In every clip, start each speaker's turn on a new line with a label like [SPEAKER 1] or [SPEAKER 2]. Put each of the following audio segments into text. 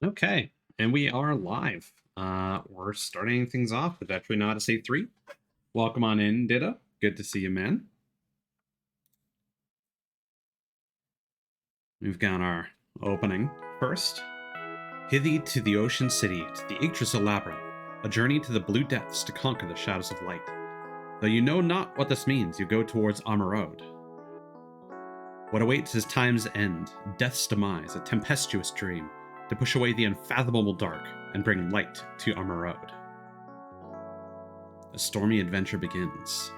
[SPEAKER 1] Okay, and we are live. We're starting things off with Etrian Odyssey 3. Welcome on in, Ditto. Good to see you, man. We've got our opening first. Hithy to the Ocean City, to the Yggdrasil Labyrinth, a journey to the Blue Depths to conquer the shadows of light. Though you know not what this means, you go towards Amarode. What awaits is time's end, death's demise, a tempestuous dream, to push away the unfathomable dark and bring light to Amarode. A stormy adventure begins.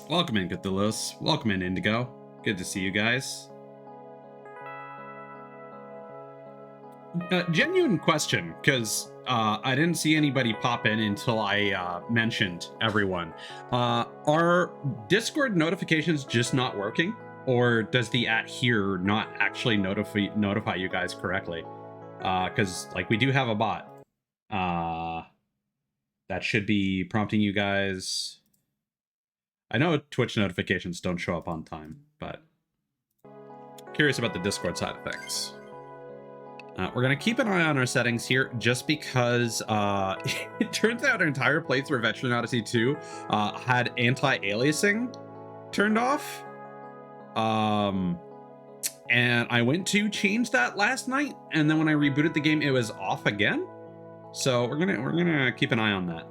[SPEAKER 1] Welcome in, Cthulhu's. Welcome in, Indigo. Good to see you guys. Genuine question, because I didn't see anybody pop in until I mentioned everyone. Are Discord notifications just not working? Or does the @here not actually notify you guys correctly? Because like we do have a bot that should be prompting you guys. I know Twitch notifications don't show up on time, but curious about the Discord side of things. We're going to keep an eye on our settings here just because it turns out our entire playthrough of Etrian Odyssey 2 had anti-aliasing turned off. And I went to change that last night, and then when I rebooted the game, it was off again. So we're gonna keep an eye on that.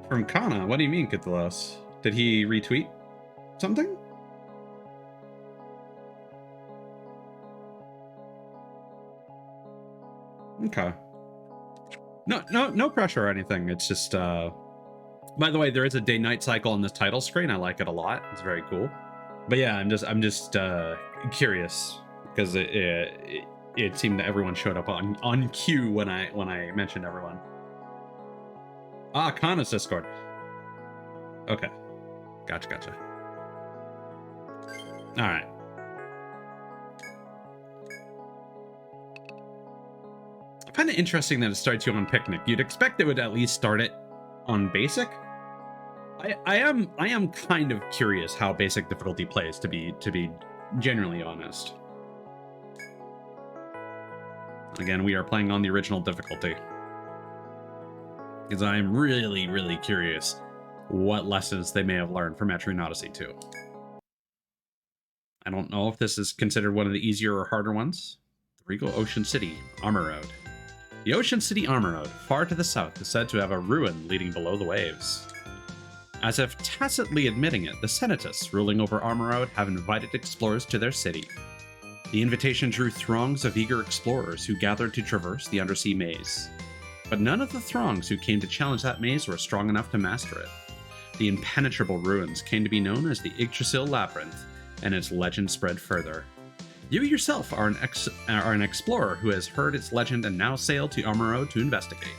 [SPEAKER 1] From Kana, what do you mean, Cthulhu's? Did he retweet something? Okay. No pressure or anything. It's just by the way, there is a day-night cycle on this title screen. I like it a lot. It's very cool. But yeah, I'm just curious because it seemed that everyone showed up on cue when I mentioned everyone. Ah, Kana's Discord. Okay. Gotcha. All right. I find it interesting that it starts you on Picnic. You'd expect it would at least start it on Basic. I am kind of curious how Basic difficulty plays, to be genuinely honest. Again, we are playing on the original difficulty because I am really curious what lessons they may have learned from Etrian Odyssey 2. I don't know if this is considered one of the easier or harder ones. The Regal Ocean City, Amarode. The Ocean City Amarode, far to the south, is said to have a ruin leading below the waves. As if tacitly admitting it, the Senatists ruling over Amarode have invited explorers to their city. The invitation drew throngs of eager explorers who gathered to traverse the undersea maze. But none of the throngs who came to challenge that maze were strong enough to master it. The impenetrable ruins came to be known as the Yggdrasil Labyrinth, and its legend spread further. You yourself are an explorer who has heard its legend and now sail to Amarode to investigate.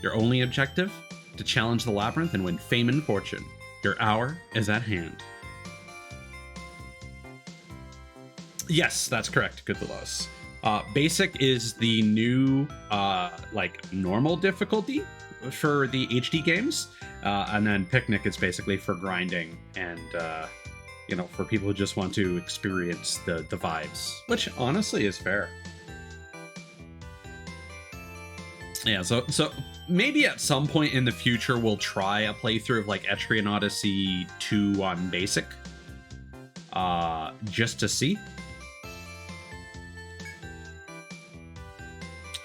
[SPEAKER 1] Your only objective? To challenge the labyrinth and win fame and fortune. Your hour is at hand. Yes, that's correct, Cthulhu's. Basic is the new normal difficulty for the HD games, and then Picnic is basically for grinding and for people who just want to experience the vibes, which honestly is fair. Yeah, so maybe at some point in the future we'll try a playthrough of like Etrian Odyssey 2 on Basic, just to see.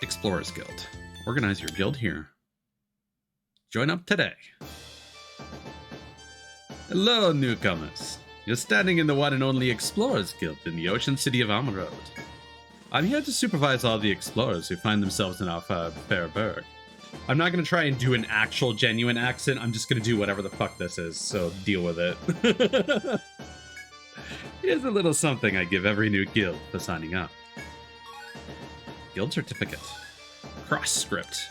[SPEAKER 1] Explorers Guild. Organize your guild here. Join up today. Hello, newcomers. You're standing in the one and only Explorers Guild in the Ocean City of Amarode. I'm here to supervise all the explorers who find themselves in our fair burg. I'm not going to try and do an actual genuine accent. I'm just going to do whatever the fuck this is, so deal with it. Here's a little something I give every new guild for signing up. Guild certificate. Cross script.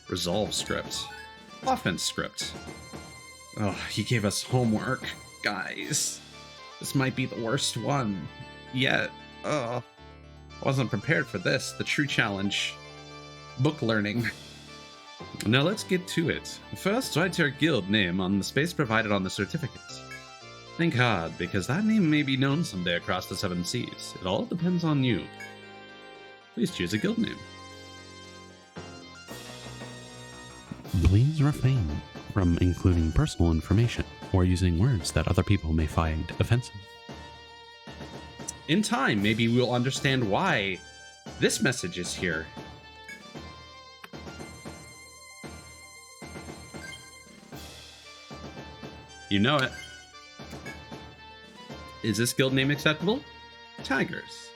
[SPEAKER 1] Resolve script. Offense script. Oh, he gave us homework. Guys, this might be the worst one yet. I wasn't prepared for this, the true challenge. Book learning. Now let's get to it. First, write your guild name on the space provided on the certificate. Think hard, because that name may be known someday across the 7 seas. It all depends on you. Please choose a guild name. Please refrain from including personal information or using words that other people may find offensive. In time, maybe we'll understand why this message is here. You know it. Is this guild name acceptable? Tigers.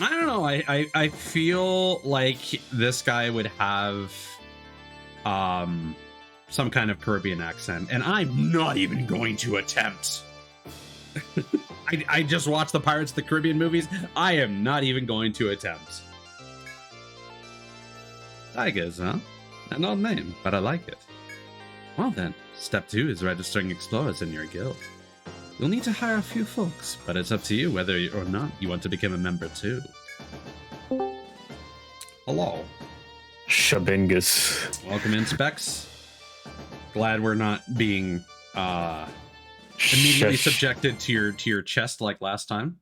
[SPEAKER 1] I don't know. I feel like this guy would have some kind of Caribbean accent, and I'm not even going to attempt. I just watched the Pirates of the Caribbean movies. I am not even going to attempt. Tigers, huh? An odd name, but I like it. Well then, step 2 is registering explorers in your guild. You'll need to hire a few folks, but it's up to you whether or not you want to become a member too. Hello.
[SPEAKER 2] Shabingus.
[SPEAKER 1] Welcome in, Specs. Glad we're not being immediately subjected to your chest like last time.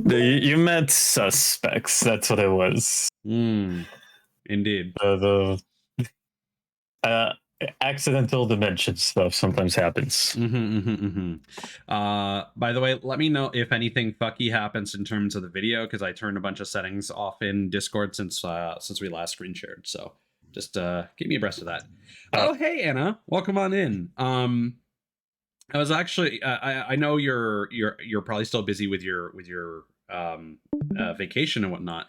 [SPEAKER 2] You meant suspects. That's what it was.
[SPEAKER 1] Indeed.
[SPEAKER 2] The accidental dimension stuff sometimes happens.
[SPEAKER 1] By the way, let me know if anything fucky happens in terms of the video, because I turned a bunch of settings off in Discord since we last screen shared. So just keep me abreast of that. Oh, hey Anna, welcome on in. I was actually I know you're probably still busy with your vacation and whatnot.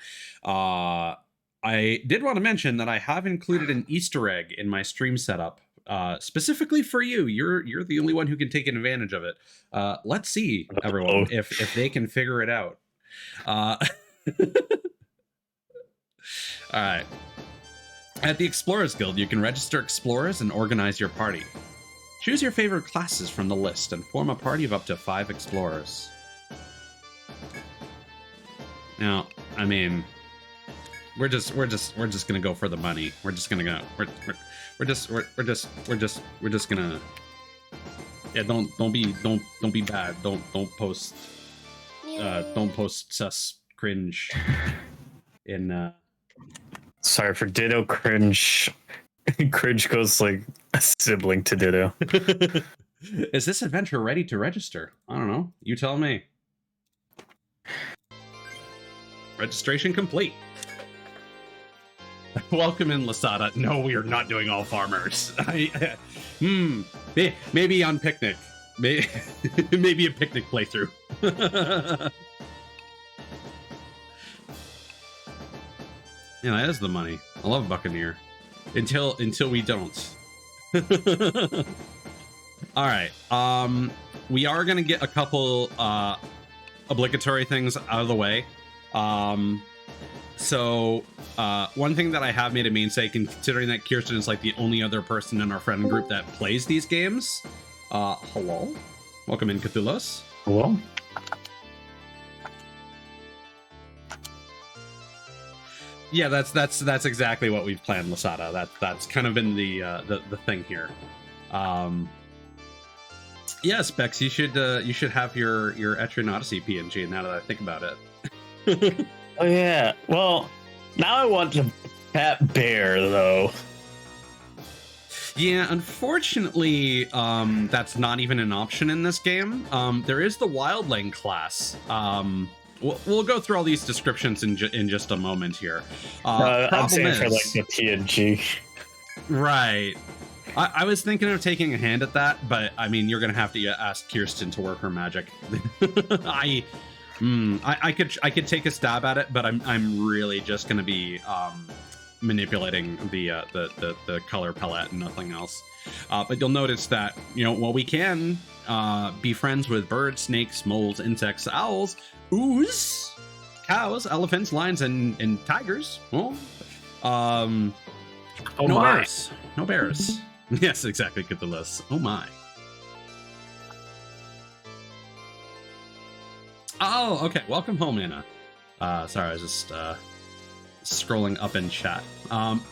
[SPEAKER 1] I did want to mention that I have included an Easter egg in my stream setup specifically for you. You're the only one who can take advantage of it. Let's see, everyone, if they can figure it out. All right. At the Explorers Guild, you can register explorers and organize your party. Choose your favorite classes from the list and form a party of up to 5 explorers. Now, I mean, we're just gonna go for the money. We're just gonna go. We're just gonna. Yeah, don't be bad. Don't post sus cringe in.
[SPEAKER 2] Sorry for Ditto cringe. Cringe goes like a sibling to Ditto.
[SPEAKER 1] Is this adventure ready to register? I don't know. You tell me. Registration complete. Welcome in, Lasada. No, we are not doing all farmers. Maybe on picnic. Maybe a picnic playthrough. Yeah, that is the money. I love Buccaneer. Until we don't. All right. We are gonna get a couple obligatory things out of the way. So one thing that I have made a mainstay, considering that Kirsten is like the only other person in our friend group that plays these games. Hello, welcome in, Cthulhu's.
[SPEAKER 2] Hello.
[SPEAKER 1] Yeah, that's exactly what we've planned, Lasada. That's kind of been the thing here. Yeah, Specs, you should have your Etrian Odyssey PNG. Now that I think about it.
[SPEAKER 2] Oh yeah. Well, now I want to pet bear though.
[SPEAKER 1] Yeah, unfortunately, that's not even an option in this game. There is the Wildling class. We'll go through all these descriptions in just a moment here.
[SPEAKER 2] I'm saying for like the PNG. Right.
[SPEAKER 1] I was thinking of taking a hand at that, but I mean, you're gonna have to ask Kirsten to work her magic. I could take a stab at it, but I'm really just gonna be manipulating the color palette and nothing else. But you'll notice that, you know, while we can be friends with birds, snakes, moles, insects, owls, ooze, cows, elephants, lions, and tigers, well, no bears. Yes, exactly. Get the list. Oh my. Oh, okay. Welcome home, Anna. Sorry, I was just scrolling up in chat.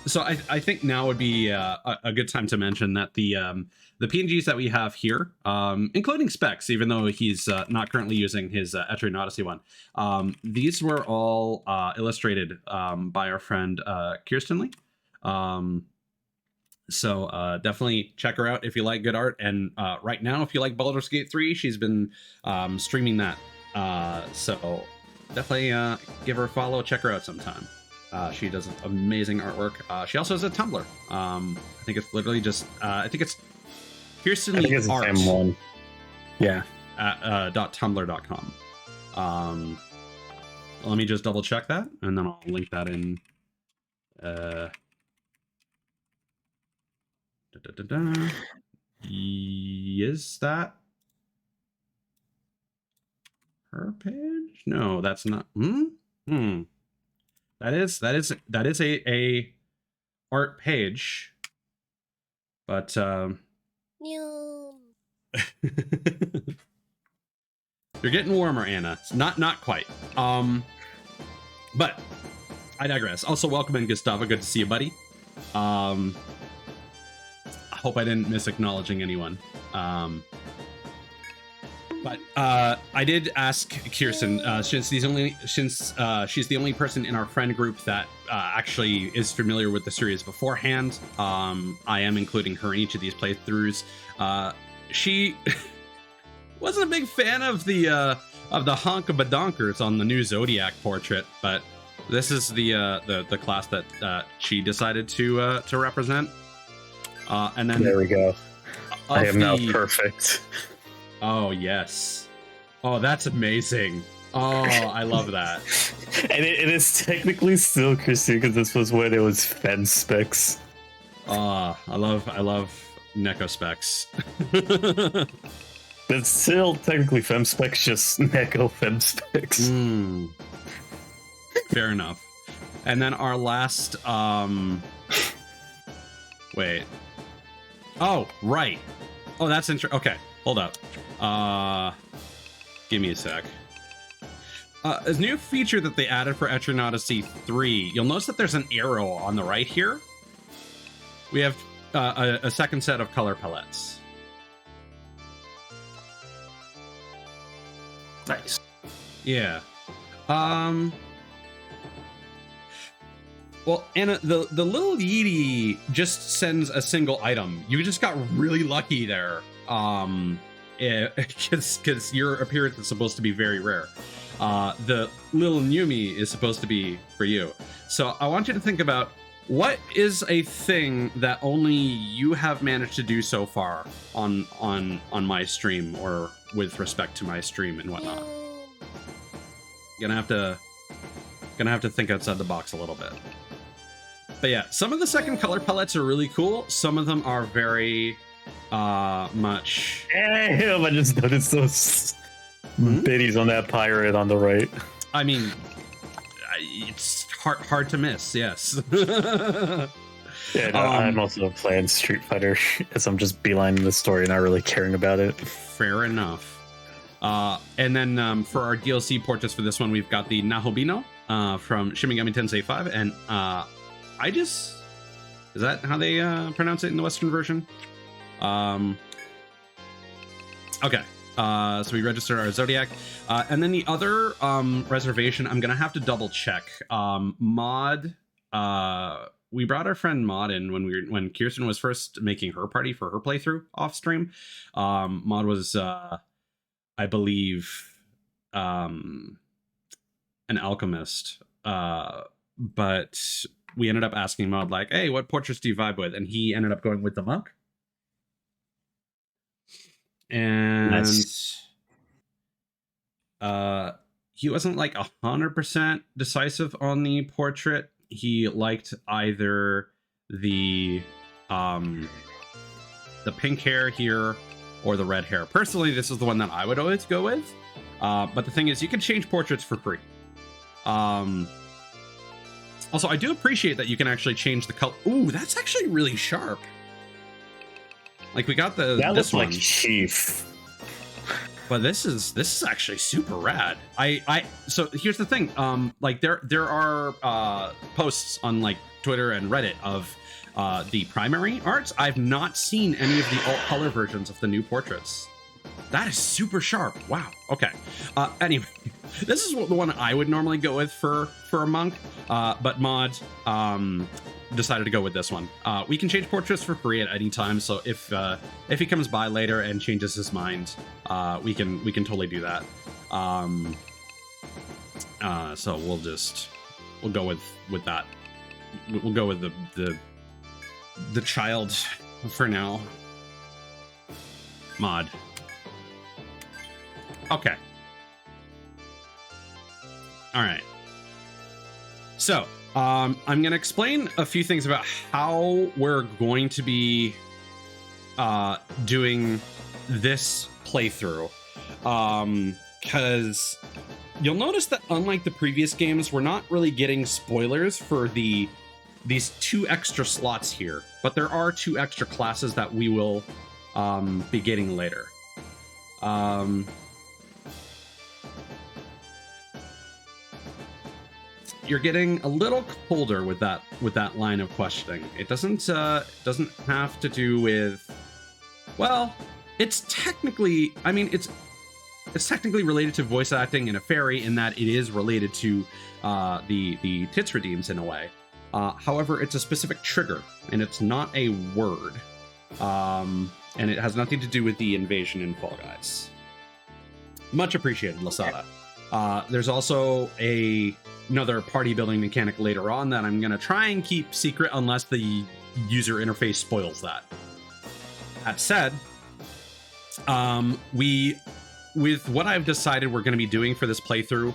[SPEAKER 1] So I think now would be a good time to mention that the PNGs that we have here, including Specs, even though he's not currently using his Etrian Odyssey one, these were all illustrated by our friend Kirsten Lee. So definitely check her out if you like good art. And right now, if you like Baldur's Gate 3, she's been streaming that. So definitely give her a follow, check her out sometime. She does amazing artwork. She also has a Tumblr. I think it's literally just, I think it's Kirsten Lee Art.
[SPEAKER 2] The same one. Yeah.
[SPEAKER 1] At .tumblr.com. Let me just double check that, and then I'll link that in. Is that her page? No, that's not. That is a art page, but you're getting warmer, Anna. It's not quite. But I digress. Also, welcome in, Gustavo. Good to see you, buddy. I hope I didn't miss acknowledging anyone. But I did ask Kirsten, since she's the only person in our friend group that actually is familiar with the series beforehand. I am including her in each of these playthroughs. She wasn't a big fan of the honk of badonkers on the new Zodiac portrait, but this is the class that she decided to represent. And then
[SPEAKER 2] there we go. I am now perfect.
[SPEAKER 1] Oh, yes. Oh, that's amazing. Oh, I love that.
[SPEAKER 2] And it is technically still Christine, because this was when it was Fem Specs.
[SPEAKER 1] I love Neko Specs.
[SPEAKER 2] It's still technically Fem Specs, just Neko Fem Specs.
[SPEAKER 1] Fair enough. And then our last, wait. Oh, right. Oh, that's interesting. Okay, hold up. Give me a sec. A new feature that they added for Etrian Odyssey 3. You'll notice that there's an arrow on the right here. We have a second set of color palettes.
[SPEAKER 2] Nice.
[SPEAKER 1] Yeah. Well, Anna, the little Yeetie just sends a single item. You just got really lucky there. Because your appearance is supposed to be very rare. The little Numi is supposed to be for you. So I want you to think about, what is a thing that only you have managed to do so far on my stream, or with respect to my stream and whatnot. Gonna have to think outside the box a little bit. But yeah, some of the second color palettes are really cool. Some of them are very much.
[SPEAKER 2] Damn, I just noticed those biddies on that pirate on the right.
[SPEAKER 1] I mean, it's hard to miss. Yes.
[SPEAKER 2] Yeah, no, I'm also playing Street Fighter as I'm just beelining the story, not really caring about it.
[SPEAKER 1] Fair enough. And then for our DLC portraits for this one, we've got the Nahobino from Shin Megami Tensei 5, and is that how they pronounce it in the Western version? Okay. So we registered our Zodiac. And then the other reservation, I'm going to have to double check. Maud, we brought our friend Maud in when Kirsten was first making her party for her playthrough off stream. Maud was, I believe, an alchemist. But we ended up asking Maud, like, hey, what portraits do you vibe with? And he ended up going with the monk. And nice. He wasn't like 100% decisive on the portrait. He liked either the pink hair here or the red hair. Personally, this is the one that I would always go with. But the thing is, you can change portraits for free. Also, I do appreciate that you can actually change the color. Ooh, that's actually really sharp. Like, we got
[SPEAKER 2] that
[SPEAKER 1] this
[SPEAKER 2] looks
[SPEAKER 1] one.
[SPEAKER 2] Like Chief.
[SPEAKER 1] But this is actually super rad. So here's the thing. Like there are posts on like Twitter and Reddit of the primary arts. I've not seen any of the alt color versions of the new portraits. That is super sharp. Wow. Okay. Anyway, this is the one I would normally go with for a monk. But Mod decided to go with this one. We can change portraits for free at any time. So if he comes by later and changes his mind, we can totally do that. So we'll go with that. We'll go with the child for now. Mod. Okay. All right. So, I'm going to explain a few things about how we're going to be doing this playthrough. Because you'll notice that unlike the previous games, we're not really getting spoilers for these 2 extra slots here. But there are 2 extra classes that we will be getting later. You're getting a little colder with that line of questioning. It doesn't have to do with, well, it's technically, I mean, it's technically related to voice acting in a fairy in that it is related to the tits redeems in a way. However, it's a specific trigger and it's not a word, and it has nothing to do with the invasion in Fall Guys. Much appreciated, Lasada. There's also another party building mechanic later on that I'm going to try and keep secret unless the user interface spoils that. That said, with what I've decided we're going to be doing for this playthrough,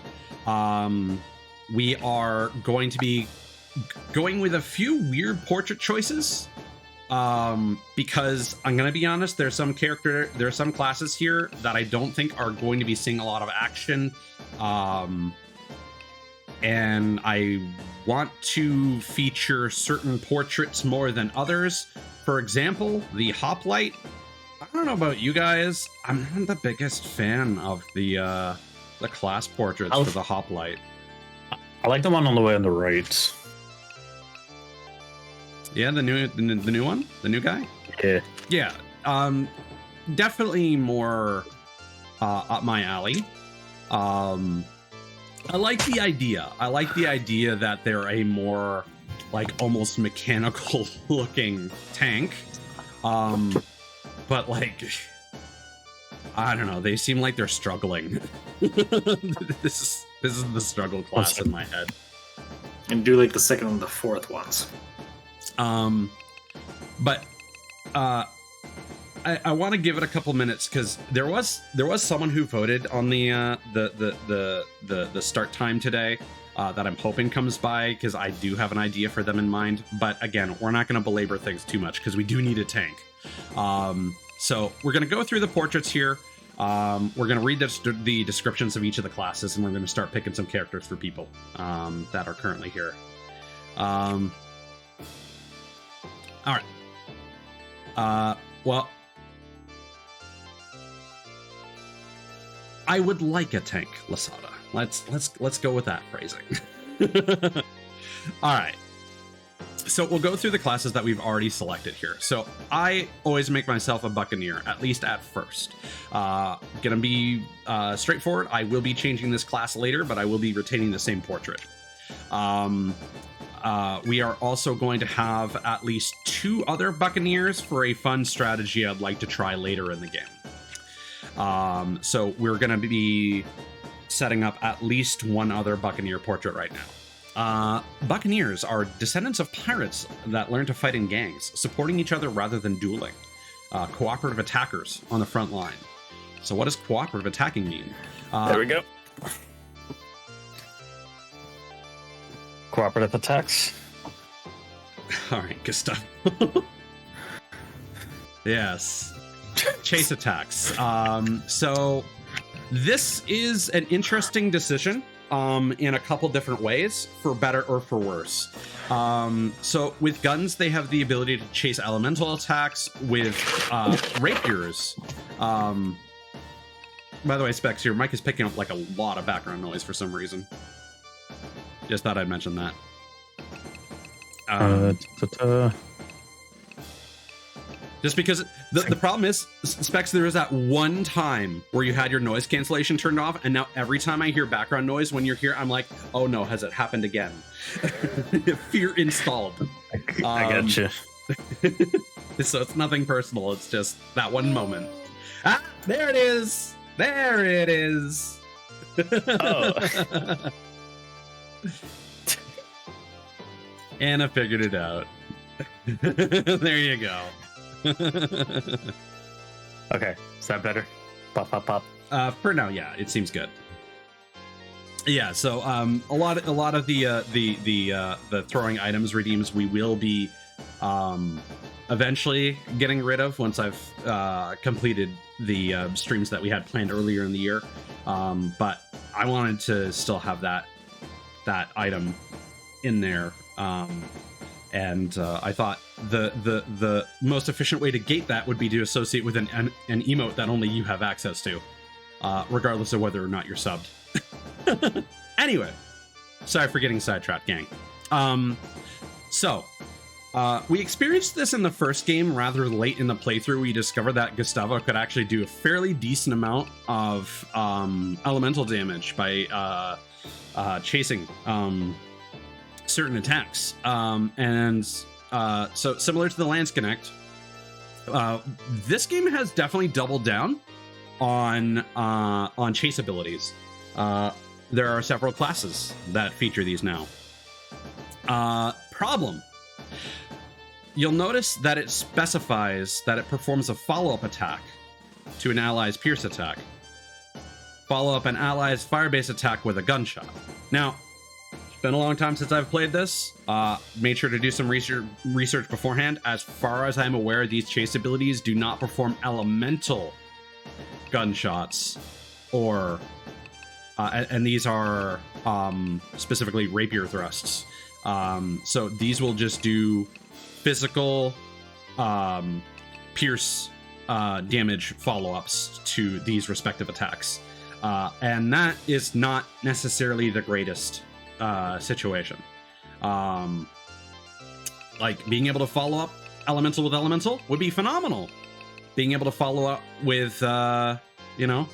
[SPEAKER 1] we are going to be going with a few weird portrait choices. Because I'm going to be honest, there are some classes here that I don't think are going to be seeing a lot of action. And I want to feature certain portraits more than others. For example, the hoplite. I don't know about you guys. I'm not the biggest fan of the class portraits for the hoplite.
[SPEAKER 2] I like the one on the way on the right.
[SPEAKER 1] Yeah, the new one, the new guy. Yeah. Definitely more up my alley. I like the idea. I like the idea that they're a more like almost mechanical looking tank. But like, I don't know. They seem like they're struggling. This is the struggle class in my head.
[SPEAKER 3] And do like the second and the fourth ones.
[SPEAKER 1] But I want to give it a couple minutes because there was someone who voted on the start time today that I'm hoping comes by because I do have an idea for them in mind. But again, we're not going to belabor things too much because we do need a tank. So we're going to go through the portraits here. We're going to read the descriptions of each of the classes, and we're going to start picking some characters for people that are currently here. All right. Well, I would like a tank, Lasada. Let's go with that phrasing. All right. So we'll go through the classes that we've already selected here. So I always make myself a buccaneer, at least at first. Gonna be straightforward. I will be changing this class later, but I will be retaining the same portrait. We are also going to have at least 2 other buccaneers for a fun strategy I'd like to try later in the game. So we're going to be setting up at least 1 other buccaneer portrait right now. Buccaneers are descendants of pirates that learn to fight in gangs, supporting each other rather than dueling. Cooperative attackers on the front line. So what does cooperative attacking mean?
[SPEAKER 2] There we go. Cooperative attacks.
[SPEAKER 1] All right, good stuff. Yes. Chase attacks. So this is an interesting decision in a couple different ways, for better or for worse. So with guns, they have the ability to chase elemental attacks. With rapiers, By the way, Specs, your mic is picking up like a lot of background noise for some reason. Just thought I'd mention that. Just because the problem is, Specs, there was that one time where you had your noise cancellation turned off, and now every time I hear background noise when you're here, I'm like, oh no, has it happened again? Fear installed.
[SPEAKER 2] I gotcha.
[SPEAKER 1] So it's nothing personal. It's just that one moment. Ah, there it is. There it is.
[SPEAKER 2] Oh.
[SPEAKER 1] Anna figured it out. There you go.
[SPEAKER 2] Okay, is that better? Pop, pop, pop.
[SPEAKER 1] For now, yeah, it seems good. Yeah, so a lot of the throwing items redeems we will be eventually getting rid of once I've completed the streams that we had planned earlier in the year. But I wanted to still have that item in there. And I thought the most efficient way to gate that would be to associate with an emote that only you have access to, regardless of whether or not you're subbed. Anyway, sorry for getting sidetracked, gang. So we experienced this in the first game rather late in the playthrough. We discovered that Gustavo could actually do a fairly decent amount of elemental damage by chasing certain attacks. So similar to the Lance Connect, this game has definitely doubled down on chase abilities. There are several classes that feature these now. Problem. You'll notice that it specifies that it performs a follow-up attack to an ally's pierce attack. Follow up an ally's fire-based attack with a gunshot. Now, it's been a long time since I've played this. Made sure to do some research beforehand. As far as I'm aware, these chase abilities do not perform elemental gunshots or and these are specifically rapier thrusts. So these will just do physical pierce damage follow-ups to these respective attacks. And that is not necessarily the greatest situation. Like being able to follow up elemental with elemental would be phenomenal. Being able to follow up with, you know,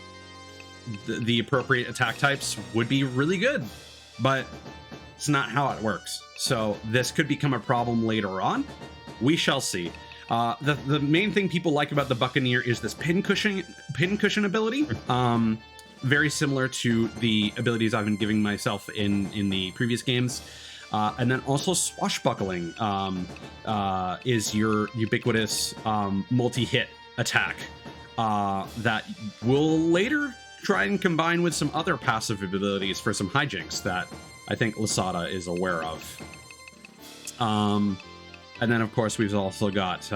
[SPEAKER 1] the appropriate attack types would be really good, but it's not how it works. So this could become a problem later on. We shall see. The main thing people like about the Buccaneer is this pincushion ability. Very similar to the abilities I've been giving myself in the previous games. And then also swashbuckling is your ubiquitous multi-hit attack that will later try and combine with some other passive abilities for some hijinks that I think Lasada is aware of. And then, of course, we've also got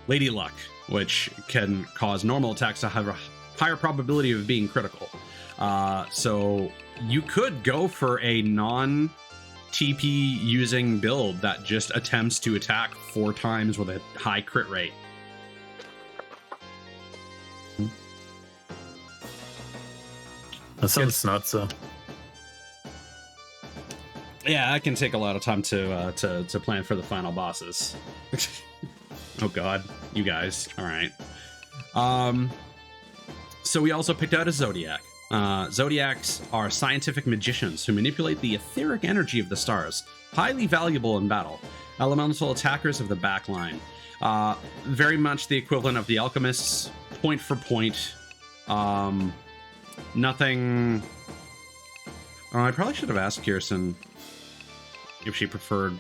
[SPEAKER 1] Lady Luck, which can cause normal attacks to have a higher probability of being critical. So you could go for a non-TP using build that just attempts to attack 4 times with a high crit rate.
[SPEAKER 2] That sounds nuts, though.
[SPEAKER 1] Yeah, it can take a lot of time to plan for the final bosses. Oh god, you guys. All right. So we also picked out a Zodiac. Zodiacs are scientific magicians who manipulate the etheric energy of the stars. Highly valuable in battle. Elemental attackers of the backline. Very much the equivalent of the alchemists, point for point. Nothing... I probably should have asked Kirsten if she preferred...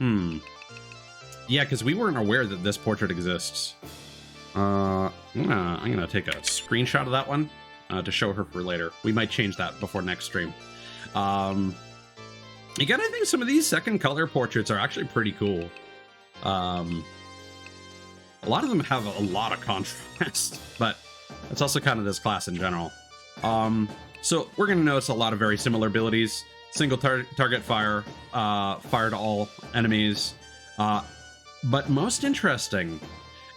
[SPEAKER 1] Yeah, because we weren't aware that this portrait exists. I'm gonna take a screenshot of that one to show her for later. We might change that before next stream. Again, I think some of these second color portraits are actually pretty cool. A lot of them have a lot of contrast, but that's also kind of this class in general. So we're gonna notice a lot of very similar abilities. Single target fire, fire to all enemies. But most interesting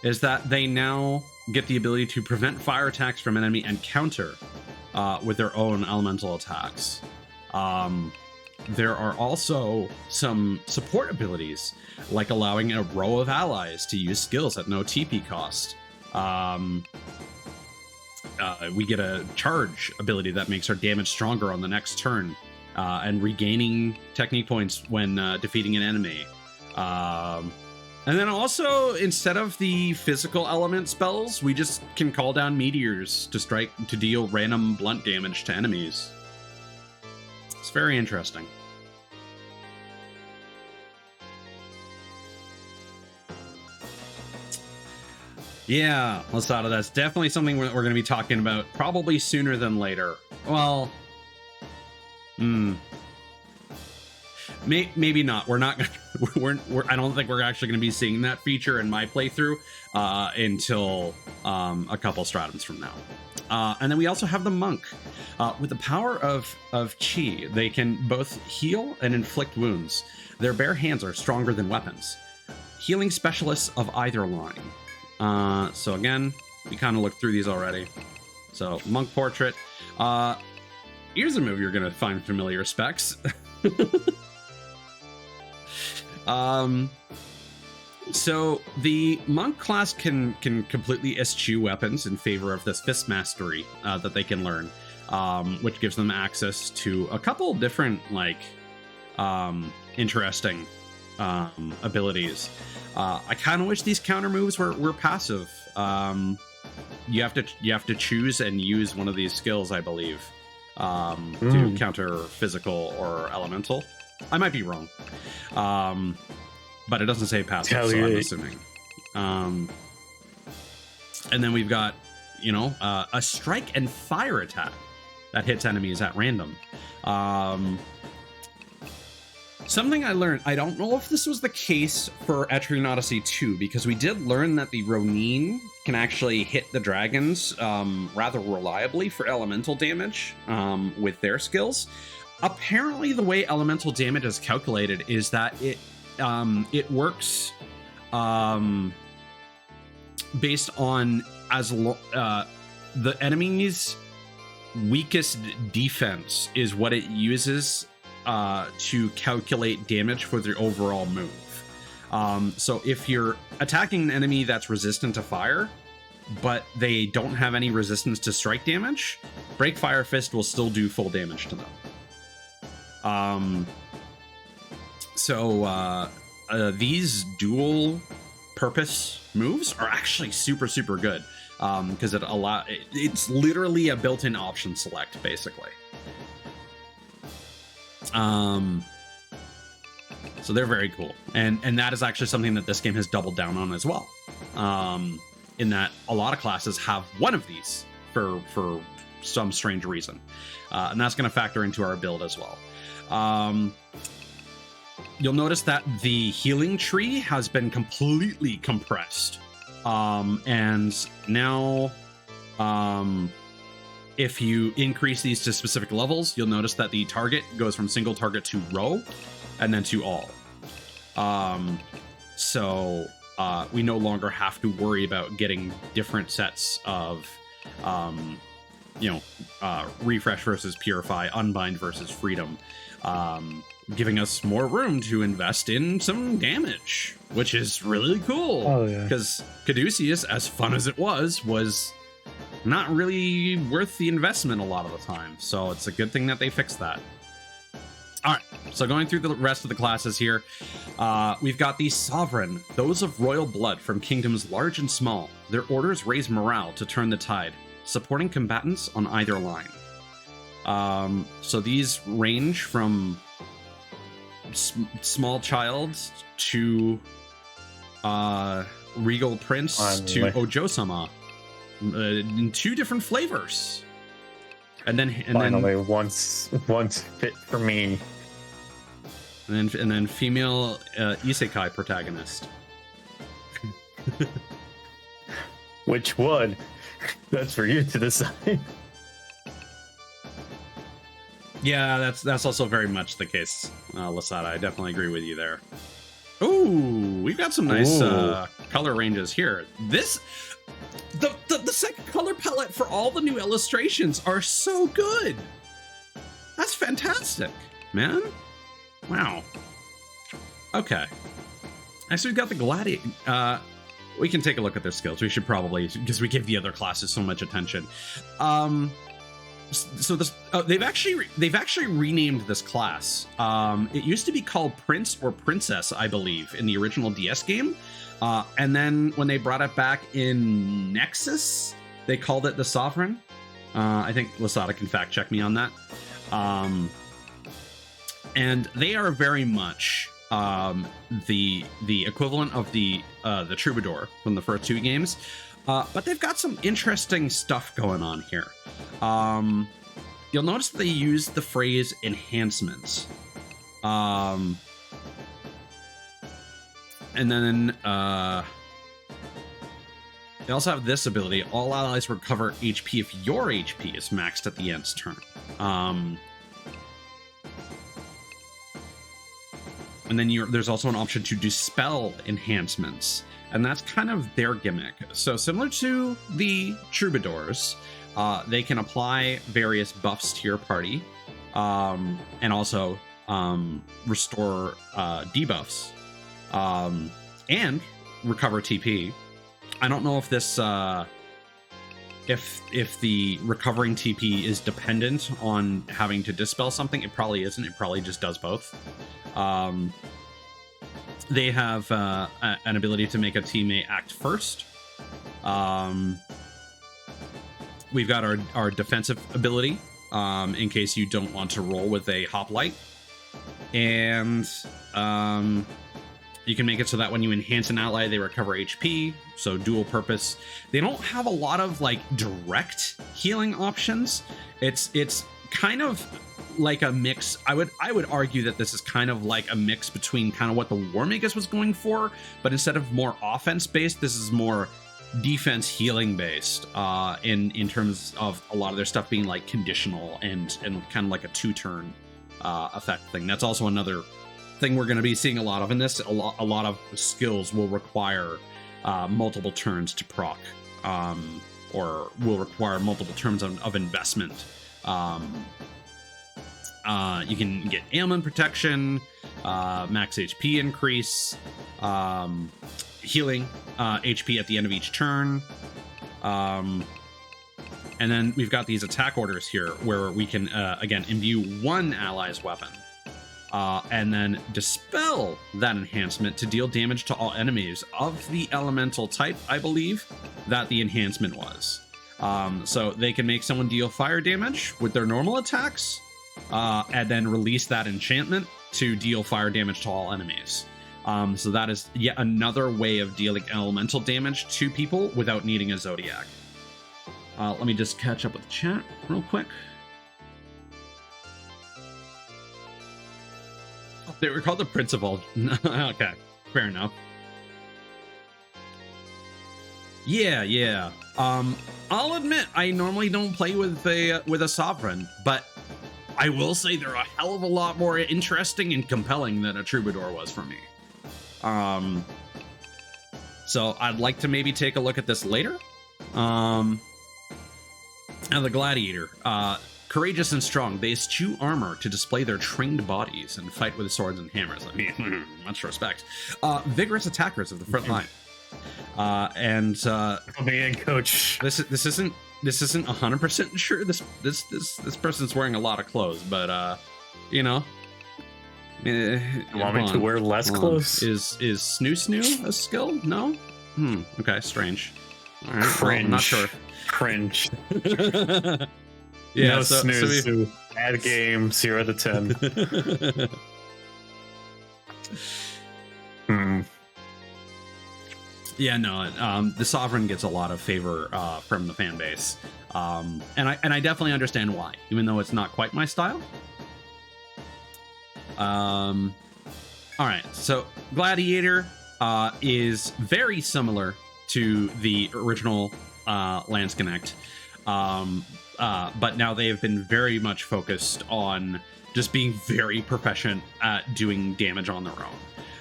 [SPEAKER 1] is that they now get the ability to prevent fire attacks from an enemy and counter with their own elemental attacks. There are also some support abilities, like allowing a row of allies to use skills at no TP cost. We get a charge ability that makes our damage stronger on the next turn, and regaining technique points when defeating an enemy. And then also, instead of the physical element spells, we just can call down meteors to deal random blunt damage to enemies. It's very interesting. Yeah, Lasada, that's definitely something we're going to be talking about probably sooner than later. Well, maybe not. We're not gonna, I don't think we're actually going to be seeing that feature in my playthrough until a couple stratums from now. And then we also have the monk. With the power of chi, they can both heal and inflict wounds. Their bare hands are stronger than weapons. Healing specialists of either line. So again, we kind of looked through these already. So monk portrait. Here's a move you're going to find familiar, Specs. So the monk class can completely eschew weapons in favor of this fist mastery that they can learn, which gives them access to a couple different interesting abilities. I kind of wish these counter moves were passive. You have to choose and use one of these skills, I believe, to counter physical or elemental. I might be wrong. But it doesn't say passive, so I'm assuming. And then we've got, a strike and fire attack that hits enemies at random. Something I learned, I don't know if this was the case for Etrian Odyssey 2, because we did learn that the Ronin can actually hit the dragons rather reliably for elemental damage with their skills. Apparently, the way elemental damage is calculated is that it works based on the enemy's weakest defense is what it uses to calculate damage for the overall move. So if you're attacking an enemy that's resistant to fire, but they don't have any resistance to strike damage, Break Fire Fist will still do full damage to them. These dual purpose moves are actually super good, because it's literally a built-in option select, basically. So they're very cool, and that is actually something that this game has doubled down on as well, in that a lot of classes have one of these for some strange reason, and that's going to factor into our build as well. You'll notice that the healing tree has been completely compressed. And now, if you increase these to specific levels, you'll notice that the target goes from single target to row and then to all. So we no longer have to worry about getting different sets of, refresh versus purify, unbind versus freedom. Giving us more room to invest in some damage, which is really cool.
[SPEAKER 2] Oh, yeah.
[SPEAKER 1] Because Caduceus, as fun as it was not really worth the investment a lot of the time. So it's a good thing that they fixed that. All right, so going through the rest of the classes here, we've got the Sovereign, those of royal blood from kingdoms large and small. Their orders raise morale to turn the tide, supporting combatants on either line. So these range from small child to regal prince to Ojo-sama, in two different flavors. And then
[SPEAKER 2] once fit for me.
[SPEAKER 1] And then female isekai protagonist.
[SPEAKER 2] Which one? That's for you to decide.
[SPEAKER 1] Yeah, that's also very much the case, Lasada. I definitely agree with you there. Ooh, we've got some nice color ranges here. The color palette for all the new illustrations are so good. That's fantastic, man. Wow. Okay. Actually, we've got the Gladiator. We can take a look at their skills. We should probably, because we give the other classes so much attention. So this, they've actually renamed this class. It used to be called Prince or Princess, I believe, in the original DS game. And then when they brought it back in Nexus, they called it the Sovereign. I think Lasada can fact check me on that. And they are very much the equivalent of the Troubadour from the first two games, but they've got some interesting stuff going on here. You'll notice they use the phrase enhancements, and then they also have this ability: all allies recover HP if your HP is maxed at the end's turn. And then there's also an option to dispel enhancements, and that's kind of their gimmick. So similar to the Troubadours, they can apply various buffs to your party, and also restore debuffs, and recover TP. I don't know if this if the recovering TP is dependent on having to dispel something. It probably isn't. It probably just does both. They have an ability to make a teammate act first. We've got our defensive ability, in case you don't want to roll with a hoplite. And you can make it so that when you enhance an ally, they recover HP, so dual purpose. They don't have a lot of like direct healing options. It's kind of like a mix. I would argue that this is kind of like a mix between kind of what the War Magus was going for, but instead of more offense based, this is more defense healing based, in terms of a lot of their stuff being like conditional and kind of like a 2-turn effect thing. That's also another thing we're going to be seeing a lot of in this. A lot of skills will require multiple turns to proc, or will require multiple turns of investment. You can get ailment protection, max HP increase, healing HP at the end of each turn. And then we've got these attack orders here where we can, again, imbue one ally's weapon, and then dispel that enhancement to deal damage to all enemies of the elemental type, I believe, that the enhancement was. So they can make someone deal fire damage with their normal attacks, and then release that enchantment to deal fire damage to all enemies. So that is yet another way of dealing elemental damage to people without needing a Zodiac. Let me just catch up with the chat real quick. Oh, they were called the Prince of all. Okay, fair enough. Yeah. I'll admit I normally don't play with a Sovereign, but I will say they're a hell of a lot more interesting and compelling than a Troubadour was for me. So I'd like to maybe take a look at this later. And the Gladiator, courageous and strong, they eschew armor to display their trained bodies and fight with swords and hammers. I mean, much respect. Vigorous attackers of the front line.
[SPEAKER 2] Coach.
[SPEAKER 1] This isn't 100% sure. This person's wearing a lot of clothes, but you know.
[SPEAKER 2] You want me to wear less clothes?
[SPEAKER 1] Is snoo a skill? No. Okay, strange. All right,
[SPEAKER 2] Cringe.
[SPEAKER 1] well, I'm not sure.
[SPEAKER 2] Cringe.
[SPEAKER 1] Yeah,
[SPEAKER 2] no
[SPEAKER 1] so
[SPEAKER 2] snooze. Bad game. 0 to 10.
[SPEAKER 1] Yeah, no. The Sovereign gets a lot of favor from the fan base, and I definitely understand why, even though it's not quite my style. All right, so Gladiator is very similar to the original Lance-Connect, but now they have been very much focused on just being very proficient at doing damage on their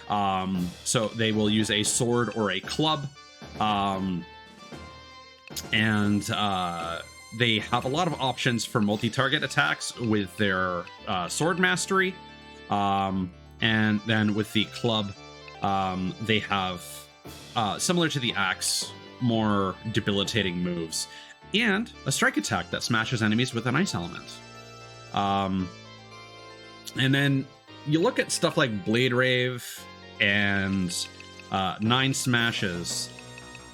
[SPEAKER 1] own. So they will use a sword or a club, and they have a lot of options for multi-target attacks with their sword mastery, and then with the club, they have similar to the axe, more debilitating moves, and a strike attack that smashes enemies with an ice element. And then you look at stuff like Blade Rave and 9 Smashes,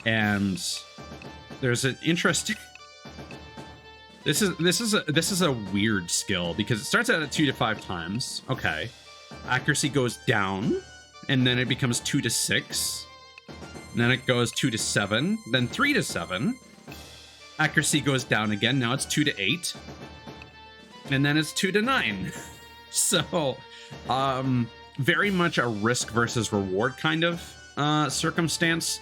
[SPEAKER 1] and there's an interesting. This is a weird skill because it starts out at 2 to 5 times. Okay, accuracy goes down, and then it becomes 2 to 6. And then it goes 2 to 7, then 3 to 7. Accuracy goes down again. Now it's 2 to 8, and then it's 2 to 9. So, very much a risk versus reward kind of circumstance.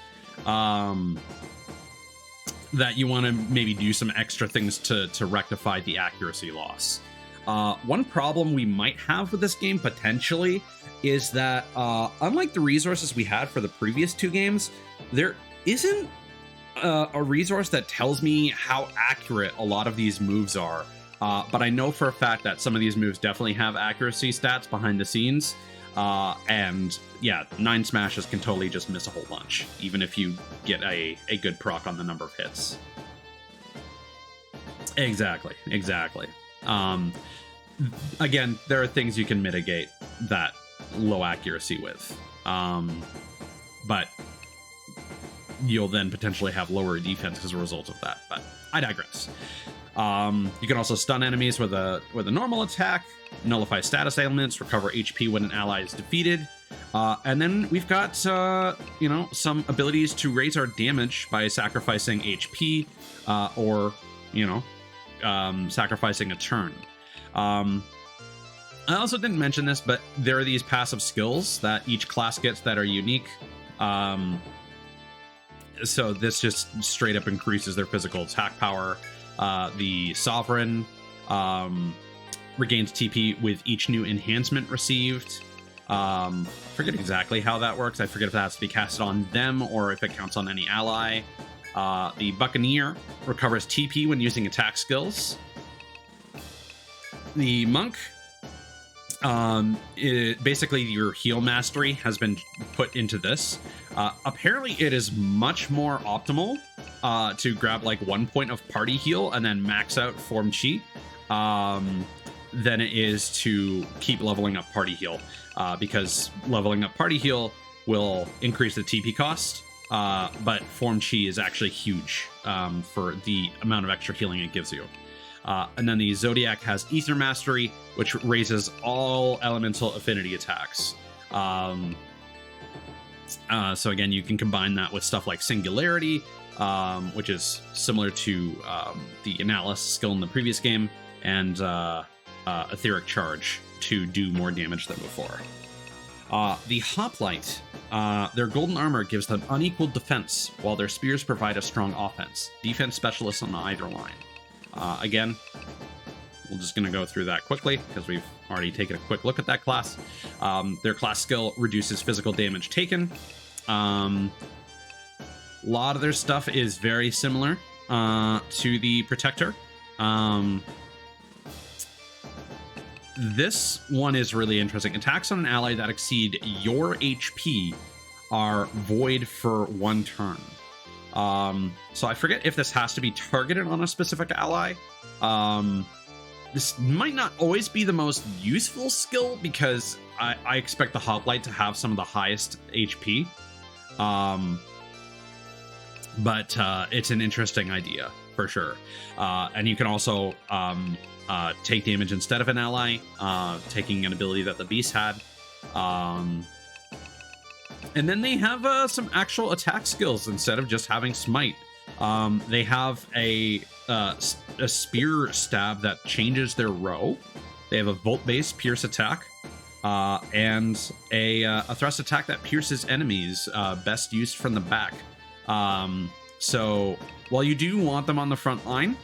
[SPEAKER 1] That you want to maybe do some extra things to rectify the accuracy loss. One problem we might have with this game potentially is that unlike the resources we had for the previous 2 games, there isn't a resource that tells me how accurate a lot of these moves are. But I know for a fact that some of these moves definitely have accuracy stats behind the scenes. And yeah, 9 Smashes can totally just miss a whole bunch, even if you get a good proc on the number of hits. Exactly. Again, there are things you can mitigate that low accuracy with. But you'll then potentially have lower defense as a result of that. But I digress. You can also stun enemies with a normal attack, nullify status ailments, recover HP when an ally is defeated, and then we've got some abilities to raise our damage by sacrificing HP or sacrificing a turn. I also didn't mention this, but there are these passive skills that each class gets that are unique. So this just straight up increases their physical attack power. The Sovereign regains TP with each new enhancement received. Forget exactly how that works. I forget if that has to be casted on them or if it counts on any ally. The Buccaneer recovers TP when using attack skills. The Monk, basically your heal mastery has been put into this. Apparently it is much more optimal to grab like 1 point of party heal and then max out Form Chi than it is to keep leveling up party heal, because leveling up party heal will increase the TP cost, but Form Chi is actually huge for the amount of extra healing it gives you. And then the Zodiac has Ether Mastery, which raises all elemental affinity attacks. So again, you can combine that with stuff like Singularity, which is similar to the Analysis skill in the previous game, and Etheric Charge to do more damage than before. The Hoplite, their golden armor gives them unequal defense, while their spears provide a strong offense. Defense specialists on either line. Again, we're just going to go through that quickly because we've already taken a quick look at that class. Their class skill reduces physical damage taken. A lot of their stuff is very similar to the Protector. This one is really interesting. Attacks on an ally that exceed your HP are void for 1 turn. So I forget if this has to be targeted on a specific ally. This might not always be the most useful skill because I expect the Hoplite to have some of the highest HP. But it's an interesting idea for sure. And you can also take damage instead of an ally, taking an ability that the Beast had. And then they have some actual attack skills instead of just having Smite. They have a spear stab that changes their row. They have a volt-based pierce attack, and a thrust attack that pierces enemies, best used from the back. So while you do want them on the front line,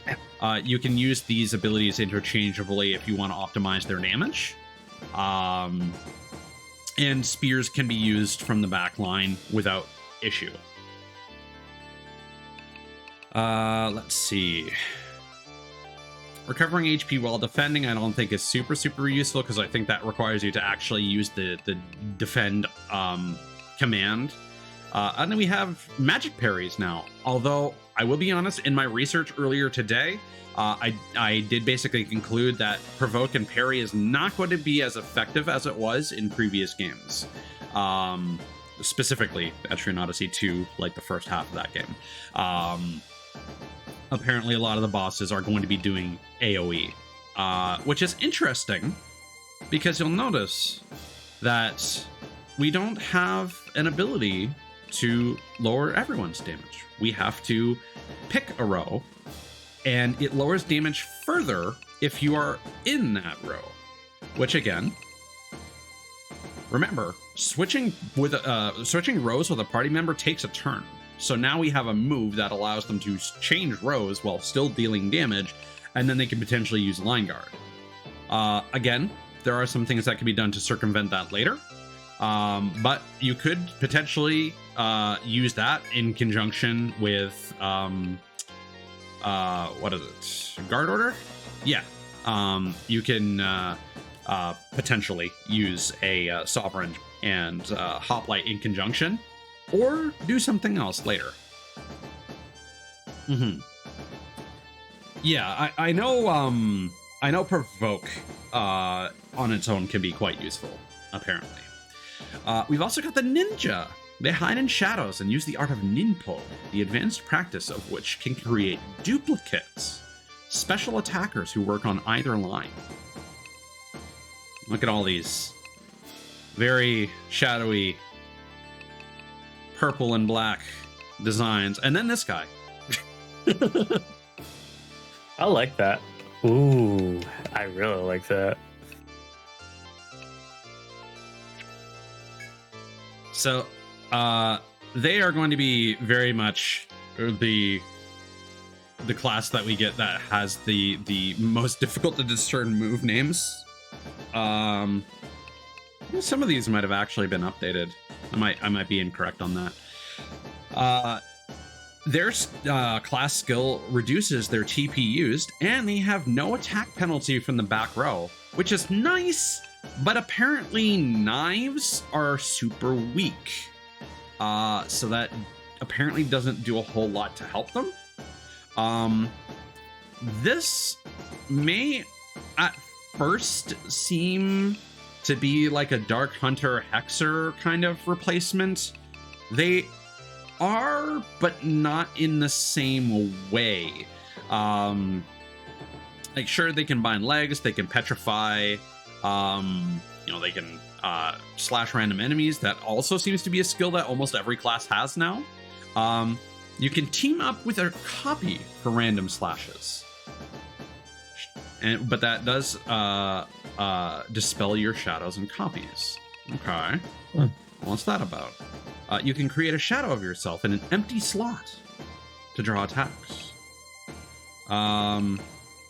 [SPEAKER 1] you can use these abilities interchangeably if you want to optimize their damage. And spears can be used from the back line without issue. Let's see. Recovering HP while defending, I don't think is super useful because I think that requires you to actually use the defend command. And then we have magic parries now. Although I will be honest, in my research earlier today, I did basically conclude that provoke and parry is not going to be as effective as it was in previous games. Specifically, Etrian Odyssey 2, like the first half of that game. Apparently, a lot of the bosses are going to be doing AoE, which is interesting because you'll notice that we don't have an ability to lower everyone's damage. We have to pick a row, and it lowers damage further if you are in that row, which again, remember, switching rows with a party member takes a turn. So now we have a move that allows them to change rows while still dealing damage, and then they can potentially use line guard. Again, there are some things that can be done to circumvent that later, but you could potentially use that in conjunction with what is it? Guard order? Yeah. You can potentially use a sovereign and hoplite in conjunction, or do something else later. Yeah, I know provoke on its own can be quite useful, apparently. We've also got the ninja. They hide in shadows and use the art of ninpo, the advanced practice of which can create duplicates, special attackers who work on either line. Look at all these very shadowy purple and black designs. And then this guy.
[SPEAKER 2] I like that. Ooh, I really like that.
[SPEAKER 1] So, they are going to be very much the class that we get that has the most difficult to discern move names. Some of these might have actually been updated. I might be incorrect on that. Their class skill reduces their TP used, and they have no attack penalty from the back row, which is nice, but apparently knives are super weak. So that apparently doesn't do a whole lot to help them. This may at first seem to be like a Dark Hunter Hexer kind of replacement. They are, but not in the same way. Like, sure, they can bind legs, they can petrify, they can slash random enemies. That also seems to be a skill that almost every class has now. You can team up with a copy for random slashes. But that does dispel your shadows and copies. Okay. What's that about? You can create a shadow of yourself in an empty slot to draw attacks. And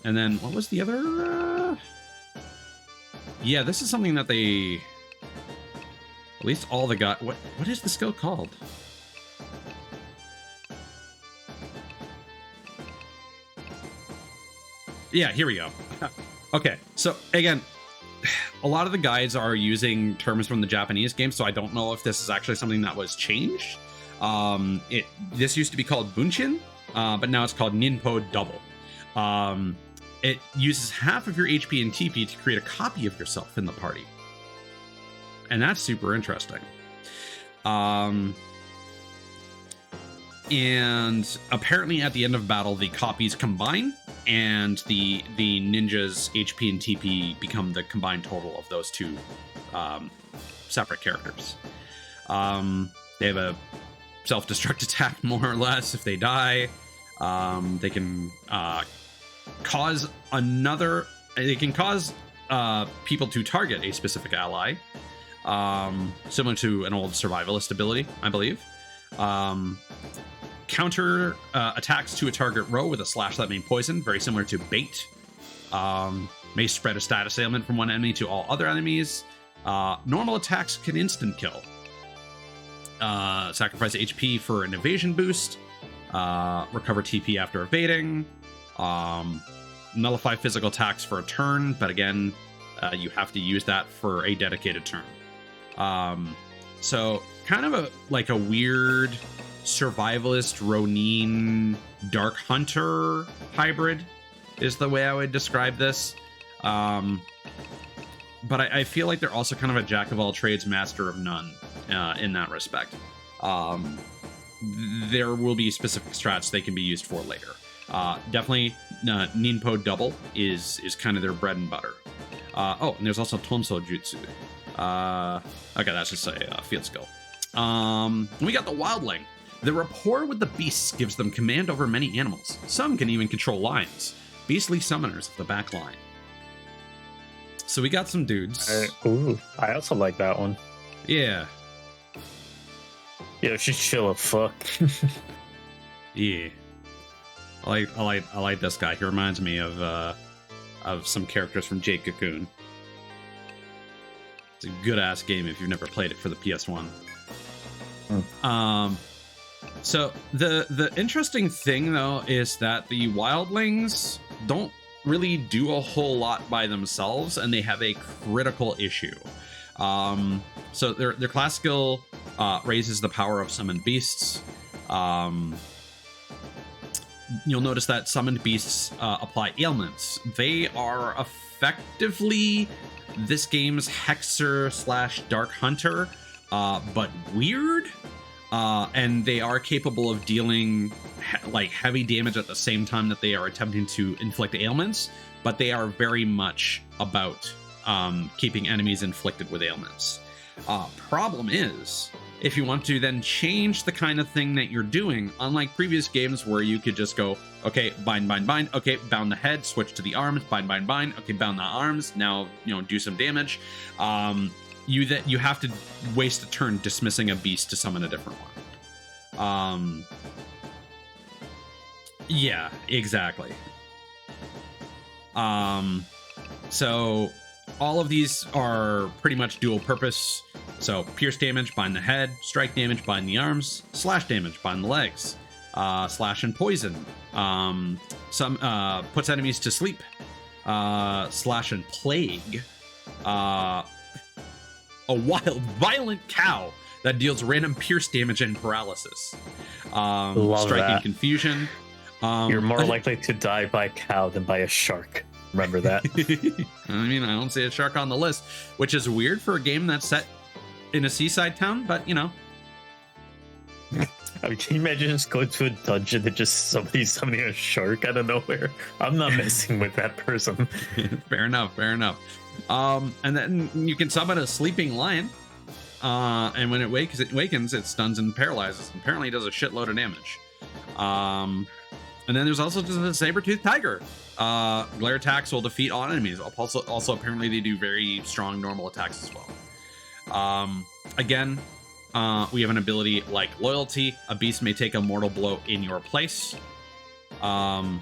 [SPEAKER 1] then what was the other? Yeah, this is something that they, at least all the guys. What is the skill called? Yeah, here we go. Okay, so again, a lot of the guides are using terms from the Japanese game, so I don't know if this is actually something that was changed. This used to be called Bunshin, but now it's called Ninpo Double. It uses half of your HP and TP to create a copy of yourself in the party. And that's super interesting. And apparently at the end of battle, the copies combine, and the ninja's HP and TP become the combined total of those two separate characters. They have a self-destruct attack, more or less, if they die. They can cause people to target a specific ally, similar to an old survivalist ability, I believe. Counter attacks to a target row with a slash that may poison, very similar to bait. May spread a status ailment from one enemy to all other enemies. Normal attacks can instant kill. Sacrifice HP for an evasion boost. recover TP after evading, nullify physical attacks for a turn, but again, you have to use that for a dedicated turn. So kind of a weird survivalist Ronin Dark Hunter hybrid is the way I would describe this. But I feel like they're also kind of a jack of all trades, master of none in that respect. There will be specific strats they can be used for later. Definitely Ninpo Double is kind of their bread and butter. And there's also Tonso Jutsu. Okay, that's just a field skill. We got the Wildling. The rapport with the beasts gives them command over many animals. Some can even control lions. Beastly summoners of the back line. So we got some dudes.
[SPEAKER 2] I also like that one.
[SPEAKER 1] Yeah.
[SPEAKER 2] Yeah, she's chill as fuck.
[SPEAKER 1] Yeah. I like this guy. He reminds me of some characters from Jade Cocoon. It's a good ass game if you've never played it for the PS1. So the interesting thing though is that the wildlings don't really do a whole lot by themselves, and they have a critical issue. So their class skill raises the power of summoned beasts. You'll notice that summoned beasts apply ailments. They are effectively this game's Hexer / Dark Hunter, but weird. And they are capable of dealing heavy damage at the same time that they are attempting to inflict ailments, but they are very much about keeping enemies inflicted with ailments. Problem is, if you want to then change the kind of thing that you're doing, unlike previous games where you could just go, okay, bind, okay, bound the head, switch to the arms, bind, okay, bound the arms, now, do some damage. You have to waste a turn dismissing a beast to summon a different one. Yeah, exactly. So all of these are pretty much dual purpose. So pierce damage, bind the head; strike damage, bind the arms; slash damage, bind the legs; slash and poison. Some puts enemies to sleep. Slash and plague. A wild, violent cow that deals random pierce damage and paralysis. Striking
[SPEAKER 2] that.
[SPEAKER 1] confusion.
[SPEAKER 2] You're more likely to die by a cow than by a shark. Remember that?
[SPEAKER 1] I mean, I don't see a shark on the list, which is weird for a game that's set in a seaside town, but
[SPEAKER 2] I mean, can you imagine just going to a dungeon and just somebody summoning a shark out of nowhere? I'm not messing with that person.
[SPEAKER 1] Fair enough. And then you can summon a sleeping lion. And when it wakens, it stuns and paralyzes. Apparently it does a shitload of damage. And then there's also just a saber-toothed tiger. Glare attacks will defeat all enemies. Also apparently they do very strong normal attacks as well. Again, we have an ability like loyalty. A beast may take a mortal blow in your place. But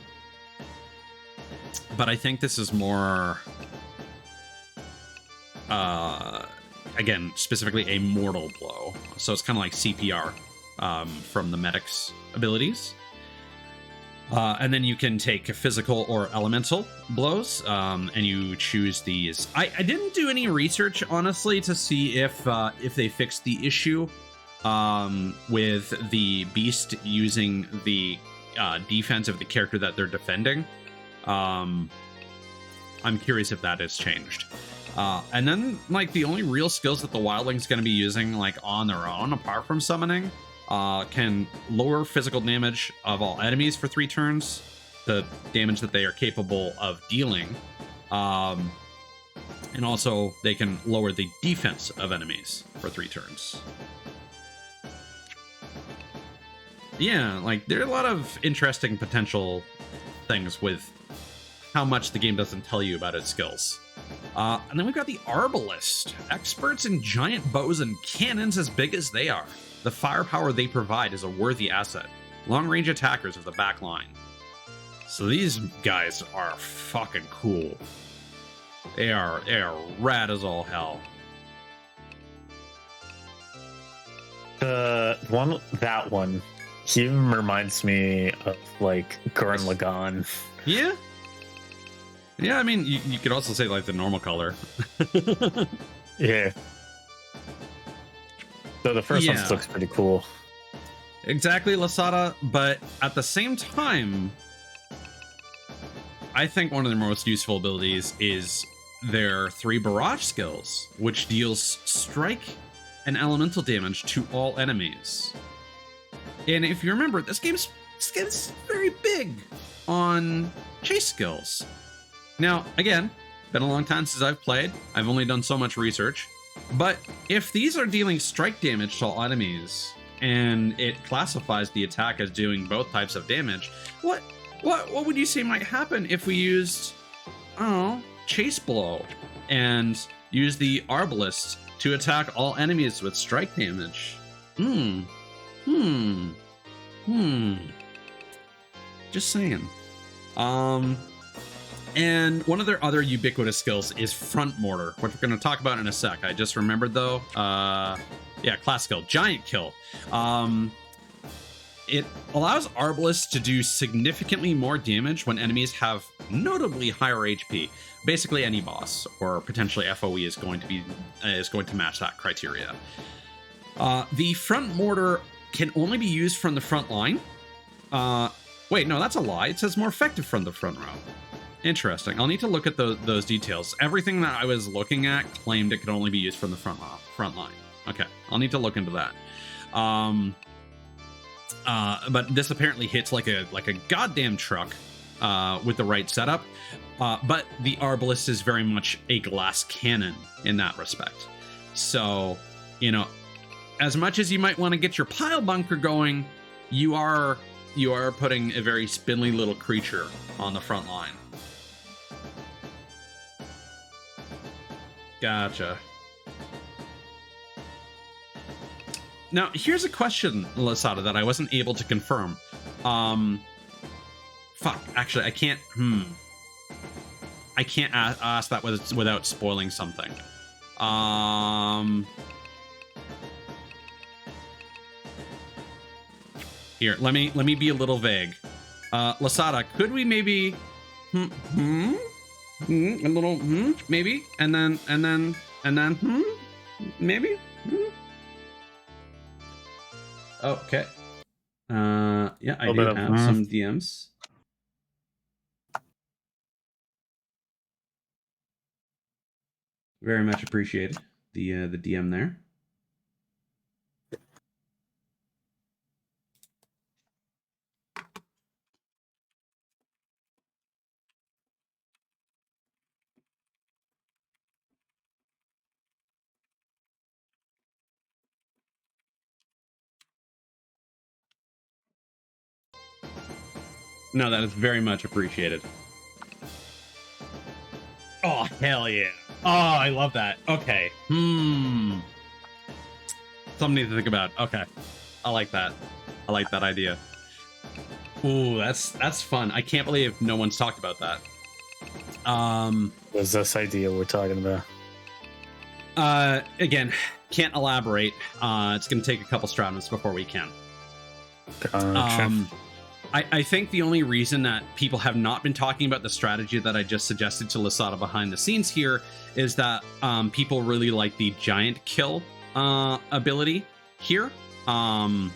[SPEAKER 1] I think this is more, again, specifically a mortal blow. So it's kind of like CPR from the medic's abilities. And then you can take physical or elemental blows, and you choose these. I didn't do any research, honestly, to see if they fixed the issue with the beast using the defense of the character that they're defending. I'm curious if that has changed. And then, the only real skills that the wildling's going to be using, on their own, apart from summoning, can lower physical damage of all enemies for 3 turns, the damage that they are capable of dealing, and also they can lower the defense of enemies for 3 turns. Yeah, there are a lot of interesting potential things with how much the game doesn't tell you about its skills. And then we've got the Arbalist, experts in giant bows and cannons as big as they are. The firepower they provide is a worthy asset. Long-range attackers of the back line. So these guys are fucking cool. They are rad as all hell.
[SPEAKER 2] That one He even reminds me of like Gurren Lagann.
[SPEAKER 1] Yeah. Yeah, I mean, you could also say like the normal color.
[SPEAKER 2] Yeah. So the first one looks pretty cool.
[SPEAKER 1] Exactly, Lasada, but at the same time, I think one of their most useful abilities is their 3 barrage skills, which deals strike and elemental damage to all enemies. And if you remember, this game's very big on chase skills. Now, again, been a long time since I've played. I've only done so much research. But if these are dealing strike damage to all enemies, and it classifies the attack as doing both types of damage, what would you say might happen if we used, I don't know, Chase Blow and use the Arbalist to attack all enemies with strike damage? Just saying. And one of their other ubiquitous skills is Front Mortar, which we're going to talk about in a sec. I just remembered though. Yeah, class skill, Giant Kill. It allows Arbalists to do significantly more damage when enemies have notably higher HP. Basically, any boss or potentially FOE is going to match that criteria. The Front Mortar can only be used from the front line. Wait, no, that's a lie. It says more effective from the front row. Interesting. I'll need to look at those details. Everything that I was looking at claimed it could only be used from the front line. Okay, I'll need to look into that. But this apparently hits like a goddamn truck with the right setup. But the Arbalist is very much a glass cannon in that respect. So, you know, as much as you might want to get your pile bunker going, you are putting a very spindly little creature on the front line. Gotcha. Now, here's a question, Lasada, that I wasn't able to confirm. Fuck, actually, I can't... I can't ask that without spoiling something. Here, let me be a little vague. Lasada, could we maybe... a little maybe, and then maybe. Okay. Yeah, I do have some DMs. Very much appreciated the DM there. No, that is very much appreciated. Oh, hell yeah. Oh, I love that. Okay. Something to think about. Okay. I like that. I like that idea. Ooh, that's fun. I can't believe no one's talked about that.
[SPEAKER 2] What's this idea we're talking about?
[SPEAKER 1] Again, can't elaborate. It's going to take a couple Stratums before we can. I think the only reason that people have not been talking about the strategy that I just suggested to Lasada behind the scenes here is that people really like the Giant Kill ability here. And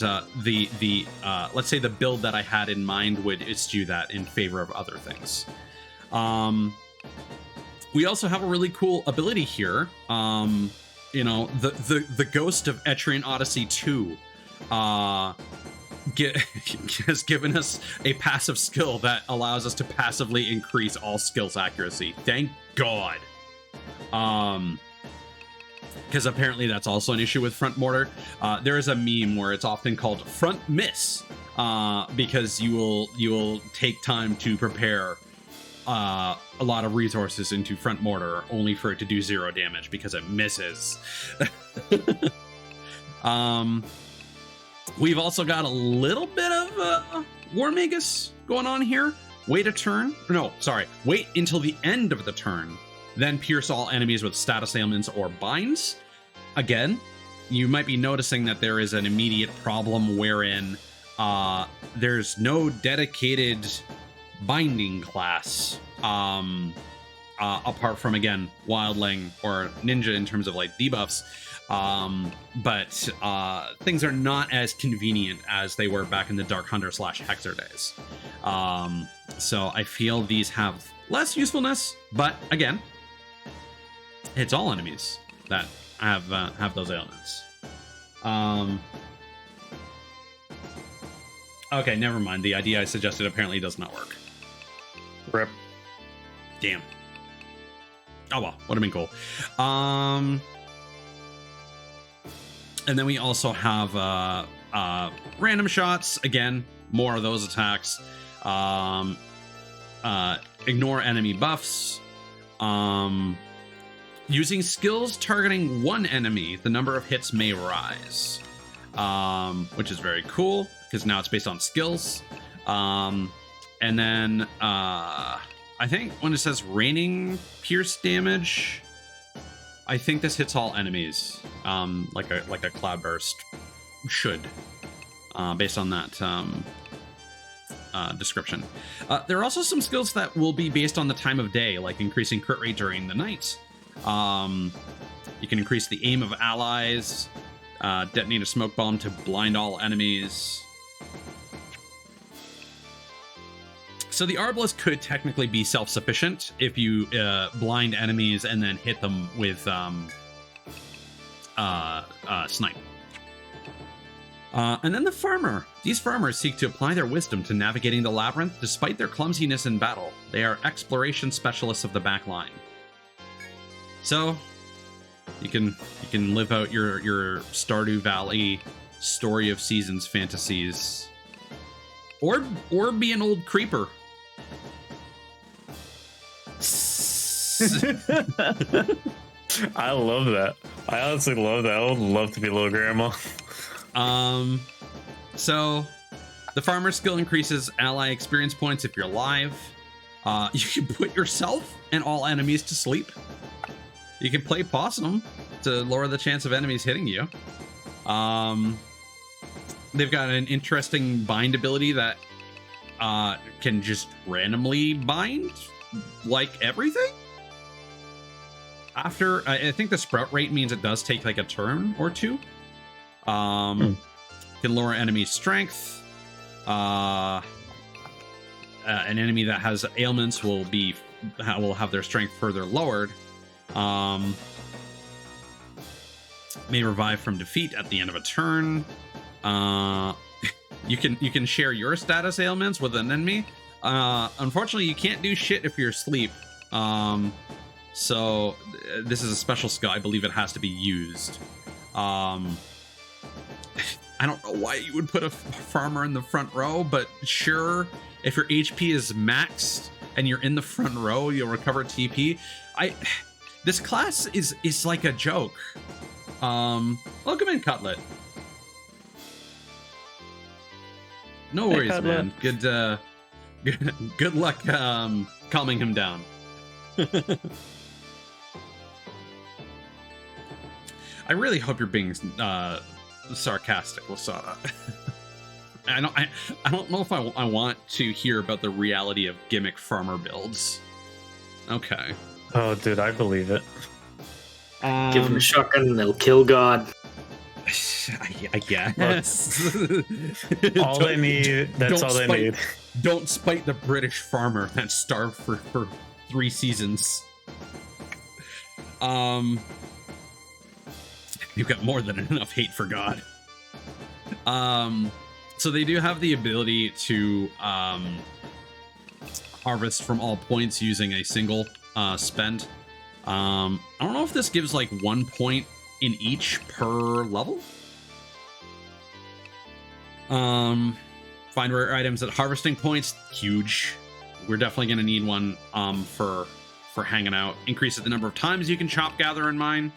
[SPEAKER 1] let's say the build that I had in mind would eschew that in favor of other things. We also have a really cool ability here. You know, the Ghost of Etrian Odyssey 2 has given us a passive skill that allows us to passively increase all skills accuracy. Thank God. Because apparently that's also an issue with Front Mortar. There is a meme where it's often called Front Miss, because you will take time to prepare a lot of resources into Front Mortar only for it to do 0 damage because it misses. We've also got a little bit of War Magus going on here. Wait a turn. No, sorry. Wait until the end of the turn. Then pierce all enemies with status ailments or binds. Again, you might be noticing that there is an immediate problem wherein there's no dedicated binding class apart from, again, Wildling or Ninja in terms of like debuffs. But things are not as convenient as they were back in the Dark Hunter / Hexer days. So I feel these have less usefulness, but again, it's all enemies that have those ailments. Okay, never mind. The idea I suggested apparently does not work.
[SPEAKER 2] Rip.
[SPEAKER 1] Damn. Oh well, would have been cool. And then we also have random shots. Again, more of those attacks. Ignore enemy buffs. Using skills targeting one enemy, the number of hits may rise, which is very cool because now it's based on skills. And then I think when it says raining pierce damage, I think this hits all enemies, like a cloudburst should, based on that description. There are also some skills that will be based on the time of day, like increasing crit rate during the night. You can increase the aim of allies, detonate a smoke bomb to blind all enemies. So the Arbalest could technically be self-sufficient if you blind enemies and then hit them with snipe. And then the farmer. These farmers seek to apply their wisdom to navigating the labyrinth despite their clumsiness in battle. They are exploration specialists of the back line. So you can live out your Stardew Valley story of seasons fantasies, or be an old creeper.
[SPEAKER 2] I love that. I honestly love that. I would love to be little grandma.
[SPEAKER 1] So the farmer skill increases ally experience points if you're alive. You can put yourself and all enemies to sleep. You can play possum to lower the chance of enemies hitting you. They've got an interesting bind ability that can just randomly bind like everything. After, I think the sprout rate means it does take like a turn or two. Can lower enemy strength. An enemy that has ailments will have their strength further lowered. May revive from defeat at the end of a turn. You can share your status ailments with an enemy. Unfortunately, you can't do shit if you're asleep. So this is a special skill. I believe it has to be used. I don't know why you would put a farmer in the front row, but sure, if your HP is maxed and you're in the front row, you'll recover TP. This class is like a joke. Welcome in, Cutlet. No worries, man. Good luck calming him down. I really hope you're being sarcastic, Lasada. I don't know if I want to hear about the reality of gimmick farmer builds. Okay.
[SPEAKER 2] Oh, dude, I believe it.
[SPEAKER 3] Give him a shotgun and they'll kill God.
[SPEAKER 1] I guess.
[SPEAKER 2] All they need. That's all they need.
[SPEAKER 1] Don't spite the British farmer that starved for 3 seasons. You've got more than enough hate for God. So they do have the ability to harvest from all points using a single spend. I don't know if this gives like 1 point in each per level. Find rare items at harvesting points. Huge. We're definitely going to need one for hanging out. Increases the number of times you can chop, gather, and mine.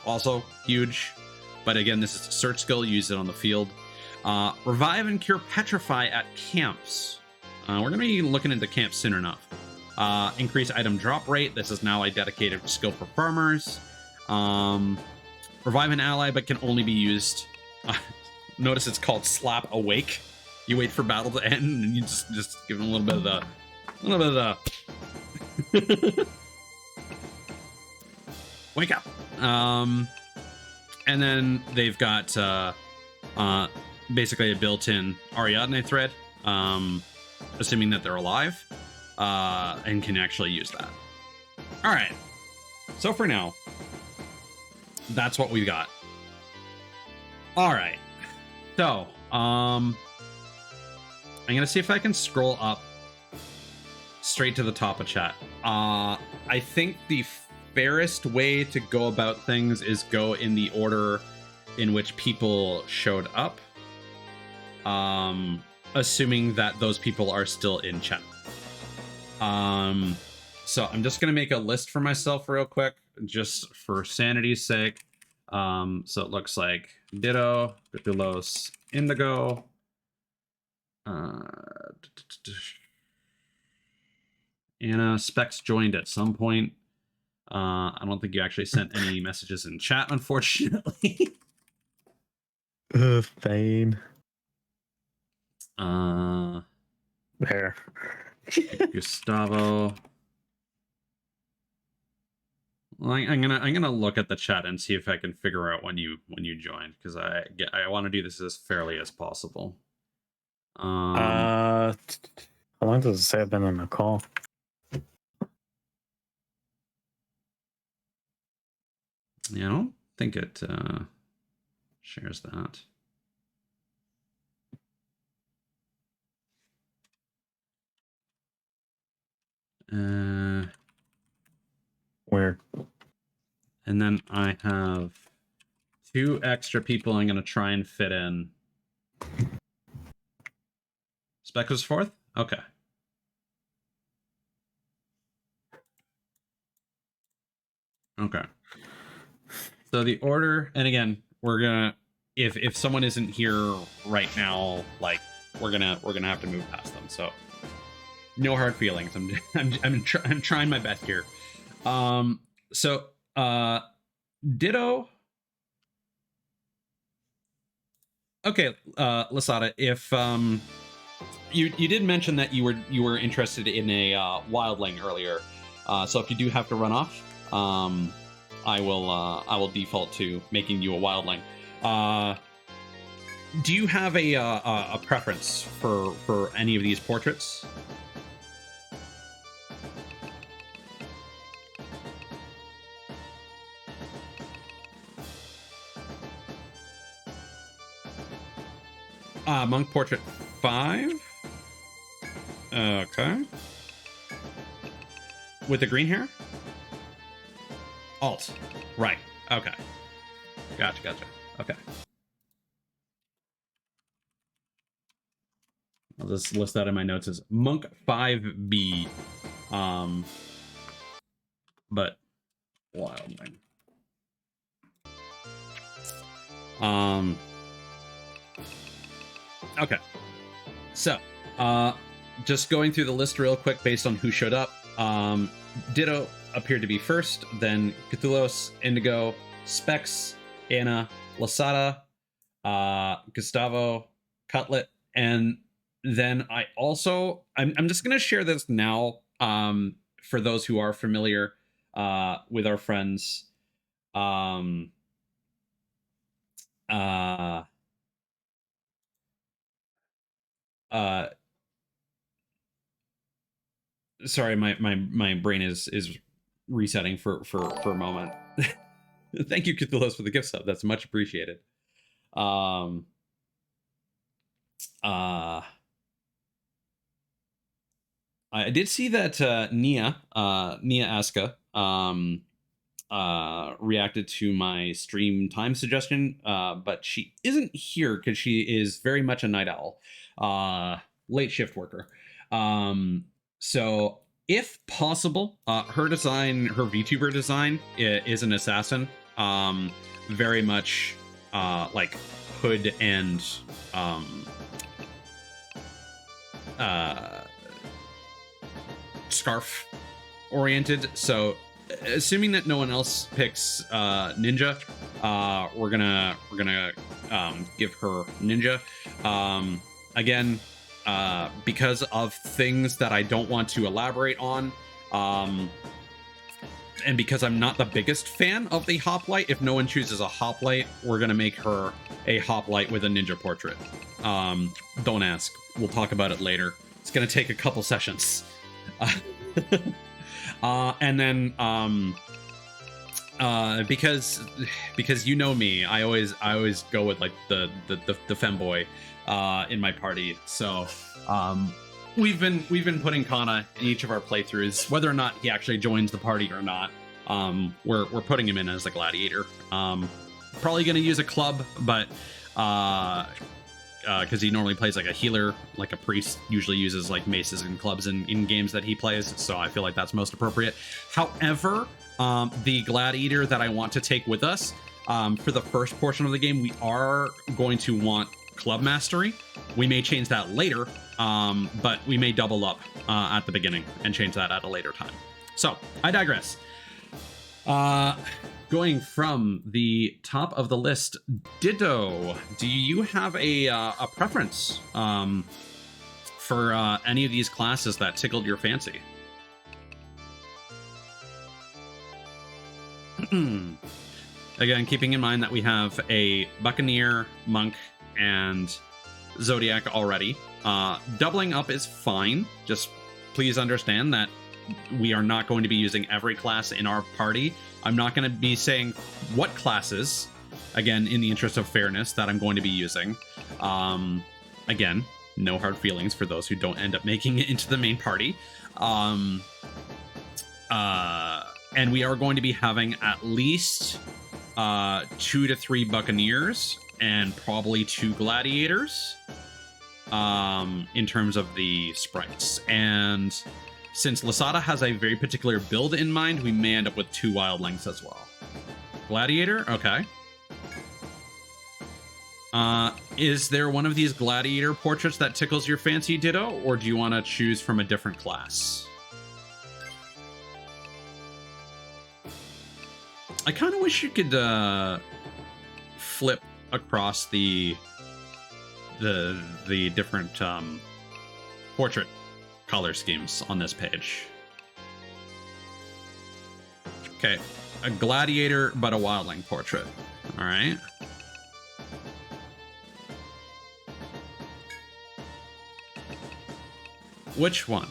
[SPEAKER 1] Also huge. But again, this is a search skill. Use it on the field. Revive and cure petrify at camps. We're going to be looking into camps soon enough. Increase item drop rate. This is now a dedicated skill for farmers. Revive an ally, but can only be used. Notice it's called Slap Awake. You wait for battle to end, and you just give them a little bit of the, wake up. And then they've got basically a built-in Ariadne thread, assuming that they're alive, and can actually use that. All right. So for now, that's what we've got. All right. So, I'm gonna see if I can scroll up straight to the top of chat. I think the fairest way to go about things is go in the order in which people showed up, assuming that those people are still in chat. So I'm just gonna make a list for myself real quick, just for sanity's sake. So it looks like Ditto, Cthulhu's, Indigo, Anna, Specs joined at some point. I don't think you actually sent any messages in chat, unfortunately.
[SPEAKER 2] Fame. There.
[SPEAKER 1] Gustavo. Well, I'm gonna look at the chat and see if I can figure out when you joined, because I want to do this as fairly as possible.
[SPEAKER 2] How long does it say I've been on the call?
[SPEAKER 1] Yeah, I don't think it shares that.
[SPEAKER 2] Weird.
[SPEAKER 1] And then I have 2 extra people I'm gonna try and fit in. Spec was 4th? Okay. Okay. So the order, and again, we're gonna, if someone isn't here right now, like we're gonna have to move past them. So no hard feelings. I'm trying my best here. So Ditto. Okay, Lasada, if you did mention that you were interested in a wildling earlier. So if you do have to run off, I will default to making you a wildling. Do you have a preference for any of these portraits? Monk portrait 5. Okay. With the green hair? Alt. Right. Okay. Gotcha. Okay. I'll just list that in my notes as Monk 5B. But wildling. Okay. So, just going through the list real quick based on who showed up. Ditto appeared to be first, then Cthulhu's, Indigo, Specs, Anna, Lasada, Gustavo, Cutlet, and then I'm just going to share this now for those who are familiar with our friends. Sorry, my brain is resetting for a moment. Thank you, Cthulhu, for the gift sub. That's much appreciated. I did see that Nia Aska reacted to my stream time suggestion, but she isn't here because she is very much a night owl, late shift worker. So if possible, her VTuber design is an assassin, very much like hood and scarf oriented. So assuming that no one else picks ninja, we're gonna give her ninja. Again, because of things that I don't want to elaborate on, and because I'm not the biggest fan of the hoplite, if no one chooses a hoplite, we're gonna make her a hoplite with a ninja portrait. Don't ask. We'll talk about it later. It's gonna take a couple sessions. And then because you know me, I always go with like the femboy in my party. So we've been putting Kana in each of our playthroughs, whether or not he actually joins the party or not. We're putting him in as a gladiator. Probably gonna use a club, but because he normally plays like a healer, like a priest usually uses like maces and clubs in games that he plays, so I feel like that's most appropriate. However, the gladiator that I want to take with us for the first portion of the game, we are going to want club mastery. We may change that later, but we may double up at the beginning and change that at a later time. So I digress. Going from the top of the list, Ditto, do you have a preference for any of these classes that tickled your fancy? Again, keeping in mind that we have a Buccaneer, Monk, and Zodiac already. Doubling up is fine. Just please understand that we are not going to be using every class in our party. I'm not going to be saying what classes, again, in the interest of fairness, that I'm going to be using. Again, no hard feelings for those who don't end up making it into the main party. And we are going to be having at least 2 to 3 Buccaneers and probably 2 Gladiators in terms of the sprites. And since Lasada has a very particular build in mind, we may end up with 2 Wildlings as well. Gladiator? Okay. Is there one of these Gladiator portraits that tickles your fancy, Ditto? Or do you want to choose from a different class? I kind of wish you could flip across the different portrait color schemes on this page. Okay, a gladiator but a wildling portrait. All right. Which one?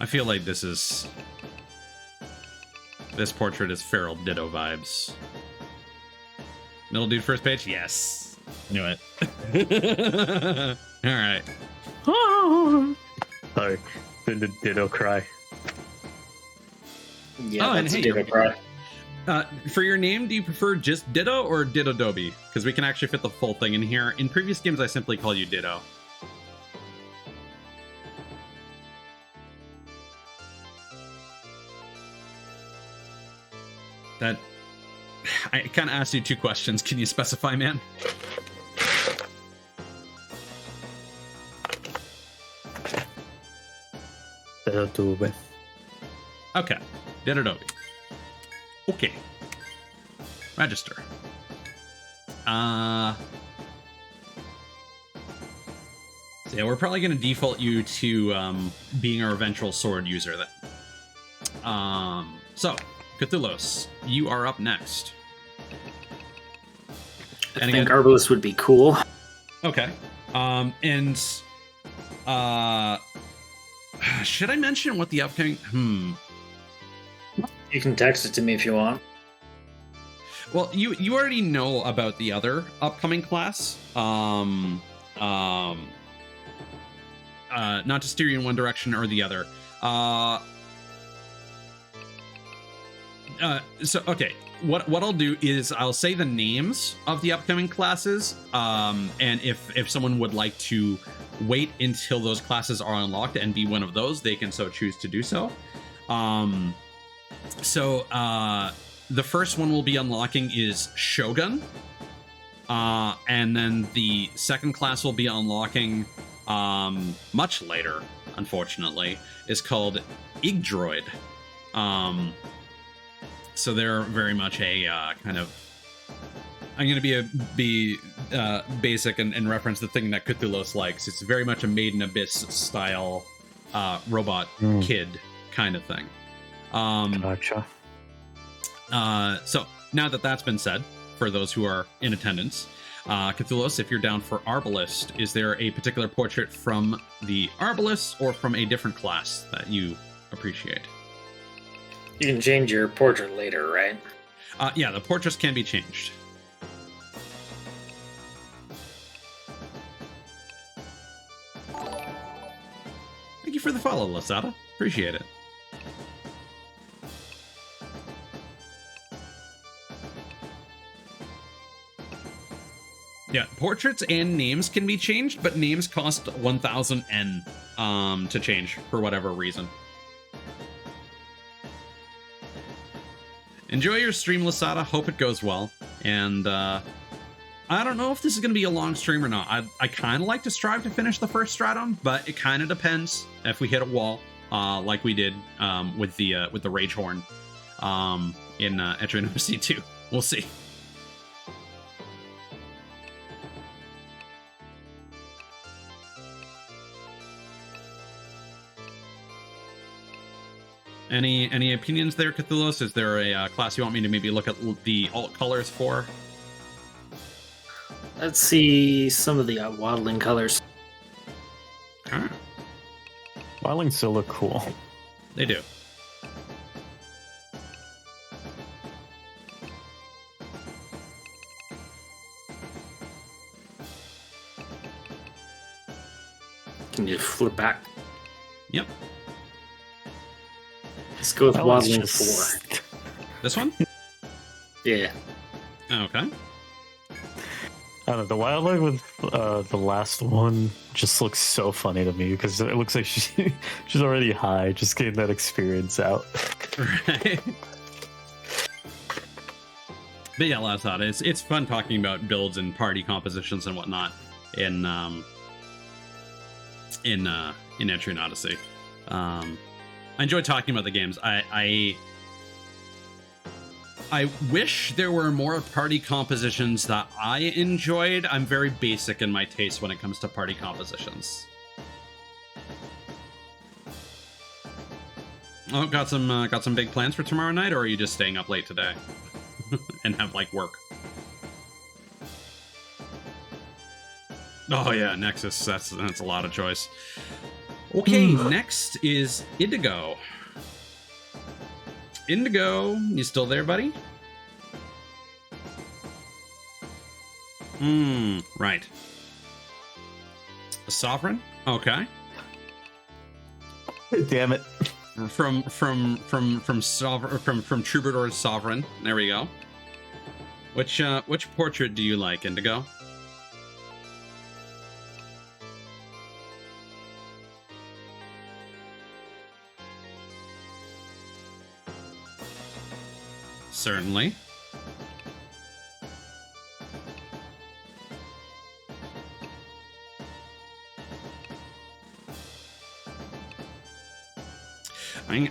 [SPEAKER 1] I feel like this portrait is feral Ditto vibes. Middle dude first page? Yes. Knew it. All right.
[SPEAKER 2] Sorry. The Ditto cry.
[SPEAKER 3] Yeah, that's a Ditto cry.
[SPEAKER 1] For your name, do you prefer just Ditto or Ditto Dobby? Because we can actually fit the full thing in here. In previous games, I simply call you Ditto. That... I kind of asked you 2 questions. Can you specify, man?
[SPEAKER 2] Ditto Dobby.
[SPEAKER 1] Okay. Ditto Dobby. Okay. Register. So yeah, we're probably going to default you to being our eventual sword user. So, Cthulhu's, you are up next.
[SPEAKER 3] I think Arbalest would be cool.
[SPEAKER 1] Okay. Should I mention what the upcoming...
[SPEAKER 3] You can text it to me if you want.
[SPEAKER 1] Well, you already know about the other upcoming class. Not to steer you in one direction or the other. So, okay. What I'll do is I'll say the names of the upcoming classes, and if someone would like to wait until those classes are unlocked and be one of those, they can so choose to do so. The first one we'll be unlocking is Shogun, and then the second class we'll be unlocking much later, unfortunately, is called Igdroid. So they're very much a kind of. I'm going to be basic and reference the thing that Cthulhu likes. It's very much a Made in Abyss style robot kid kind of thing.
[SPEAKER 2] Gotcha.
[SPEAKER 1] So now that that's been said, for those who are in attendance, Cthulhu, if you're down for Arbalist, is there a particular portrait from the Arbalist or from a different class that you appreciate?
[SPEAKER 3] You can change your portrait later, right?
[SPEAKER 1] Yeah, the portraits can be changed. Thank you for the follow, Lasada. Appreciate it. Yeah, portraits and names can be changed, but names cost 1,000 N to change for whatever reason. Enjoy your stream, Lasada. Hope it goes well. And I don't know if this is going to be a long stream or not. I kind of like to strive to finish the first stratum, but it kind of depends if we hit a wall, like we did with the Rage Horn in Etrian Odyssey 2. We'll see. Any opinions there, Cthulhu? Is there a class you want me to maybe look at the alt colors for?
[SPEAKER 3] Let's see some of the waddling colors.
[SPEAKER 1] All right.
[SPEAKER 2] Wildlings still look cool.
[SPEAKER 1] They do.
[SPEAKER 3] Can you flip back?
[SPEAKER 1] Yep.
[SPEAKER 3] Let's go with
[SPEAKER 2] That one's
[SPEAKER 3] waddling
[SPEAKER 2] just-
[SPEAKER 3] 4.
[SPEAKER 1] This one?
[SPEAKER 3] Yeah.
[SPEAKER 1] Okay.
[SPEAKER 2] I don't know, the wildling with the last one just looks so funny to me because it looks like she's already high, just getting that experience out.
[SPEAKER 1] Right. But yeah, last thought, it's fun talking about builds and party compositions and whatnot in Etrian Odyssey. I enjoy talking about the games. I wish there were more party compositions that I enjoyed. I'm very basic in my taste when it comes to party compositions. Oh, got some big plans for tomorrow night, or are you just staying up late today and have like work? Oh yeah, Nexus. That's a lot of choice. Okay, next is Indigo. Indigo, you still there, buddy? Right. A sovereign? Okay.
[SPEAKER 2] Damn it.
[SPEAKER 1] From Troubadour's Sovereign. There we go. Which portrait do you like, Indigo? Certainly.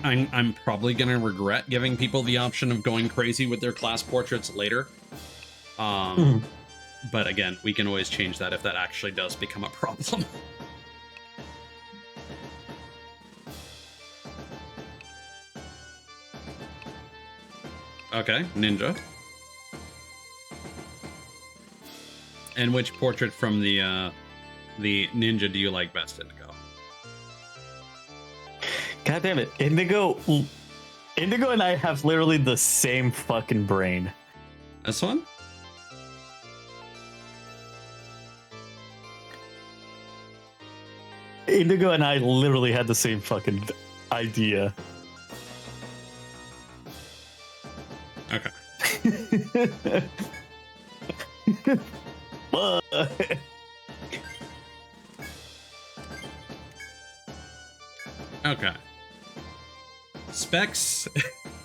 [SPEAKER 1] I'm probably gonna regret giving people the option of going crazy with their class portraits later. But again, we can always change that if that actually does become a problem. Okay, ninja. And which portrait from the ninja do you like best, Indigo?
[SPEAKER 2] God damn it. Indigo and I have literally the same fucking brain.
[SPEAKER 1] This one?
[SPEAKER 2] Indigo and I literally had the same fucking idea.
[SPEAKER 1] Okay. Okay. Specs,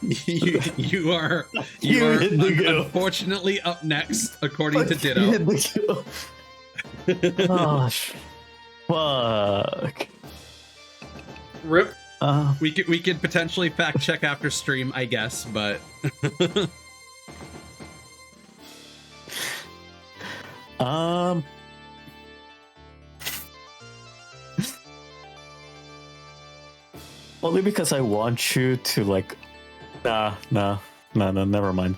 [SPEAKER 1] you are unfortunately up next, according to Ditto.
[SPEAKER 2] Oh, Fuck.
[SPEAKER 3] Rip.
[SPEAKER 1] We could potentially fact check after stream, I guess, but
[SPEAKER 2] only because I want you to like. No, never mind.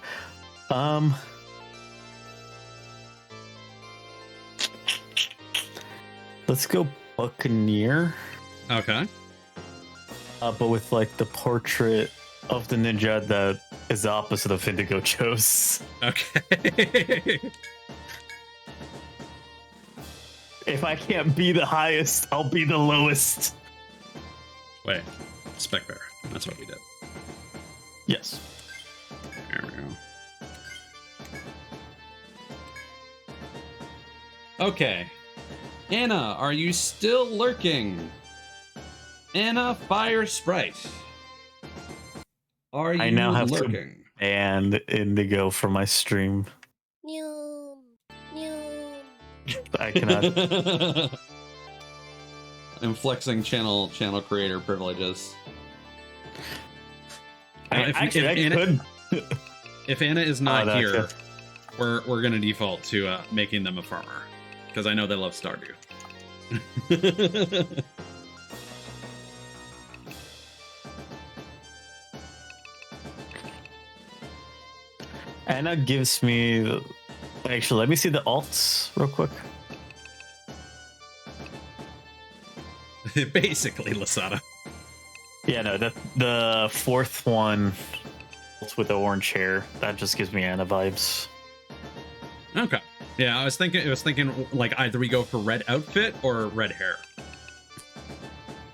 [SPEAKER 2] Let's go Buccaneer.
[SPEAKER 1] okay.
[SPEAKER 2] But with like the portrait of the ninja that is the opposite of Indigo chose.
[SPEAKER 1] Okay.
[SPEAKER 2] If I can't be the highest, I'll be the lowest.
[SPEAKER 1] Wait, Spec Bear. That's what we did.
[SPEAKER 2] Yes.
[SPEAKER 1] There we go. Okay. Anna, are you still lurking? Anna Fire Sprite. Are you
[SPEAKER 2] I now have
[SPEAKER 1] lurking?
[SPEAKER 2] And Indigo for my stream. I cannot.
[SPEAKER 1] I'm flexing channel creator privileges.
[SPEAKER 2] I could.
[SPEAKER 1] If Anna is not here,
[SPEAKER 2] good.
[SPEAKER 1] we're gonna default to making them a farmer because I know they love Stardew.
[SPEAKER 2] Anna gives me. Actually, let me see the alts real quick.
[SPEAKER 1] Basically, Lasada.
[SPEAKER 2] Yeah, no, the fourth one with the orange hair that just gives me Anna vibes.
[SPEAKER 1] Okay. Yeah, I was thinking like either we go for red outfit or red hair.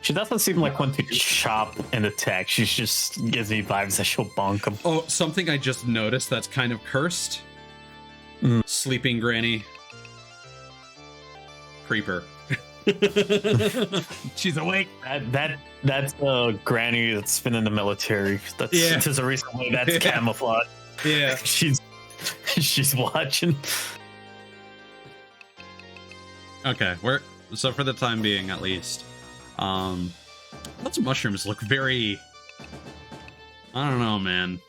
[SPEAKER 2] She doesn't seem like one to chop and attack. She just gives me vibes that she'll bonk him.
[SPEAKER 1] Oh, something I just noticed that's kind of cursed. Sleeping Granny. Creeper. She's awake.
[SPEAKER 2] That's a granny that's been in the military. There's a reason why that's camouflage.
[SPEAKER 1] Yeah.
[SPEAKER 2] She's watching.
[SPEAKER 1] Okay, so for the time being at least. Those mushrooms look very, I don't know, man.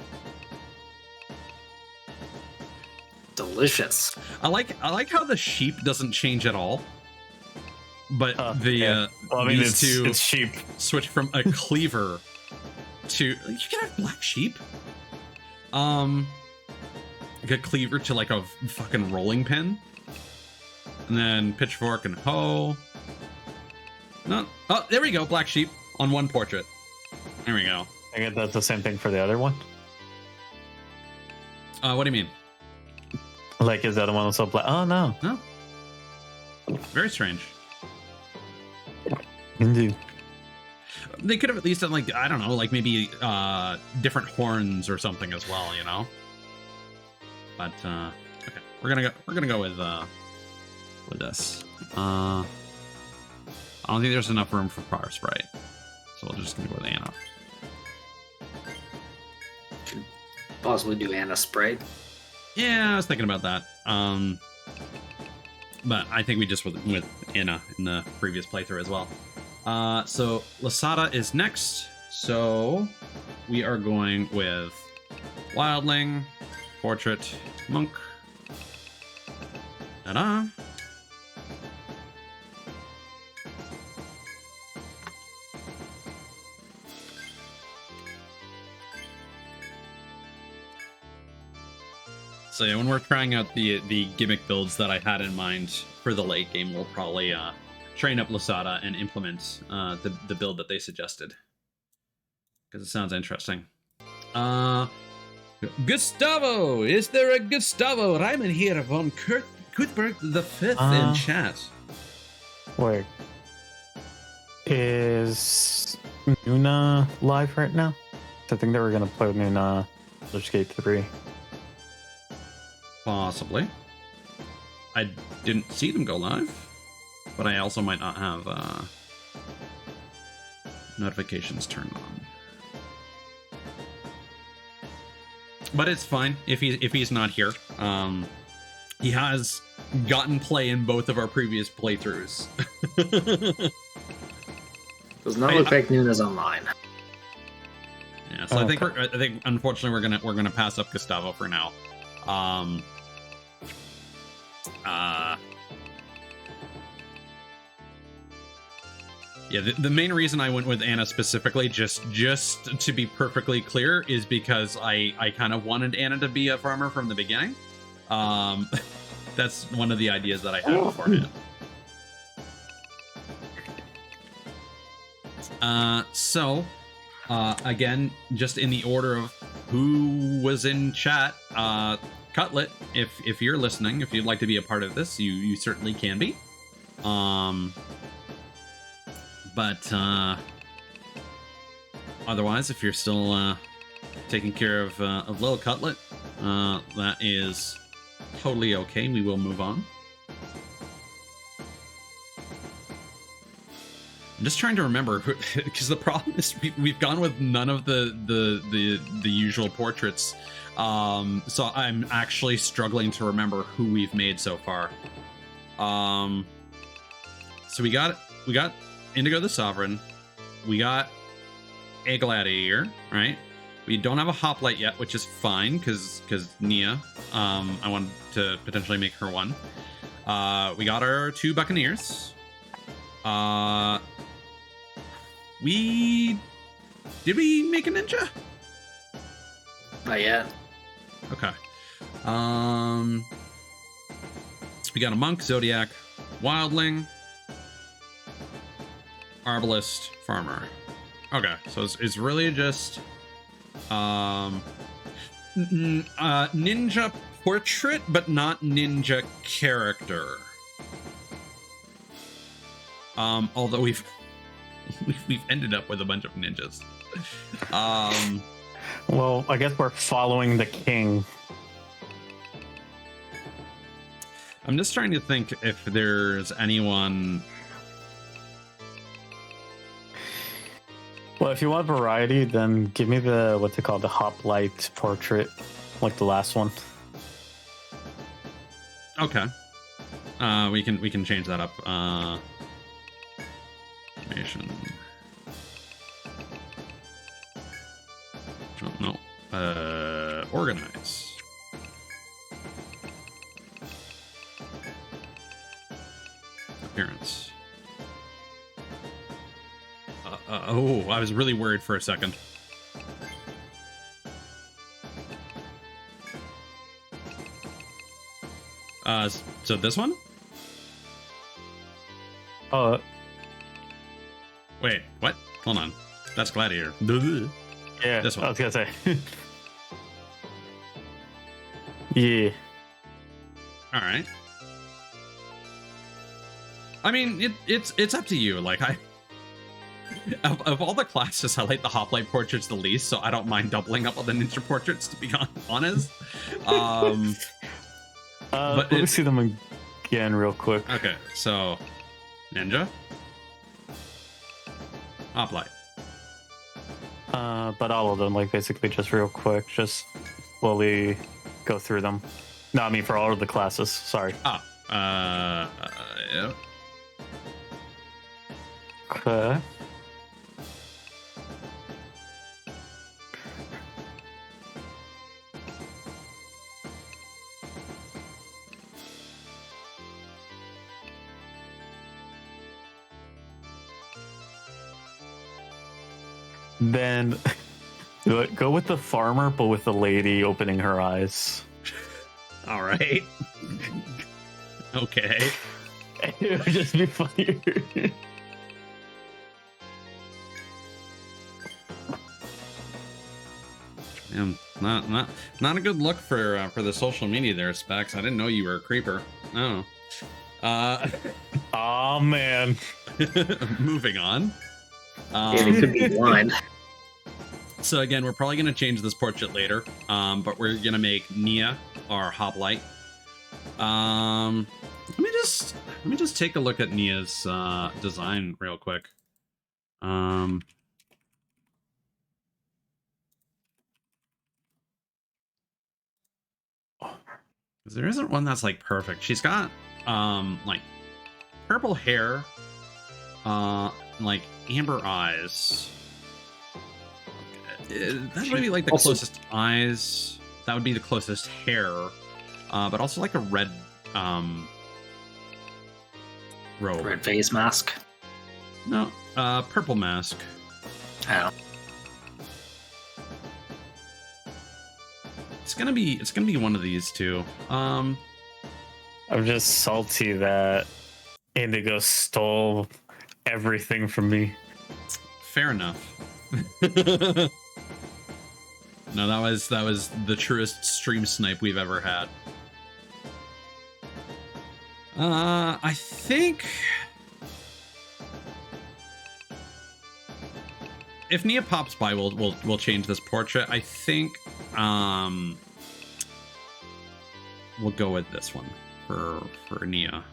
[SPEAKER 3] Delicious.
[SPEAKER 1] I like how the sheep doesn't change at all. But these two
[SPEAKER 2] it's sheep.
[SPEAKER 1] Switch from a cleaver to you can have black sheep. Like a cleaver to like a fucking rolling pin. And then pitchfork and hoe. No. Oh, there we go. Black sheep on one portrait. There we go.
[SPEAKER 2] I guess that's the same thing for the other one.
[SPEAKER 1] What do you mean?
[SPEAKER 2] Like, is the other one also black? Oh, no.
[SPEAKER 1] No. Very strange.
[SPEAKER 2] Indeed.
[SPEAKER 1] They could have at least done like, I don't know, like maybe different horns or something as well, you know? But okay. We're gonna go with this. I don't think there's enough room for Fire Sprite. So we're just gonna go with Anna.
[SPEAKER 3] Could possibly do Anna Sprite.
[SPEAKER 1] Yeah, I was thinking about that. But I think we just went with Anna in the previous playthrough as well. So Lasada is next. So we are going with Wildling, Portrait, Monk. Ta-da! So yeah, when we're trying out the gimmick builds that I had in mind for the late game, we'll probably train up Lasada and implement the build that they suggested. Because it sounds interesting. Gustavo! Is there a Gustavo Ryman here von Cuthbert the Fifth in chat?
[SPEAKER 2] Wait. Is Nuna live right now? I think they were going to play Nuna Baldur's Gate 3.
[SPEAKER 1] Possibly. I didn't see them go live, but I also might not have notifications turned on. But it's fine if he's not here. He has gotten play in both of our previous playthroughs.
[SPEAKER 3] Does not look like Nuna's online.
[SPEAKER 1] Yeah, so I think unfortunately we're gonna pass up Gustavo for now. Yeah, the main reason I went with Anna specifically, just to be perfectly clear, is because I kind of wanted Anna to be a farmer from the beginning. That's one of the ideas that I had beforehand. Again, just in the order of who was in chat, Cutlet, if you're listening, if you'd like to be a part of this, you certainly can be. But otherwise, if you're still taking care of Little Cutlet, that is totally okay. We will move on. I'm just trying to remember, because the problem is we've gone with none of the usual portraits. So I'm actually struggling to remember who we've made so far. So we got Indigo the Sovereign. We got a Gladiator, right? We don't have a Hoplite yet, which is fine, because Nia, I wanted to potentially make her one. We got our 2 Buccaneers. Did we make a ninja?
[SPEAKER 3] Not yet.
[SPEAKER 1] Okay. We got a monk, Zodiac, Wildling, Arbalist, Farmer. Okay, so it's really just ninja portrait, but not ninja character. Although we've ended up with a bunch of ninjas.
[SPEAKER 2] Well, I guess we're following the king.
[SPEAKER 1] I'm just trying to think if there's anyone.
[SPEAKER 2] Well, if you want variety, then give me the what's it called, the Hoplite portrait, like the last one.
[SPEAKER 1] Okay. We can change that up. Animation. Oh, no. Organize. Appearance. Oh, I was really worried for a second. So this one? Wait, what? Hold on. That's Gladiator.
[SPEAKER 2] Yeah,
[SPEAKER 1] This one.
[SPEAKER 2] I was gonna say. Yeah.
[SPEAKER 1] All right. I mean, it's up to you. Like of all the classes, I like the Hoplite portraits the least, so I don't mind doubling up on the ninja portraits, to be honest.
[SPEAKER 2] Let me see them again real quick.
[SPEAKER 1] Okay, so ninja, Hoplite.
[SPEAKER 2] But all of them, like basically just real quick, just slowly go through them. No, I mean for all of the classes. Sorry.
[SPEAKER 1] Yeah.
[SPEAKER 2] Okay. Then go with the farmer, but with the lady opening her eyes.
[SPEAKER 1] All right. Okay.
[SPEAKER 2] It would just be funnier.
[SPEAKER 1] Not a good look for the social media there, Specs. I didn't know you were a creeper. Oh.
[SPEAKER 2] Oh man.
[SPEAKER 1] Moving on.
[SPEAKER 3] And it could be blind.
[SPEAKER 1] So again, we're probably going to change this portrait later, but we're going to make Nia our Hoplite. Let me just take a look at Nia's design real quick. There isn't one that's like perfect. She's got like purple hair, Like amber eyes. That would be like the
[SPEAKER 3] Also-
[SPEAKER 1] closest eyes. That would be the closest hair. But also like a red robe.
[SPEAKER 3] Red face mask.
[SPEAKER 1] No, purple mask.
[SPEAKER 3] Oh.
[SPEAKER 1] It's gonna be one of these two.
[SPEAKER 2] I'm just salty that Indigo stole everything from me.
[SPEAKER 1] Fair enough. No, that was the truest stream snipe we've ever had. I think if Nia pops by, we'll change this portrait. I think we'll go with this one for Nia.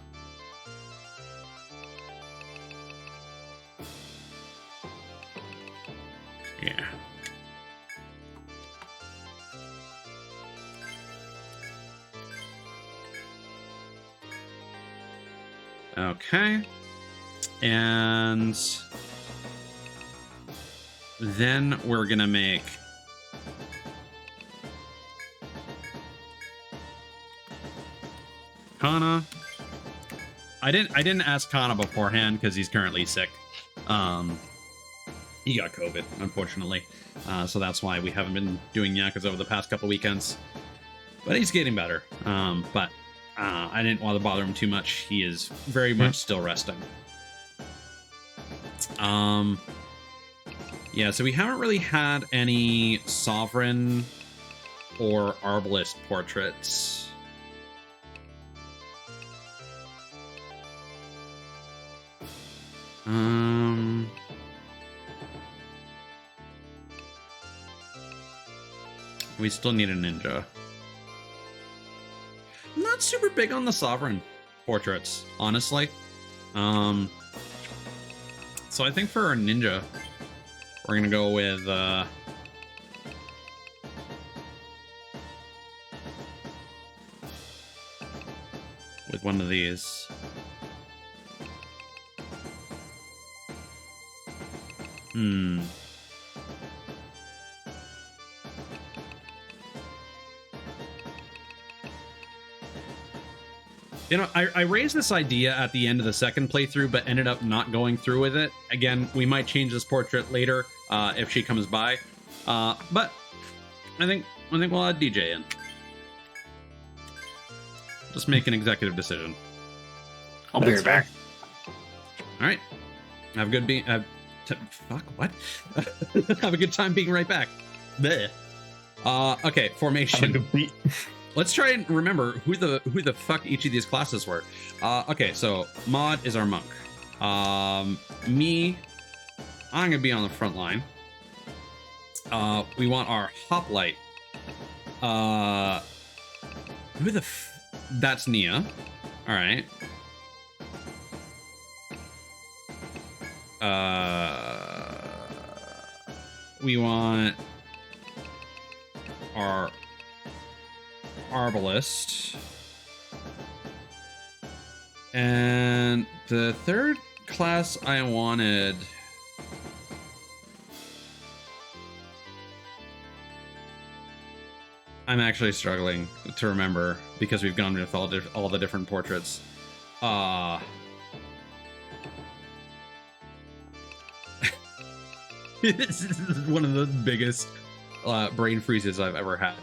[SPEAKER 1] Yeah. Okay. And then we're gonna make Kana. I didn't ask Kana beforehand because he's currently sick. He got COVID, unfortunately. So that's why we haven't been doing Yakuza over the past couple weekends. But he's getting better. But I didn't want to bother him too much. He is very much still resting. Yeah, so we haven't really had any Sovereign or Arbalist portraits. We still need a ninja. I'm not super big on the Sovereign portraits, honestly. So I think for our ninja, we're gonna go with one of these. You know, I raised this idea at the end of the second playthrough, but ended up not going through with it. Again, we might change this portrait later if she comes by. But I think we'll add DJ in. Just make an executive decision.
[SPEAKER 3] I'll be right back.
[SPEAKER 1] All right. Have a good fuck what? Have a good time being right back. Bleh. Okay, formation. Let's try and remember who the fuck each of these classes were. Okay, so Maud is our monk. Me, I'm gonna be on the front line. We want our hoplite. That's Nia. All right. We want our Arbalist. And the third class I wanted... I'm actually struggling to remember because we've gone with all the different portraits. This is one of the biggest brain freezes I've ever had.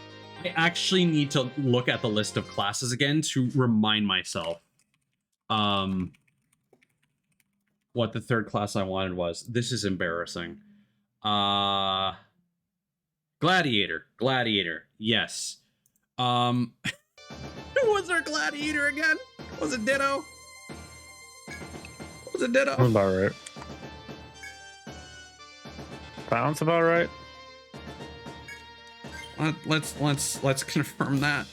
[SPEAKER 1] I actually need to look at the list of classes again to remind myself what the third class I wanted was. This is embarrassing. Gladiator. Yes. Who was our gladiator again? Was it Ditto?
[SPEAKER 2] Sounds about right. Sounds about right.
[SPEAKER 1] Let's confirm that.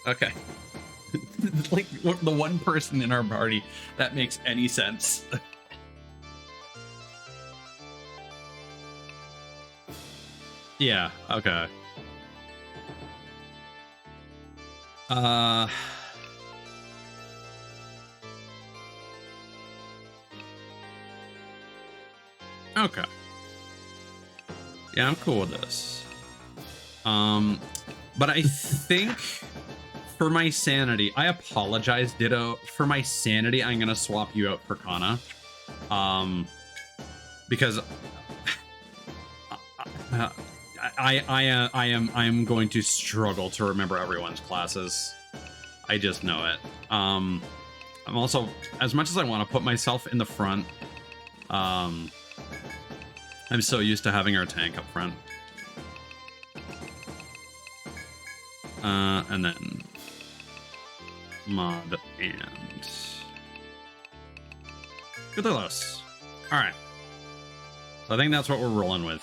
[SPEAKER 1] Okay. Like the one person in our party that makes any sense. Yeah, okay. Uh, okay. Yeah, I'm cool with this. But I think for my sanity, I apologize, Ditto. For my sanity, I'm gonna swap you out for Kana. Because I am going to struggle to remember everyone's classes. I just know it. I'm also, as much as I want to put myself in the front, I'm so used to having our tank up front. And then mod and Cthulhus. All right. So I think that's what we're rolling with.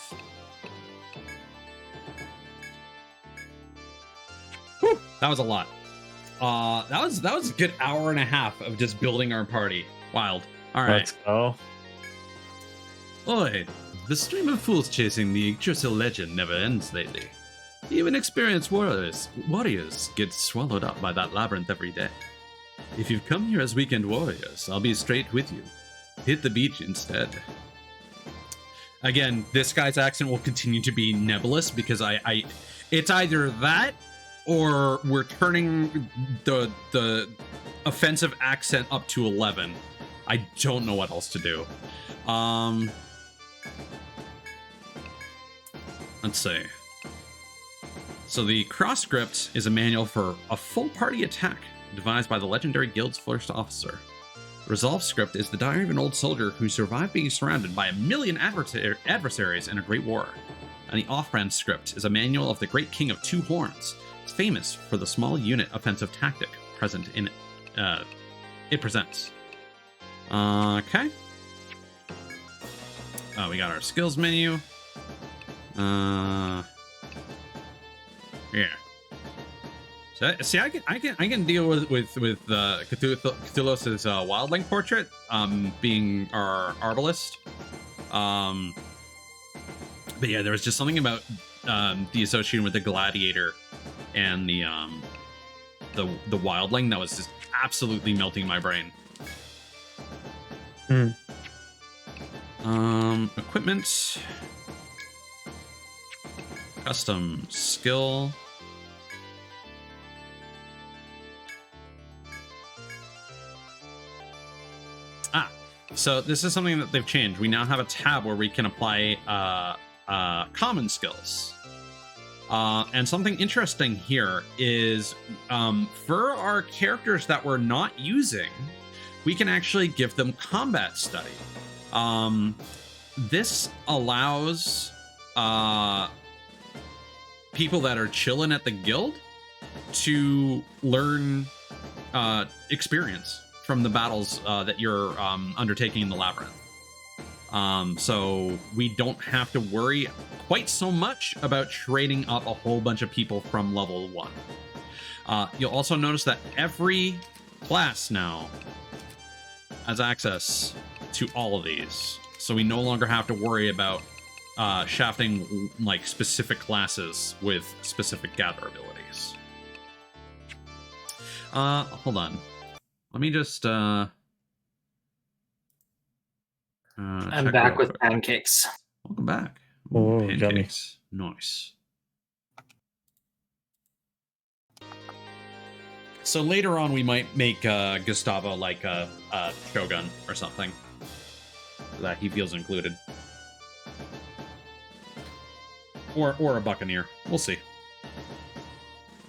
[SPEAKER 1] Whew, that was a lot. That was a good hour and a half of just building our party. Wild. All right.
[SPEAKER 2] Let's go.
[SPEAKER 1] Oi, the stream of fools chasing the Yggdrasil legend never ends lately. Even experienced warriors get swallowed up by that labyrinth every day. If you've come here as weekend warriors, I'll be straight with you. Hit the beach instead. Again, this guy's accent will continue to be nebulous because it's either that or we're turning the offensive accent up to 11. I don't know what else to do. Let's see. So the cross script is a manual for a full party attack devised by the legendary guild's first officer. The resolve script is the diary of an old soldier who survived being surrounded by 1 million adversaries in a great war. And the off-brand script is a manual of the great king of two horns. It's famous for the small unit offensive tactic present in it presents. Okay. Oh, we got our skills menu. Yeah. So, see, I can deal with Cthulhu's wildling portrait, being our arbalist. But yeah, there was just something about the association with the gladiator and the wildling that was just absolutely melting my brain. Equipment, custom skill. So this is something that they've changed. We now have a tab where we can apply common skills. And something interesting here is for our characters that we're not using, we can actually give them combat study. This allows people that are chilling at the guild to learn experience from the battles that you're undertaking in the labyrinth. So we don't have to worry quite so much about trading up a whole bunch of people from level 1. You'll also notice that every class now has access to all of these. So we no longer have to worry about shafting like specific classes with specific gather abilities. Hold on. Let me just
[SPEAKER 3] I'm back with pancakes.
[SPEAKER 1] Welcome back.
[SPEAKER 2] Ooh,
[SPEAKER 1] pancakes. Nice. So later on, we might make Gustavo like a shogun or something, so that he feels included, or a buccaneer. We'll see.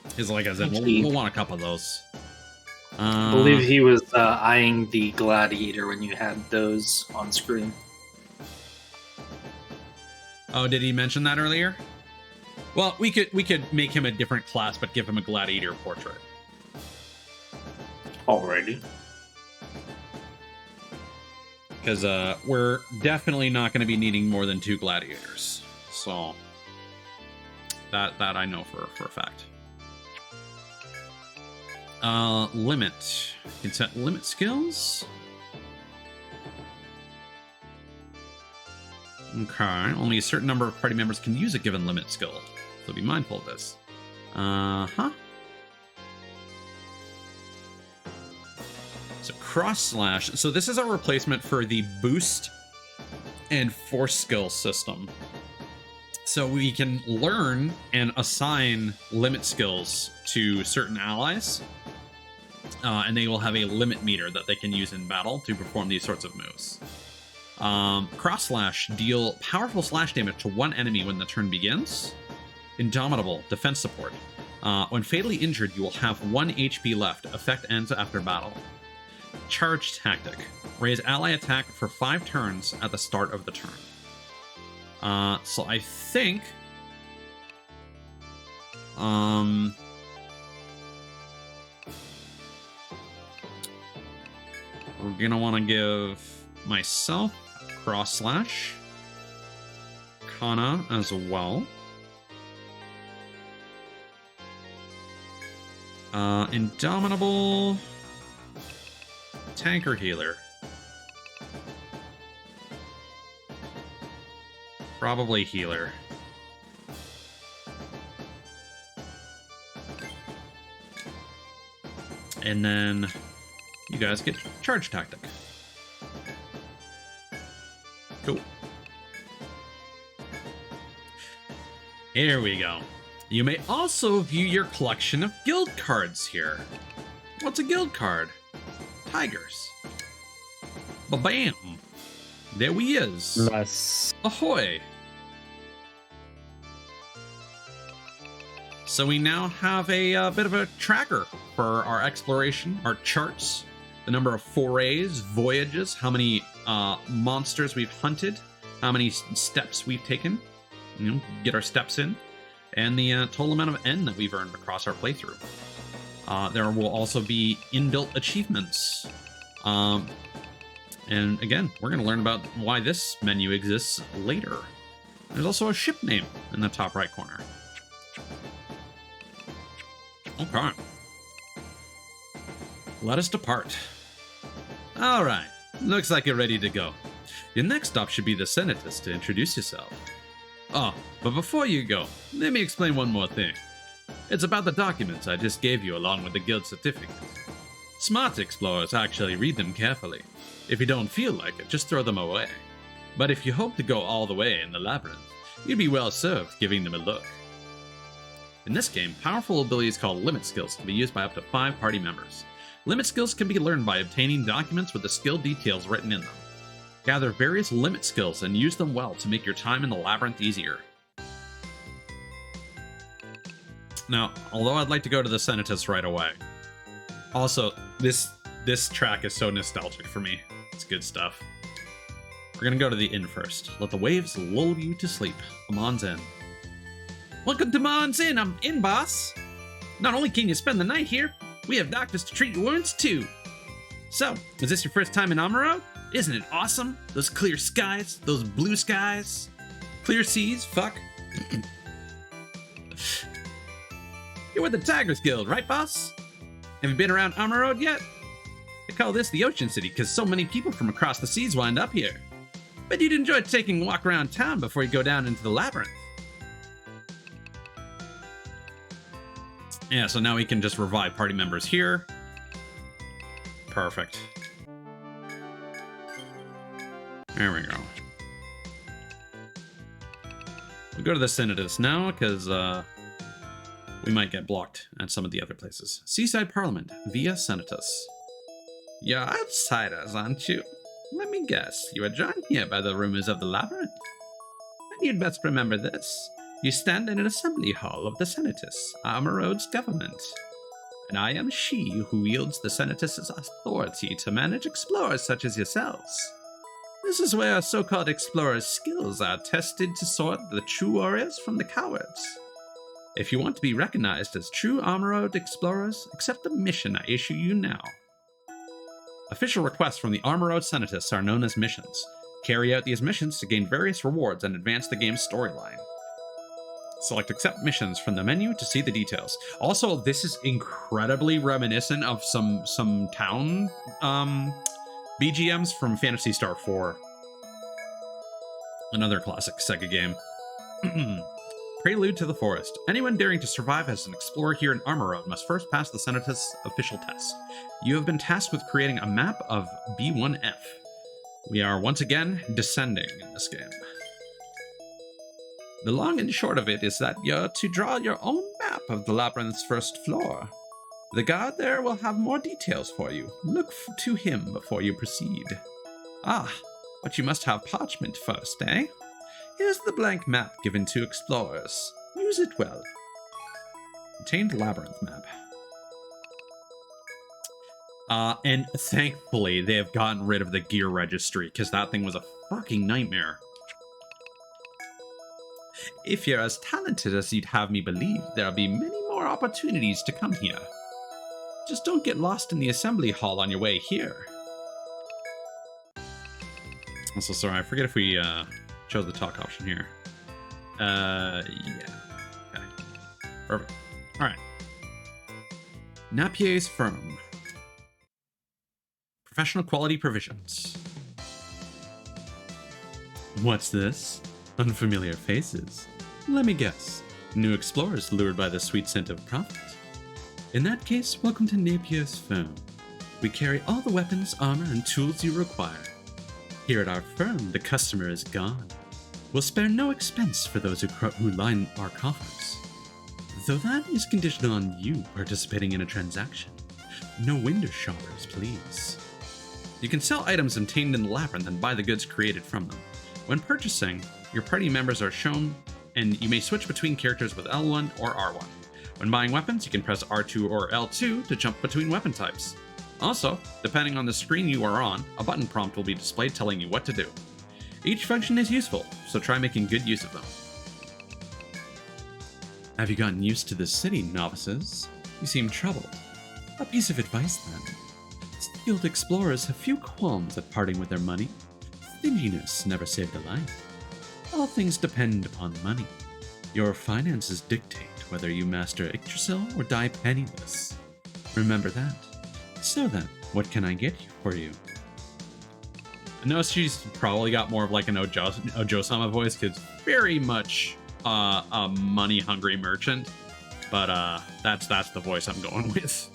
[SPEAKER 1] Because, like I said, we'll want a couple of those.
[SPEAKER 3] I believe he was eyeing the gladiator when you had those on screen.
[SPEAKER 1] Oh, did he mention that earlier? Well, we could make him a different class, but give him a gladiator portrait.
[SPEAKER 3] Alrighty.
[SPEAKER 1] Because we're definitely not going to be needing more than 2 gladiators. So that I know for a fact. Limit. You can set limit skills. Okay. Only a certain number of party members can use a given limit skill. So be mindful of this. Cross Slash. So this is a replacement for the boost and force skill system. So we can learn and assign limit skills to certain allies, and they will have a limit meter that they can use in battle to perform these sorts of moves. Cross Slash, deal powerful slash damage to one enemy when the turn begins. Indomitable, defense support. When fatally injured, you will have 1 HP left. Effect ends after battle. Charge Tactic, raise ally attack for 5 turns at the start of the turn. So I think we're gonna want to give myself Cross Slash, Kana as well, Indomitable, Tanker Healer. Probably healer. And then you guys get charge tactic. Cool. Here we go. You may also view your collection of guild cards here. What's a guild card? Tigers. Ba-bam. There we is.
[SPEAKER 2] Nice.
[SPEAKER 1] Ahoy. So we now have a bit of a tracker for our exploration, our charts, the number of forays, voyages, how many monsters we've hunted, how many steps we've taken, get our steps in, and the total amount of N that we've earned across our playthrough. There will also be inbuilt achievements. And again, we're going to learn about why this menu exists later. There's also a ship name in the top right corner. Okay. Let us depart. All right. Looks like you're ready to go. Your next stop should be the Senatus to introduce yourself. Oh, but before you go, let me explain one more thing. It's about the documents I just gave you along with the guild certificates. Smart explorers actually read them carefully. If you don't feel like it, just throw them away. But if you hope to go all the way in the labyrinth, you'd be well served giving them a look. In this game, powerful abilities called limit skills can be used by up to 5 party members. Limit skills can be learned by obtaining documents with the skill details written in them. Gather various limit skills and use them well to make your time in the labyrinth easier. Now, although I'd like to go to the Senatus right away, also, this track is so nostalgic for me. It's good stuff. We're gonna go to the inn first. Let the waves lull you to sleep. Amon's Inn. Welcome to Amon's Inn. I'm in, boss. Not only can you spend the night here, we have doctors to treat your wounds too. So, is this your first time in Amaro? Isn't it awesome? Those clear skies, those blue skies, clear seas, fuck. You're with the Tigers Guild, right, boss? Have you been around Amaro yet? They call this the Ocean City because so many people from across the seas wind up here. But you'd enjoy taking a walk around town before you go down into the labyrinth. Yeah, so now we can just revive party members here. Perfect. There we go. We'll go to the Senatus now, because we might get blocked at some of the other places. Seaside Parliament, via Senatus. You're outsiders, aren't you? Let me guess, you are drawn here by the rumors of the labyrinth. And you'd best remember this. You stand in an assembly hall of the Senatus, Amarode's government. And I am she who wields the Senatus's authority to manage explorers such as yourselves. This is where our so-called explorers' skills are tested to sort the true warriors from the cowards. If you want to be recognized as true Amarode explorers, accept the mission I issue you now. Official requests from the Amarode Senatus are known as missions. Carry out these missions to gain various rewards and advance the game's storyline. Select accept missions from the menu to see the details. Also, this is incredibly reminiscent of some town BGMs from Phantasy Star 4. Another classic Sega game. Prelude to the Forest. Anyone daring to survive as an explorer here in Armor Road must first pass the Senatus official test. You have been tasked with creating a map of B1F. We are once again descending in this game. The long and short of it is that you're to draw your own map of the labyrinth's first floor. The guard there will have more details for you. Look to him before you proceed. Ah, but you must have parchment first, eh? Here's the blank map given to explorers. Use it well. Obtained labyrinth map. And thankfully they have gotten rid of the gear registry, because that thing was a fucking nightmare. If you're as talented as you'd have me believe, there'll be many more opportunities to come here. Just don't get lost in the assembly hall on your way here. Also, sorry, I forget if we chose the talk option here. Yeah. Okay. Perfect. All right. Napier's firm. Professional quality provisions. What's this? Unfamiliar faces. Let me guess. New explorers lured by the sweet scent of profit. In that case, welcome to Napier's firm. We carry all the weapons, armor, and tools you require. Here at our firm, the customer is gone. We'll spare no expense for those who line our coffers. Though that is conditional on you participating in a transaction. No window shoppers, please. You can sell items obtained in the labyrinth and buy the goods created from them. When purchasing, your party members are shown, and you may switch between characters with L1 or R1. When buying weapons, you can press R2 or L2 to jump between weapon types. Also, depending on the screen you are on, a button prompt will be displayed telling you what to do. Each function is useful, so try making good use of them. Have you gotten used to the city, novices? You seem troubled. A piece of advice then. Skilled explorers have few qualms at parting with their money. Stinginess never saved a life. All things depend upon money. Your finances dictate whether you master Yggdrasil or die penniless. Remember that. So then, what can I get for you? I know she's probably got more of like an Ojo-sama voice, because very much a money-hungry merchant. But that's the voice I'm going with.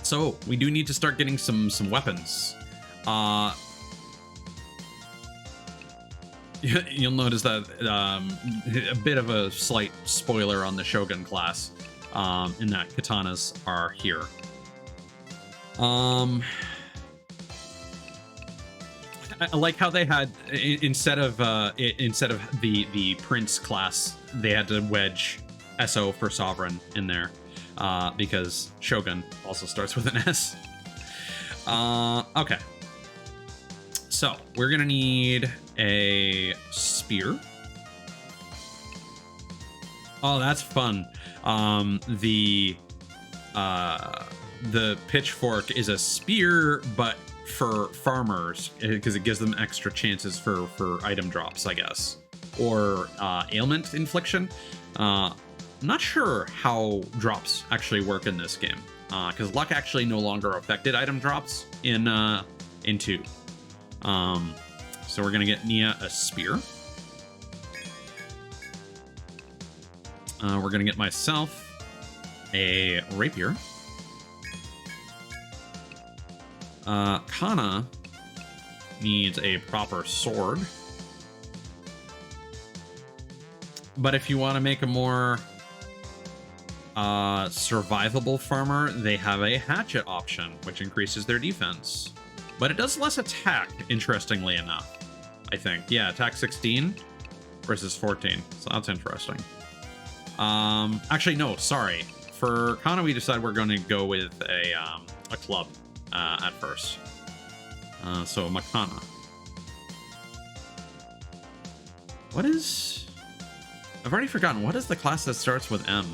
[SPEAKER 1] So we do need to start getting some weapons. You'll notice that a bit of a slight spoiler on the Shogun class, in that katanas are here. I like how they had instead of the prince class, they had to wedge SO for sovereign in there, because Shogun also starts with an S. Okay. So we're gonna need a spear. Oh, that's fun. The pitchfork is a spear, but for farmers, because it gives them extra chances for item drops, I guess, or ailment infliction. Not sure how drops actually work in this game, because luck actually no longer affected item drops in 2. So we're gonna get Nia a spear. We're gonna get myself a rapier. Kana needs a proper sword. But if you want to make a more survivable farmer, they have a hatchet option, which increases their defense. But it does less attack, interestingly enough, I think. Yeah, attack 16 versus 14. So that's interesting. Actually, no, sorry. For Kana, we decided we're going to go with a club at first. So Makana. What is... I've already forgotten. What is the class that starts with M?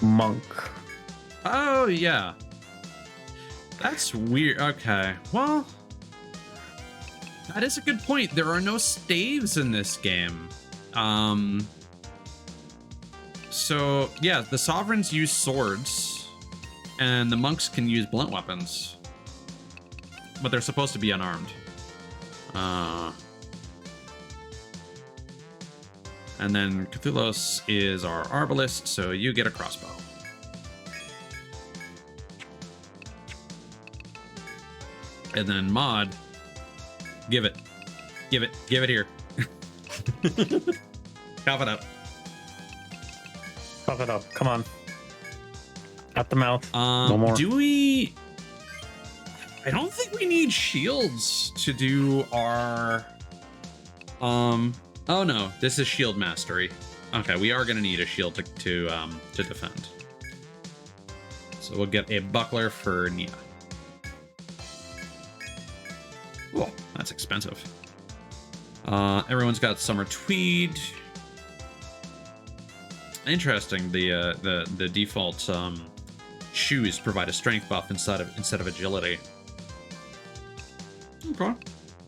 [SPEAKER 2] Monk.
[SPEAKER 1] Oh, yeah. That's weird. Okay. Well, that is a good point. There are no staves in this game. So yeah, the sovereigns use swords, and the monks can use blunt weapons, but they're supposed to be unarmed. And then Cthulhu's is our arbalist, so you get a crossbow. And then Mod, give it here. Cough it up.
[SPEAKER 2] Cough it up. Come on. At the mouth.
[SPEAKER 1] No
[SPEAKER 2] more.
[SPEAKER 1] Do we? I don't think we need shields to do our. Oh no, this is shield mastery. Okay, we are gonna need a shield to defend. So we'll get a buckler for Nia. Oh, that's expensive. Everyone's got summer tweed. Interesting. The default shoes provide a strength buff instead of agility. Okay.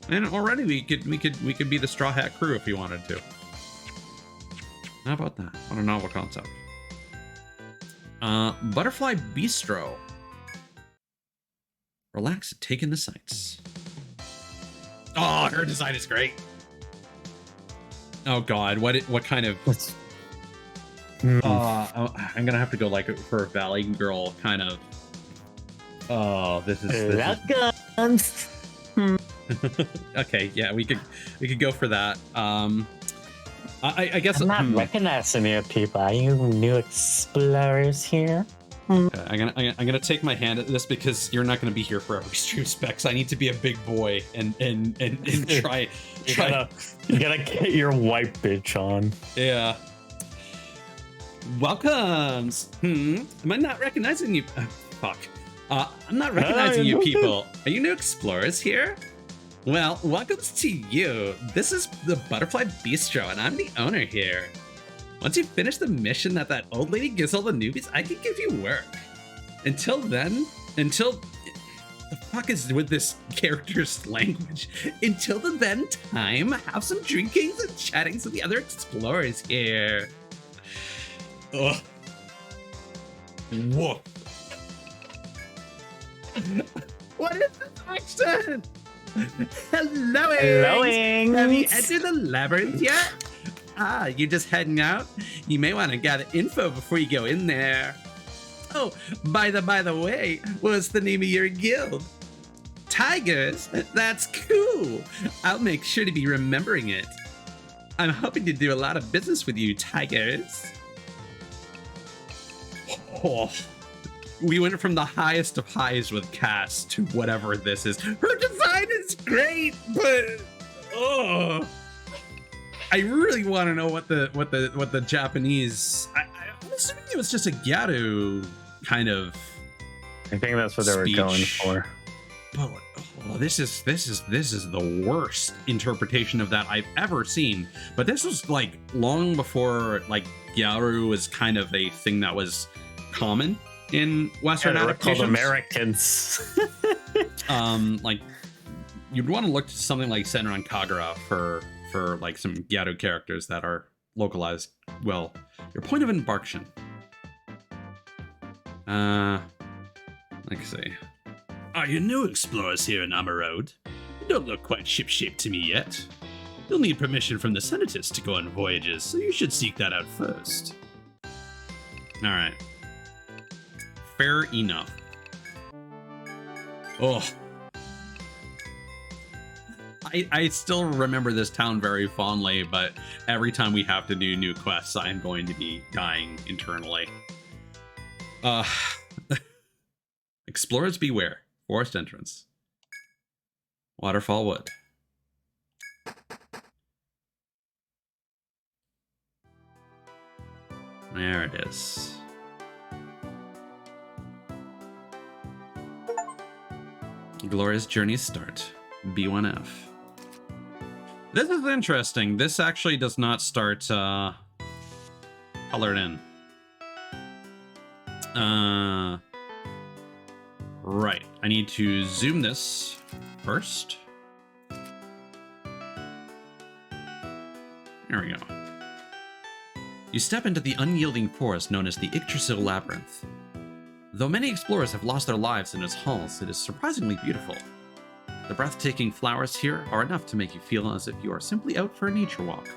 [SPEAKER 1] And already we could be the Straw Hat Crew if you wanted to. How about that? What a novel concept. Butterfly Bistro. Relax and take in the sights. Oh, her design is great. Oh God, what kind of? I'm gonna have to go like for a Valley Girl kind of. Oh, this is. Okay, yeah, we could go for that. I guess
[SPEAKER 2] I'm not recognizing you people. Are you new explorers here?
[SPEAKER 1] Okay, I'm gonna take my hand at this because you're not gonna be here for every stream specs. I need to be a big boy and try.
[SPEAKER 2] You gotta get your white bitch on.
[SPEAKER 1] Yeah. Welcomes. Am I not recognizing you? Fuck. I'm not recognizing you people. Are you new explorers here? Well, welcomes to you. This is the Butterfly Bistro, and I'm the owner here. Once you finish the mission that old lady gives all the newbies, I can give you work. Until then, the fuck is with this character's language? Until the then time, have some drinkings and chattings with the other explorers here. Ugh. Whoa. What is this accent? Helloing. Have you entered the labyrinth yet? Ah, you're just heading out? You may want to gather info before you go in there. Oh, by the way, what's the name of your guild? Tigers? That's cool. I'll make sure to be remembering it. I'm hoping to do a lot of business with you, Tigers. Oh, we went from the highest of highs with Cass to whatever this is. Her design is great, but oh, I really want to know what the Japanese. I'm assuming it was just a Gyaru kind of.
[SPEAKER 2] I think that's what they were going for.
[SPEAKER 1] But this is the worst interpretation of that I've ever seen. But this was like long before like Gyaru was kind of a thing that was common in Western adaptations.
[SPEAKER 2] Called Americans.
[SPEAKER 1] Like you'd want to look to something like Senran Kagura for like some Gyaru characters that are localized. Well, your point of embarkation. Let's see. Are you new explorers here in Amarode? You don't look quite ship-shape to me yet. You'll need permission from the Senators to go on voyages, so you should seek that out first. Alright. Fair enough. Oh. I still remember this town very fondly, but every time we have to do new quests, I'm going to be dying internally. Explorers beware. Forest entrance. Waterfall Wood. There it is. Glorious journey start. B1F. This is interesting. This actually does not start colored in. Right. I need to zoom this first. There we go. You step into the unyielding forest known as the Yggdrasil Labyrinth. Though many explorers have lost their lives in its halls, it is surprisingly beautiful. The breathtaking flowers here are enough to make you feel as if you are simply out for a nature walk.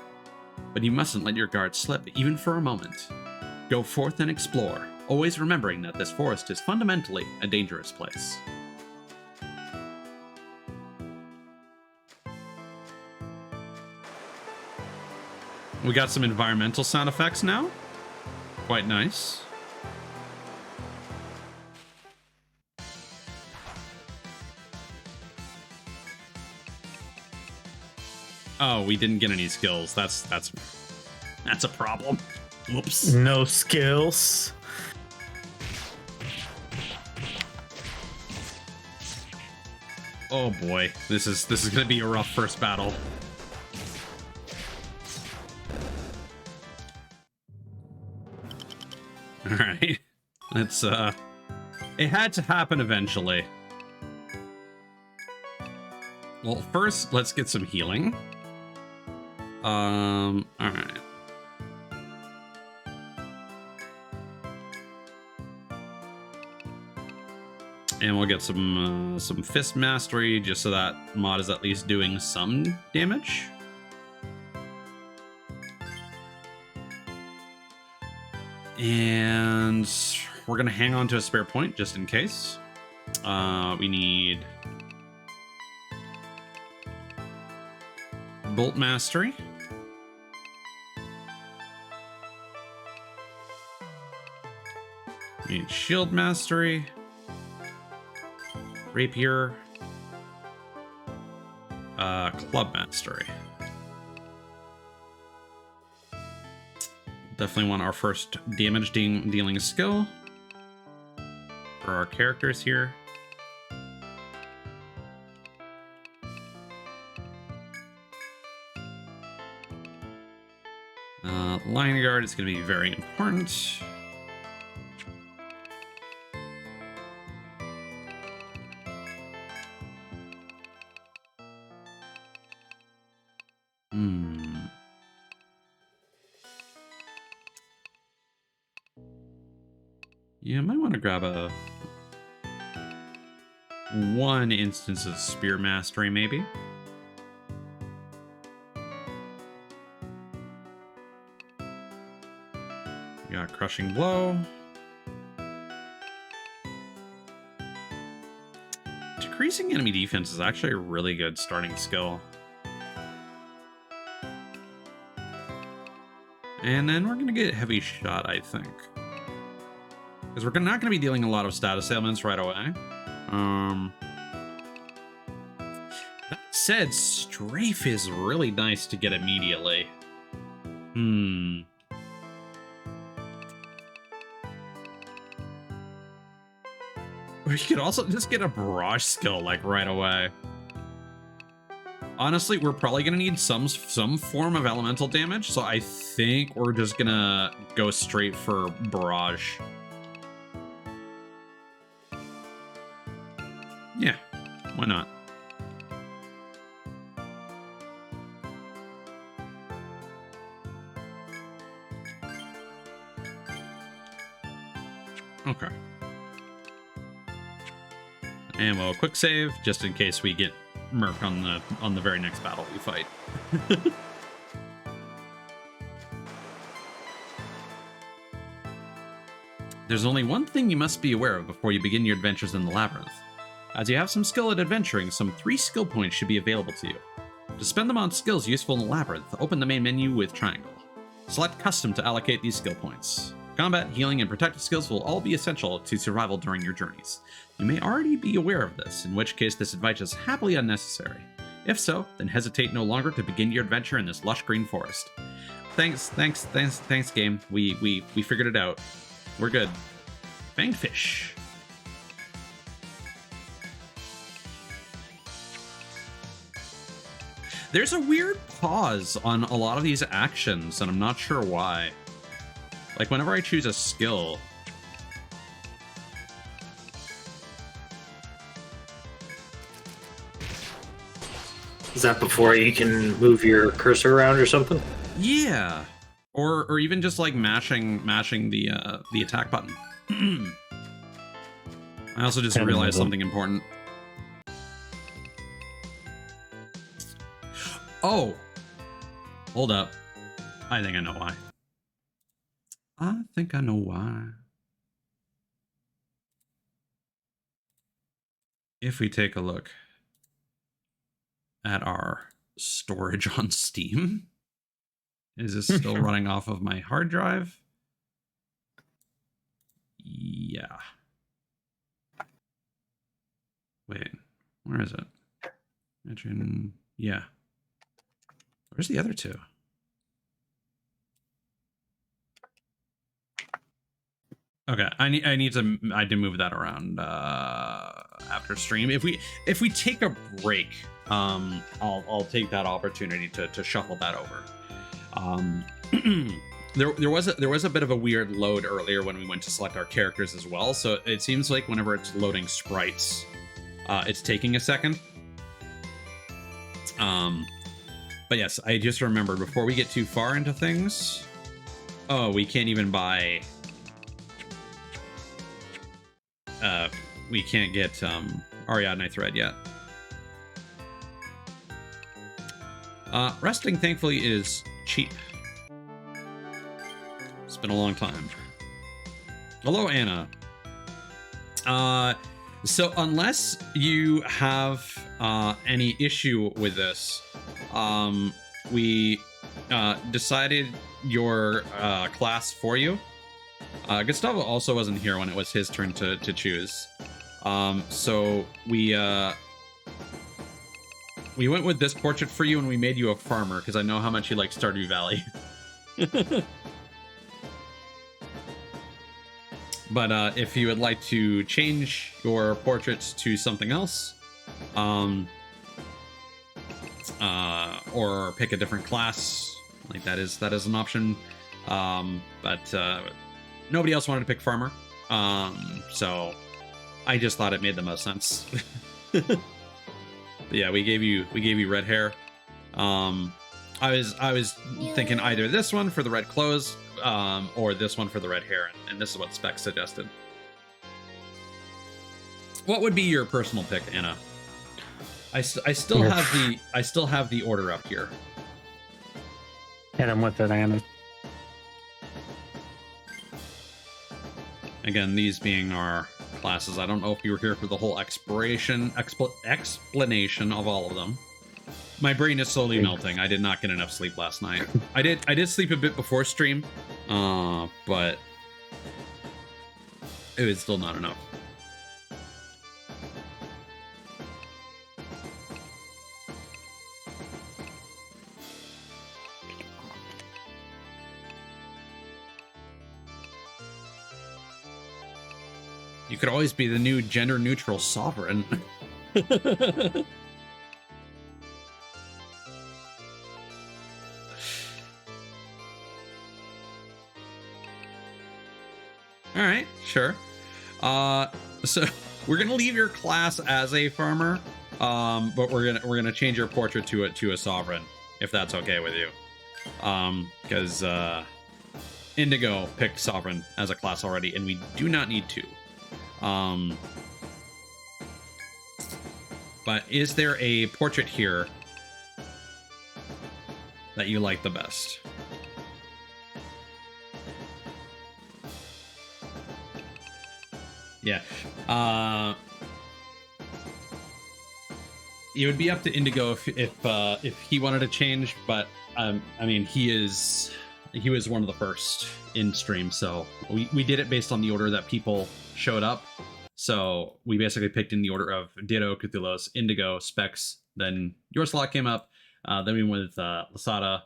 [SPEAKER 1] But you mustn't let your guard slip even for a moment. Go forth and explore, always remembering that this forest is fundamentally a dangerous place. We got some environmental sound effects now. Quite nice. Oh, we didn't get any skills. That's a problem. Whoops.
[SPEAKER 2] No skills.
[SPEAKER 1] Oh boy, this is gonna be a rough first battle. All right, let's it had to happen eventually. Well, first let's get some healing. All right. And we'll get some fist mastery just so that mod is at least doing some damage. And we're gonna hang on to a spare point just in case. We need bolt mastery. We need shield mastery. Rapier. Club mastery. Definitely want our first damage dealing skill for our characters here. Line guard is going to be very important. Yeah, I might want to grab one instance of spear mastery, maybe. We got crushing blow. Decreasing enemy defense is actually a really good starting skill. And then we're gonna get heavy shot, I think. Because we're not going to be dealing a lot of status ailments right away. That said, strafe is really nice to get immediately. We could also just get a barrage skill like right away. Honestly, we're probably going to need some form of elemental damage, so I think we're just going to go straight for barrage. Yeah, why not? Okay. And we'll quick save just in case we get murked on the very next battle we fight. There's only one thing you must be aware of before you begin your adventures in the labyrinth. As you have some skill at adventuring, some 3 skill points should be available to you. To spend them on skills useful in the labyrinth, open the main menu with triangle. Select custom to allocate these skill points. Combat, healing, and protective skills will all be essential to survival during your journeys. You may already be aware of this, in which case this advice is happily unnecessary. If so, then hesitate no longer to begin your adventure in this lush green forest. Thanks, game. We figured it out. We're good. Fanged fish. There's a weird pause on a lot of these actions, and I'm not sure why. Like, whenever I choose a skill...
[SPEAKER 3] Is that before you can move your cursor around or something?
[SPEAKER 1] Yeah. or even just like mashing the attack button. I also just realized something important. Oh, hold up. I think I know why. I think I know why. If we take a look at our storage on Steam, is this still running off of my hard drive? Yeah. Wait, where is it? Etrian, yeah. Where's the other two? Okay, I need to move that around after stream. If we take a break, I'll take that opportunity to shuffle that over. There was a bit of a weird load earlier when we went to select our characters as well. So it seems like whenever it's loading sprites, it's taking a second. But yes, I just remembered before we get too far into things. Oh, we can't even buy. We can't get Ariadne thread yet. Resting, thankfully, is cheap. It's been a long time. Hello, Anna. So unless you have any issue with this, we decided your class for you. Gustavo also wasn't here when it was his turn to choose. So we went with this portrait for you, and we made you a farmer because I know how much you like Stardew Valley. But if you would like to change your portraits to something else, or pick a different class, like that is an option. But nobody else wanted to pick farmer, so I just thought it made the most sense. But yeah, we gave you red hair. I was thinking either this one for the red clothes, or this one for the red hair, and this is what Specs suggested. What would be your personal pick, Anna? I still have the order up here.
[SPEAKER 2] And I'm with it, Anna.
[SPEAKER 1] Again, these being our classes. I don't know if you were here for the whole explanation of all of them. My brain is slowly melting. I did not get enough sleep last night. I did sleep a bit before stream, but it was still not enough. You could always be the new gender-neutral sovereign. All right, sure. So we're gonna leave your class as a farmer, but we're gonna change your portrait to a sovereign, if that's okay with you. Because Indigo picked sovereign as a class already, and we do not need to. But is there a portrait here that you like the best? Yeah. It would be up to Indigo if he wanted to change, but I mean, he was one of the first in stream, so we did it based on the order that people showed up. So we basically picked in the order of Ditto, Cthulhu's, Indigo, Specs, then your slot came up, then we went with Lasada,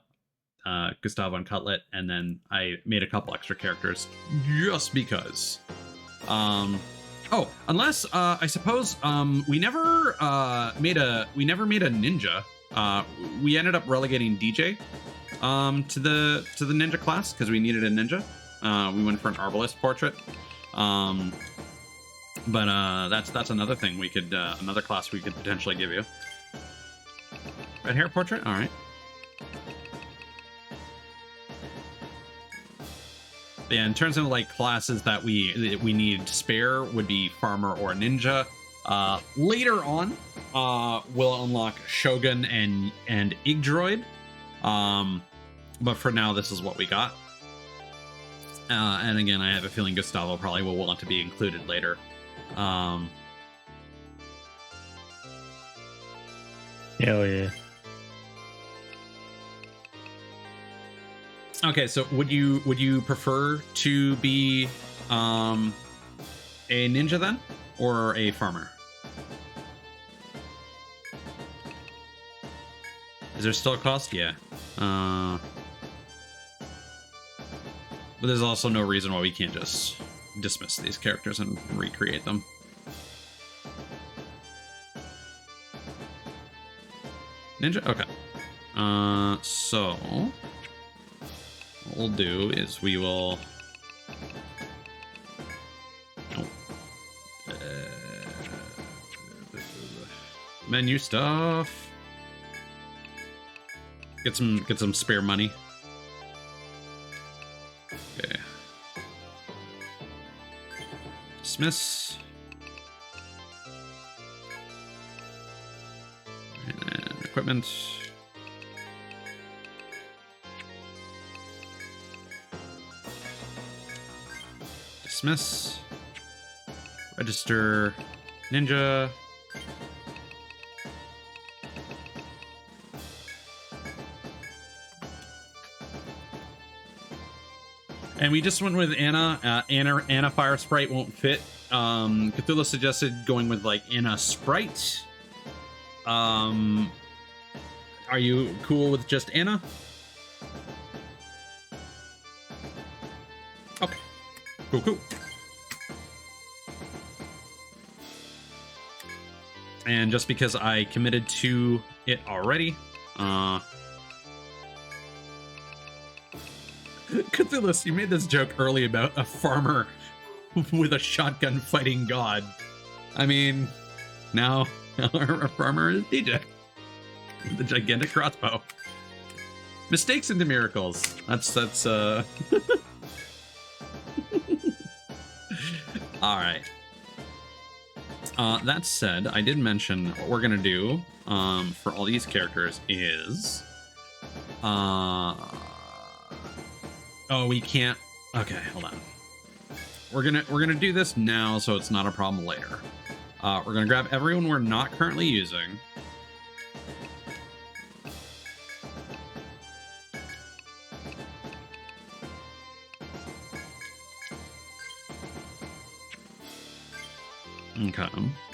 [SPEAKER 1] Gustavo, and Cutlet, and then I made a couple extra characters just because. Oh, unless I suppose we never made a ninja. We ended up relegating DJ to the ninja class because we needed a ninja. We went for an arbalist portrait. But that's another thing we could another class we could potentially give you. Red hair portrait, all right. Yeah, in terms of like classes that we need to spare would be farmer or ninja. Later on, we'll unlock Shogun and Igdroid. But for now, this is what we got. And again, I have a feeling Gustavo probably will want to be included later.
[SPEAKER 2] Hell yeah.
[SPEAKER 1] Okay, so would you prefer to be a ninja then, or a farmer? Is there still a cost? Yeah. But there's also no reason why we can't just dismiss these characters and recreate them. Ninja? Okay. So what we'll do is we will... menu stuff. Get some spare money. Okay. Dismiss. And then equipment. Dismiss. Register. Ninja. And we just went with Anna. Anna Fire Sprite won't fit. Cthulhu suggested going with like Anna Sprite. Are you cool with just Anna? Okay. Cool. And just because I committed to it already, Cthulhu, you made this joke early about a farmer with a shotgun fighting God. I mean, now our farmer is DJ with a gigantic crossbow. Mistakes into miracles. That's all right. That said, I did mention what we're gonna do for all these characters is oh, we can't. Okay, hold on. We're gonna do this now, so it's not a problem later. We're gonna grab everyone we're not currently using. Okay,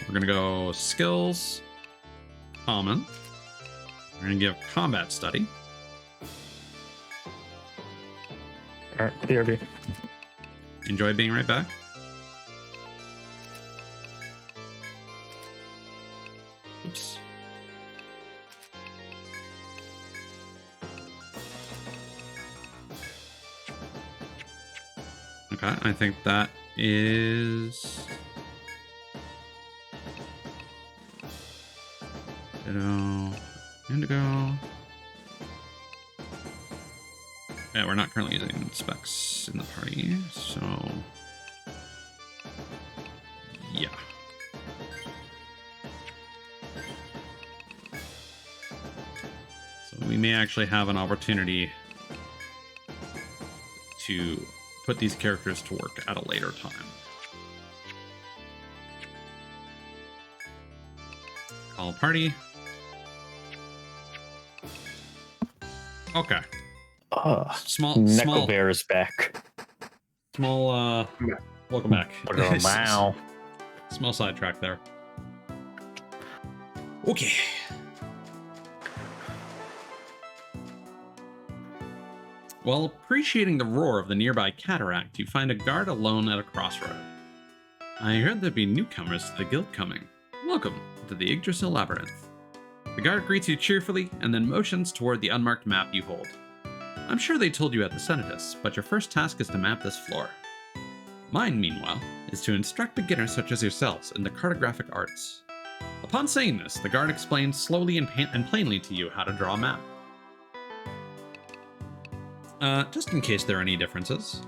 [SPEAKER 1] we're gonna go skills, common. We're gonna give combat study.
[SPEAKER 2] All right, BRB.
[SPEAKER 1] Enjoy being right back. Oops. Okay, I think that is... Indigo. Yeah, we're not currently using specs in the party, so yeah. So we may actually have an opportunity to put these characters to work at a later time. Call party. Okay.
[SPEAKER 2] Small Bear is back.
[SPEAKER 1] Small welcome back.
[SPEAKER 2] Wow.
[SPEAKER 1] Small sidetrack there. Okay. While appreciating the roar of the nearby cataract, you find a guard alone at a crossroad. I heard there'd be newcomers to the guild coming. Welcome to the Yggdrasil Labyrinth. The guard greets you cheerfully and then motions toward the unmarked map you hold. I'm sure they told you at the Senatus, but your first task is to map this floor. Mine, meanwhile, is to instruct beginners such as yourselves in the cartographic arts. Upon saying this, the guard explains slowly and plainly to you how to draw a map. Just in case there are any differences.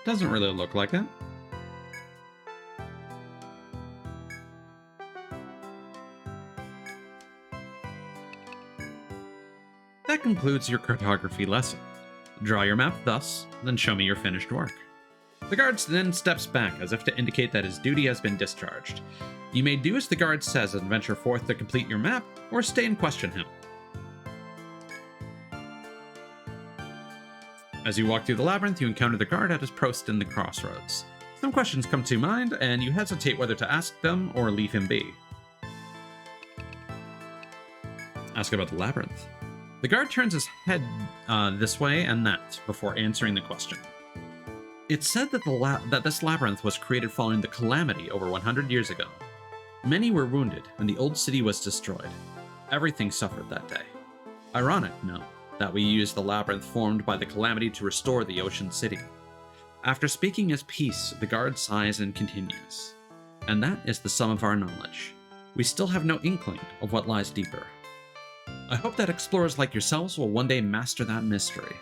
[SPEAKER 1] Doesn't really look like it. That concludes your cartography lesson. Draw your map thus, then show me your finished work. The guard then steps back as if to indicate that his duty has been discharged. You may do as the guard says and venture forth to complete your map, or stay and question him. As you walk through the labyrinth, you encounter the guard at his post in the crossroads. Some questions come to mind, and you hesitate whether to ask them or leave him be. Ask about the labyrinth. The guard turns his head this way and that before answering the question. It's said that this labyrinth was created following the calamity over 100 years ago. Many were wounded, and the old city was destroyed. Everything suffered that day. Ironic, no, that we used the labyrinth formed by the calamity to restore the ocean city. After speaking his piece, the guard sighs and continues. And that is the sum of our knowledge. We still have no inkling of what lies deeper. I hope that explorers like yourselves will one day master that mystery.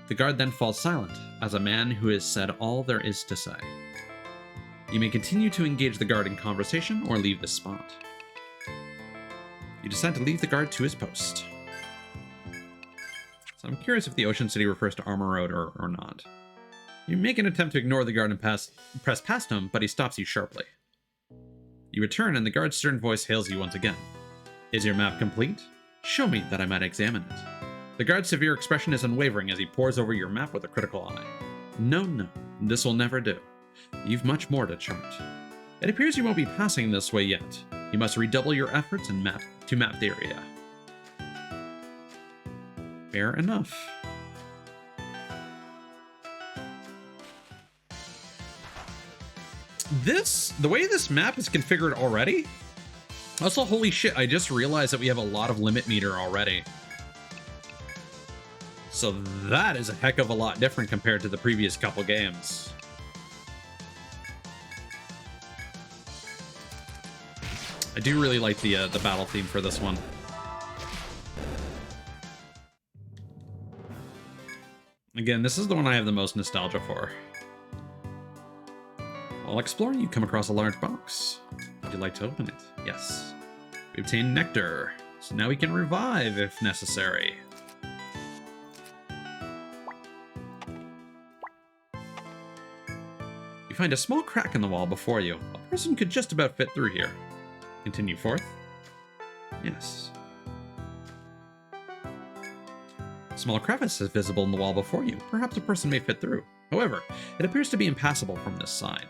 [SPEAKER 1] The guard then falls silent, as a man who has said all there is to say. You may continue to engage the guard in conversation or leave the spot. You decide to leave the guard to his post. So I'm curious if the Ocean City refers to Armor Road or not. You make an attempt to ignore the guard and press past him, but he stops you sharply. You return and the guard's stern voice hails you once again. Is your map complete? Show me that I might examine it. The guard's severe expression is unwavering as he pores over your map with a critical eye. No, this will never do. You've much more to chart. It appears you won't be passing this way yet. You must redouble your efforts and map the area. Fair enough. The way this map is configured already? Also, holy shit, I just realized that we have a lot of limit meter already. So that is a heck of a lot different compared to the previous couple games. I do really like the battle theme for this one. Again, this is the one I have the most nostalgia for. While exploring, you come across a large box. Would you like to open it? Yes. We obtain nectar, so now we can revive if necessary. You find a small crack in the wall before you. A person could just about fit through here. Continue forth. Yes. A small crevice is visible in the wall before you. Perhaps a person may fit through. However, it appears to be impassable from this side.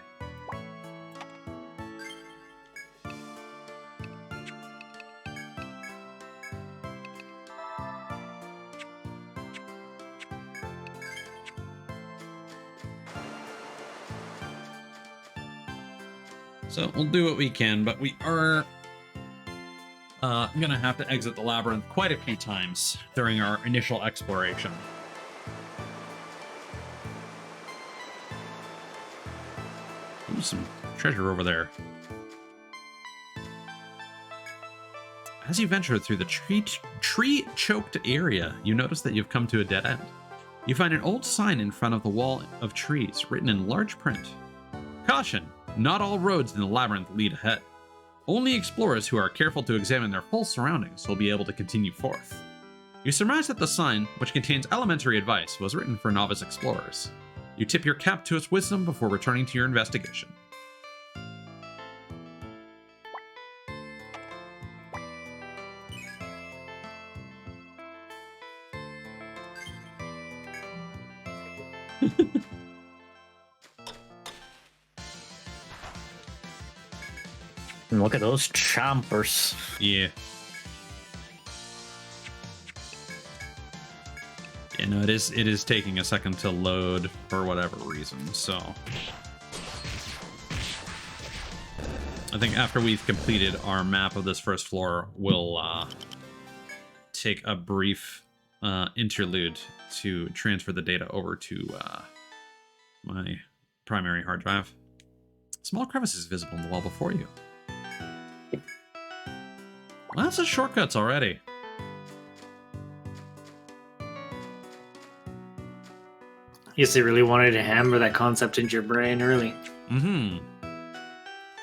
[SPEAKER 1] So we'll do what we can, but we are gonna have to exit the labyrinth quite a few times during our initial exploration. Ooh, some treasure over there. As you venture through the tree-choked area, you notice that you've come to a dead end. You find an old sign in front of the wall of trees, written in large print. Caution! Not all roads in the labyrinth lead ahead. Only explorers who are careful to examine their full surroundings will be able to continue forth. You surmise that the sign, which contains elementary advice, was written for novice explorers. You tip your cap to its wisdom before returning to your investigation.
[SPEAKER 2] And look at those chompers.
[SPEAKER 1] Yeah. Yeah, no, it is taking a second to load for whatever reason, so. I think after we've completed our map of this first floor, we'll take a brief interlude to transfer the data over to my primary hard drive. Small crevice is visible in the wall before you. Lots of shortcuts already.
[SPEAKER 3] Guess they really wanted to hammer that concept into your brain early.
[SPEAKER 1] Mm-hmm.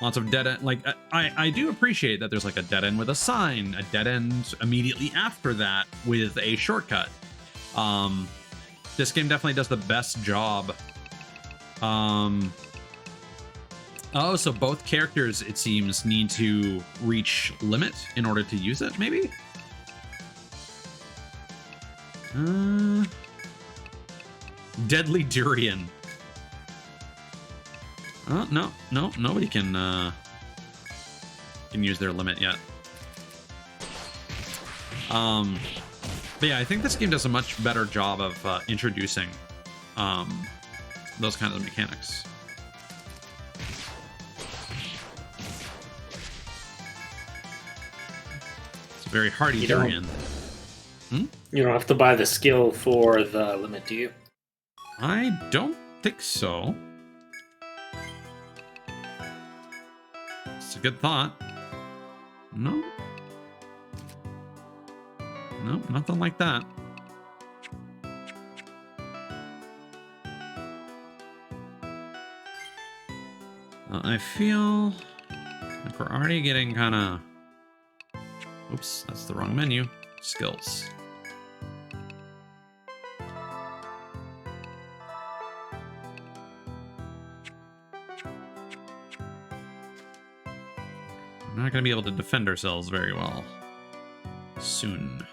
[SPEAKER 1] Lots of dead end. Like, I do appreciate that there's like a dead end with a sign, a dead end immediately after that with a shortcut. This game definitely does the best job. Oh, so both characters, it seems, need to reach limit in order to use it, maybe? Deadly Durian. Oh, no, nobody can use their limit yet. But yeah, I think this game does a much better job of introducing those kinds of mechanics. It's a very hardy durian.
[SPEAKER 3] You don't have to buy the skill for the limit, do you?
[SPEAKER 1] I don't think so. It's a good thought. No. No, nothing like that. I feel like we're already getting kind of... Oops, that's the wrong menu. Skills. We're not going to be able to defend ourselves very well soon.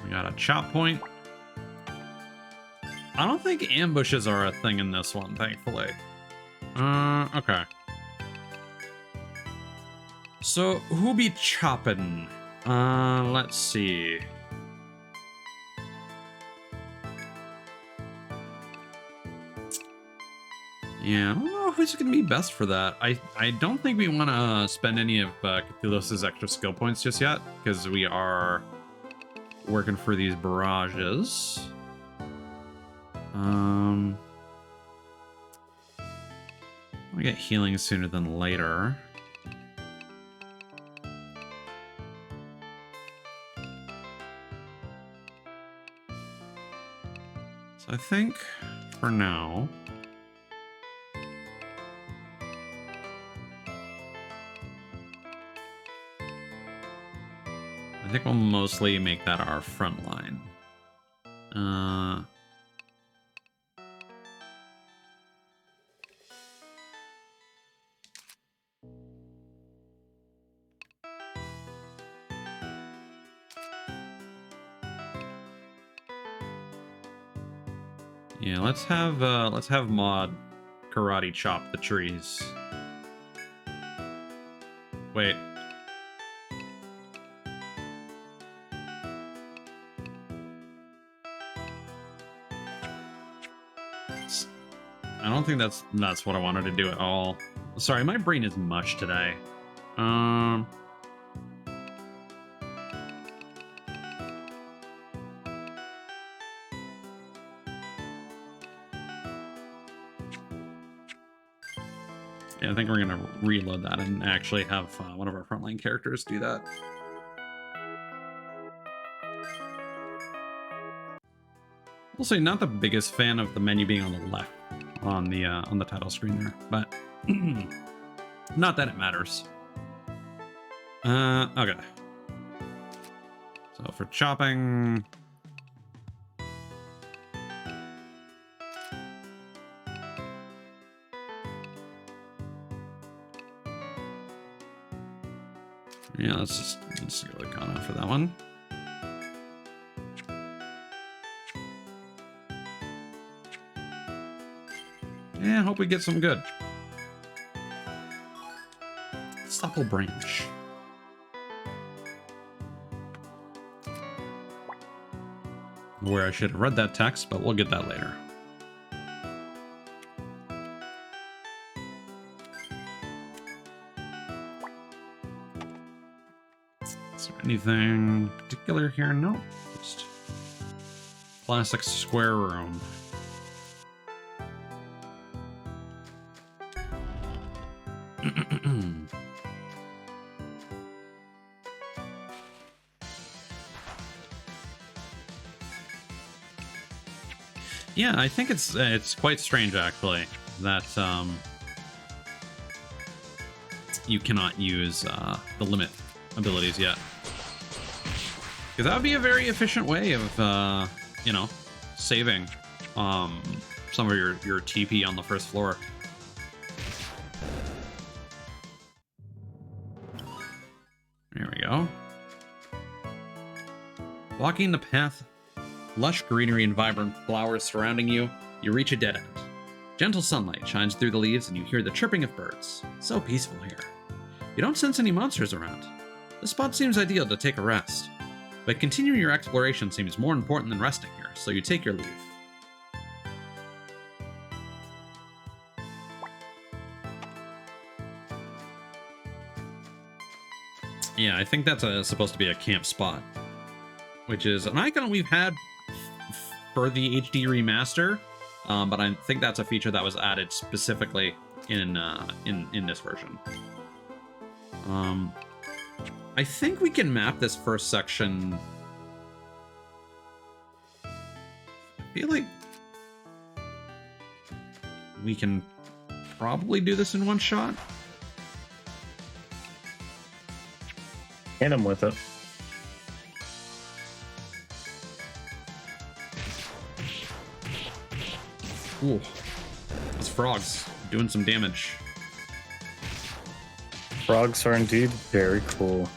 [SPEAKER 1] We got a chop point. I don't think ambushes are a thing in this one, thankfully. Okay. So, who be chopping? Let's see. Yeah, I don't know who's going to be best for that. I don't think we want to spend any of Cthulhu's extra skill points just yet, because we are working for these barrages. I'll get healing sooner than later. So I think for now, I think we'll mostly make that our front line. Yeah, let's have Mod karate chop the trees. Wait. I don't think that's what I wanted to do at all. Sorry, my brain is mush today. Yeah, I think we're gonna reload that and actually have one of our frontline characters do that. Also, not the biggest fan of the menu being on the left on the title screen there, but not that it matters. Okay. So for chopping, yeah, let's go with Kana for that one. Yeah, hope we get some good. Supple branch. Where I should have read that text, but we'll get that later. Is there anything particular here? No, just classic square room. Yeah, I think it's quite strange actually that you cannot use the limit abilities yet, because that would be a very efficient way of you know, saving some of your TP on the first floor. There we go. Walking the path, lush greenery and vibrant flowers surrounding you, you reach a dead end. Gentle sunlight shines through the leaves and you hear the chirping of birds. So peaceful here. You don't sense any monsters around. The spot seems ideal to take a rest. But continuing your exploration seems more important than resting here, so you take your leave. Yeah, I think that's supposed to be a camp spot, which is an icon we've had for the HD remaster, but I think that's a feature that was added specifically in this version. I think we can map this first section. I feel like we can probably do this in one shot.
[SPEAKER 2] Hit him with it.
[SPEAKER 1] Ooh, those frogs doing some damage.
[SPEAKER 2] Frogs are indeed very cool.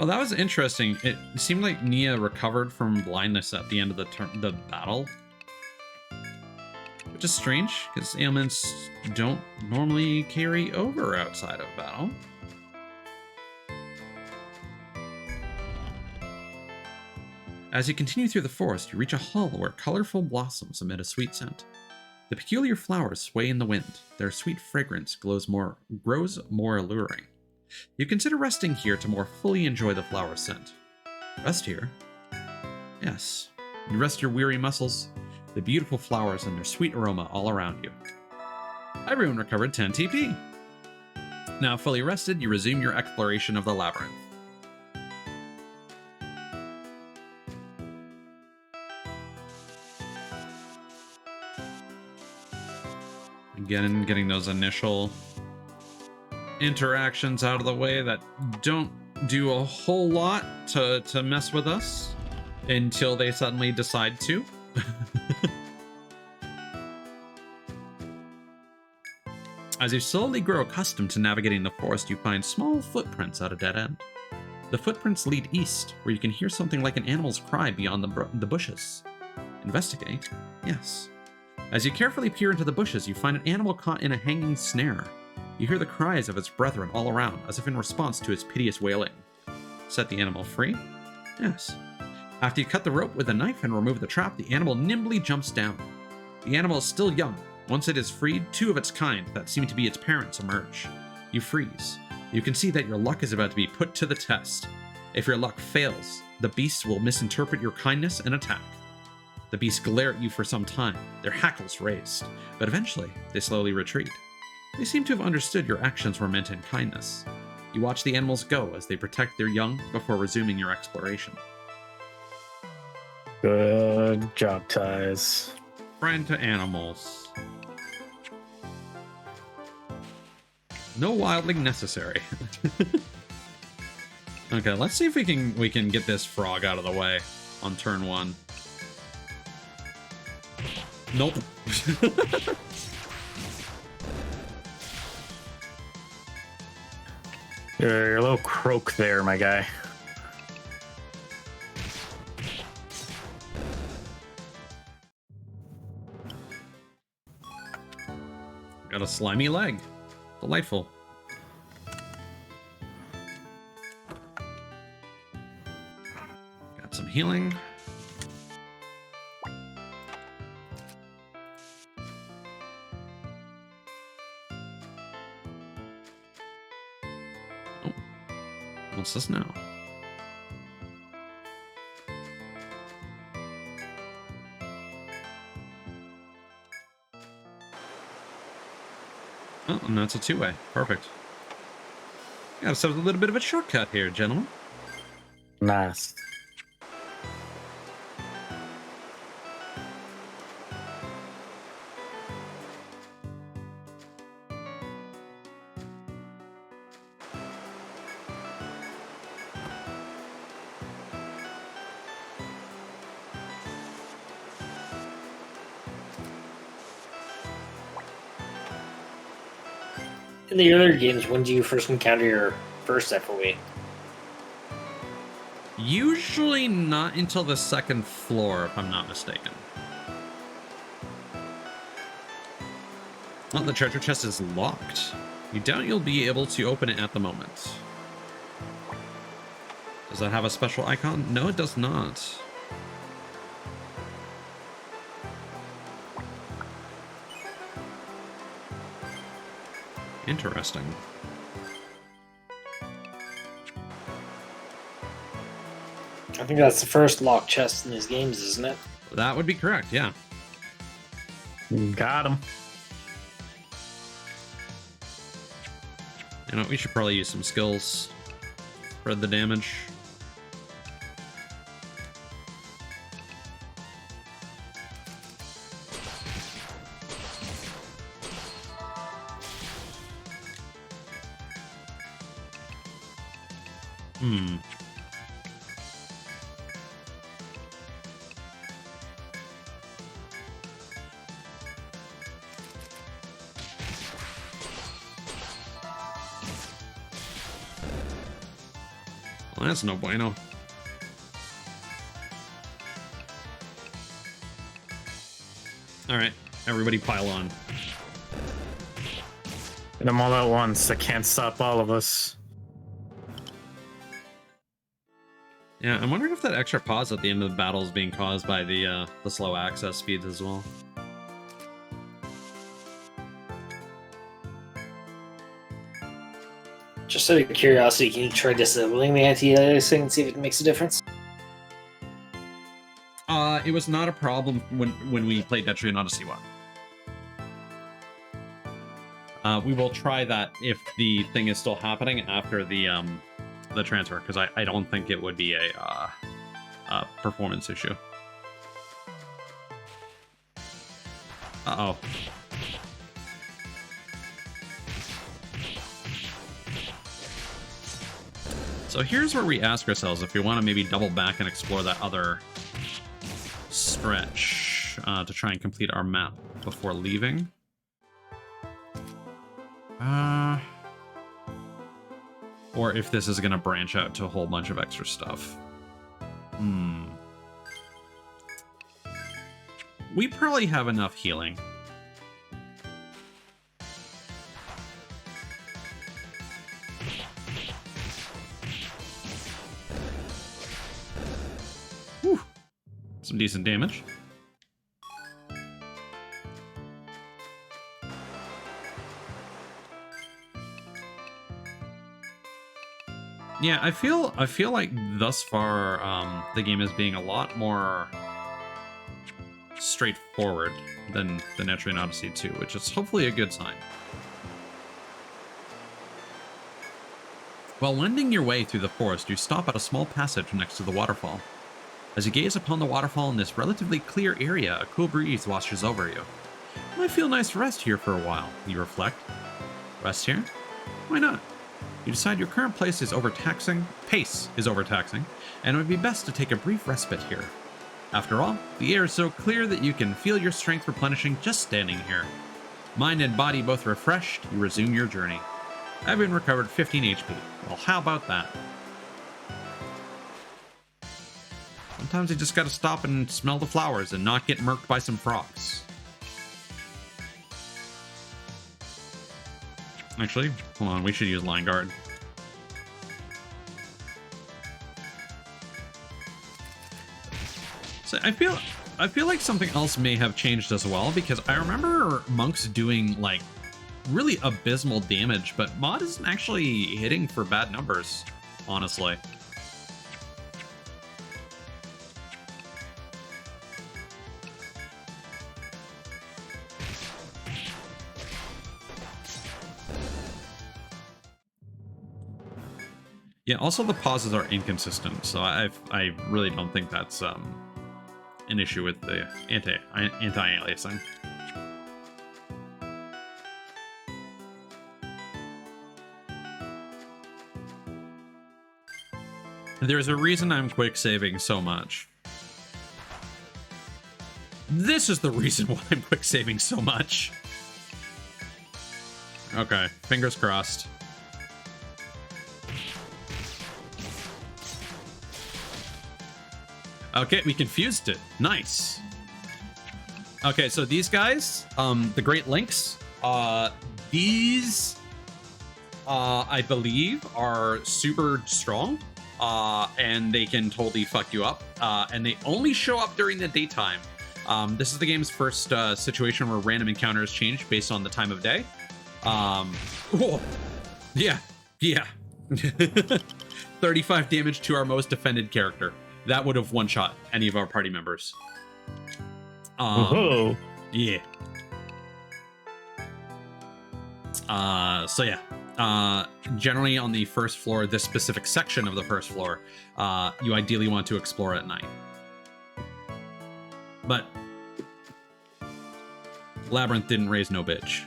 [SPEAKER 1] Oh, that was interesting. It seemed like Nia recovered from blindness at the end of the battle. Which is strange, because ailments don't normally carry over outside of battle. As you continue through the forest, you reach a hall where colorful blossoms emit a sweet scent. The peculiar flowers sway in the wind. Their sweet fragrance grows more alluring. You consider resting here to more fully enjoy the flower scent. Rest here? Yes. You rest your weary muscles, the beautiful flowers and their sweet aroma all around you. Everyone recovered 10 TP. Now fully rested, you resume your exploration of the labyrinth. Again, getting those initial interactions out of the way that don't do a whole lot to mess with us until they suddenly decide to. As you slowly grow accustomed to navigating the forest, you find small footprints at a dead end. The footprints lead east, where you can hear something like an animal's cry beyond the bushes. Investigate? Yes. As you carefully peer into the bushes, you find an animal caught in a hanging snare. You hear the cries of its brethren all around, as if in response to its piteous wailing. Set the animal free? Yes. After you cut the rope with a knife and remove the trap, the animal nimbly jumps down. The animal is still young. Once it is freed, two of its kind that seem to be its parents emerge. You freeze. You can see that your luck is about to be put to the test. If your luck fails, the beasts will misinterpret your kindness and attack. The beasts glare at you for some time, their hackles raised, but eventually they slowly retreat. They seem to have understood your actions were meant in kindness. You watch the animals go as they protect their young before resuming your exploration.
[SPEAKER 2] Good job, Ties.
[SPEAKER 1] Friend to animals. No wilding necessary. Okay, let's see if we can get this frog out of the way on turn one. Nope.
[SPEAKER 2] You're a little croak there, my guy.
[SPEAKER 1] Got a slimy leg. Delightful. Got some healing. Oh. What's this now? Oh, and that's a two-way. Perfect. Got ourselves a little bit of a shortcut here, gentlemen.
[SPEAKER 2] Nice.
[SPEAKER 3] In the earlier games, when do you first encounter your first FOE?
[SPEAKER 1] Usually not until the second floor, if I'm not mistaken. Well, the treasure chest is locked. You doubt you'll be able to open it at the moment. Does that have a special icon? No, it does not. Interesting.
[SPEAKER 3] I think that's the first locked chest in these games, isn't it?
[SPEAKER 1] That would be correct, yeah.
[SPEAKER 2] Got him.
[SPEAKER 1] You know, we should probably use some skills. Spread the damage. Well, that's no bueno. Alright, everybody pile on.
[SPEAKER 2] Get them all at once. They can't stop all of us.
[SPEAKER 1] Yeah, I'm wondering if that extra pause at the end of the battle is being caused by the slow access speeds as well.
[SPEAKER 3] Just out of curiosity, can you try disabling the anti-aliasing and see if it makes a difference?
[SPEAKER 1] It was not a problem when we played Etrian Odyssey 1. We will try that if the thing is still happening after the transfer, because I don't think it would be a performance issue. Uh-oh. So here's where we ask ourselves if we want to maybe double back and explore that other stretch to try and complete our map before leaving. Or if this is going to branch out to a whole bunch of extra stuff. We probably have enough healing. Whew. Some decent damage. Yeah, I feel like thus far the game is being a lot more straightforward than Etrian Odyssey 2, which is hopefully a good sign. While wending your way through the forest, you stop at a small passage next to the waterfall. As you gaze upon the waterfall in this relatively clear area, a cool breeze washes over you. It might feel nice to rest here for a while, you reflect. Rest here? Why not? You decide your current pace is overtaxing, and it would be best to take a brief respite here. After all, the air is so clear that you can feel your strength replenishing just standing here. Mind and body both refreshed, you resume your journey. Having recovered 15 HP. Well, how about that? Sometimes you just gotta stop and smell the flowers and not get murked by some frogs. Actually, hold on, we should use Line Guard. So I feel like something else may have changed as well, because I remember monks doing like really abysmal damage, but mod isn't actually hitting for bad numbers, honestly. Yeah, also the pauses are inconsistent, so I really don't think that's an issue with the anti-aliasing. There's a reason I'm quick saving so much. This is the reason why I'm quick saving so much. Okay, fingers crossed. Okay, we confused it. Nice. Okay, so these guys, the Great Lynx, these, I believe, are super strong, and they can totally fuck you up, and they only show up during the daytime. This is the game's first situation where random encounters change based on the time of day. Oh, yeah. 35 damage to our most defended character. That would have one-shot any of our party members.
[SPEAKER 2] Whoa.
[SPEAKER 1] Yeah. So yeah. Generally on the first floor, this specific section of the first floor, you ideally want to explore at night. But Labyrinth didn't raise no bitch.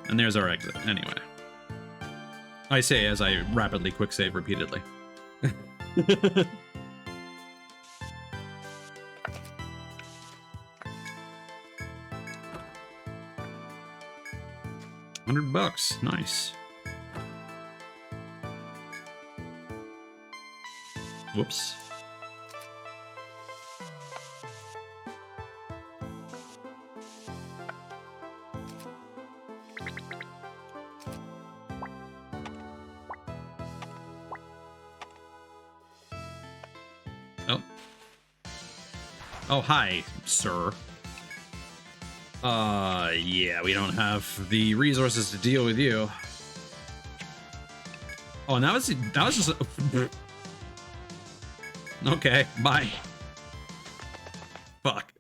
[SPEAKER 1] And there's our exit, anyway. I say as I rapidly quick save repeatedly. $100, nice. Whoops. Oh, hi, sir. Yeah, we don't have the resources to deal with you. Oh, and that was just... Okay, bye. Fuck.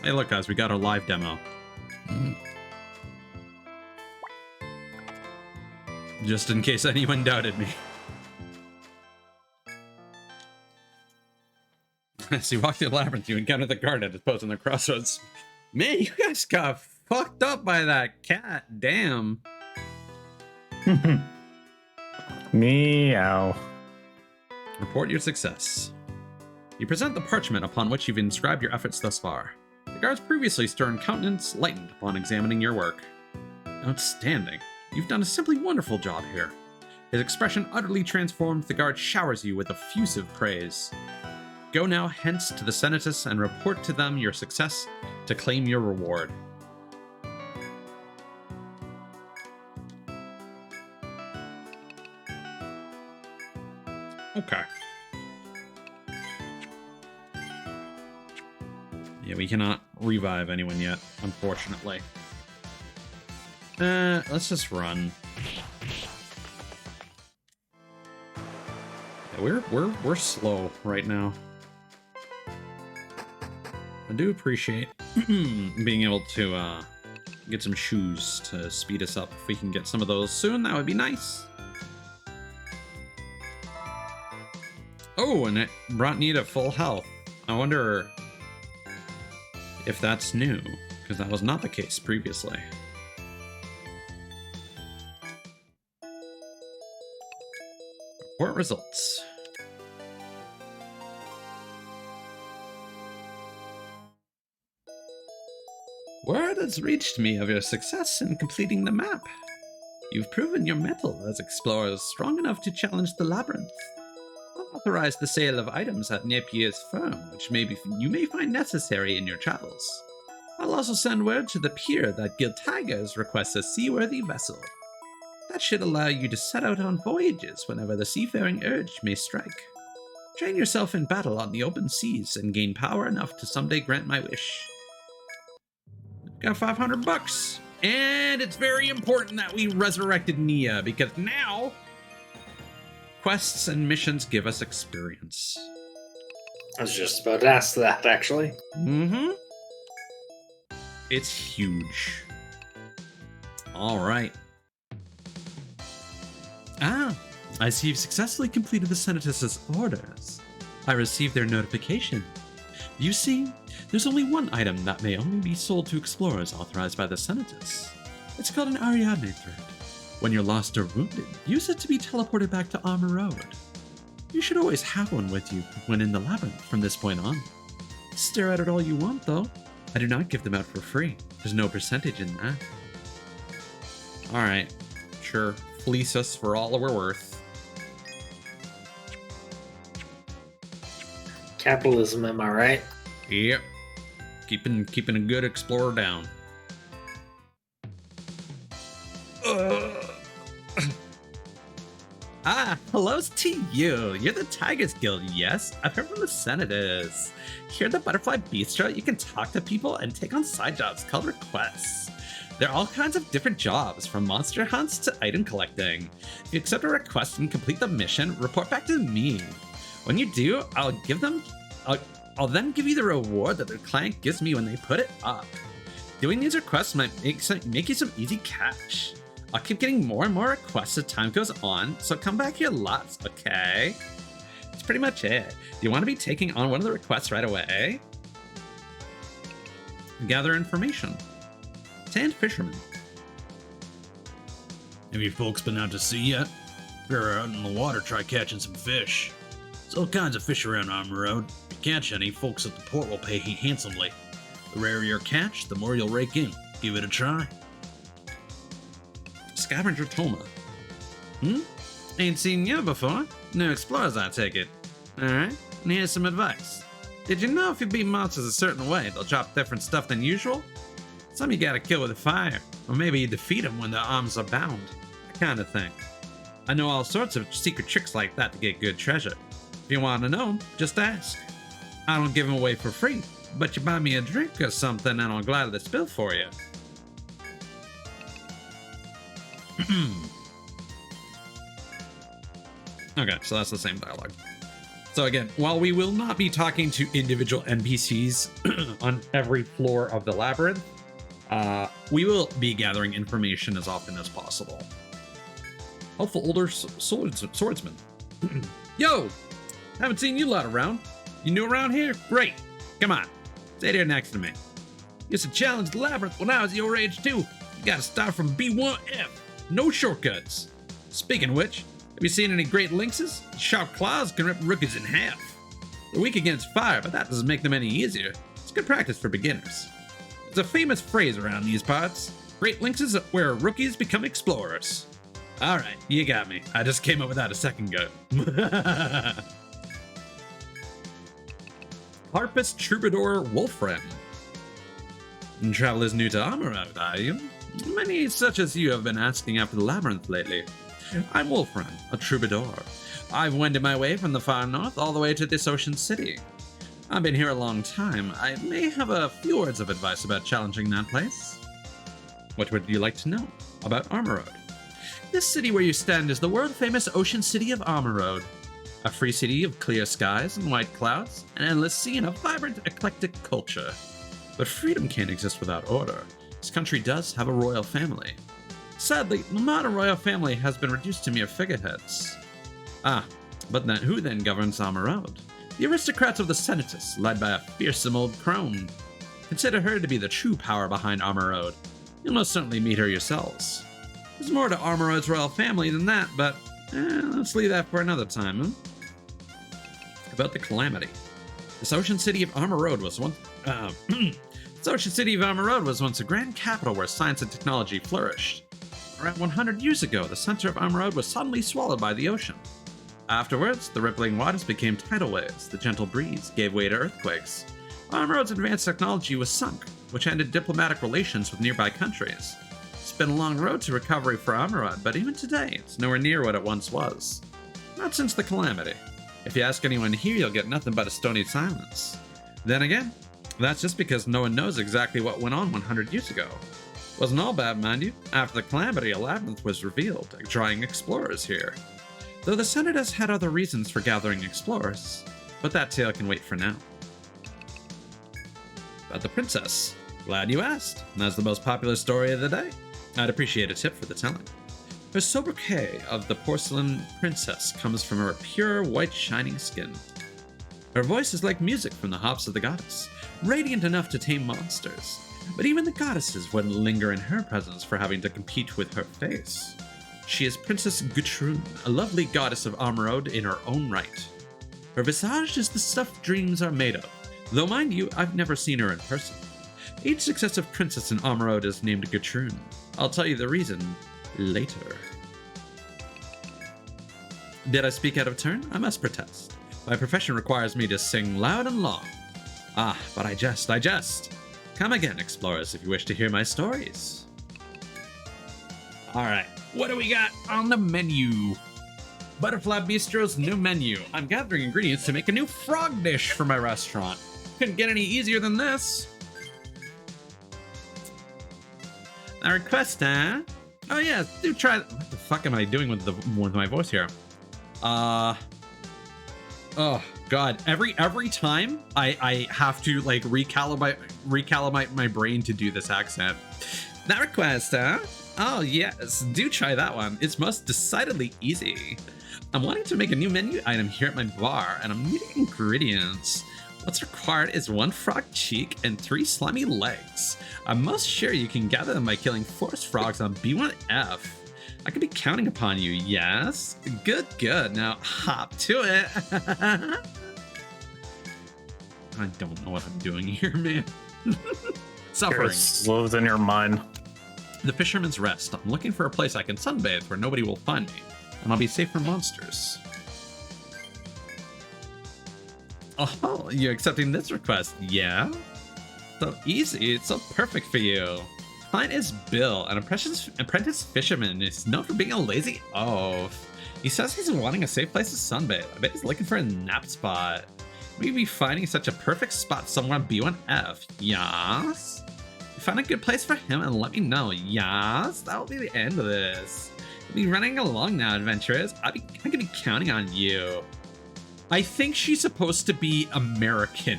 [SPEAKER 1] Hey, look, guys, we got our live demo. Just in case anyone doubted me. As you walk through the labyrinth, you encounter the guard at his post on the crossroads. Man, you guys got fucked up by that cat. Damn.
[SPEAKER 2] Meow.
[SPEAKER 1] Report your success. You present the parchment upon which you've inscribed your efforts thus far. The guard's previously stern countenance lightened upon examining your work. Outstanding. You've done a simply wonderful job here. His expression utterly transformed, the guard showers you with effusive praise. Go now hence to the Senatus and report to them your success to claim your reward. Okay. Yeah, we cannot revive anyone yet, unfortunately. Let's just run. Yeah, we're slow right now. I do appreciate being able to get some shoes to speed us up. If we can get some of those soon, that would be nice. Oh, and it brought me to full health. I wonder if that's new, because that was not the case previously. Report results. Word has reached me of your success in completing the map. You've proven your mettle as explorers strong enough to challenge the labyrinth. I'll authorize the sale of items at Napier's firm, which you may find necessary in your travels. I'll also send word to the pier that Giltigers requests a seaworthy vessel. That should allow you to set out on voyages whenever the seafaring urge may strike. Train yourself in battle on the open seas and gain power enough to someday grant my wish. Got $500. And it's very important that we resurrected Nia, because now quests and missions give us experience.
[SPEAKER 3] I was just about to ask that, actually.
[SPEAKER 1] Mm-hmm. It's huge. All right. I see you've successfully completed the Senatus's orders. I received their notification. You see, there's only one item that may only be sold to explorers authorized by the Senatus. It's called an Ariadne thread. When you're lost or wounded, use it to be teleported back to Armor Road. You should always have one with you when in the labyrinth from this point on. Stare at it all you want, though. I do not give them out for free. There's no percentage in that. Alright, sure. Fleece us for all we're worth.
[SPEAKER 3] Capitalism, am I right?
[SPEAKER 1] Yep. Keeping a good explorer down. Hello to you. You're the Tigers Guild, yes? I've heard from the Senators. Here at the Butterfly Bistro, you can talk to people and take on side jobs called requests. There are all kinds of different jobs, from monster hunts to item collecting. If you accept a request and complete the mission, report back to me. When you do, I'll then give you the reward that the client gives me when they put it up. Doing these requests might make you some easy cash. I'll keep getting more and more requests as time goes on, so come back here lots, okay? That's pretty much it. Do you want to be taking on one of the requests right away? Gather information. Sand fisherman.
[SPEAKER 4] Have you folks been out to sea yet? If you're out in the water, try catching some fish. There's all kinds of fish around Armor Road. If you catch any, folks at the port will pay handsomely. The rarer your catch, the more you'll rake in. Give it a try.
[SPEAKER 1] Scavenger Toma. Ain't seen you before. No explorers, I take it. Alright, and here's some advice. Did you know if you beat monsters a certain way, they'll drop different stuff than usual? Some you gotta kill with a fire, or maybe you defeat them when their arms are bound. That kind of thing. I know all sorts of secret tricks like that to get good treasure. If you want to know, just ask. I don't give them away for free, but you buy me a drink or something and I'll gladly spill for you. Okay, so that's the same dialogue. So again, while we will not be talking to individual NPCs on every floor of the labyrinth, we will be gathering information as often as possible. Hopeful older swordsman. Yo! Haven't seen you lot around. You new around here? Great. Come on. Stay there next to me. Used to challenge the labyrinth when I was your age too. You gotta start from B1F. No shortcuts. Speaking of which, have you seen any great lynxes? Sharp claws can rip rookies in half. They're weak against fire, but that doesn't make them any easier. It's good practice for beginners. It's a famous phrase around these parts. Great lynxes are where rookies become explorers. Alright, you got me. I just came up with that a second ago. Harpist Troubadour Wolfram. Travelers new to Armor Road, are you? Many such as you have been asking after the labyrinth lately. I'm Wolfram, a troubadour. I've wended my way from the far north all the way to this ocean city. I've been here a long time. I may have a few words of advice about challenging that place. What would you like to know about Armor Road? This city where you stand is the world-famous ocean city of Armor Road. A free city of clear skies and white clouds, an endless sea and a vibrant, eclectic culture. But freedom can't exist without order. This country does have a royal family. Sadly, the modern royal family has been reduced to mere figureheads. But then who then governs Armor Road? The aristocrats of the Senatus, led by a fearsome old crone. Consider her to be the true power behind Armor Road. You'll most certainly meet her yourselves. There's more to Armor Road's royal family than that, but let's leave that for another time, huh? About the Calamity. This ocean city of Armor Road was once a grand capital where science and technology flourished. Around 100 years ago, the center of Armor Road was suddenly swallowed by the ocean. Afterwards, the rippling waters became tidal waves, the gentle breeze gave way to earthquakes. Armor Road's advanced technology was sunk, which ended diplomatic relations with nearby countries. It's been a long road to recovery for Armor Road, but even today, it's nowhere near what it once was. Not since the Calamity. If you ask anyone here, you'll get nothing but a stony silence. Then again, that's just because no one knows exactly what went on 100 years ago. Wasn't all bad, mind you. After the calamity, a labyrinth was revealed, drawing explorers here. Though the Senators had other reasons for gathering explorers, but that tale can wait for now. About the princess. Glad you asked. That's the most popular story of the day. I'd appreciate a tip for the telling. Her sobriquet of the porcelain princess comes from her pure white shining skin. Her voice is like music from the harps of the goddess, radiant enough to tame monsters. But even the goddesses wouldn't linger in her presence for having to compete with her face. She is Princess Gutrun, a lovely goddess of Armorode in her own right. Her visage is the stuff dreams are made of, though mind you, I've never seen her in person. Each successive princess in Armorode is named Gutrun. I'll tell you the reason later. Did I speak out of turn? I must protest. My profession requires me to sing loud and long. Ah, but I jest. Come again, explorers, if you wish to hear my stories. Alright, what do we got on the menu? Butterfly Bistro's new menu. I'm gathering ingredients to make a new frog dish for my restaurant. Couldn't get any easier than this. A request, huh? Oh yeah, do try. What the fuck am I doing with my voice here? Oh god, every time I have to like recalibrate my brain to do this accent. That request, huh? Oh yes, do try that one. It's most decidedly easy. I'm wanting to make a new menu item here at my bar, and I'm needing ingredients. What's required is 1 frog cheek and 3 slimy legs. I'm most sure you can gather them by killing forest frogs on B1F. I could be counting upon you, yes? Good. Now hop to it. I don't know what I'm doing here, man. Suffering.
[SPEAKER 2] Slows in your mind.
[SPEAKER 1] The Fisherman's Rest. I'm looking for a place I can sunbathe where nobody will find me, and I'll be safe from monsters. Oh, you accepting this request? Yeah? So easy, it's so perfect for you. Mine is Bill, an apprentice fisherman. He's known for being a lazy oaf. He says he's wanting a safe place to sunbathe. I bet he's looking for a nap spot. Maybe be finding such a perfect spot somewhere on B1F. Yes? Find a good place for him and let me know. Yes? That'll be the end of this. We'll be running along now, adventurers. I could be counting on you. I think she's supposed to be American.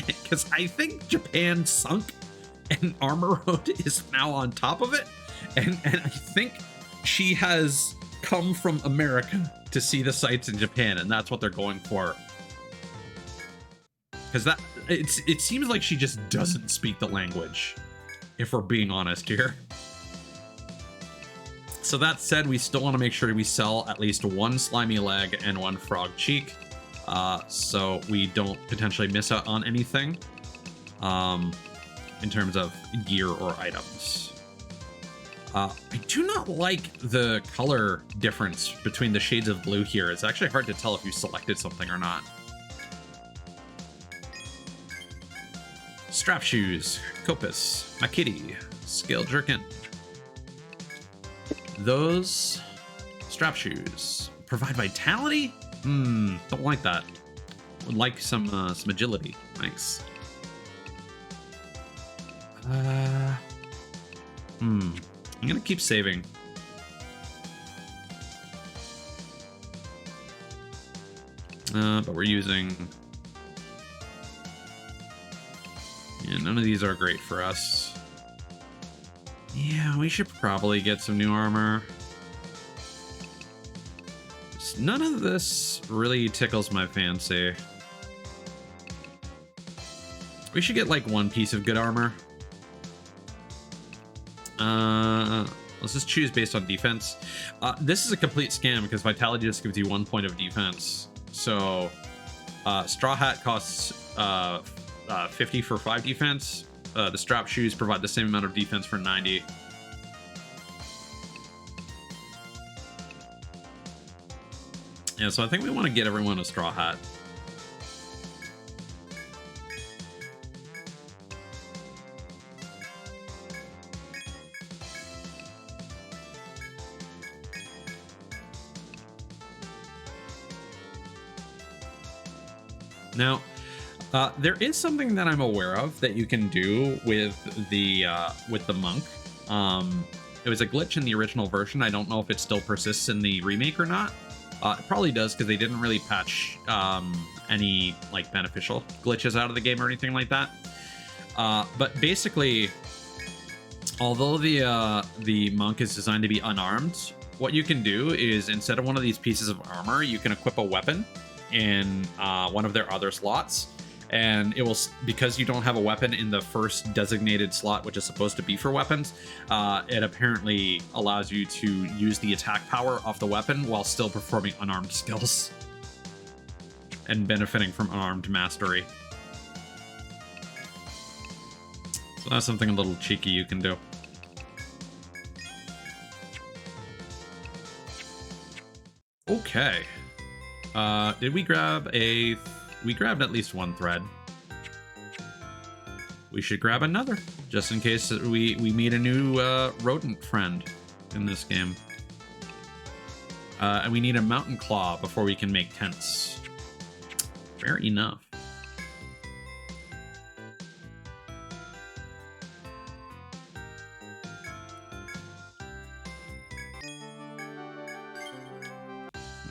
[SPEAKER 1] Because I think Japan sunk and Armorode is now on top of it. And I think she has come from America to see the sights in Japan, and that's what they're going for. Because it seems like she just doesn't speak the language, if we're being honest here. So that said, we still want to make sure we sell at least 1 slimy leg and 1 frog cheek, so we don't potentially miss out on anything in terms of gear or items. I do not like the color difference between the shades of blue here. It's actually hard to tell if you selected something or not. Strap shoes, Copus, my kitty, scale jerkin. Those strap shoes provide vitality? Don't like that. Would like some agility. Thanks. I'm gonna keep saving. But we're using. Yeah, none of these are great for us. Yeah, we should probably get some new armor. None of this really tickles my fancy. We should get like 1 piece of good armor. Let's just choose based on defense. This is a complete scam because vitality just gives you 1 point of defense. So straw hat costs 50 for 5 defense. The strap shoes provide the same amount of defense for 90. Yeah, so I think we want to get everyone a straw hat. Now, There is something that I'm aware of that you can do with the monk. It was a glitch in the original version. I don't know if it still persists in the remake or not. It probably does because they didn't really patch any like beneficial glitches out of the game or anything like that. But basically, although the monk is designed to be unarmed, what you can do is instead of one of these pieces of armor, you can equip a weapon in one of their other slots. And it will, because you don't have a weapon in the first designated slot, which is supposed to be for weapons, it apparently allows you to use the attack power of the weapon while still performing unarmed skills and benefiting from unarmed mastery. So that's something a little cheeky you can do. Okay. Did we grab a... We grabbed at least one thread. We should grab another, just in case we meet a new rodent friend in this game. And we need a mountain claw before we can make tents. Fair enough.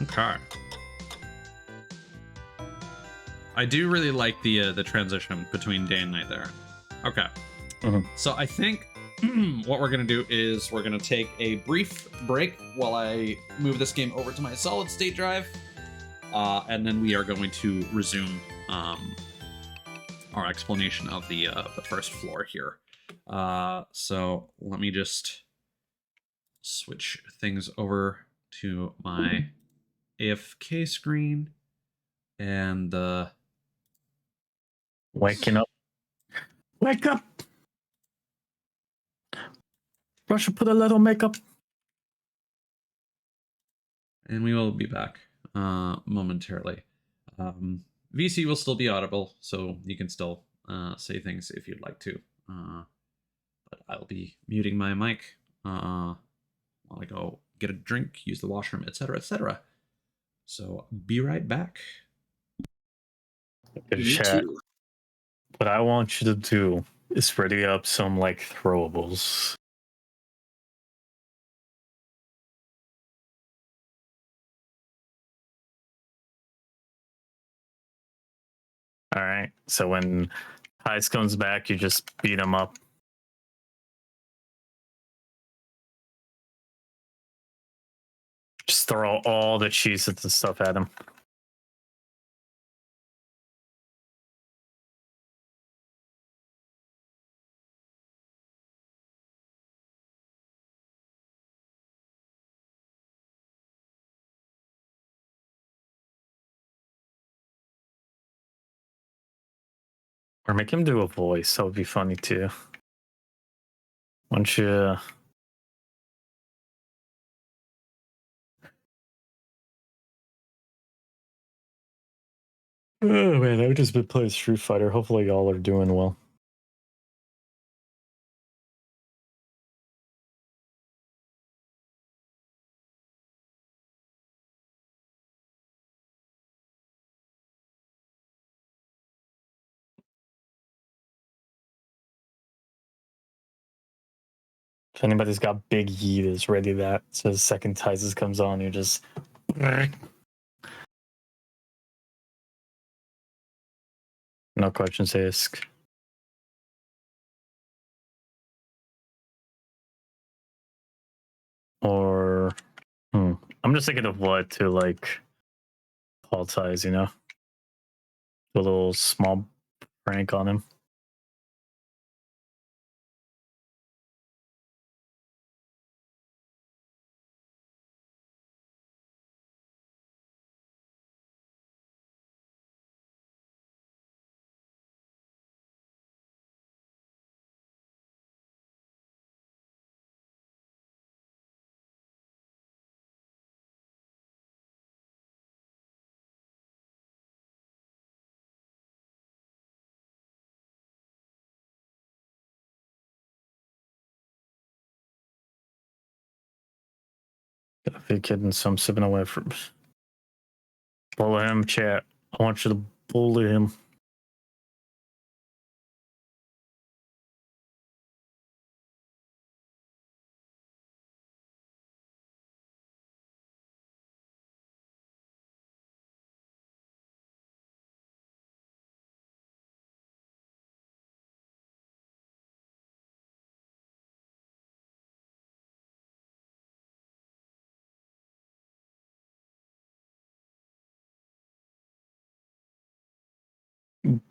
[SPEAKER 1] Okay. I do really like the transition between day and night there. Okay. So I think what we're going to do is we're going to take a brief break while I move this game over to my solid state drive. And then we are going to resume our explanation of the first floor here. So let me just switch things over to my AFK screen and the...
[SPEAKER 2] Waking up. Wake up! Russia, put a little makeup.
[SPEAKER 1] And we will be back momentarily. VC will still be audible, so you can still say things if you'd like to. But I'll be muting my mic while I go get a drink, use the washroom, etc., etc. So be right back.
[SPEAKER 2] Chat. What I want you to do is ready up some like throwables. All right. So when Heist comes back, you just beat him up. Just throw all the Cheez-Its and stuff at him. Or make him do a voice. That would be funny too. Why don't you... Oh man, I've just been playing Street Fighter. Hopefully y'all are doing well. If anybody's got Big Yeet is ready, that says second Tysus comes on, you just... No questions asked. Or... I'm just thinking of what to like... Paul ties, you know? A little small prank on him. Got a big kid and some sipping away from... Bully him, chat. I want you to bully him.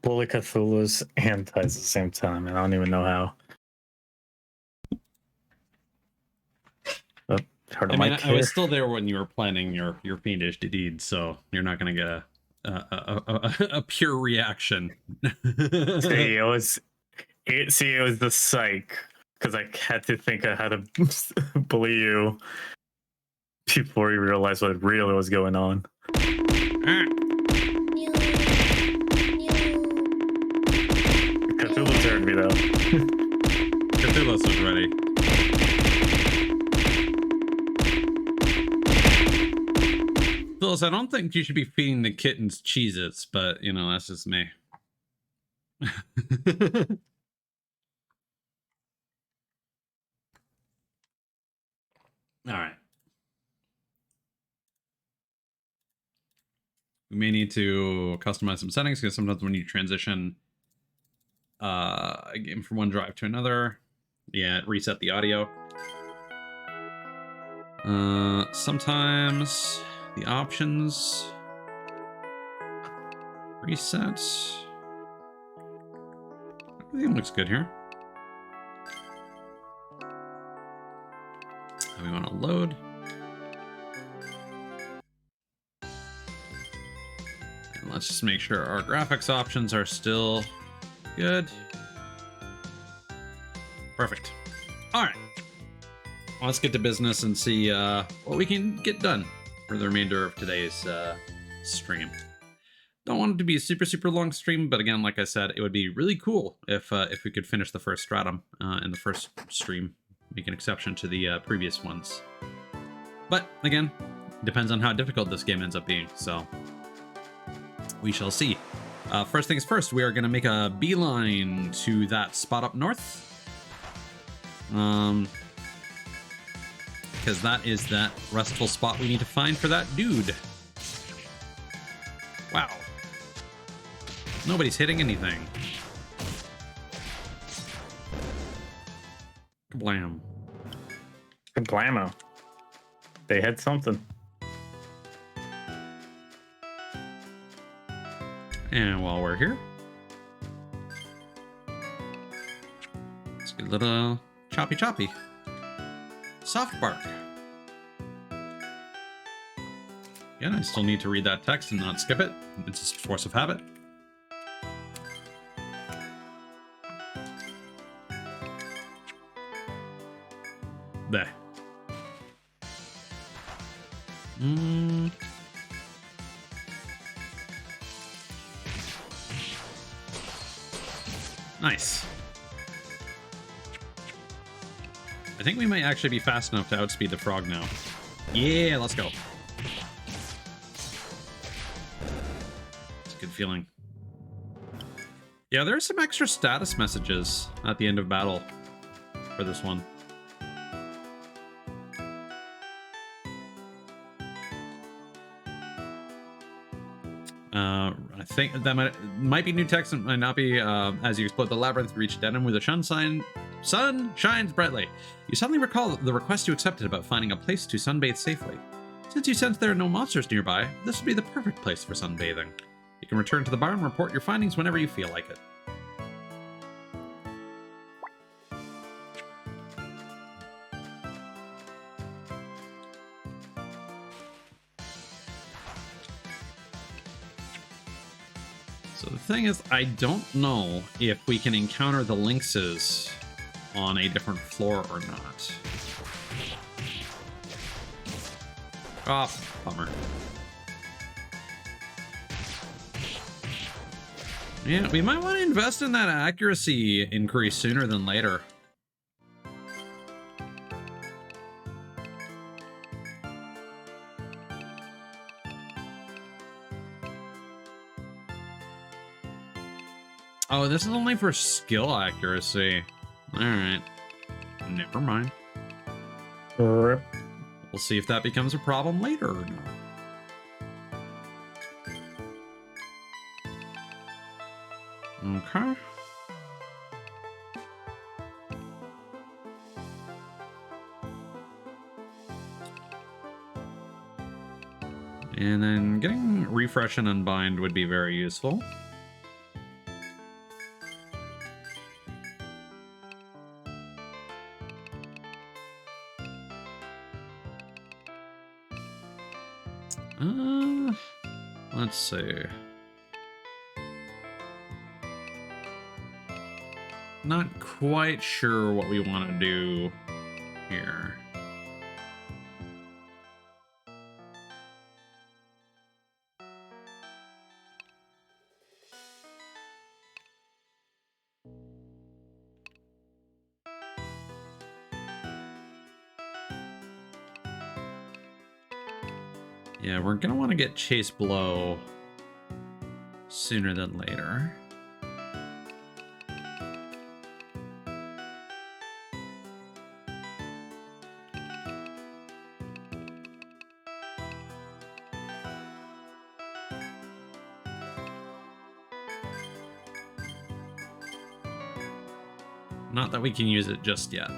[SPEAKER 2] Bully Cthulhu's and ties at the same time, and I don't even know how. But part
[SPEAKER 1] I
[SPEAKER 2] of
[SPEAKER 1] mean,
[SPEAKER 2] my
[SPEAKER 1] I was still there when you were planning your fiendish deed, so you're not gonna get a pure reaction.
[SPEAKER 2] See, it was the psych because I had to think of how to bully you before you realized what really was going on. Cthulhu's heard me though.
[SPEAKER 1] Cthulhu's was ready. Phyllis, I don't think you should be feeding the kittens Cheez-Its, but you know, that's just me. All right. We may need to customize some settings because sometimes when you transition a game from one drive to another, yeah, reset the audio. Sometimes the options reset. Everything looks good here. We want to load. And let's just make sure our graphics options are still good. Perfect. All right. Let's get to business and see what we can get done for the remainder of today's stream. Don't want it to be a super long stream, but again, like I said, it would be really cool if we could finish the first stratum in the first stream. Make an exception to the previous ones. But again, depends on how difficult this game ends up being, so we shall see. First things first, we are going to make a beeline to that spot up north. Because that is that restful spot we need to find for that dude. Wow. Nobody's hitting anything. Kablam.
[SPEAKER 2] Kablamo. They had something.
[SPEAKER 1] And while we're here, let's get a little choppy. Soft bark. Again, I still need to read that text and not skip it. It's just force of habit. There. Nice. I think we might actually be fast enough to outspeed the frog now. Yeah, let's go. It's a good feeling. Yeah, there are some extra status messages at the end of battle for this one. I think that might be new text and might not be. As you explore the labyrinth, reach a dead end where the sun shines brightly. You suddenly recall the request you accepted about finding a place to sunbathe safely. Since you sense there are no monsters nearby, this would be the perfect place for sunbathing. You can return to the barn and report your findings whenever you feel like it. So the thing is, I don't know if we can encounter the lynxes on a different floor or not. Oh, bummer. Yeah, we might want to invest in that accuracy increase sooner than later. Oh, this is only for skill accuracy. Alright. Never mind.
[SPEAKER 2] Rip.
[SPEAKER 1] We'll see if that becomes a problem later or not. Okay. And then getting refresh and unbind would be very useful. Let's see. Not quite sure what we want to do here. Yeah, we're gonna want to get Chase Blow sooner than later. Not that we can use it just yet.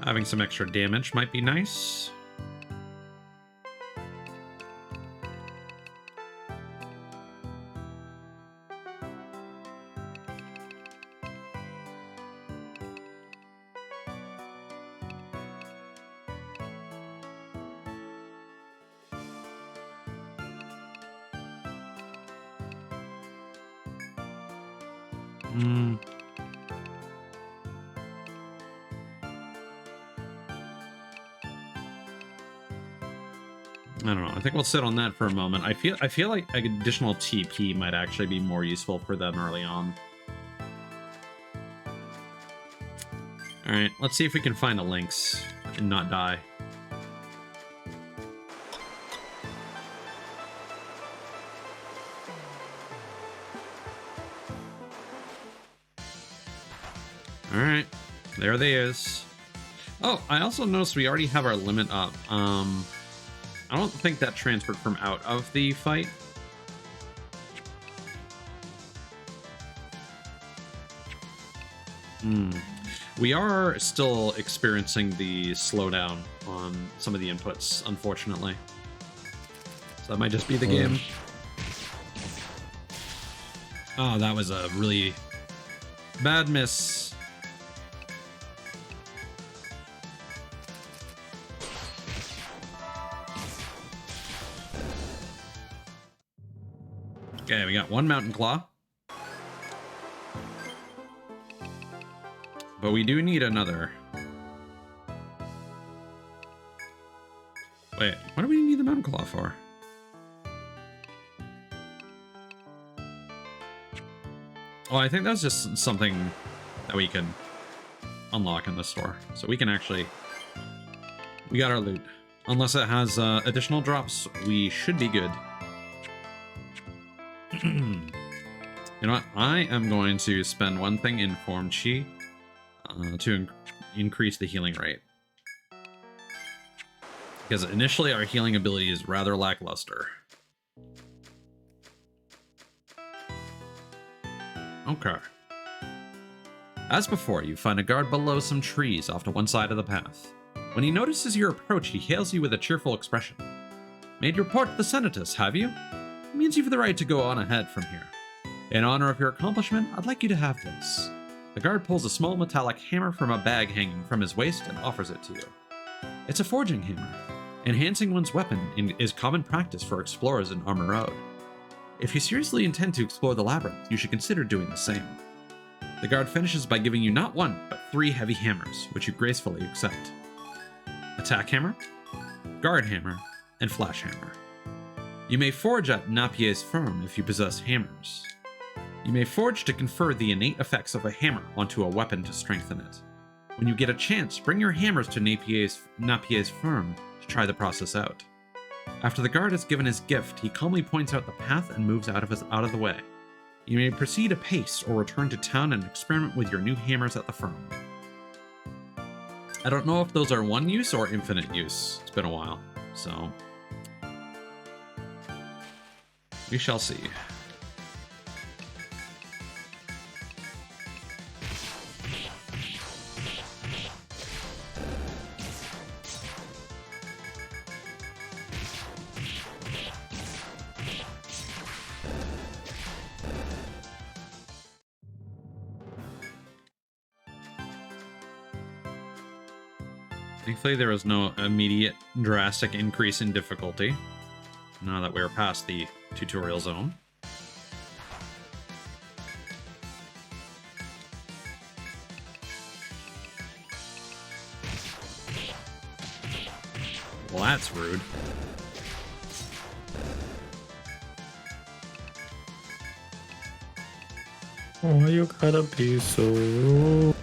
[SPEAKER 1] Having some extra damage might be nice. I don't know. I think we'll sit on that for a moment. I feel like additional TP might actually be more useful for them early on. All right, let's see if we can find a Lynx and not die. All right, there they is. Oh, I also noticed we already have our limit up. I don't think that transferred from out of the fight. We are still experiencing the slowdown on some of the inputs, unfortunately. So that might just be the game. Oh, that was a really bad miss. Okay, we got one Mountain Claw. But we do need another. Wait, what do we need the Mountain Claw for? Oh, I think that's just something that we can unlock in the store. So we can actually... We got our loot. Unless it has additional drops, we should be good. You know what? I am going to spend one thing in Form Chi to increase the healing rate. Because initially our healing ability is rather lackluster. Okay. As before, you find a guard below some trees off to one side of the path. When he notices your approach, he hails you with a cheerful expression. Made your report to the Senatus, have you? It means you've the right to go on ahead from here. In honor of your accomplishment, I'd like you to have this. The guard pulls a small metallic hammer from a bag hanging from his waist and offers it to you. It's a forging hammer. Enhancing one's weapon is common practice for explorers in Armor Road. If you seriously intend to explore the labyrinth, you should consider doing the same. The guard finishes by giving you not one, but 3 heavy hammers, which you gracefully accept. Attack hammer, guard hammer, and flash hammer. You may forge at Napier's firm if you possess hammers. You may forge to confer the innate effects of a hammer onto a weapon to strengthen it. When you get a chance, bring your hammers to Napier's firm to try the process out. After the guard has given his gift, he calmly points out the path and moves out of the way. You may proceed apace or return to town and experiment with your new hammers at the firm. I don't know if those are one use or infinite use. It's been a while, so we shall see. Thankfully, there was no immediate drastic increase in difficulty now that we're past the tutorial zone. Well, that's rude.
[SPEAKER 2] Oh, you gotta be so...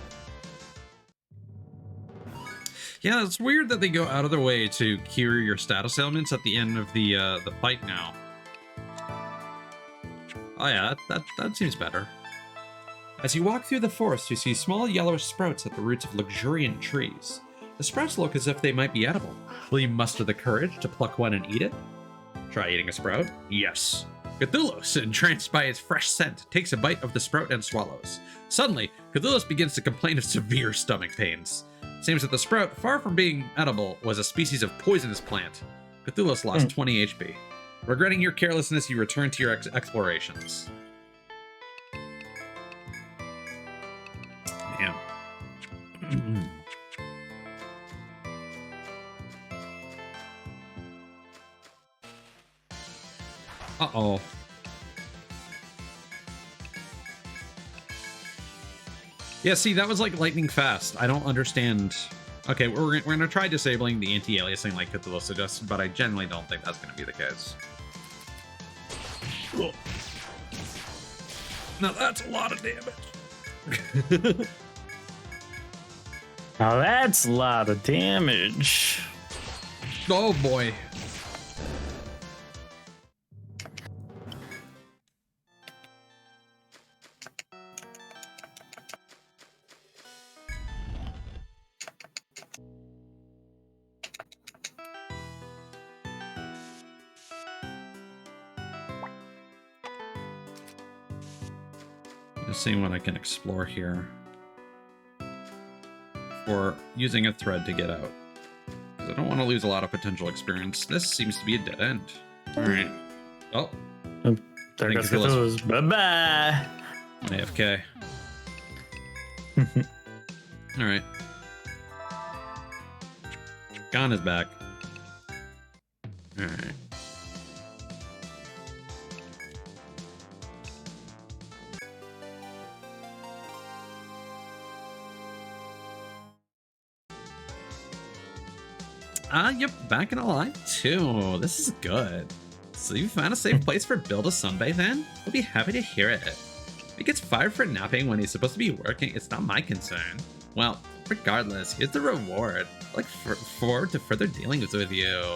[SPEAKER 1] Yeah, it's weird that they go out of their way to cure your status ailments at the end of the fight now. Oh yeah, that seems better. As you walk through the forest, you see small yellow sprouts at the roots of luxuriant trees. The sprouts look as if they might be edible. Will you muster the courage to pluck one and eat it? Try eating a sprout? Yes. Cthulhu, entranced by its fresh scent, takes a bite of the sprout and swallows. Suddenly, Cthulhu begins to complain of severe stomach pains. Seems that the sprout, far from being edible, was a species of poisonous plant. Cthulhu lost 20 HP. Regretting your carelessness, you return to your explorations. Man. Uh-oh. Yeah, see, that was like lightning fast. I don't understand. Okay, we're gonna try disabling the anti-aliasing like Cthulhu suggested, but I generally don't think that's gonna be the case. Oh. Now that's a lot of damage.
[SPEAKER 2] Now that's a lot of damage.
[SPEAKER 1] Oh boy. Just seeing what I can explore here. Or using a thread to get out. Because I don't want to lose a lot of potential experience. This seems to be a dead end. Alright. Oh.
[SPEAKER 2] There goes Cthulhu's. Bye-bye.
[SPEAKER 1] AFK. Alright. Gon is back. Alright. Yep, back and alive too. This is good. So you found a safe place for Bill to sunbathe then? We'll be happy to hear it. He gets fired for napping when he's supposed to be working. It's not my concern. Well, regardless, here's the reward. I look forward to further dealings with you.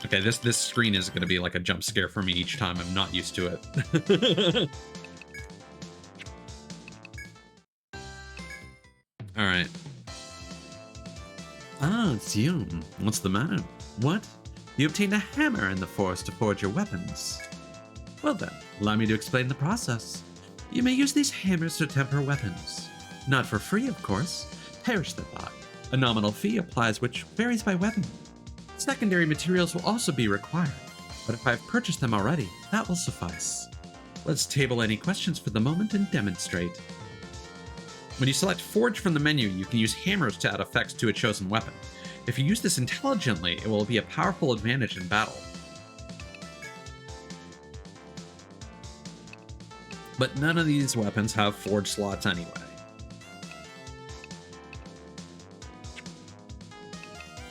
[SPEAKER 1] Okay, this screen is going to be like a jump scare for me each time. I'm not used to it. All right. Ah, it's you. What's the matter? What? You obtained a hammer in the forest to forge your weapons. Well then, allow me to explain the process. You may use these hammers to temper weapons. Not for free, of course. Perish the thought. A nominal fee applies which varies by weapon. Secondary materials will also be required, but if I've purchased them already, that will suffice. Let's table any questions for the moment and demonstrate. When you select Forge from the menu, you can use hammers to add effects to a chosen weapon. If you use this intelligently, it will be a powerful advantage in battle. But none of these weapons have forge slots anyway.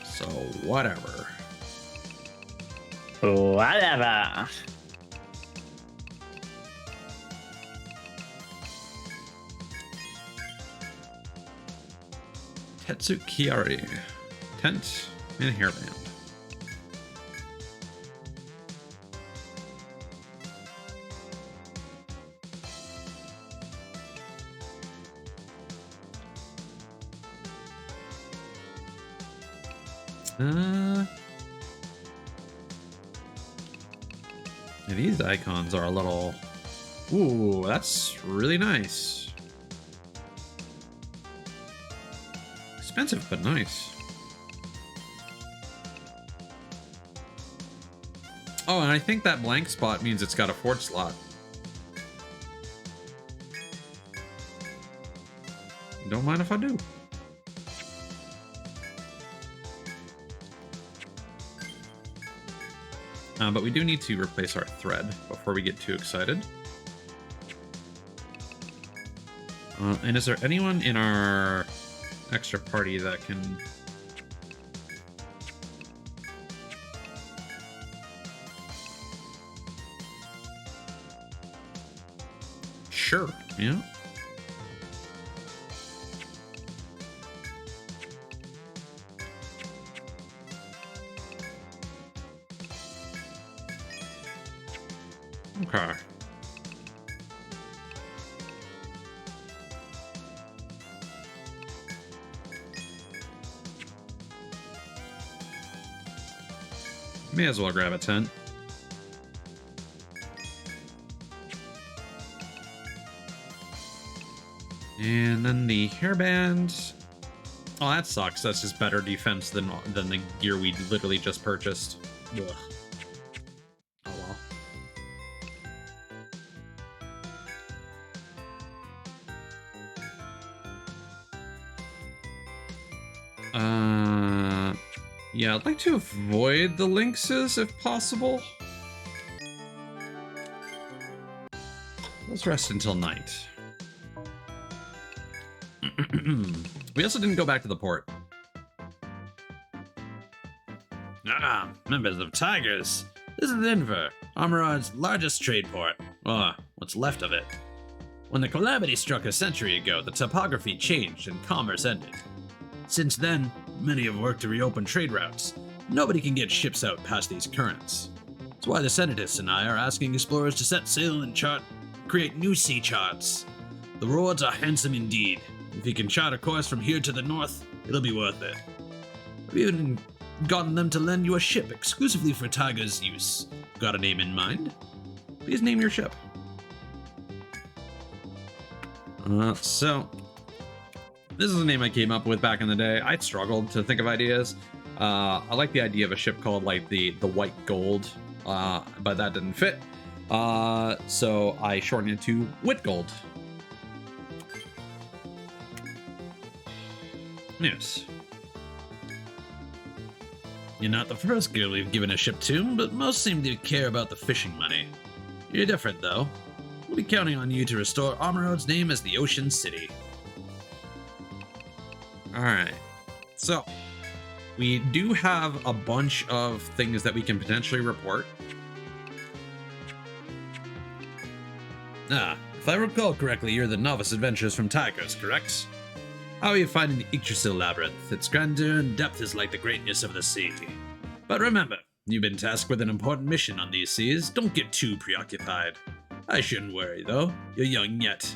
[SPEAKER 1] So, whatever.
[SPEAKER 2] Whatever.
[SPEAKER 1] Tetsukiari. Tent and hairband. These icons are a little... Ooh, that's really nice. Expensive, but nice. Oh, and I think that blank spot means it's got a forge slot. Don't mind if I do. But we do need to replace our thread before we get too excited. And is there anyone in our extra party that can... Sure, yeah. Okay. May as well grab a tent. And then the hairband. Oh, that sucks. That's just better defense than the gear we literally just purchased. Ugh. Oh well. Yeah, I'd like to avoid the lynxes if possible. Let's rest until night. We also didn't go back to the port.
[SPEAKER 4] Ah, members of Tigers. This is Denver, Amarod's largest trade port. Or what's left of it. When the calamity struck a century ago, the topography changed and commerce ended. Since then, many have worked to reopen trade routes. Nobody can get ships out past these currents. That's why the Senatists and I are asking explorers to set sail and create new sea charts. The rewards are handsome indeed. If you can chart a course from here to the north, it'll be worth it. I've even gotten them to lend you a ship exclusively for Tiger's use. Got a name in mind? Please name your ship.
[SPEAKER 1] So, this is a name I came up with back in the day. I struggled to think of ideas. I like the idea of a ship called like the White Gold, but that didn't fit. So I shortened it to Wit Gold.
[SPEAKER 4] Yes. You're not the first girl we've given a ship to, but most seem to care about the fishing money. You're different, though. We'll be counting on you to restore Amarod's name as the Ocean City.
[SPEAKER 1] Alright. So, we do have a bunch of things that we can potentially report.
[SPEAKER 4] Ah, if I recall correctly, you're the novice adventurers from Tigers, correct? How are you finding the Yggdrasil Labyrinth? Its grandeur and depth is like the greatness of the sea. But remember, you've been tasked with an important mission on these seas. Don't get too preoccupied. I shouldn't worry, though. You're young yet.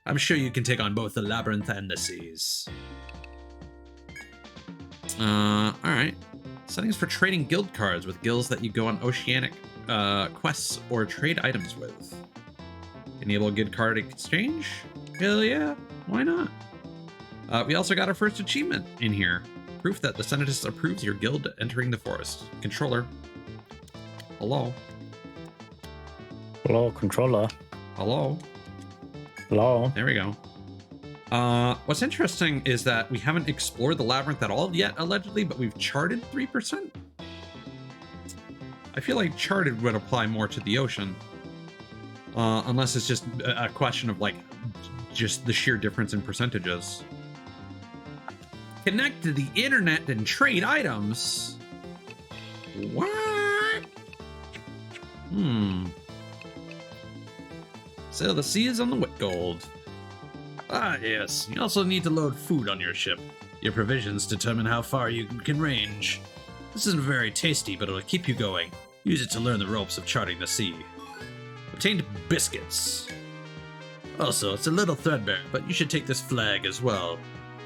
[SPEAKER 4] I'm sure you can take on both the labyrinth and the seas.
[SPEAKER 1] Alright. Settings for trading guild cards with guilds that you go on oceanic quests or trade items with. Enable guild card exchange? Hell yeah, why not? We also got our first achievement in here. Proof that the Senatist approves your guild entering the forest. Controller. Hello.
[SPEAKER 2] Hello, controller.
[SPEAKER 1] Hello.
[SPEAKER 2] Hello.
[SPEAKER 1] There we go. What's interesting is that we haven't explored the labyrinth at all yet, allegedly, but we've charted 3%. I feel like charted would apply more to the ocean. Unless it's just a question of, like, just the sheer difference in percentages. Connect to the internet and trade items? What? Sail the seas on the Wit Gold.
[SPEAKER 4] Ah, yes. You also need to load food on your ship. Your provisions determine how far you can range. This isn't very tasty, but it'll keep you going. Use it to learn the ropes of charting the sea. Obtained biscuits. Also, it's a little threadbare, but you should take this flag as well.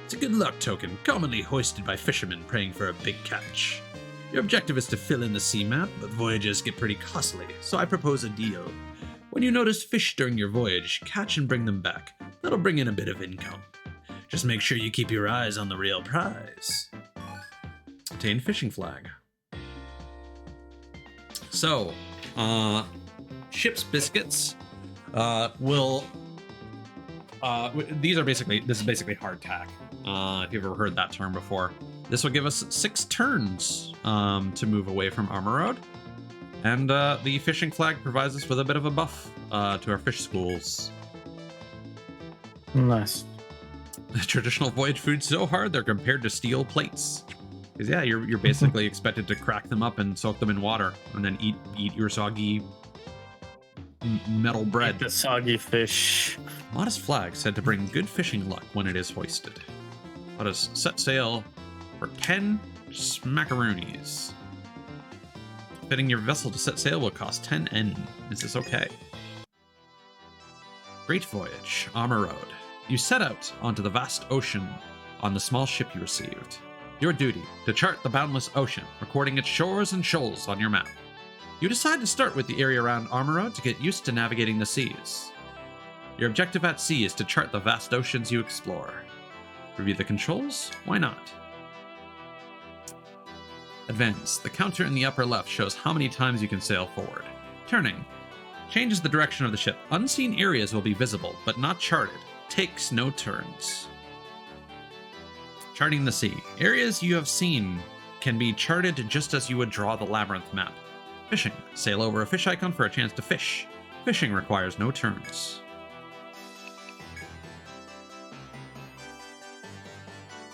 [SPEAKER 4] It's a good luck token, commonly hoisted by fishermen praying for a big catch. Your objective is to fill in the sea map, but voyages get pretty costly, so I propose a deal. When you notice fish during your voyage, catch and bring them back. That'll bring in a bit of income. Just make sure you keep your eyes on the real prize.
[SPEAKER 1] Obtain fishing flag. So, ship's biscuits will... this is basically hardtack. If you've ever heard that term before. This will give us 6 turns to move away from Armor Road. And the fishing flag provides us with a bit of a buff to our fish schools.
[SPEAKER 2] Nice.
[SPEAKER 1] Traditional voyage food so hard they're compared to steel plates. Because yeah, you're basically expected to crack them up and soak them in water, and then eat your soggy metal bread.
[SPEAKER 2] Eat the soggy fish.
[SPEAKER 1] Modest flag said to bring good fishing luck when it is hoisted. Let us set sail for 10 smackaroonies. Fitting your vessel to set sail will cost 10 N. Is this okay? Great voyage, Armor Road. You set out onto the vast ocean on the small ship you received. Your duty, to chart the boundless ocean, recording its shores and shoals on your map. You decide to start with the area around Armor Road to get used to navigating the seas. Your objective at sea is to chart the vast oceans you explore. Review the controls? Why not? Advance. The counter in the upper left shows how many times you can sail forward. Turning. Changes the direction of the ship. Unseen areas will be visible, but not charted. Takes no turns. Charting the sea. Areas you have seen can be charted just as you would draw the labyrinth map. Fishing. Sail over a fish icon for a chance to fish. Fishing requires no turns.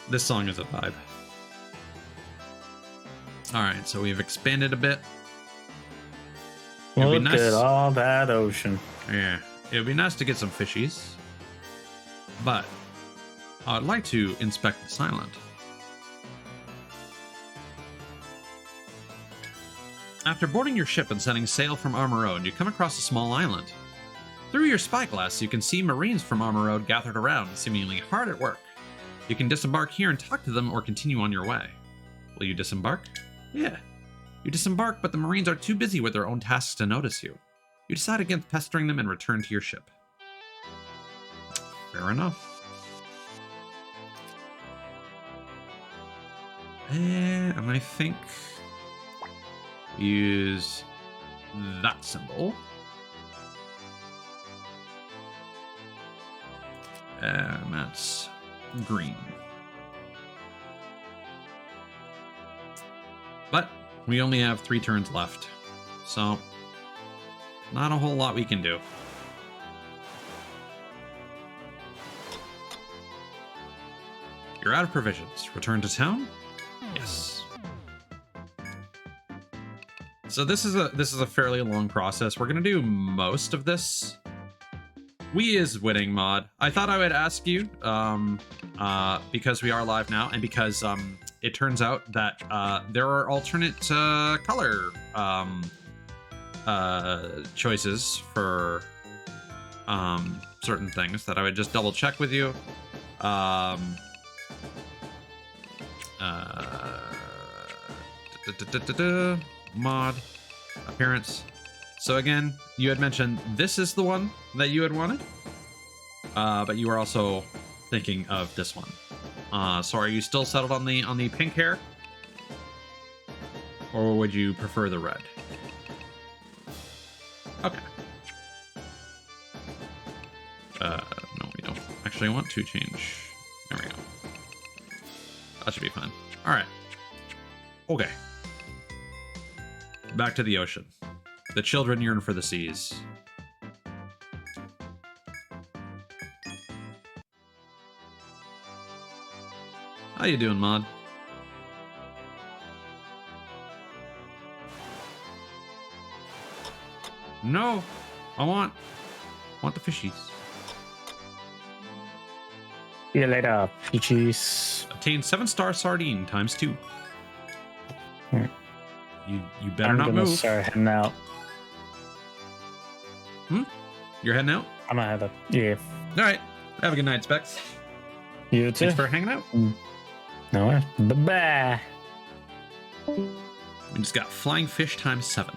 [SPEAKER 1] This song is a vibe. Alright, so we've expanded a bit. It'd be
[SPEAKER 2] Look
[SPEAKER 1] nice.
[SPEAKER 2] at all that ocean.
[SPEAKER 1] Yeah, it would be nice to get some fishies. But I'd like to inspect the silent. After boarding your ship and setting sail from Armor Road, you come across a small island. Through your spyglass, you can see Marines from Armor Road gathered around, seemingly hard at work. You can disembark here and talk to them or continue on your way. Will you disembark? Yeah. You disembark, but the Marines are too busy with their own tasks to notice you. You decide against pestering them and return to your ship. Fair enough. And I think we use that symbol. And that's green. But we only have 3 turns left, so not a whole lot we can do. You're out of provisions. Return to town? Yes. So this is a fairly long process. We're gonna do most of this. We is winning mod. I thought I would ask you, because we are live now, and because it turns out that there are alternate color choices for certain things that I would just double check with you. Mod appearance. So again, you had mentioned this is the one that you had wanted, but you were also thinking of this one. So are you still settled on the pink hair, or would you prefer the red? Okay. No, we don't actually want to change. There we go. That should be fine. All right. Okay. Back to the ocean. The children yearn for the seas. How you doing, Mod? No, I want the fishies.
[SPEAKER 2] See you later, peaches.
[SPEAKER 1] Obtain 7-star sardine times 2.
[SPEAKER 2] Hmm.
[SPEAKER 1] You better
[SPEAKER 2] I'm
[SPEAKER 1] not
[SPEAKER 2] gonna
[SPEAKER 1] move.
[SPEAKER 2] start heading out.
[SPEAKER 1] You're heading out?
[SPEAKER 2] I'm gonna head up. Yeah.
[SPEAKER 1] All right. Have a good night, Specs.
[SPEAKER 2] You too.
[SPEAKER 1] Thanks for hanging out.
[SPEAKER 2] No worries. Bye-bye.
[SPEAKER 1] We just got flying fish times 7.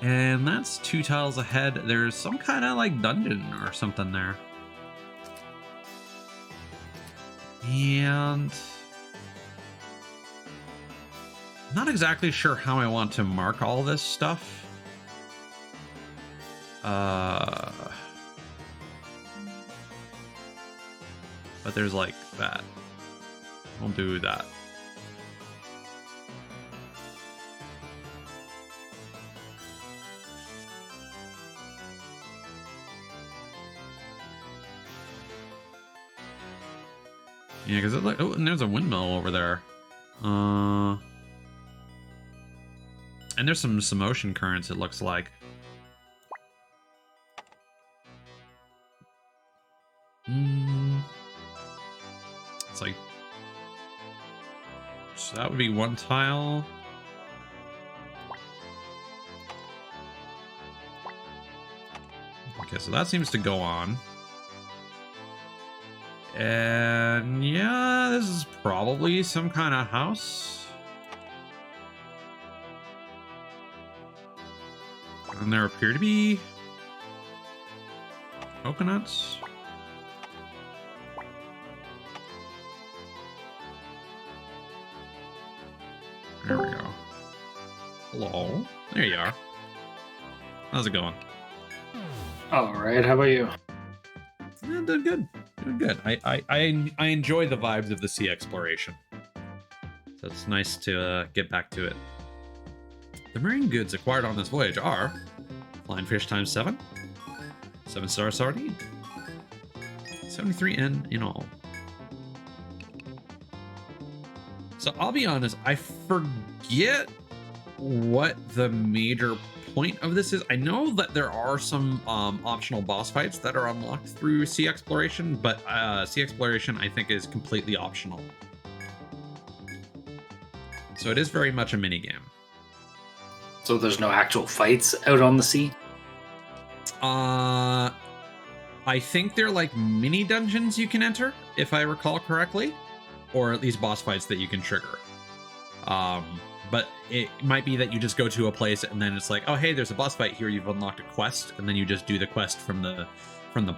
[SPEAKER 1] And that's 2 tiles ahead. There's some kind of like dungeon or something there. And not exactly sure how I want to mark all this stuff. But there's like that. We'll do that. Yeah, because like, oh, and there's a windmill over there. And there's some ocean currents, it looks like. It's like, so that would be one tile. Okay, so that seems to go on. And yeah, this is probably some kind of house. And there appear to be coconuts. There we go. Hello. There you are. How's it going?
[SPEAKER 3] All right. How about you?
[SPEAKER 1] Yeah, doing good. Doing good. I enjoy the vibes of the sea exploration. So it's nice to get back to it. The marine goods acquired on this voyage are flying fish times 7, 7-star sardine, 73 in all. So I'll be honest, I forget what the major point of this is. I know that there are some optional boss fights that are unlocked through sea exploration, but sea exploration I think is completely optional. So it is very much a mini game.
[SPEAKER 3] So there's no actual fights out on the sea?
[SPEAKER 1] I think they're like mini dungeons you can enter, if I recall correctly, or at least boss fights that you can trigger. But it might be that you just go to a place and then it's like, oh hey, there's a boss fight here, you've unlocked a quest, and then you just do the quest from the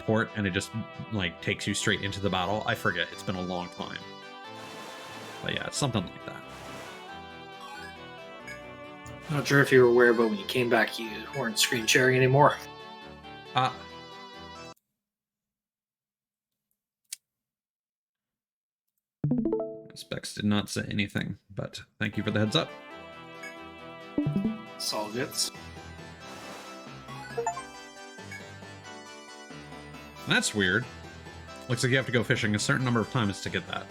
[SPEAKER 1] port, and it just like takes you straight into the battle. I forget, it's been a long time. But yeah, it's something like that.
[SPEAKER 3] Not sure if you were aware, but when you came back, you weren't screen sharing anymore.
[SPEAKER 1] Specs did not say anything, but thank you for the heads up.
[SPEAKER 3] It's all good.
[SPEAKER 1] That's weird. Looks like you have to go fishing a certain number of times to get that.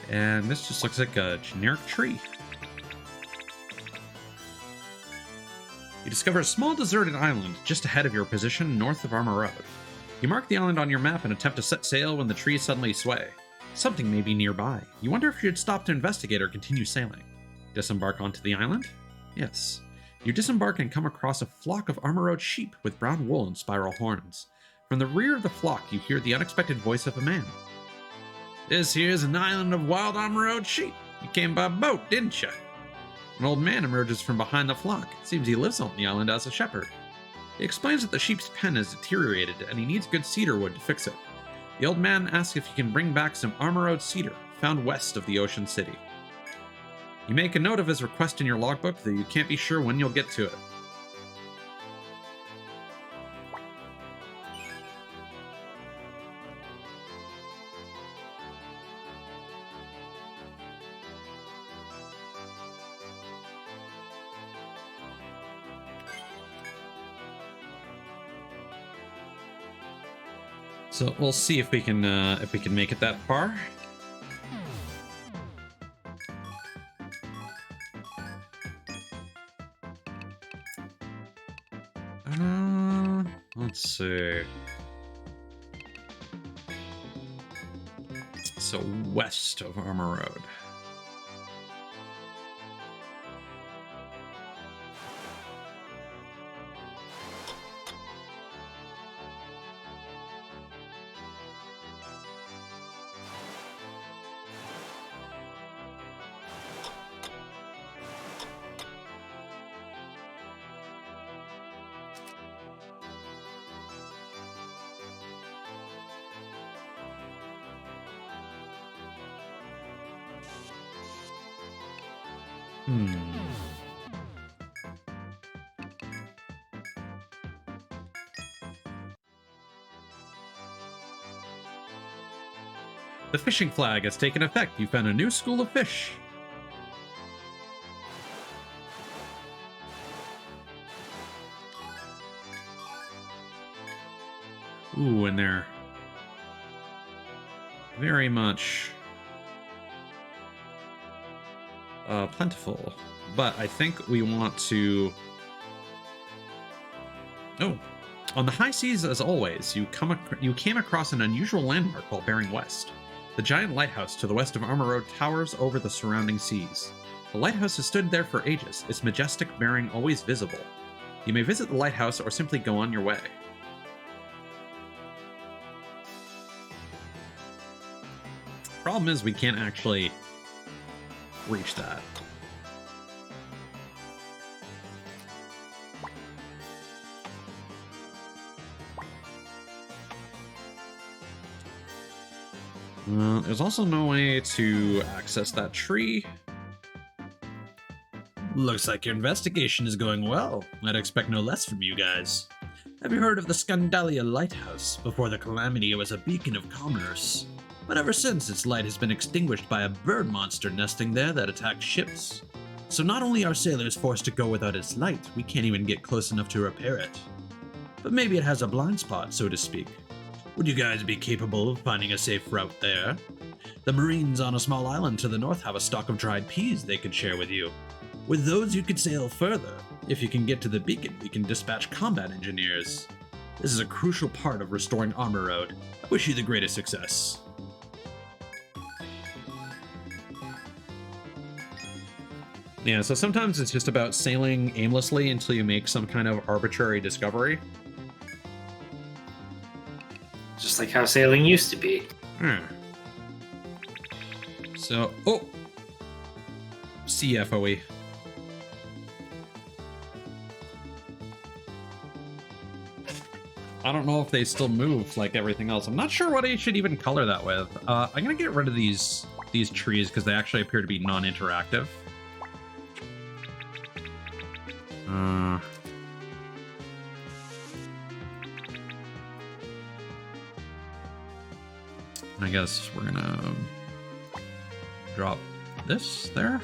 [SPEAKER 1] And this just looks like a generic tree. You discover a small deserted island just ahead of your position north of Armor Road. You mark the island on your map and attempt to set sail when the trees suddenly sway. Something may be nearby. You wonder if you should stop to investigate or continue sailing. Disembark onto the island? Yes. You disembark and come across a flock of Armor Road sheep with brown wool and spiral horns. From the rear of the flock, you hear the unexpected voice of a man. This here's an island of wild Armor Road sheep. You came by boat, didn't you? An old man emerges from behind the flock. It seems he lives on the island as a shepherd. He explains that the sheep's pen has deteriorated and he needs good cedar wood to fix it. The old man asks if he can bring back some Armor Road cedar, found west of the Ocean City. You make a note of his request in your logbook, though you can't be sure when you'll get to it. So we'll see if we can make it that far. Let's see. So west of Armor Road. The fishing flag has taken effect. You found a new school of fish. Ooh, and they're very much plentiful. But I think we want to... Oh, on the high seas, as always, you came across an unusual landmark while bearing west. The giant lighthouse to the west of Armor Road towers over the surrounding seas. The lighthouse has stood there for ages, its majestic bearing always visible. You may visit the lighthouse or simply go on your way. Problem is, we can't actually reach that. There's also no way to access that tree.
[SPEAKER 4] Looks like your investigation is going well. I'd expect no less from you guys. Have you heard of the Scandalia Lighthouse? Before the calamity, it was a beacon of commerce. But ever since, its light has been extinguished by a bird monster nesting there that attacks ships. So not only are sailors forced to go without its light, we can't even get close enough to repair it. But maybe it has a blind spot, so to speak. Would you guys be capable of finding a safe route there? The Marines on a small island to the north have a stock of dried peas they could share with you. With those, you could sail further. If you can get to the beacon, we can dispatch combat engineers. This is a crucial part of restoring Armor Road. I wish you the greatest success.
[SPEAKER 1] Yeah, so sometimes it's just about sailing aimlessly until you make some kind of arbitrary discovery.
[SPEAKER 3] Just like how sailing used to be.
[SPEAKER 1] So, oh! CFOE. I don't know if they still move like everything else. I'm not sure what I should even color that with. I'm gonna get rid of these trees because they actually appear to be non-interactive. I guess we're gonna drop this there.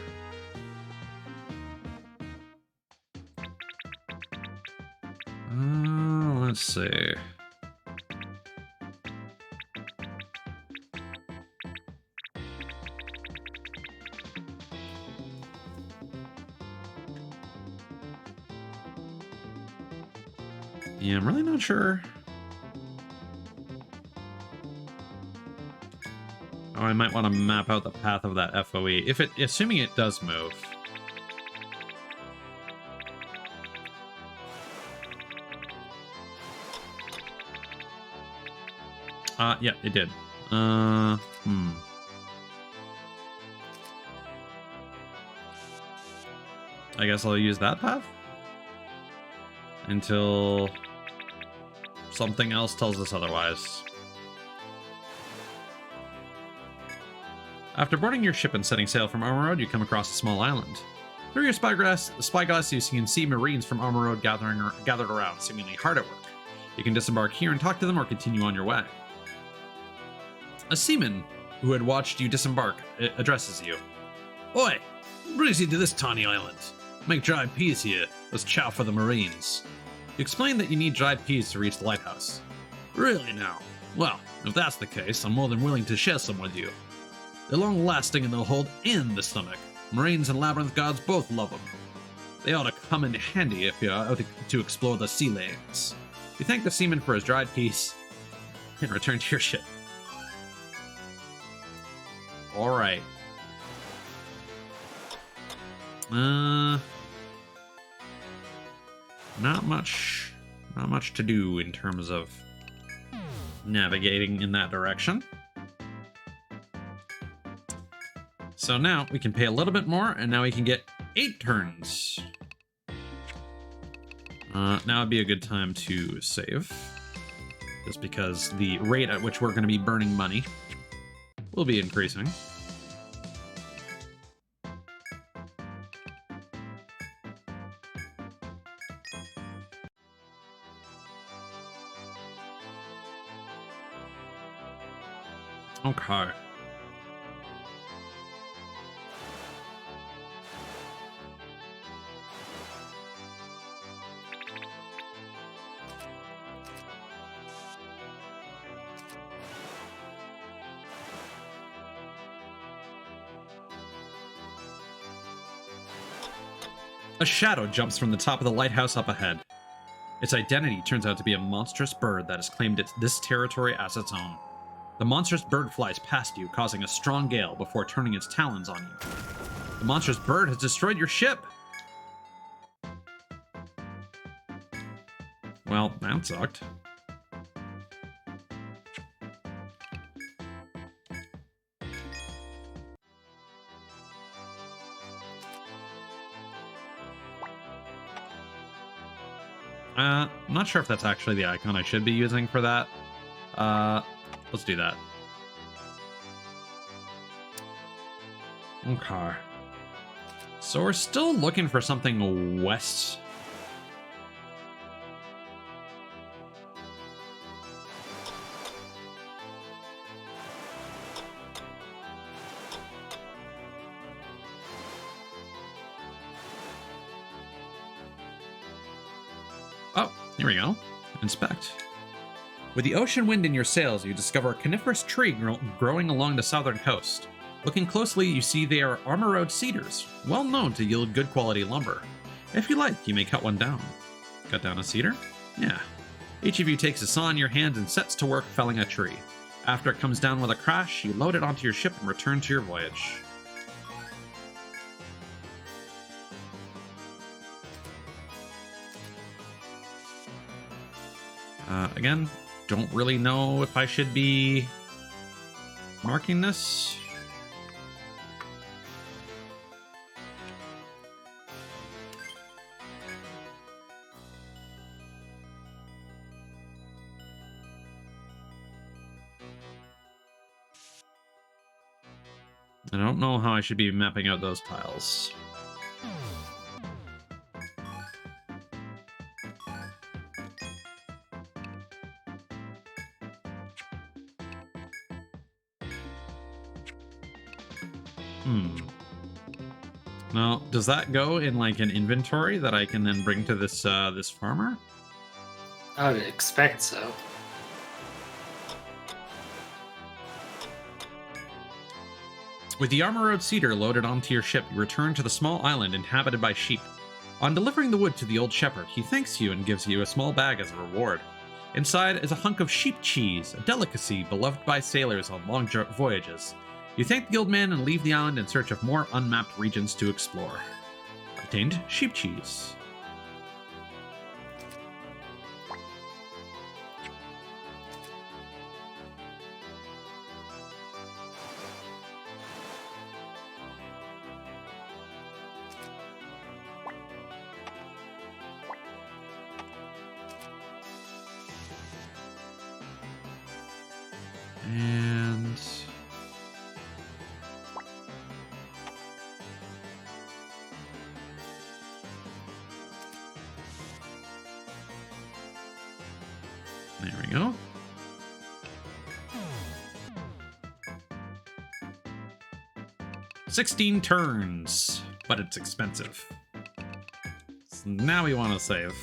[SPEAKER 1] Let's see. Yeah, I'm really not sure. Oh, I might want to map out the path of that FOE. Assuming it does move. Yeah, it did. I guess I'll use that path until something else tells us otherwise. After boarding your ship and setting sail from Armor Road, you come across a small island. Through your spyglass, you can see Marines from Armor Road gathered around, seemingly hard at work. You can disembark here and talk to them or continue on your way. A seaman who had watched you disembark addresses you.
[SPEAKER 4] Oi! What brings you to this tiny island? Make dried peas here. Let's chow for the Marines.
[SPEAKER 1] You explain that you need dried peas to reach the lighthouse.
[SPEAKER 4] Really now? Well, if that's the case, I'm more than willing to share some with you. They're long-lasting and they'll hold in the stomach. Marines and Labyrinth gods both love them. They ought to come in handy if you're out to explore the sea lanes. You thank the seaman for his dried peas and return to your ship.
[SPEAKER 1] Alright. Not much to do in terms of navigating in that direction. So now we can pay a little bit more, and now we can get 8 turns. Now would be a good time to save, just because the rate at which we're going to be burning money will be increasing. Okay. A shadow jumps from the top of the lighthouse up ahead. Its identity turns out to be a monstrous bird that has claimed this territory as its own. The monstrous bird flies past you, causing a strong gale before turning its talons on you. The monstrous bird has destroyed your ship! Well, that sucked. I'm not sure if that's actually the icon I should be using for that. Let's do that. Okay. So we're still looking for something west. Oh, here we go. Inspect. With the ocean wind in your sails, you discover a coniferous tree growing along the southern coast. Looking closely, you see they are Armor Road cedars, well known to yield good quality lumber. If you like, you may cut one down. Cut down a cedar? Yeah. Each of you takes a saw in your hand and sets to work felling a tree. After it comes down with a crash, you load it onto your ship and return to your voyage. Again, don't really know if I should be marking this. I don't know how I should be mapping out those tiles. Now, does that go in like an inventory that I can then bring to this this farmer?
[SPEAKER 3] I would expect so.
[SPEAKER 1] With the Armor Road cedar loaded onto your ship, you return to the small island inhabited by sheep. On delivering the wood to the old shepherd, he thanks you and gives you a small bag as a reward. Inside is a hunk of sheep cheese, a delicacy beloved by sailors on long voyages. You thank the old man and leave the island in search of more unmapped regions to explore. Obtained sheep cheese. And there we go. "16 turns, but it's expensive. So now we want to save.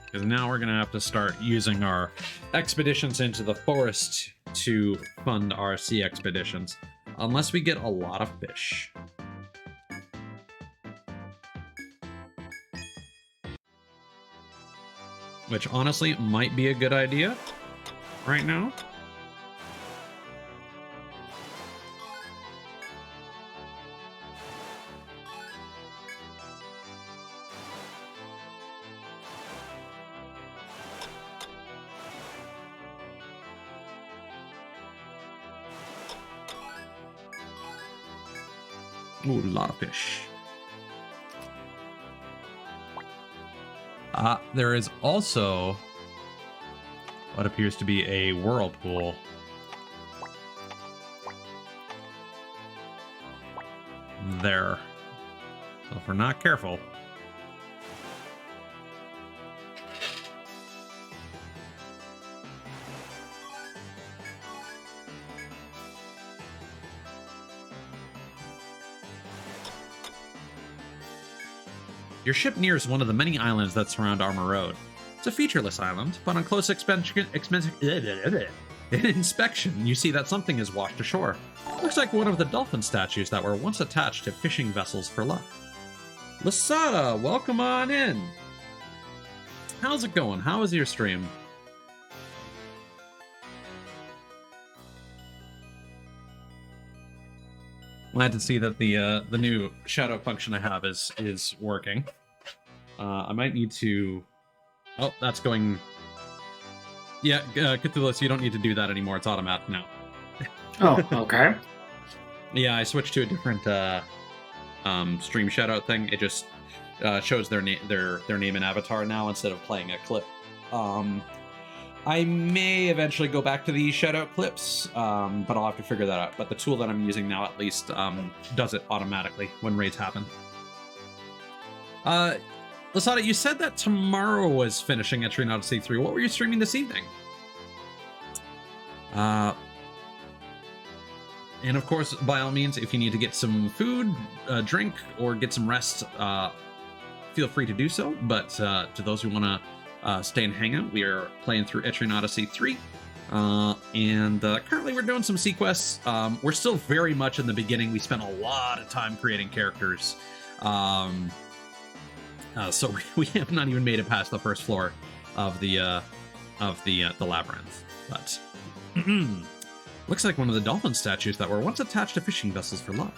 [SPEAKER 1] Because now we're going to have to start using our expeditions into the forest to fund our sea expeditions. Unless we get a lot of fish. Which honestly might be a good idea right now. Ooh, a lot of fish. There is also what appears to be a whirlpool. There. So if we're not careful. Your ship nears one of the many islands that surround Armor Road. It's a featureless island, but on close In inspection, you see that something is washed ashore. Looks like one of the dolphin statues that were once attached to fishing vessels for luck. Lasada, welcome on in. How's it going? How is your stream? Glad to see that the new shadow function I have is working. I might need to. Oh, that's going. Yeah, Cthulhu, you don't need to do that anymore. It's automatic now.
[SPEAKER 3] Oh, okay.
[SPEAKER 1] Yeah, I switched to a different stream shoutout thing. It just shows their name and avatar now instead of playing a clip. I may eventually go back to the shoutout clips, but I'll have to figure that out. But the tool that I'm using now at least does it automatically when raids happen. Lasada, you said that tomorrow was finishing Etrian Odyssey 3. What were you streaming this evening? And of course, by all means, if you need to get some food, drink, or get some rest, feel free to do so. But to those who want to stay and hang out, we are playing through Etrian Odyssey 3. And currently we're doing some C-quests. We're still very much in the beginning. We spent a lot of time creating characters. So we have not even made it past the first floor of the labyrinth. But looks like one of the dolphin statues that were once attached to fishing vessels for luck.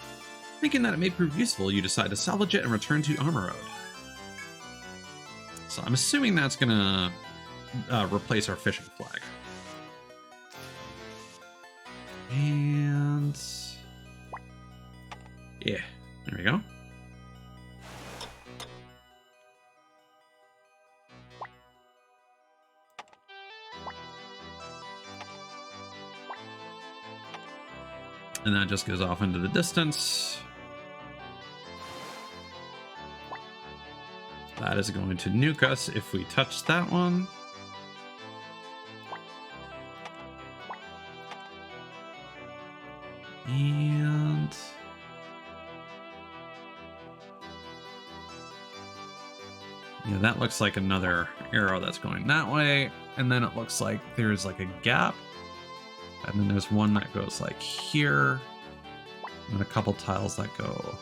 [SPEAKER 1] Thinking that it may prove useful, you decide to salvage it and return to Armor Road. So I'm assuming that's gonna replace our fishing flag. And yeah, there we go. And that just goes off into the distance. That is going to nuke us if we touch that one. And yeah, that looks like another arrow that's going that way. And then it looks like there's like a gap. And then there's one that goes like here. And a couple tiles that go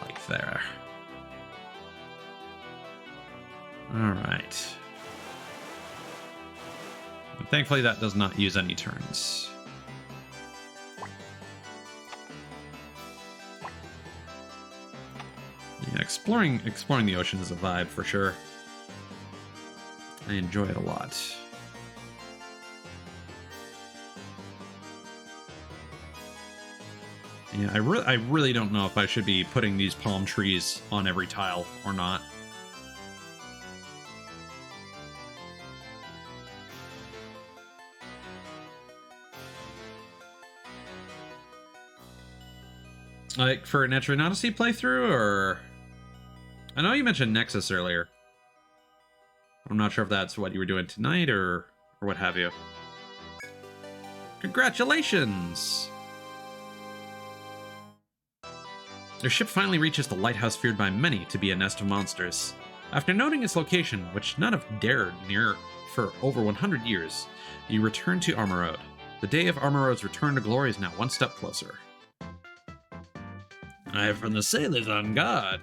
[SPEAKER 1] like there. Alright. Thankfully that does not use any turns. Yeah, exploring the ocean is a vibe for sure. I enjoy it a lot. Yeah, I really don't know if I should be putting these palm trees on every tile or not. Like for an Etrian Odyssey playthrough, or I know you mentioned Nexus earlier. I'm not sure if that's what you were doing tonight or what have you. Congratulations! Their ship finally reaches the lighthouse feared by many to be a nest of monsters. After noting its location, which none have dared near for over 100 years, you return to Armor Road. The day of Armor Road's return to glory is now one step closer.
[SPEAKER 4] I am from the sailors on guard.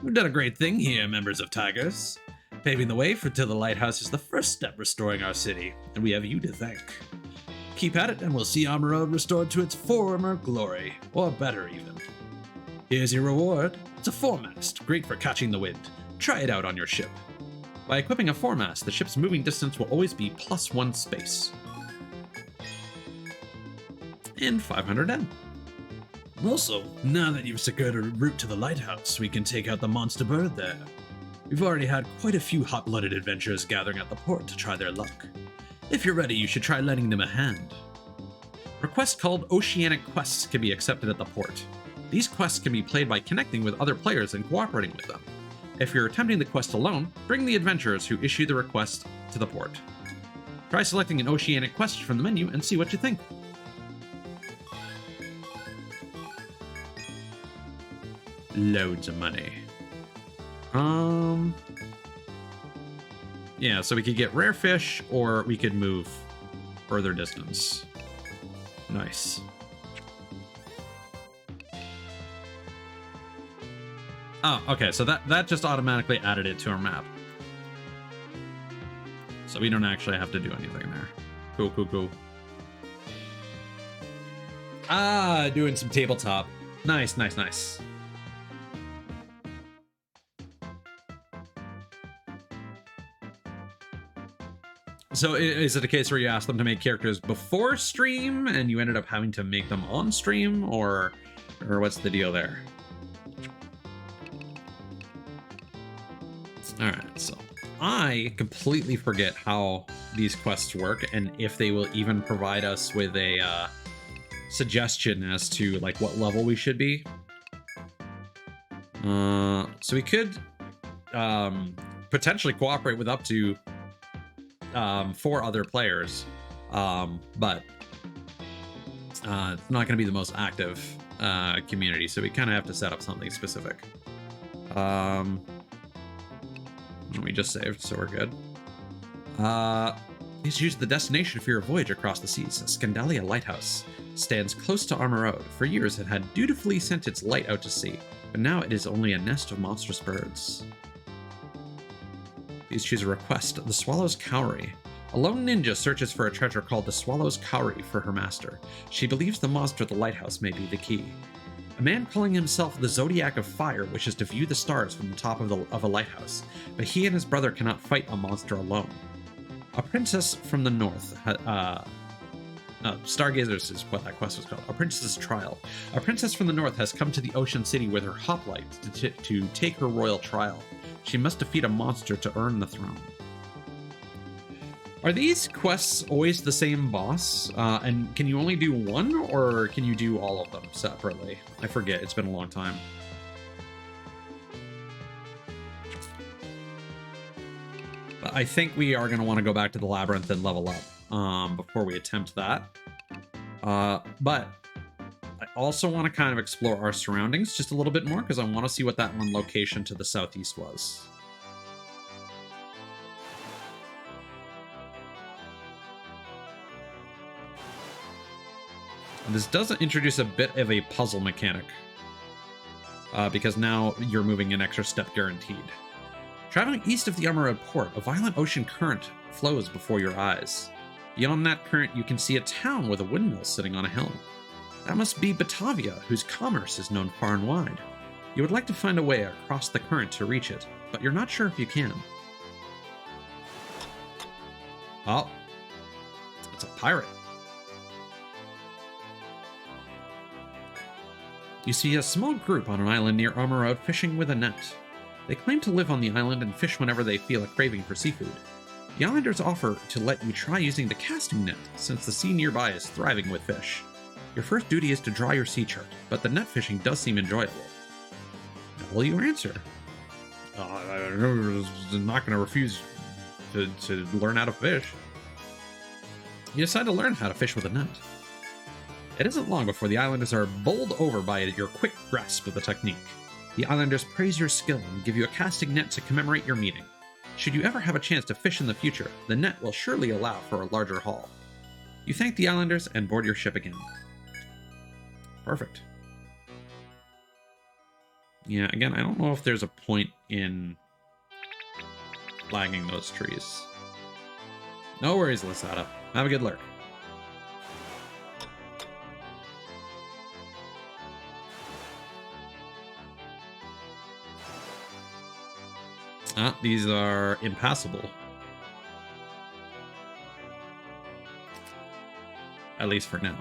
[SPEAKER 4] We've done a great thing here, members of Tigers. Paving the way to the lighthouse is the first step restoring our city, and we have you to thank. Keep at it, and we'll see Armor Road restored to its former glory, or better even. Here's your reward. It's a foremast, great for catching the wind. Try it out on your ship. By equipping a foremast, the ship's moving distance will always be +1 space. And 500 N. Also, now that you've secured a route to the lighthouse, we can take out the monster bird there. We've already had quite a few hot-blooded adventurers gathering at the port to try their luck. If you're ready, you should try lending them a hand. Requests called Oceanic Quests can be accepted at the port. These quests can be played by connecting with other players and cooperating with them. If you're attempting the quest alone, bring the adventurers who issue the request to the port. Try selecting an Oceanic Quest from the menu and see what you think. Loads of money. Yeah, so we could get rare fish, or we could move
[SPEAKER 1] Further distance. Nice. Oh, okay, so that just automatically added it to our map. So we don't actually have to do anything there. Cool, cool, cool. Ah, doing some tabletop. Nice, nice, nice. So is it a case where you asked them to make characters before stream and you ended up having to make them on stream, or what's the deal there? All right, so I completely forget how these quests work and if they will even provide us with a suggestion as to like what level we should be. So we could potentially cooperate with up to 4 other players, but it's not going to be the most active community, so we kind of have to set up something specific. We just saved, so we're good. Please use the destination for your voyage across the seas. Scandalia Lighthouse stands close to Armor Road. For years, it had dutifully sent its light out to sea, but now it is only a nest of monstrous birds. Please choose a request. The Swallow's Cowrie. A lone ninja searches for a treasure called the Swallow's Cowrie for her master. She believes the monster at the lighthouse may be the key. A man calling himself the Zodiac of Fire wishes to view the stars from the top of a lighthouse, but he and his brother cannot fight a monster alone. A princess from the north, Stargazers is what that quest was called. A princess's trial. A princess from the north has come to the Ocean City with her hoplites to take her royal trial. She must defeat a monster to earn the throne. Are these quests always the same boss? And can you only do one, or can you do all of them separately? I forget, it's been a long time. But I think we are going to want to go back to the labyrinth and level up before we attempt that. But I also want to kind of explore our surroundings just a little bit more, because I want to see what that one location to the southeast was. This does introduce a bit of a puzzle mechanic, because now you're moving an extra step guaranteed. Traveling east of the Armor Road port, a violent ocean current flows before your eyes. Beyond that current, you can see a town with a windmill sitting on a hill. That must be Batavia, whose commerce is known far and wide. You would like to find a way across the current to reach it, but you're not sure if you can. Oh, it's a pirate. You see a small group on an island near Armor Road fishing with a net. They claim to live on the island and fish whenever they feel a craving for seafood. The islanders offer to let you try using the casting net, since the sea nearby is thriving with fish. Your first duty is to draw your sea chart, but the net fishing does seem enjoyable. Now will you answer? I'm not going to refuse to learn how to fish. You decide to learn how to fish with a net. It isn't long before the islanders are bowled over by your quick grasp of the technique. The islanders praise your skill and give you a casting net to commemorate your meeting. Should you ever have a chance to fish in the future, the net will surely allow for a larger haul. You thank the islanders and board your ship again. Perfect. Yeah, again, I don't know if there's a point in flagging those trees. No worries, Lasada. Have a good lurk. These are impassable. At least for now.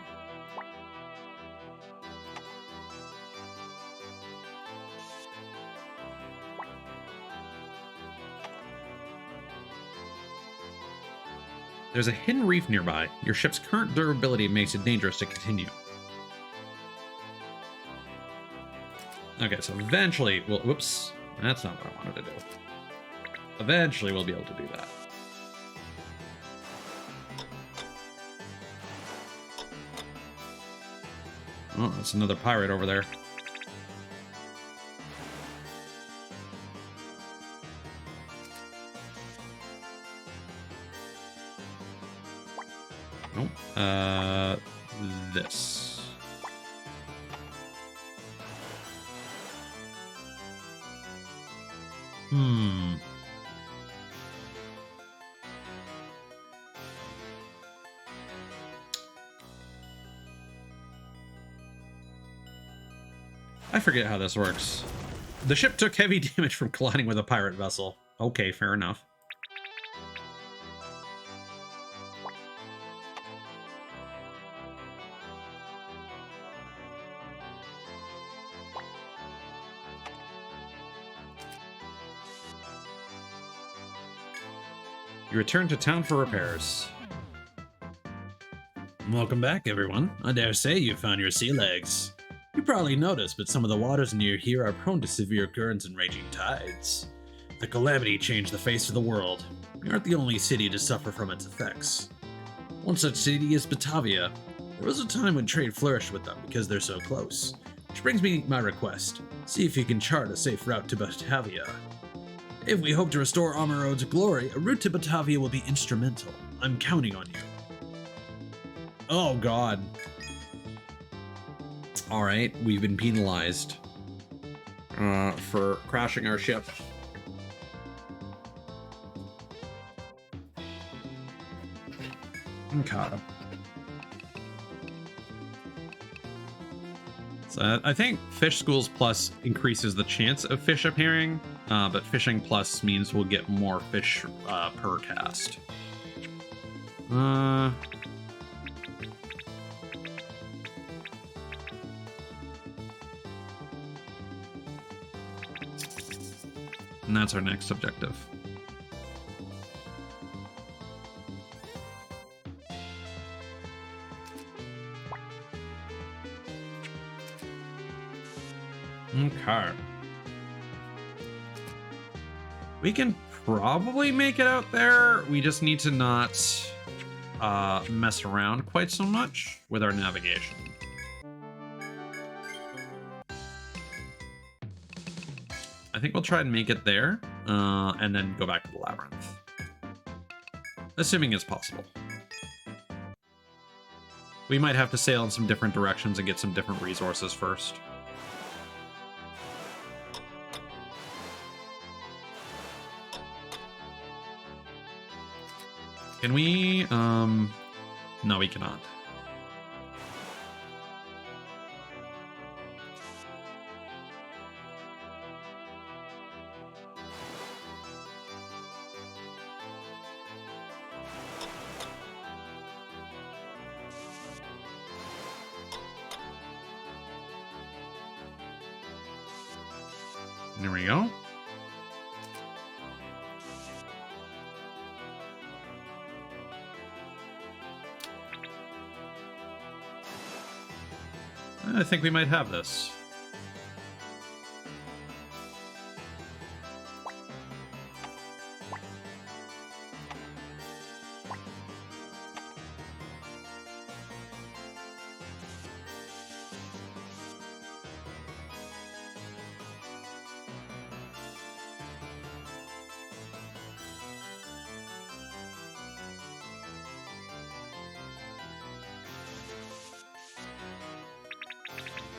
[SPEAKER 1] There's a hidden reef nearby. Your ship's current durability makes it dangerous to continue. Okay, so eventually we'll... Whoops. That's not what I wanted to do. Eventually we'll be able to do that. Oh, that's another pirate over there. Nope. This. I forget how this works. The ship took heavy damage from colliding with a pirate vessel. Okay, fair enough. You return to town for repairs.
[SPEAKER 4] Welcome back, everyone. I dare say you found your sea legs. You probably noticed, but some of the waters near here are prone to severe currents and raging tides. The calamity changed the face of the world. We aren't the only city to suffer from its effects. One such city is Batavia. There was a time when trade flourished with them because they're so close. Which brings me my request. See if you can chart a safe route to Batavia. If we hope to restore Armoroad's glory, a route to Batavia will be instrumental. I'm counting on you.
[SPEAKER 1] Oh god. Alright, we've been penalized for crashing our ship. Okay. So I think Fish Schools Plus increases the chance of fish appearing, but Fishing Plus means we'll get more fish per cast. And that's our next objective. Okay. We can probably make it out there. We just need to not mess around quite so much with our navigation. I think we'll try and make it there, and then go back to the labyrinth. Assuming it's possible. We might have to sail in some different directions and get some different resources first. Can we, no, we cannot. There we go. I think we might have this.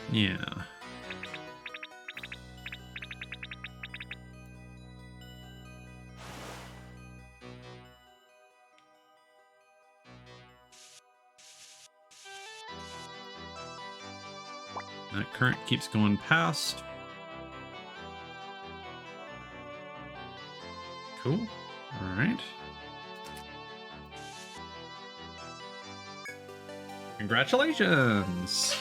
[SPEAKER 1] Yeah. That current keeps going past. Cool. All right. Congratulations!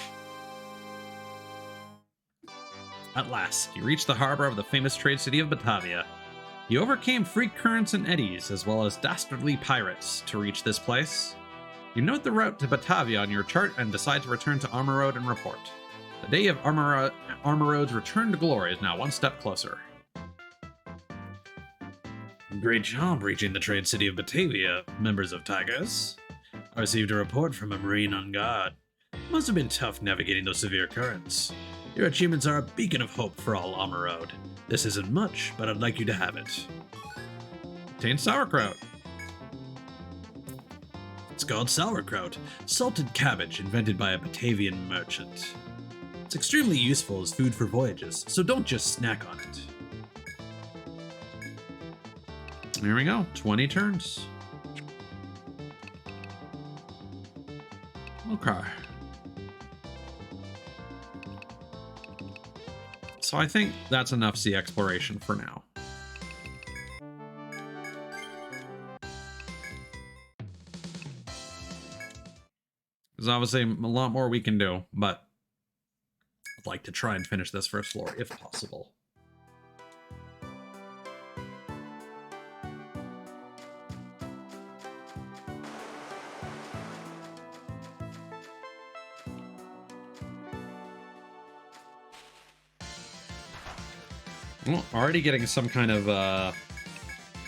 [SPEAKER 1] At last, you reached the harbor of the famous trade city of Batavia. You overcame freak currents and eddies, as well as dastardly pirates, to reach this place. You note the route to Batavia on your chart and decide to return to Armoroad and report. The day of Armoroad's return to glory is now one step closer.
[SPEAKER 4] Great job reaching the trade city of Batavia, members of Tigers. I received a report from a marine on guard. Must have been tough navigating those severe currents. Your achievements are a beacon of hope for all Armoroad. This isn't much, but I'd like you to have it.
[SPEAKER 1] Obtain sauerkraut.
[SPEAKER 4] It's called sauerkraut, salted cabbage invented by a Batavian merchant. It's extremely useful as food for voyages, so don't just snack on it.
[SPEAKER 1] There we go. 20 turns. Okay. So I think that's enough sea exploration for now. There's obviously a lot more we can do, but I'd like to try and finish this first floor if possible. Well, already getting some kind of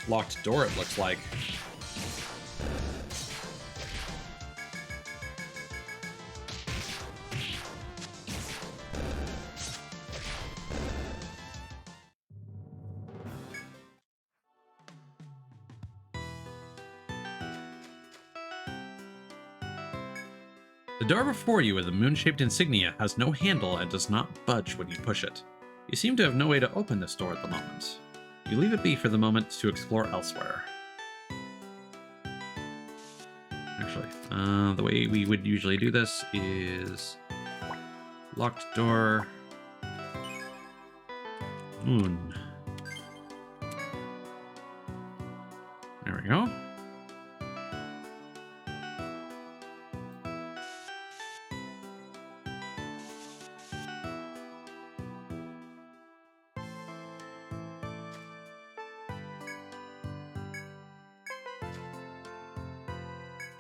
[SPEAKER 1] locked door, it looks like. The door before you with the moon-shaped insignia has no handle and does not budge when you push it. You seem to have no way to open this door at the moment. You leave it be for the moment to explore elsewhere. Actually, the way we would usually do this is locked door, moon. There we go.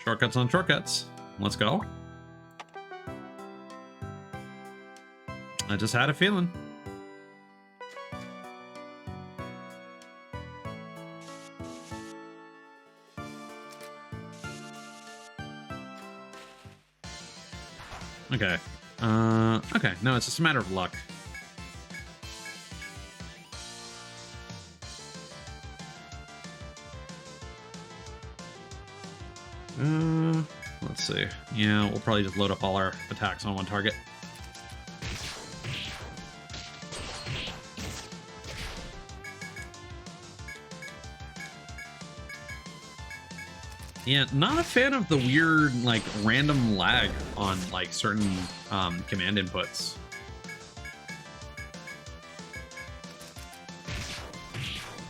[SPEAKER 1] Shortcuts on shortcuts. Let's go. I just had a feeling. Okay. Okay. No, it's just a matter of luck. Let's see. Yeah, we'll probably just load up all our attacks on one target. Yeah, not a fan of the weird, like, random lag on, like, certain command inputs.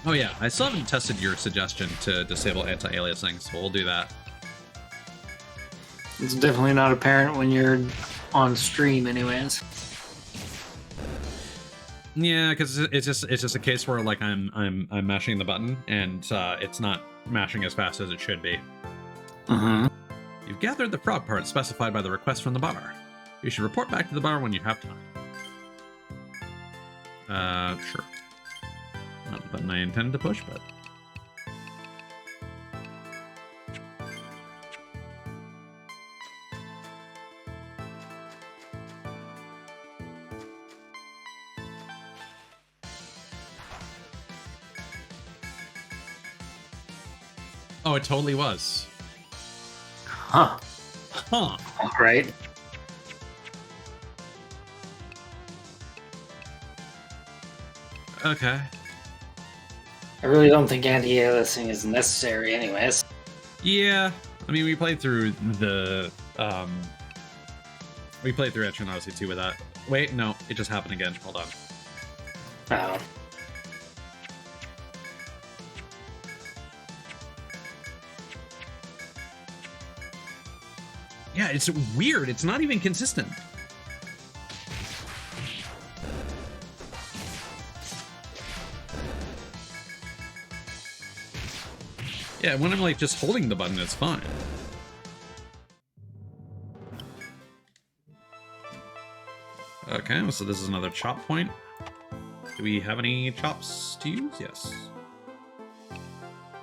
[SPEAKER 1] Oh yeah, I still haven't tested your suggestion to disable anti-aliasing, so we'll do that.
[SPEAKER 3] It's definitely not apparent when you're on stream, anyways.
[SPEAKER 1] Yeah, because it's just a case where like I'm mashing the button and it's not mashing as fast as it should be. You've gathered the frog parts specified by the request from the bar. You should report back to the bar when you have time. Sure. Not the button I intended to push, but. Oh, it totally was.
[SPEAKER 3] Huh.
[SPEAKER 1] Huh.
[SPEAKER 3] Right.
[SPEAKER 1] Okay.
[SPEAKER 3] I really don't think anti-aliasing is necessary, anyways.
[SPEAKER 1] Yeah. I mean, we played through the we played through Etrian Odyssey 2 with that. Wait, no, it just happened again. Hold on.
[SPEAKER 3] Oh.
[SPEAKER 1] Yeah, it's weird. It's not even consistent. Yeah, when I'm like just holding the button, it's fine. Okay, so this is another chop point. Do we have any chops to use? Yes.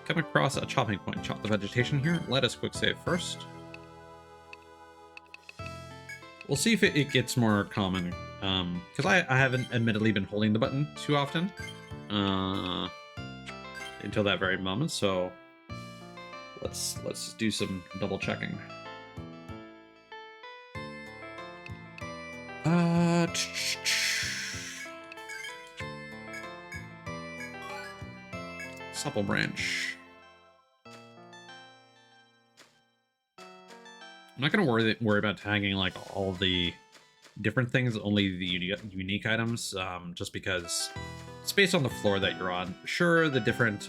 [SPEAKER 1] Come across a chopping point. Chop the vegetation here. Let us quick save first. We'll see if it gets more common, because I haven't admittedly been holding the button too often until that very moment, so Let's do some double checking. Supple branch. I'm not gonna worry about tagging like all the different things, only the unique items, just because space on the floor that you're on. Sure, the different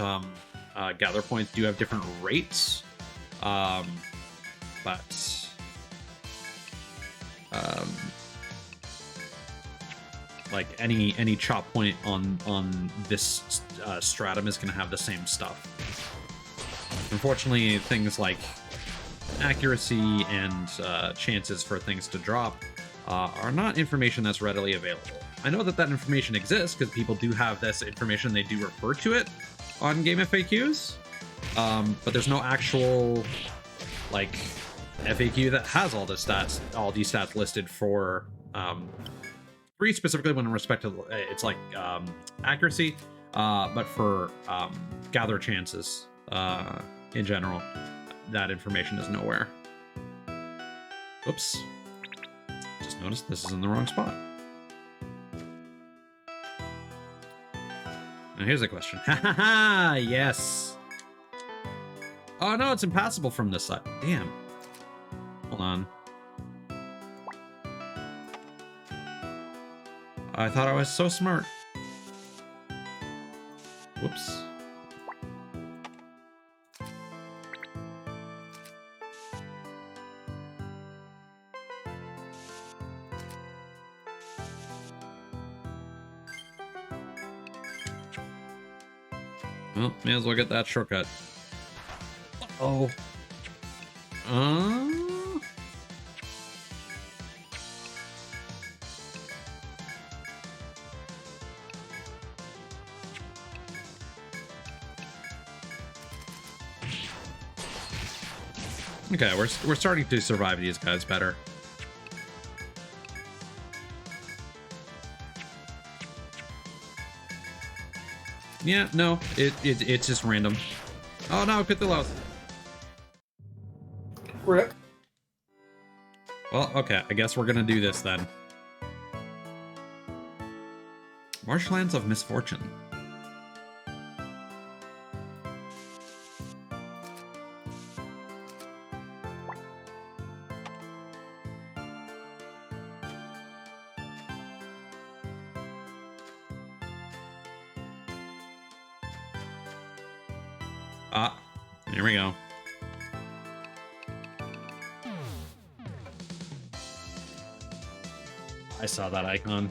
[SPEAKER 1] gather points do have different rates, but like any chop point on this stratum is going to have the same stuff. Unfortunately, things like accuracy and chances for things to drop are not information that's readily available. I know that information exists because people do have this information, they do refer to it on game FAQs, but there's no actual like FAQ that has all these stats listed for 3 specifically when in respect to it's like accuracy, but for gather chances in general, that information is nowhere. Oops. Just noticed this is in the wrong spot. Now here's a question. Ha ha ha! Yes! Oh no, it's impassable from this side. Damn. Hold on. I thought I was so smart. Whoops. Well, may as well get that shortcut. Uh-oh. Okay, we're starting to survive these guys better. Yeah, no, it's just random. Oh no, Cthulhu.
[SPEAKER 3] Rip.
[SPEAKER 1] Well, okay, I guess we're gonna do this then. Marshlands of Misfortune. Ah, here we go. I saw that icon.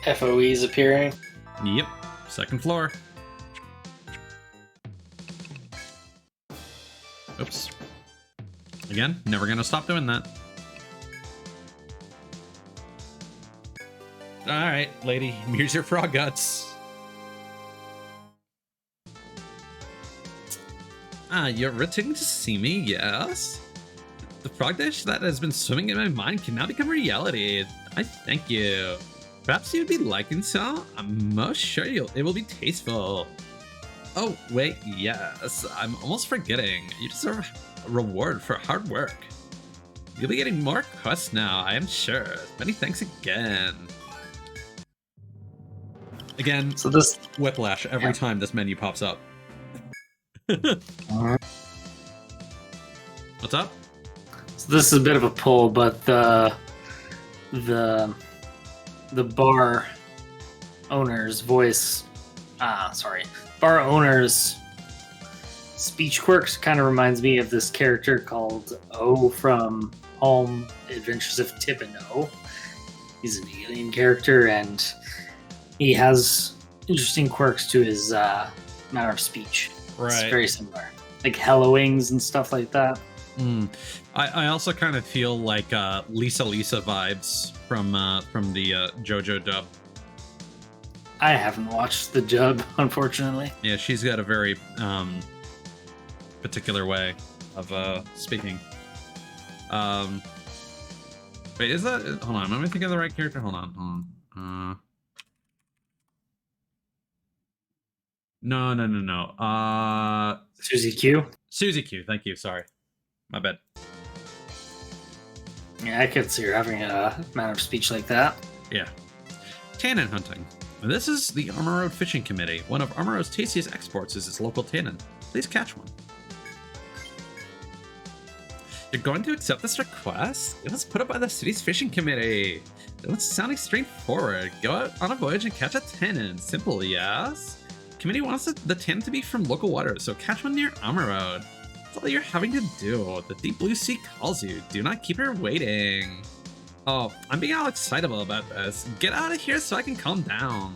[SPEAKER 3] FOE's appearing.
[SPEAKER 1] Yep, second floor. Oops. Again, never gonna stop doing that. Alright, lady, here's your frog guts. Ah, you're returning to see me, yes? The frog dish that has been swimming in my mind can now become a reality. I thank you. Perhaps you'd be liking some? I'm most sure it will be tasteful. Oh, wait, yes. I'm almost forgetting. You deserve a reward for hard work. You'll be getting more quests now, I am sure. Many thanks again. Again,
[SPEAKER 3] So this
[SPEAKER 1] whiplash every time this menu pops up. What's up?
[SPEAKER 3] So this is a bit of a pull, but the bar owner's voice, bar owner's speech quirks kind of reminds me of this character called O from Home Adventures of Tip and O. He's an alien character, and he has interesting quirks to his manner of speech.
[SPEAKER 1] Right.
[SPEAKER 3] It's very similar, like hellowings and stuff like that.
[SPEAKER 1] I also kind of feel like Lisa vibes from the JoJo dub.
[SPEAKER 3] I haven't watched the dub, unfortunately.
[SPEAKER 1] Yeah, she's got a very particular way of speaking. Wait, is that? Hold on, am I thinking of the right character? Hold on. No.
[SPEAKER 3] Susie Q.
[SPEAKER 1] Susie Q. Thank you. Sorry. My bad.
[SPEAKER 3] Yeah, I could see her having a manner of speech like that.
[SPEAKER 1] Yeah. Tannin hunting. This is the Armor Road Fishing Committee. One of Armor Road's tastiest exports is its local tannin. Please catch one. You're going to accept this request? It was put up by the city's fishing committee. It was sounding straightforward. Go out on a voyage and catch a tannin. Simple, yes? The committee wants the tannin to be from local waters, so catch one near Armor Road. That's all you're having to do. The deep blue sea calls you. Do not keep her waiting. Oh, I'm being all excitable about this. Get out of here so I can calm down.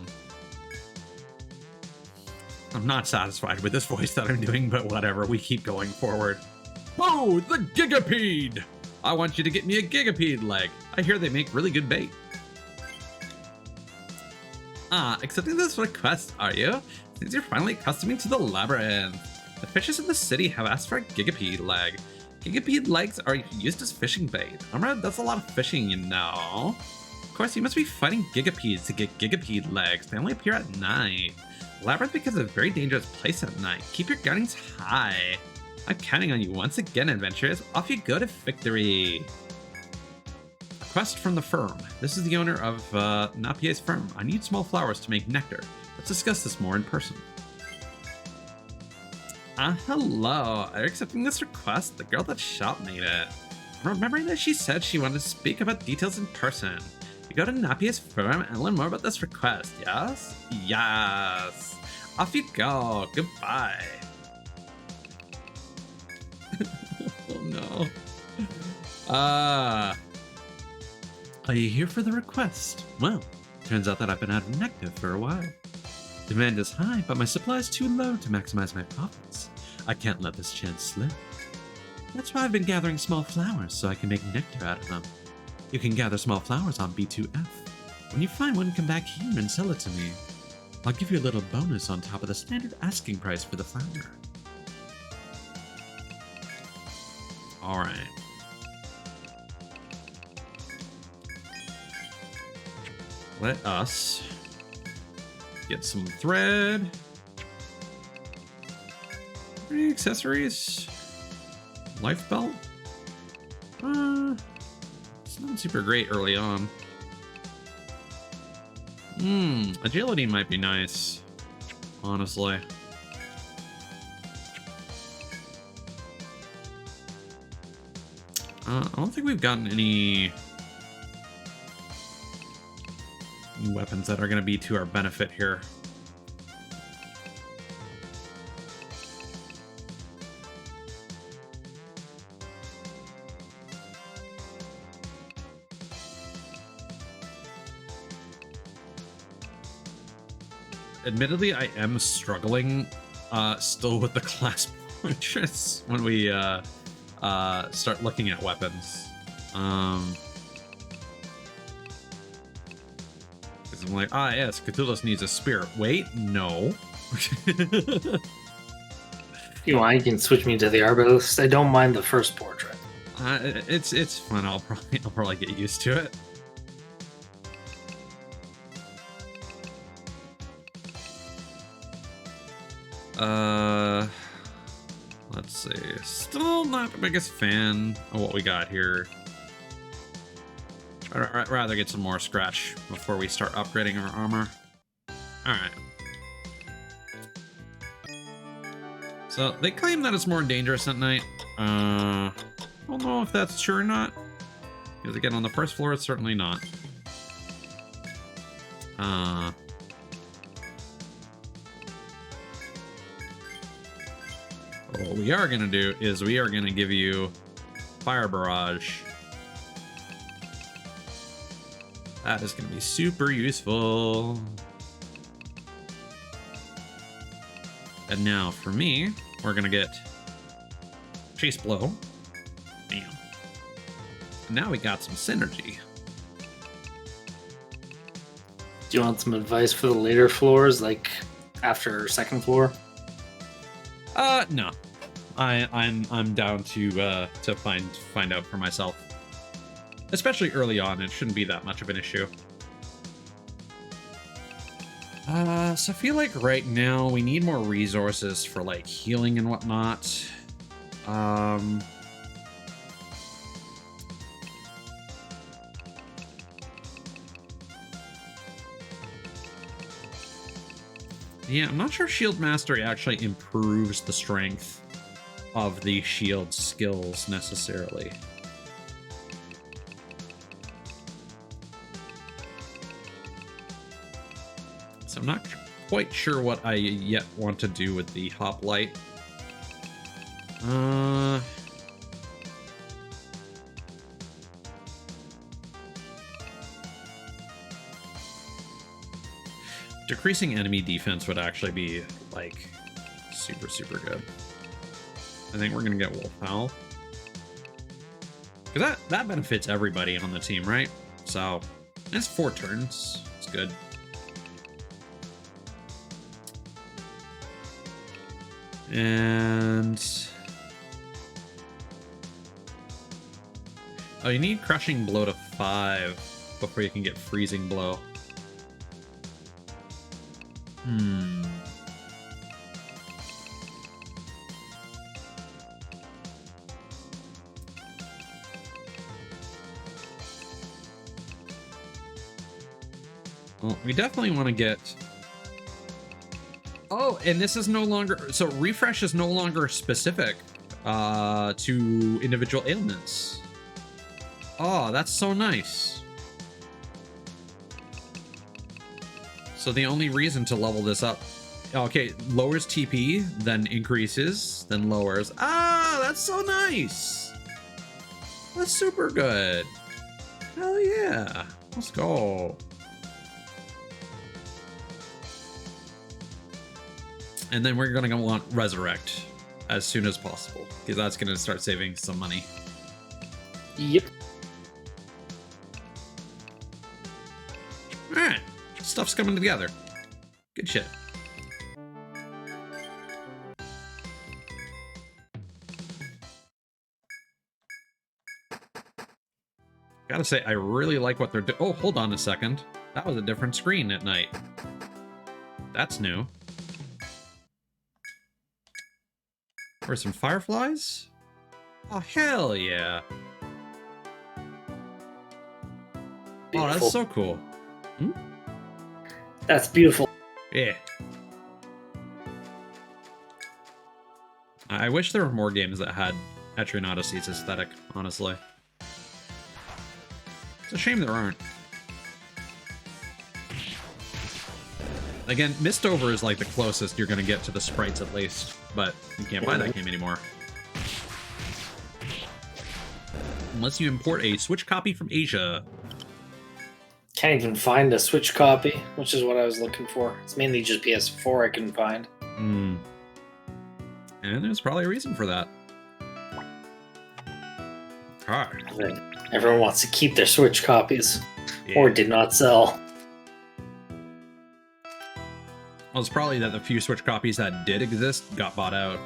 [SPEAKER 1] I'm not satisfied with this voice that I'm doing, but whatever, we keep going forward. Oh, the Gigapede! I want you to get me a Gigapede leg. I hear they make really good bait. Accepting this request, are you? Since you're finally accustoming to the labyrinth. The fishes in the city have asked for a Gigapede leg. Gigapede legs are used as fishing bait. Amra does a lot of fishing, you know. Of course, you must be fighting Gigapedes to get Gigapede legs. They only appear at night. Labyrinth becomes a very dangerous place at night. Keep your gunnings high. I'm counting on you once again, adventurers. Off you go to victory. Request from the firm. This is the owner of Napier's firm. I need small flowers to make nectar. Let's discuss this more in person. Hello. Are you accepting this request? The girl that shop made it. I'm remembering that she said she wanted to speak about details in person. You go to Napier's firm and learn more about this request, yes? Yes. Off you go. Goodbye. Oh no. Are you here for the request? Well, turns out that I've been out of nectar for a while. Demand is high, but my supply is too low to maximize my profits. I can't let this chance slip. That's why I've been gathering small flowers so I can make nectar out of them. You can gather small flowers on B2F. When you find one, come back here and sell it to me. I'll give you a little bonus on top of the standard asking price for the flower. Alright. Let us get some thread. Any accessories? Life belt? It's not super great early on. Agility might be nice, honestly. I don't think we've gotten any weapons that are going to be to our benefit here. Admittedly, I am struggling still with the class portraits when we start looking at weapons. Because I'm like, yes, Cthulhu needs a spear. Wait, no.
[SPEAKER 3] If you want, you can switch me to the arbalist. I don't mind the first portrait.
[SPEAKER 1] It's fun. I'll probably get used to it. Let's see. Still not the biggest fan of what we got here. I'd rather get some more scratch before we start upgrading our armor. Alright. So, they claim that it's more dangerous at night. I don't know if that's true or not. Because again, on the first floor, it's certainly not. What we are going to do is we are going to give you Fire Barrage. That is going to be super useful. And now for me, we're going to get Chase Blow. Bam. And now we got some synergy.
[SPEAKER 3] Do you want some advice for the later floors, like after second floor?
[SPEAKER 1] No. I'm down to find out for myself. Especially early on, it shouldn't be that much of an issue. So I feel like right now we need more resources for like healing and whatnot. Yeah, I'm not sure Shield Mastery actually improves the strength of the shield skills necessarily. So I'm not quite sure what I yet want to do with the hoplite. Decreasing enemy defense would actually be like super, super good. I think we're gonna get Wolf Howl. Because that benefits everybody on the team, right? So it's 4 turns. It's good. And oh, you need Crushing Blow to 5 before you can get Freezing Blow. Well, we definitely want to get... Oh, and this is no longer... So refresh is no longer specific to individual ailments. Oh, that's so nice. So the only reason to level this up... Okay, lowers TP, then increases, then lowers. Ah, that's so nice. That's super good. Hell yeah. Let's go. And then we're going to want Resurrect as soon as possible, because that's going to start saving some money.
[SPEAKER 3] Yep.
[SPEAKER 1] Alright. Stuff's coming together. Good shit. Gotta say, I really like what they're doing. Oh, hold on a second. That was a different screen at night. That's new. Or some fireflies? Oh, hell yeah.
[SPEAKER 3] Beautiful.
[SPEAKER 1] Oh, that's so cool. Hmm?
[SPEAKER 3] That's beautiful.
[SPEAKER 1] Yeah. I wish there were more games that had Etrian Odyssey's aesthetic, honestly. It's a shame there aren't. Again, Mistover is like the closest you're going to get to the sprites at least, but you can't buy that game anymore. Unless you import a Switch copy from Asia.
[SPEAKER 3] Can't even find a Switch copy, which is what I was looking for. It's mainly just PS4 I couldn't find.
[SPEAKER 1] Hmm. And there's probably a reason for that. Alright.
[SPEAKER 3] Everyone wants to keep their Switch copies,
[SPEAKER 1] Yeah.
[SPEAKER 3] or did not sell.
[SPEAKER 1] Well, it's probably that the few Switch copies that did exist got bought out.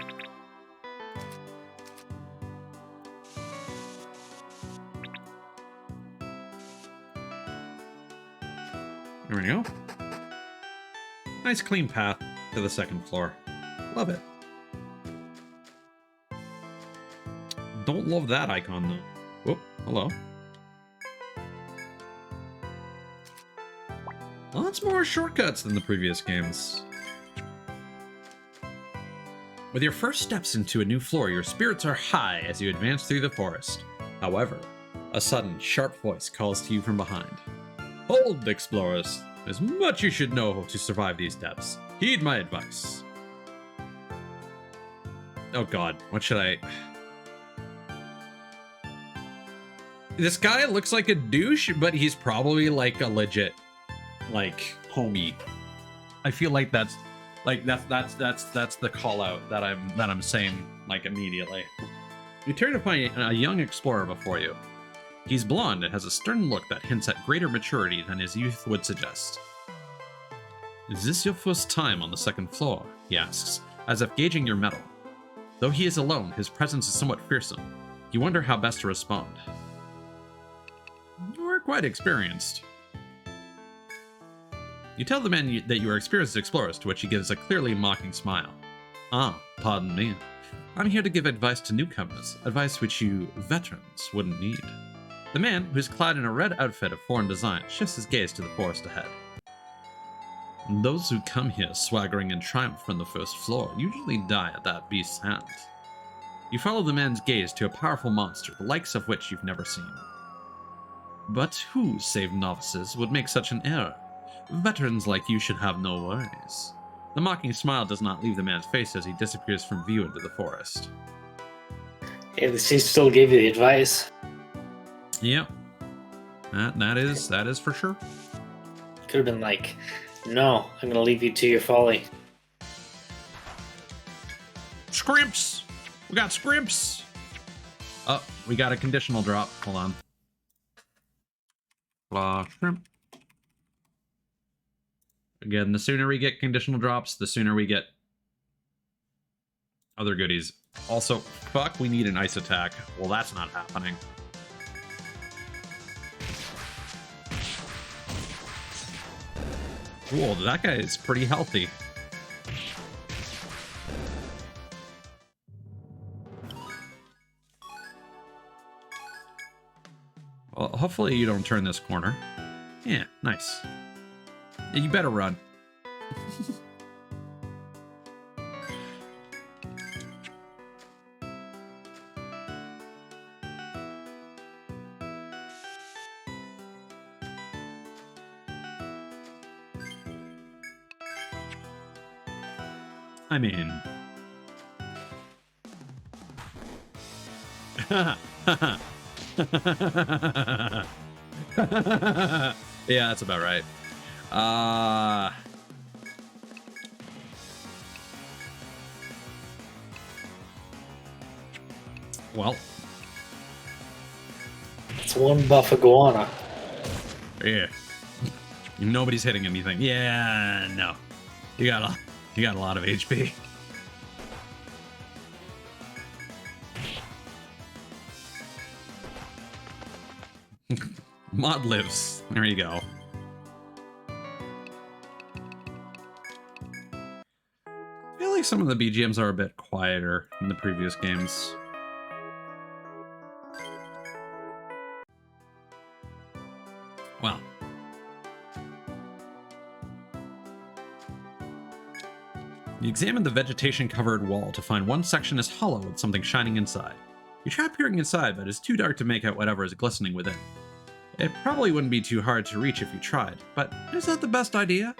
[SPEAKER 1] There we go. Nice clean path to the second floor. Love it. Don't love that icon though. Whoop, hello. Lots more shortcuts than the previous games. With your first steps into a new floor, your spirits are high as you advance through the forest. However, a sudden, sharp voice calls to you from behind. Hold, explorers! There's much you should know to survive these depths. Heed my advice. Oh god, what should I... This guy looks like a douche, but he's probably like a legit, like, homie. I feel like that's the call out that I'm saying like immediately. You turn to find a young explorer before you. He's blonde and has a stern look that hints at greater maturity than his youth would suggest. Is this your first time on the second floor? He asks, as if gauging your mettle. Though he is alone, his presence is somewhat fearsome. You wonder how best to respond. You're quite experienced. You tell the man that you are experienced explorers, to which he gives a clearly mocking smile. Ah, pardon me. I'm here to give advice to newcomers, advice which you veterans wouldn't need. The man, who's clad in a red outfit of foreign design, shifts his gaze to the forest ahead. Those who come here swaggering in triumph from the first floor usually die at that beast's hand. You follow the man's gaze to a powerful monster, the likes of which you've never seen. But who, save novices, would make such an error? Veterans like you should have no worries. The mocking smile does not leave the man's face as he disappears from view into the forest.
[SPEAKER 3] At least he still gave you the advice.
[SPEAKER 1] Yep. That is for sure.
[SPEAKER 3] Could have been like, no, I'm going to leave you to your folly.
[SPEAKER 1] Scrimps! We got scrimps! Oh, we got a conditional drop. Hold on. Shrimp. Again, the sooner we get conditional drops, the sooner we get other goodies. Also, fuck, we need an ice attack. Well, that's not happening. Cool, that guy is pretty healthy. Well, hopefully you don't turn this corner. Yeah, nice. You better run. I mean... yeah, that's about right. Well,
[SPEAKER 3] It's one buff iguana.
[SPEAKER 1] yeah. Nobody's hitting anything. Yeah, no. You got a lot of HP. Mod lives. There you go. I feel like some of the BGMs are a bit quieter than the previous games. Well. You examine the vegetation-covered wall to find one section is hollow with something shining inside. You try peering inside, but it's too dark to make out whatever is glistening within. It probably wouldn't be too hard to reach if you tried, but is that the best idea?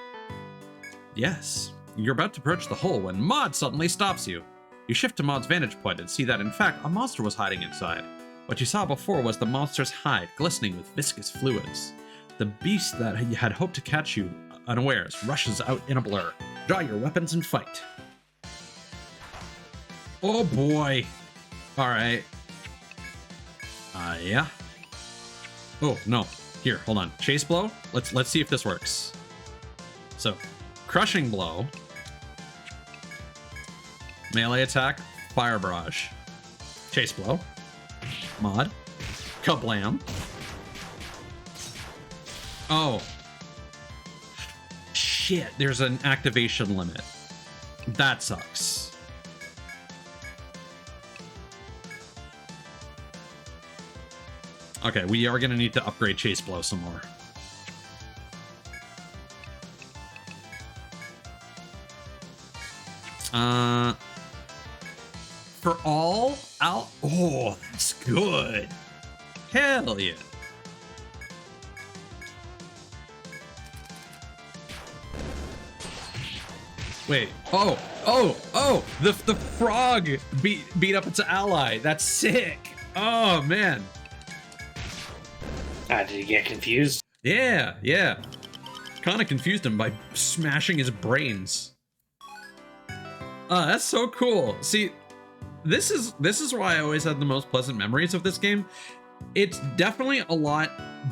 [SPEAKER 1] Yes. You're about to approach the hole when Maud suddenly stops you. You shift to Maud's vantage point and see that, in fact, a monster was hiding inside. What you saw before was the monster's hide, glistening with viscous fluids. The beast that had hoped to catch you unawares rushes out in a blur. Draw your weapons and fight. Oh boy. Alright. Yeah. Oh, no. Here, hold on. Chase blow? Let's see if this works. So, crushing blow. Melee attack, fire barrage. Chase blow. Mod. Kablam. Oh. Shit, there's an activation limit. That sucks. Okay, we are going to need to upgrade Chase Blow some more. For all out. Oh, that's good. Hell yeah. Wait. Oh! The frog beat up its ally. That's sick. Oh man.
[SPEAKER 3] Did you get confused?
[SPEAKER 1] Yeah. Kind of confused him by smashing his brains. That's so cool. See, this is why I always had the most pleasant memories of this game. It's definitely a lot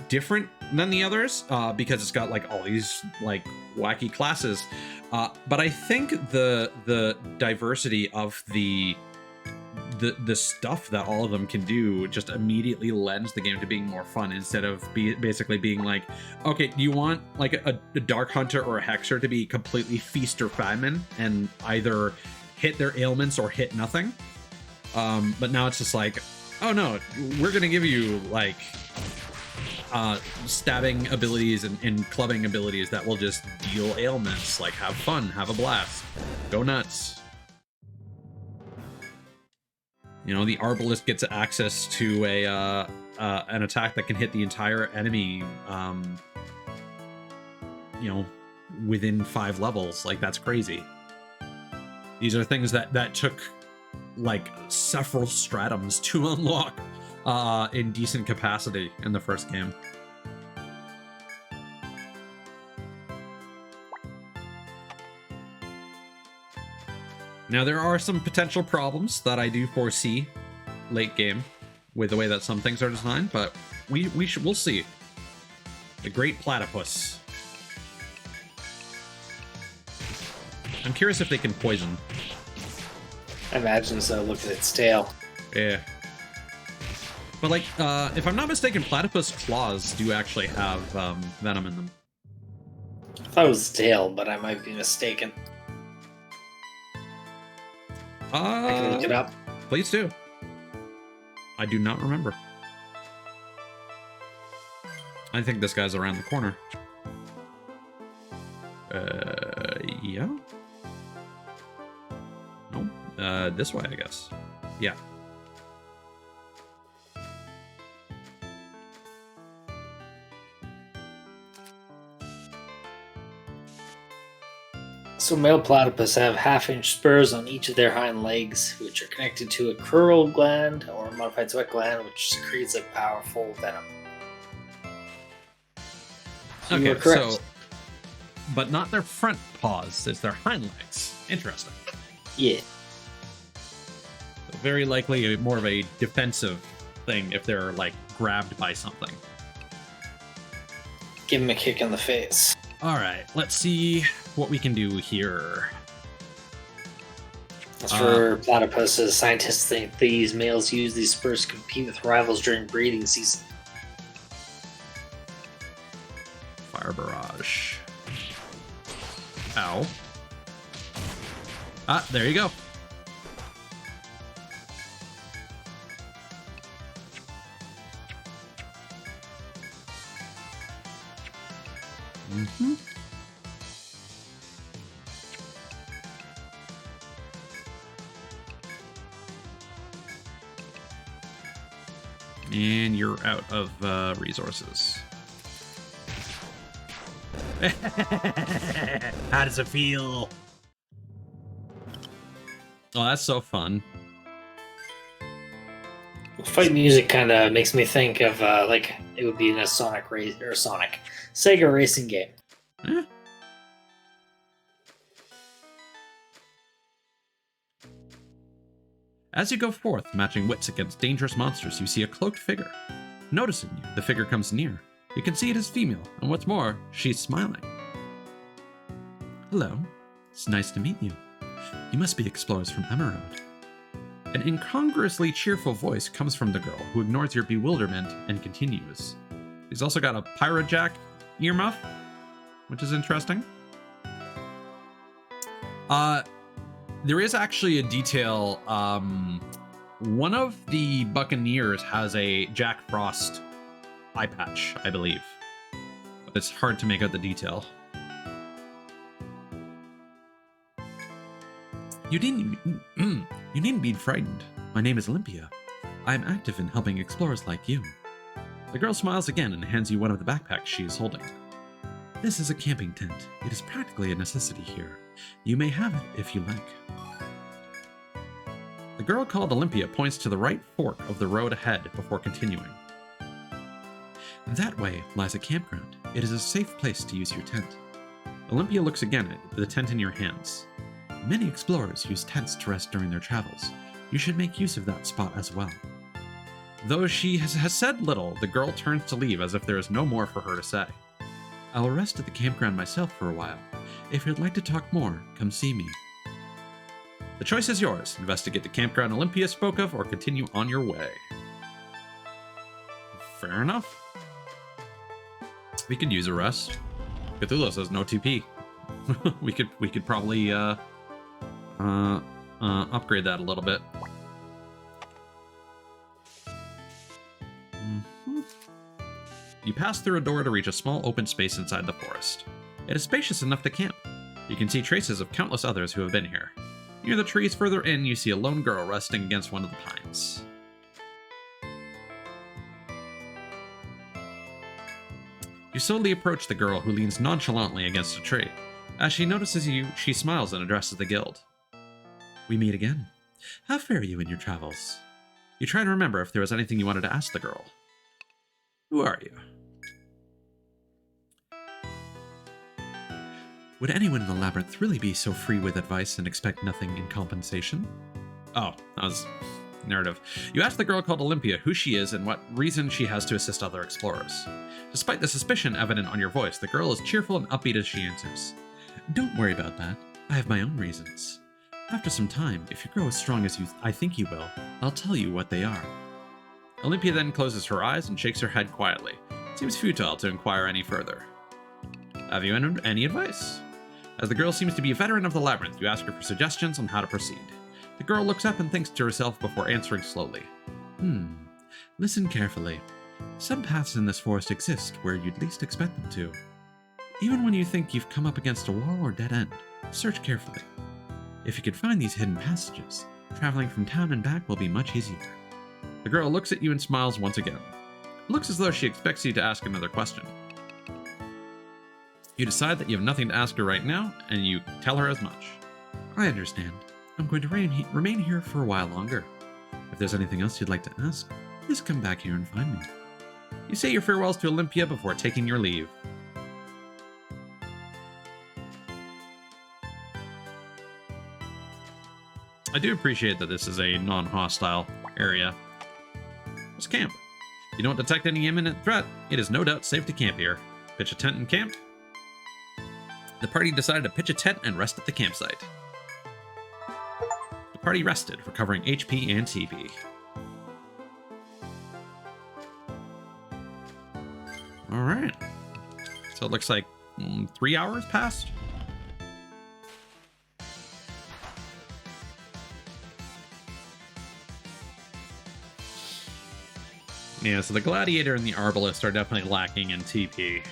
[SPEAKER 1] different than the others because it's got like all these like wacky classes. But I think the diversity of the the stuff that all of them can do just immediately lends the game to being more fun, instead of basically being like, okay, do you want like a Dark Hunter or a Hexer to be completely feast or famine and either hit their ailments or hit nothing? But now it's just like, oh no, we're gonna give you like stabbing abilities and clubbing abilities that will just deal ailments. Like, have fun, have a blast, go nuts. You know, the Arbalist gets access to an attack that can hit the entire enemy, you know, within 5 levels. Like, that's crazy. These are things that took like several stratums to unlock in decent capacity in the first game. Now, there are some potential problems that I do foresee late game with the way that some things are designed, but we'll see. The Great Platypus. I'm curious if they can poison.
[SPEAKER 3] I imagine so. Look at its tail.
[SPEAKER 1] Yeah. But like, if I'm not mistaken, platypus claws do actually have venom in them.
[SPEAKER 3] I thought it was its tail, but I might be mistaken. I can look it up.
[SPEAKER 1] Please do. I do not remember. I think this guy's around the corner. Yeah. No. This way, I guess. Yeah.
[SPEAKER 3] So male platypus have half-inch spurs on each of their hind legs, which are connected to a crural gland or a modified sweat gland, which secretes a powerful venom. So you
[SPEAKER 1] Okay,
[SPEAKER 3] were correct.
[SPEAKER 1] so, but not their front paws; it's their hind legs. Interesting.
[SPEAKER 3] Yeah.
[SPEAKER 1] Very likely more of a defensive thing if they're like grabbed by something.
[SPEAKER 3] Give him a kick in the face.
[SPEAKER 1] All right, let's see what we can do here.
[SPEAKER 3] As for platypuses, scientists think these males use these spurs to compete with rivals during breeding season.
[SPEAKER 1] Fire barrage. Ow. Ah, there you go. Mm-hmm. And you're out of resources.
[SPEAKER 4] How does it feel?
[SPEAKER 1] Oh, that's so fun.
[SPEAKER 3] Fight music kind of makes me think of like it would be in a Sonic Sega racing game.
[SPEAKER 1] Eh. As you go forth, matching wits against dangerous monsters, you see a cloaked figure. Noticing you, the figure comes near. You can see it is female, and what's more, she's smiling. Hello, it's nice to meet you. You must be explorers from Emerald. An incongruously cheerful voice comes from the girl, who ignores your bewilderment and continues. He's also got a Pirate Jack earmuff, which is interesting. There is actually a detail. One of the Buccaneers has a Jack Frost eye patch, I believe. But it's hard to make out the detail. You needn't be frightened. My name is Olympia. I am active in helping explorers like you. The girl smiles again and hands you one of the backpacks she is holding. This is a camping tent. It is practically a necessity here. You may have it if you like. The girl called Olympia points to the right fork of the road ahead before continuing. That way lies a campground. It is a safe place to use your tent. Olympia looks again at the tent in your hands. Many explorers use tents to rest during their travels. You should make use of that spot as well. Though she has said little, the girl turns to leave as if there is no more for her to say. I will rest at the campground myself for a while. If you'd like to talk more, come see me. The choice is yours. Investigate the campground Olympia spoke of or continue on your way. Fair enough. We could use a rest. Cthulhu says no TP. we could probably upgrade that a little bit. You pass through a door to reach a small open space inside the forest. It is spacious enough to camp. You can see traces of countless others who have been here. Near the trees further in, you see a lone girl resting against one of the pines. You slowly approach the girl, who leans nonchalantly against a tree. As she notices you, she smiles and addresses the guild. We meet again. How fare you in your travels? You try to remember if there was anything you wanted to ask the girl. Who are you? Would anyone in the labyrinth really be so free with advice and expect nothing in compensation? Oh, that was narrative. You ask the girl called Olympia who she is and what reason she has to assist other explorers. Despite the suspicion evident on your voice, the girl is cheerful and upbeat as she answers. Don't worry about that. I have my own reasons. After some time, if you grow as strong as I think you will, I'll tell you what they are. Olympia then closes her eyes and shakes her head quietly. It seems futile to inquire any further. Have you any advice? As the girl seems to be a veteran of the labyrinth, you ask her for suggestions on how to proceed. The girl looks up and thinks to herself before answering slowly. Listen carefully. Some paths in this forest exist where you'd least expect them to. Even when you think you've come up against a wall or dead end, search carefully. If you can find these hidden passages, traveling from town and back will be much easier. The girl looks at you and smiles once again. It looks as though she expects you to ask another question. You decide that you have nothing to ask her right now, and you tell her as much. I understand. I'm going to remain here for a while longer. If there's anything else you'd like to ask, please come back here and find me. You say your farewells to Olympia before taking your leave. I do appreciate that this is a non-hostile area. Let's camp. You don't detect any imminent threat. It is no doubt safe to camp here. Pitch a tent and camp. The party decided to pitch a tent and rest at the campsite. The party rested, recovering HP and TP. Alright. So it looks like 3 hours passed? Yeah, so the Gladiator and the Arbalist are definitely lacking in TP.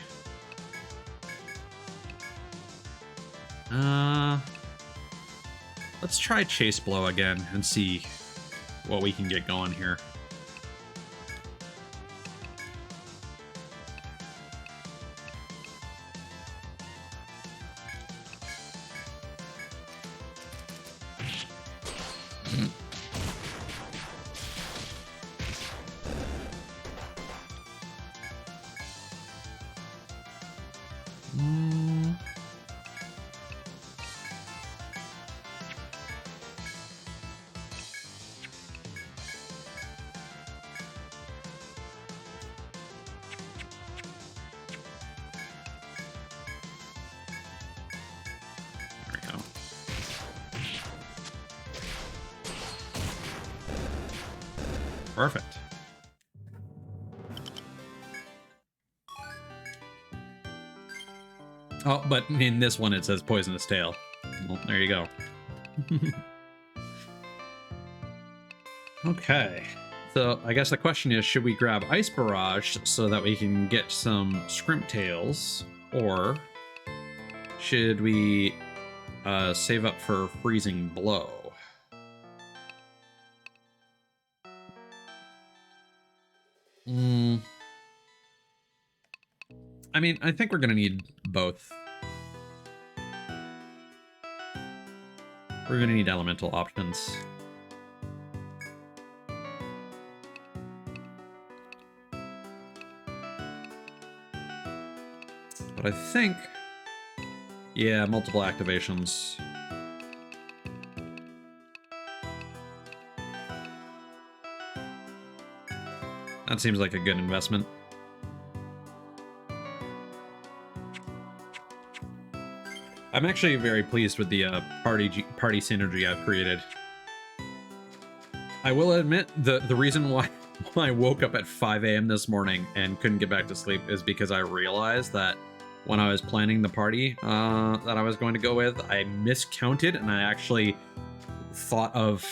[SPEAKER 1] Let's try Chase Blow again and see what we can get going here. Perfect. Oh, but in this one it says Poisonous Tail. Well, there you go. Okay. So I guess the question is, should we grab Ice Barrage so that we can get some Scrimp Tails, or should we save up for Freezing Blow? I mean, I think we're going to need both. We're going to need elemental options. But I think... yeah, multiple activations. That seems like a good investment. I'm actually very pleased with the party synergy I've created. I will admit the reason why I woke up at 5 a.m. this morning and couldn't get back to sleep is because I realized that when I was planning the party that I was going to go with, I miscounted and I actually thought of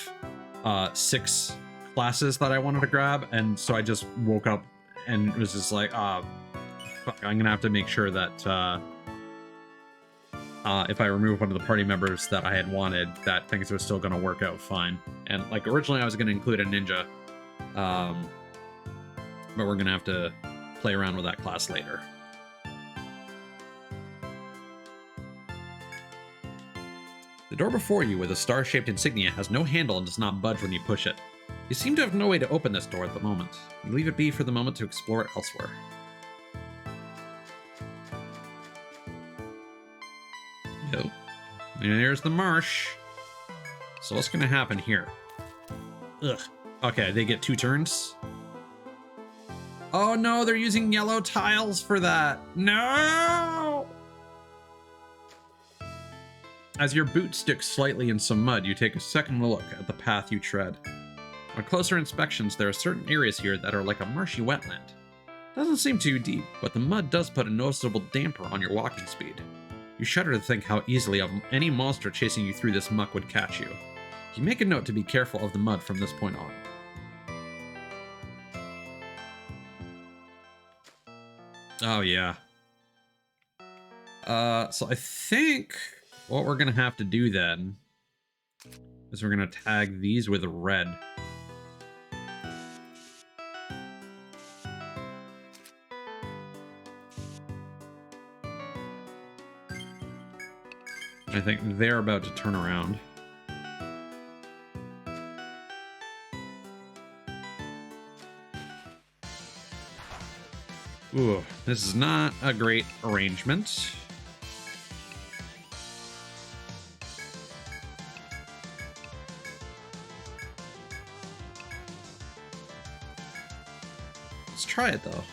[SPEAKER 1] 6 classes that I wanted to grab, and so I just woke up and was just like, fuck, I'm gonna have to make sure that if I remove one of the party members that I had wanted, that things were still gonna work out fine. And like originally I was gonna include a ninja, but we're gonna have to play around with that class later. The door before you with a star-shaped insignia has no handle and does not budge when you push it. You seem to have no way to open this door at the moment. You leave it be for the moment to explore it elsewhere. Yep. And here's the marsh. So what's gonna happen here? Ugh. Okay, they get 2 turns. Oh no, they're using yellow tiles for that. No! As your boot sticks slightly in some mud, you take a second look at the path you tread. On closer inspections, there are certain areas here that are like a marshy wetland. Doesn't seem too deep, but the mud does put a noticeable damper on your walking speed. You shudder to think how easily any monster chasing you through this muck would catch you. You make a note to be careful of the mud from this point on. Oh yeah. So I think what we're gonna have to do then is we're gonna tag these with red. I think they're about to turn around. Ooh, this is not a great arrangement. Let's try it though.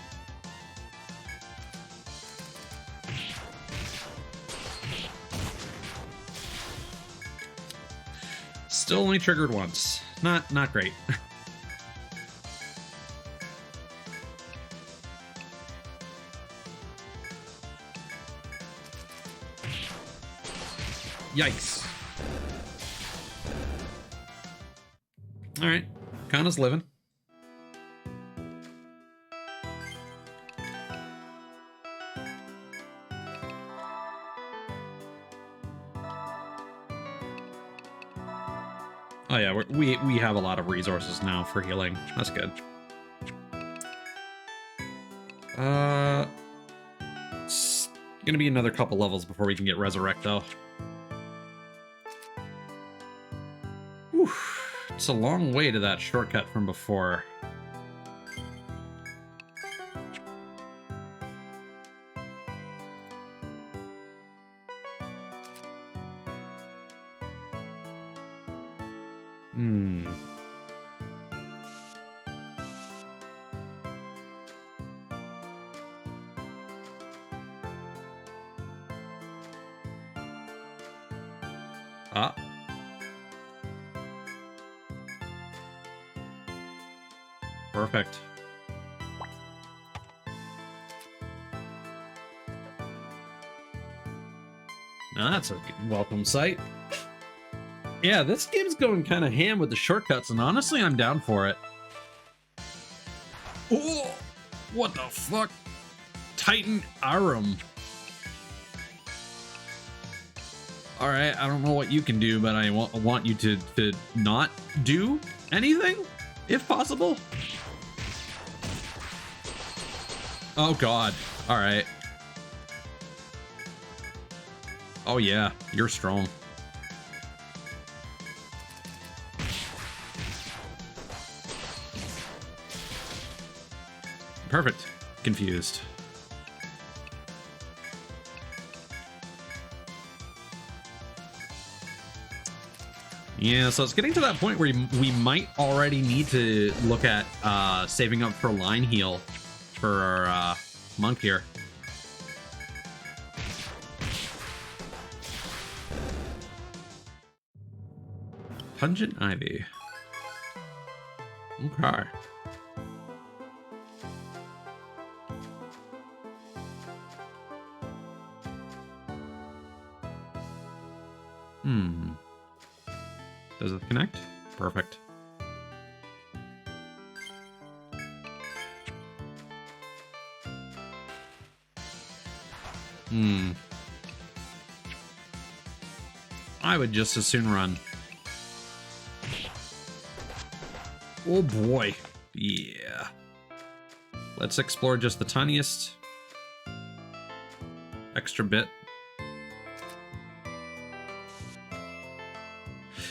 [SPEAKER 1] Still only triggered once. Not great. Yikes. Alright. Kana's living. Oh yeah, we have a lot of resources now for healing. That's good. It's gonna be another couple levels before we can get Resurrect though. Whew, it's a long way to that shortcut from before. Ah. Perfect. Now that's a welcome sight. Yeah, this game's going kind of ham with the shortcuts, and honestly, I'm down for it. Oh, what the fuck? Titan Arum. All right, I don't know what you can do, but I want you to not do anything, if possible. Oh God! All right. Oh yeah, you're strong. Perfect. Confused. Yeah, so it's getting to that point where we might already need to look at saving up for line heal for our monk here. Pungent Ivy. Okay. Does it connect? Perfect. I would just as soon run. Oh boy. Yeah. Let's explore just the tiniest extra bit.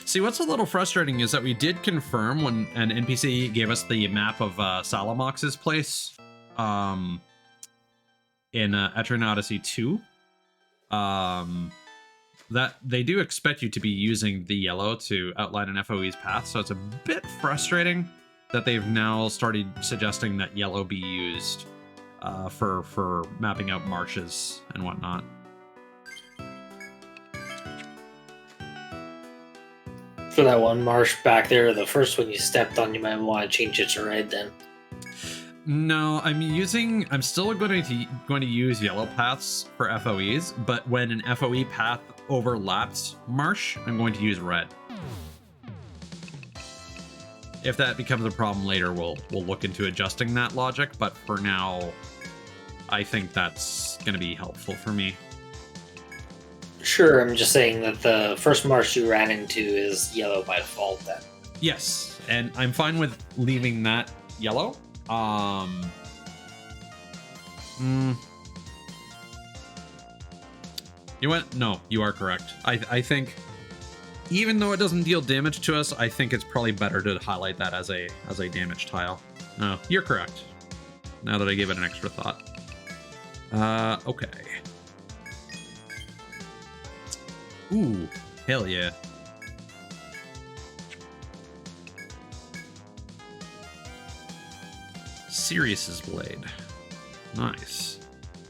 [SPEAKER 1] See, what's a little frustrating is that we did confirm when an NPC gave us the map of Salamox's place in Etrian Odyssey 2. That they do expect you to be using the yellow to outline an FOE's path, so it's a bit frustrating that they've now started suggesting that yellow be used for mapping out marshes and whatnot.
[SPEAKER 3] For that one marsh back there, the first one you stepped on, you might want to change it to red then.
[SPEAKER 1] No, I'm still going to use yellow paths for FOEs, but when an FOE path overlaps marsh, I'm going to use red. If that becomes a problem later, we'll look into adjusting that logic, but for now, I think that's going to be helpful for me.
[SPEAKER 3] Sure, I'm just saying that the first marsh you ran into is yellow by default then.
[SPEAKER 1] Yes, and I'm fine with leaving that yellow. You know what? No, you are correct. I think even though it doesn't deal damage to us, I think it's probably better to highlight that as a damage tile. No, you're correct. Now that I gave it an extra thought. Okay. Ooh, hell yeah. Sirius's blade. Nice.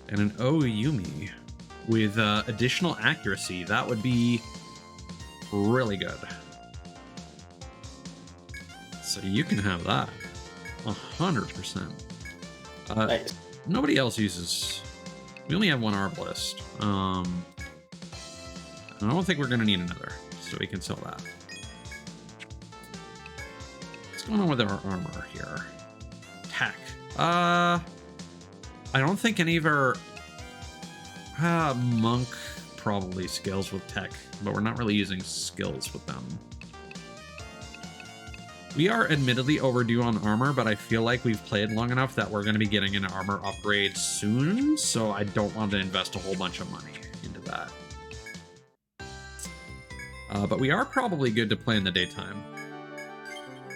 [SPEAKER 1] And an Oyumi with additional accuracy. That would be really good. So you can have that. 100%.
[SPEAKER 3] Nice.
[SPEAKER 1] Nobody else uses... We only have one arbalist. I don't think we're going to need another, so we can sell that. What's going on with our armor here? Tech. I don't think any of our... monk probably scales with tech, but we're not really using skills with them. We are admittedly overdue on armor, but I feel like we've played long enough that we're going to be getting an armor upgrade soon, so I don't want to invest a whole bunch of money into that. But we are probably good to play in the daytime.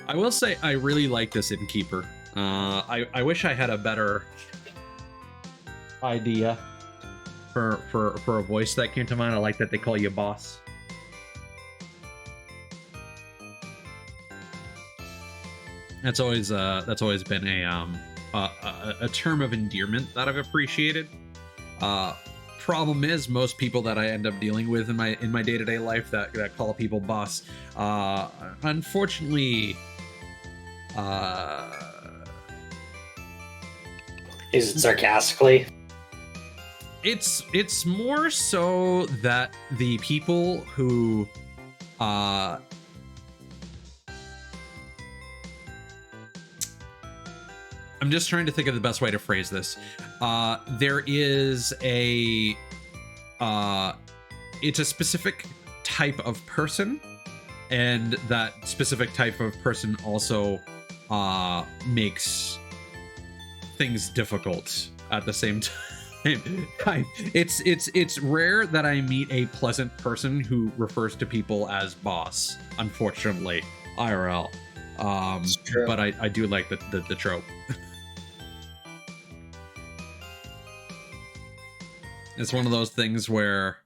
[SPEAKER 1] I will say I really like this innkeeper. I wish I had a better idea for a voice that came to mind. I like that they call you boss. That's always been a term of endearment that I've appreciated. Problem is, most people that I end up dealing with in my day-to-day life that call people boss, unfortunately,
[SPEAKER 3] Is it sarcastically?
[SPEAKER 1] It's more so that the people who I'm just trying to think of the best way to phrase this. There is a it's a specific type of person, and that specific type of person also makes things difficult at the same time. It's rare that I meet a pleasant person who refers to people as boss, unfortunately, IRL. But I do like the trope. It's one of those things where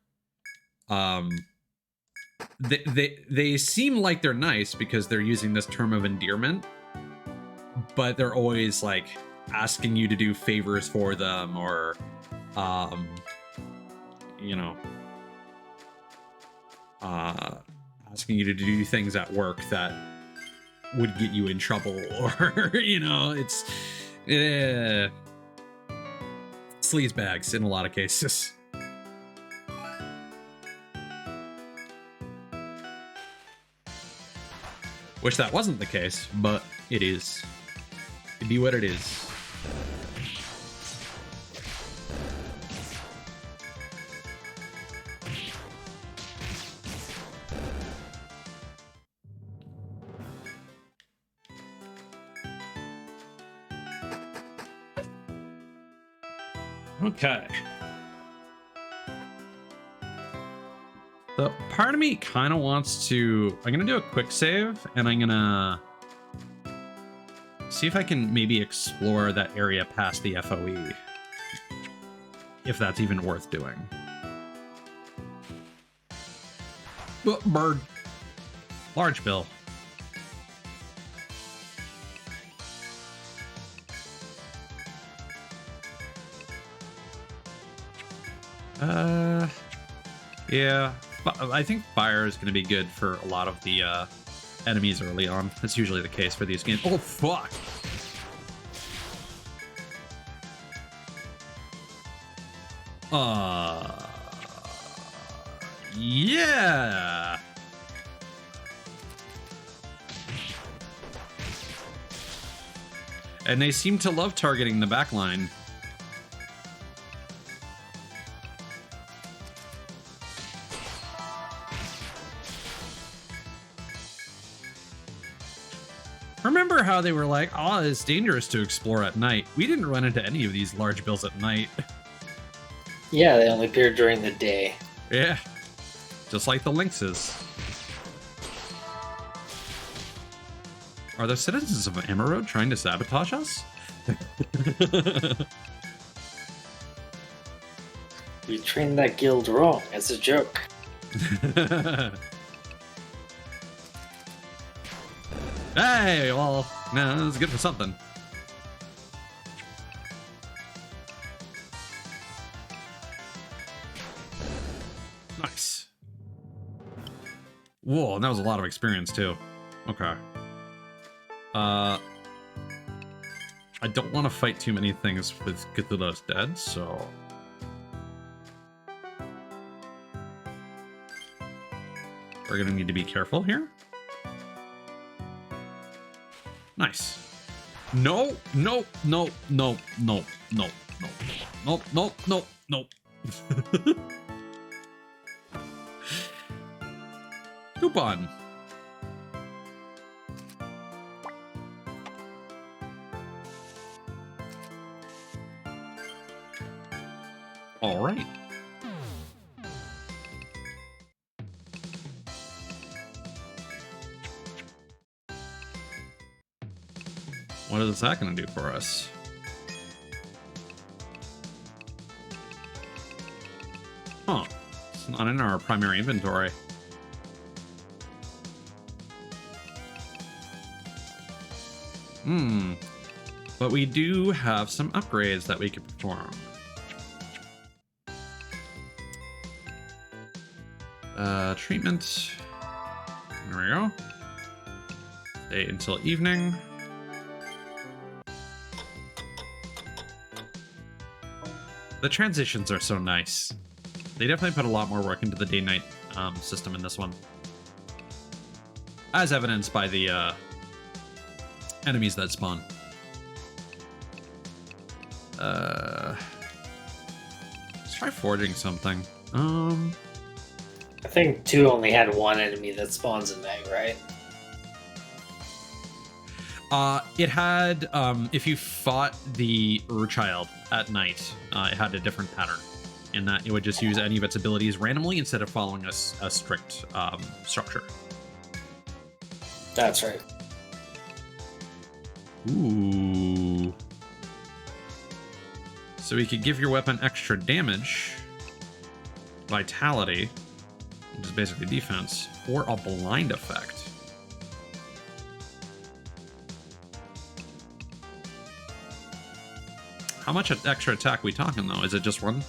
[SPEAKER 1] they seem like they're nice because they're using this term of endearment, but they're always like asking you to do favors for them, or asking you to do things at work that would get you in trouble, or it's sleaze bags in a lot of cases. Wish that wasn't the case, but it is. It be what it is. Okay. So part of me kind of wants to... I'm going to do a quick save, and I'm going to see if I can maybe explore that area past the FOE. If that's even worth doing. Oh, bird. Large bill. Yeah, I think fire is going to be good for a lot of the enemies early on. That's usually the case for these games. Oh, fuck! Yeah! And they seem to love targeting the backline. Remember how they were like, oh, it's dangerous to explore at night. We didn't run into any of these large bills at night.
[SPEAKER 3] Yeah, they only appear during the day.
[SPEAKER 1] Yeah. Just like the lynxes. Are the citizens of Emerald trying to sabotage us?
[SPEAKER 3] We trained that guild wrong. It's a joke.
[SPEAKER 1] Hey, well, no, that's good for something. Nice. Whoa, and that was a lot of experience too. Okay. I don't want to fight too many things with Cthulhu's dead, so... we're gonna need to be careful here. Nice. No, no, no, no, no, no, no, no, no, no, no. Coupon. All right. What is that going to do for us? Huh. It's not in our primary inventory. But we do have some upgrades that we can perform. Treatment. There we go. Stay until evening. The transitions are so nice. They definitely put a lot more work into the day-night system in this one. As evidenced by the enemies that spawn. Let's try forging something.
[SPEAKER 3] I think 2 only had one enemy that spawns at night, right?
[SPEAKER 1] It had, if you fought the Urchild at night, it had a different pattern in that it would just use any of its abilities randomly instead of following a strict structure.
[SPEAKER 3] That's right.
[SPEAKER 1] Ooh. So we could give your weapon extra damage, vitality, which is basically defense, or a blind effect. How much extra attack we talking though? Is it just one?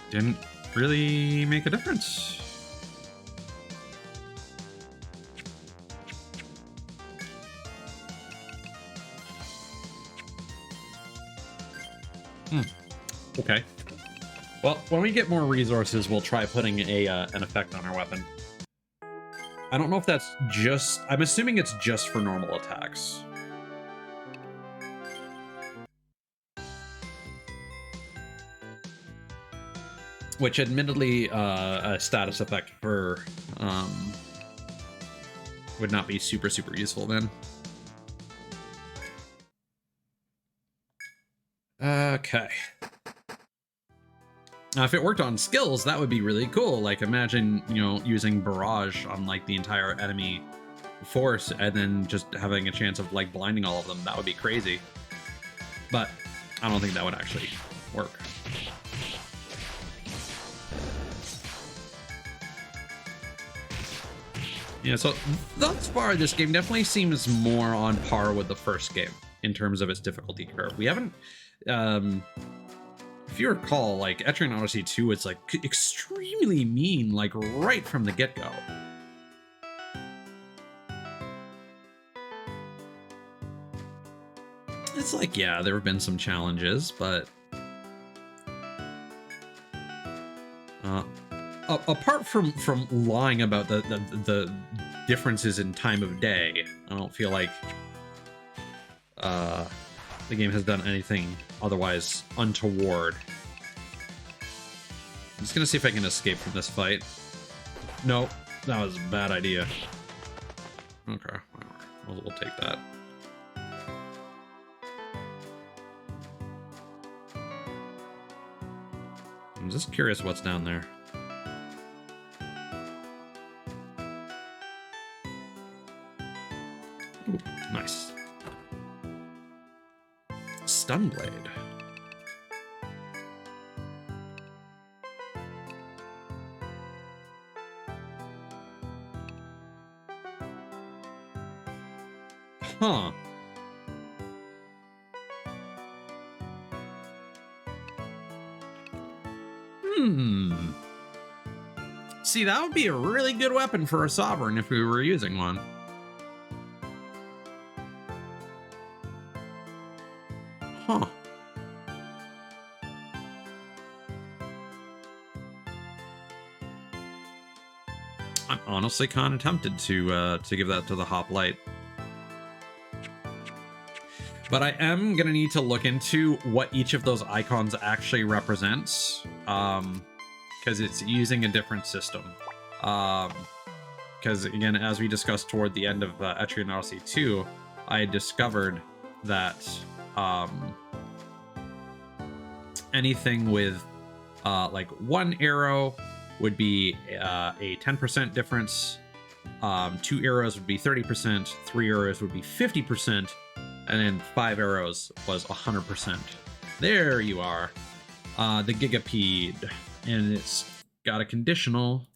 [SPEAKER 1] Didn't really make a difference. Okay. Well, when we get more resources, we'll try putting an effect on our weapon. I don't know if that's just... I'm assuming it's just for normal attacks. Which, admittedly, a status effect for... would not be super useful then. Okay. Now, if it worked on skills, that would be really cool. Like, imagine, you know, using barrage on, like, the entire enemy force and then just having a chance of, like, blinding all of them. That would be crazy. But I don't think that would actually work. Yeah, so thus far, this game definitely seems more on par with the first game in terms of its difficulty curve. We haven't... if you recall, like, Etrian Odyssey 2 is, like, extremely mean, like, right from the get-go. It's like, yeah, there have been some challenges, but... apart from lying about the differences in time of day, I don't feel like the game has done anything otherwise untoward. I'm just gonna see if I can escape from this fight. Nope, that was a bad idea. Okay, we'll take that. I'm just curious what's down there. Ooh, nice. Stun blade. Huh. See, that would be a really good weapon for a sovereign if we were using one. Huh. I'm honestly kind of tempted to give that to the hoplite. But I am gonna need to look into what each of those icons actually represents, because it's using a different system. Because again, as we discussed toward the end of Etrian Odyssey 2, I discovered that anything with like one arrow would be a 10% difference, 2 arrows would be 30%, 3 arrows would be 50%, and then 5 arrows was 100%. There you are. The Gigapede. And it's got a conditional.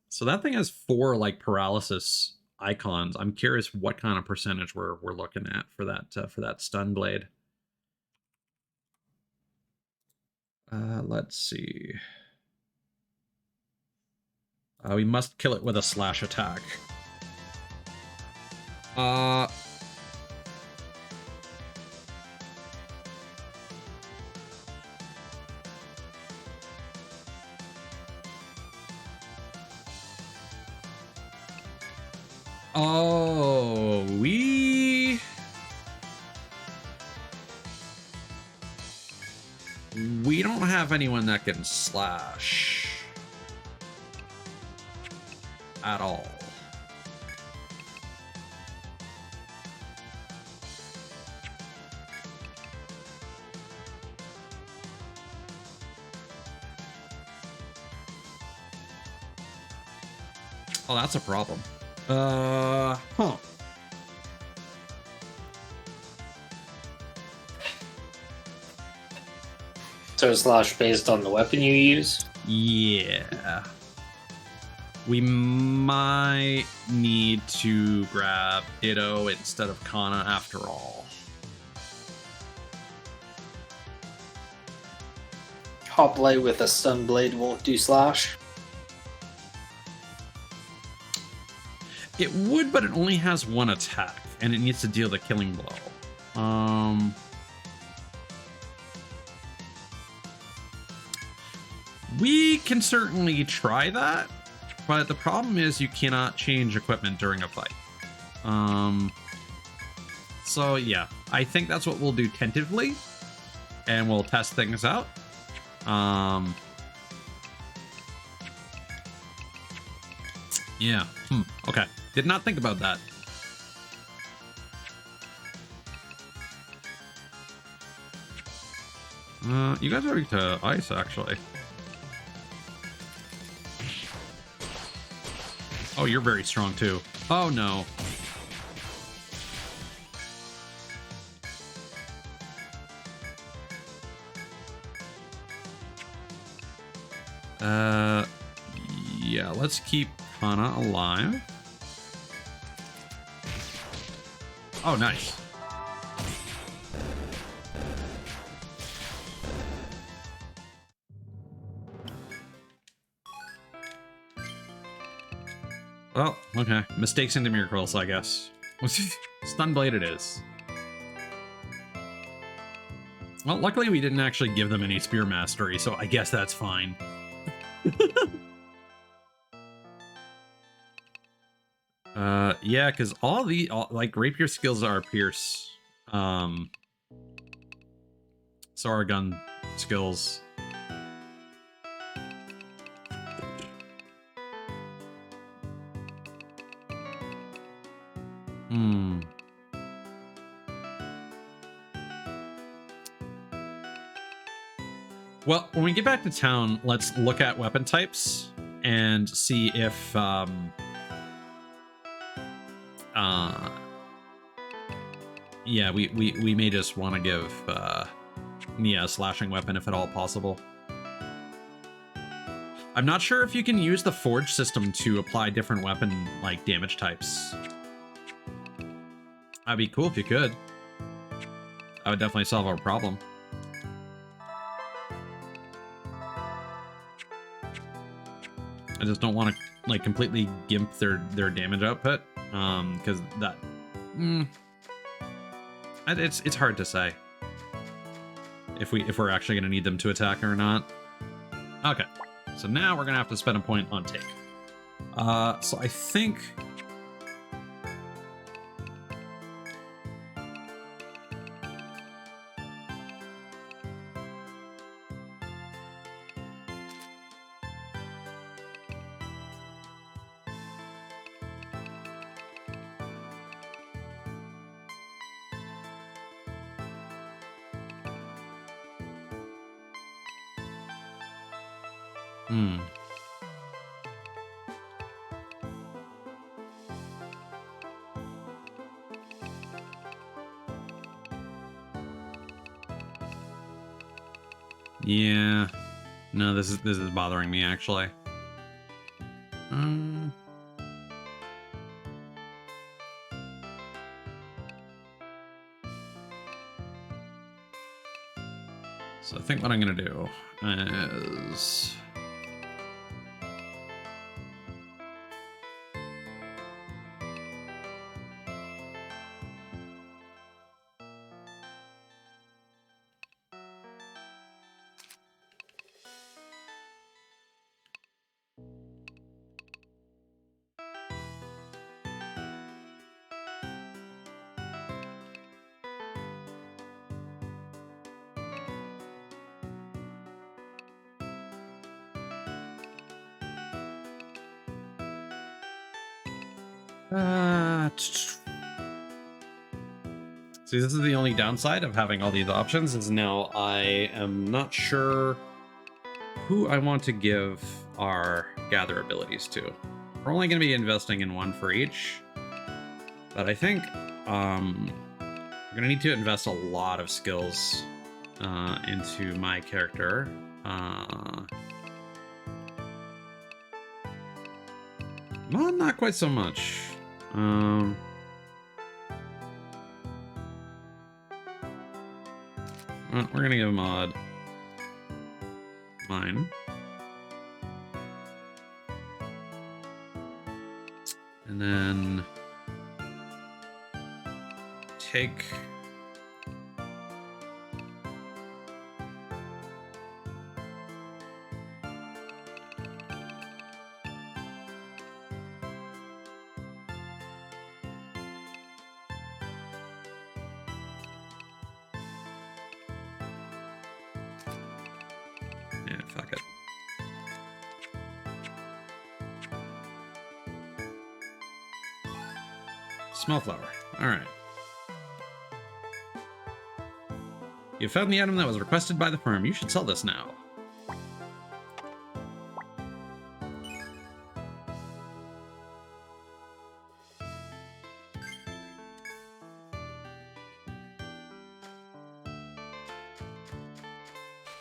[SPEAKER 1] So that thing has 4 like paralysis icons. I'm curious what kind of percentage we're looking at for that stun blade. Let's see. We must kill it with a slash attack. Oh, we don't have anyone that can slash at all. Oh, that's a problem. Huh.
[SPEAKER 3] So slash based on the weapon you use?
[SPEAKER 1] Yeah. We might need to grab Ditto instead of Kana after all.
[SPEAKER 3] Hoplite with a stun blade won't do slash?
[SPEAKER 1] It would, but it only has one attack, and it needs to deal the killing blow. We can certainly try that, but the problem is you cannot change equipment during a fight. So yeah, I think that's what we'll do tentatively, and we'll test things out. Yeah. Okay. Did not think about that. You guys are weak to ice, actually. Oh, you're very strong, too. Oh, no. Yeah, let's keep Kana alive. Oh, nice. Well, okay. Mistakes into miracles, I guess. Stun blade it is. Well, luckily we didn't actually give them any spear mastery, so I guess that's fine. Yeah, because all like rapier skills are pierce. Saragun skills. Well, when we get back to town, let's look at weapon types and see if yeah, we may just want to give Nia a slashing weapon if at all possible. I'm not sure if you can use the forge system to apply different weapon like damage types. That'd be cool if you could. That would definitely solve our problem. I just don't want to like completely gimp their damage output, because that it's hard to say if we're actually going to need them to attack or not. Okay, so now we're gonna have to spend a point on take. So I think yeah, no, this is bothering me actually. So I think what I'm gonna do is see, this is the only downside of having all these options, is now I am not sure who I want to give our gather abilities to. We're only going to be investing in one for each, but I think we're going to need to invest a lot of skills into my character. Well, not quite so much. We're gonna give him odd. mine. And then take fuck it. Small flower. All right. You found the item that was requested by the firm. You should sell this now.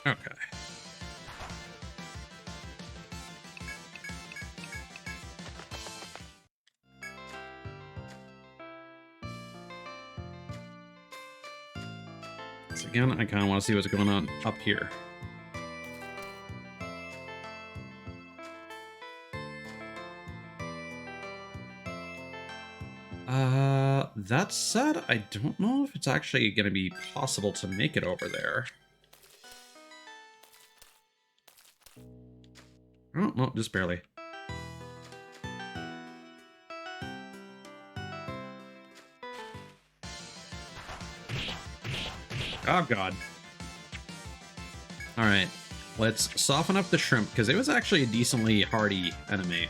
[SPEAKER 1] Okay. So again, I kind of want to see what's going on up here. That said, I don't know if it's actually going to be possible to make it over there. Oh, no, just barely. Oh, God. All right, let's soften up the shrimp, because it was actually a decently hardy enemy.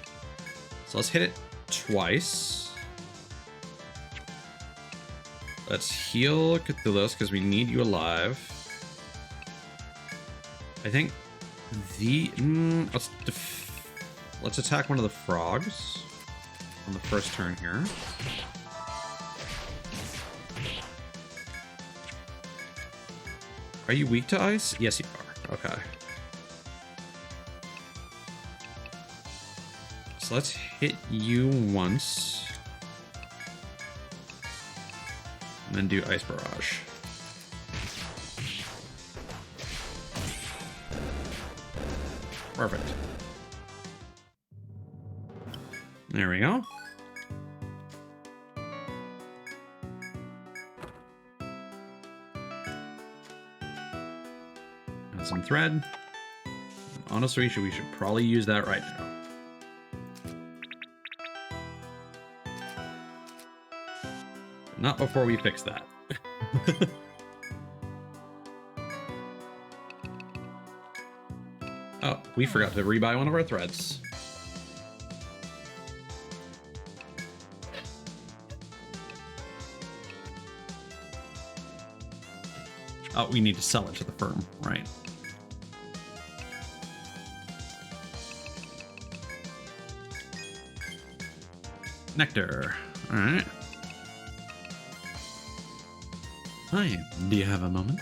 [SPEAKER 1] So let's hit it twice. Let's heal Cthulhu's, because we need you alive. I think the... let's attack one of the frogs on the first turn here. Are you weak to ice? Yes, you are. Okay. So let's hit you once. And then do Ice Barrage. Perfect. There we go. And some thread. Honestly, we should probably use that right now. Not before we fix that. Oh, we forgot to rebuy one of our threads. Oh, we need to sell it to the firm, right? Nectar. All right. Hi, do you have a moment?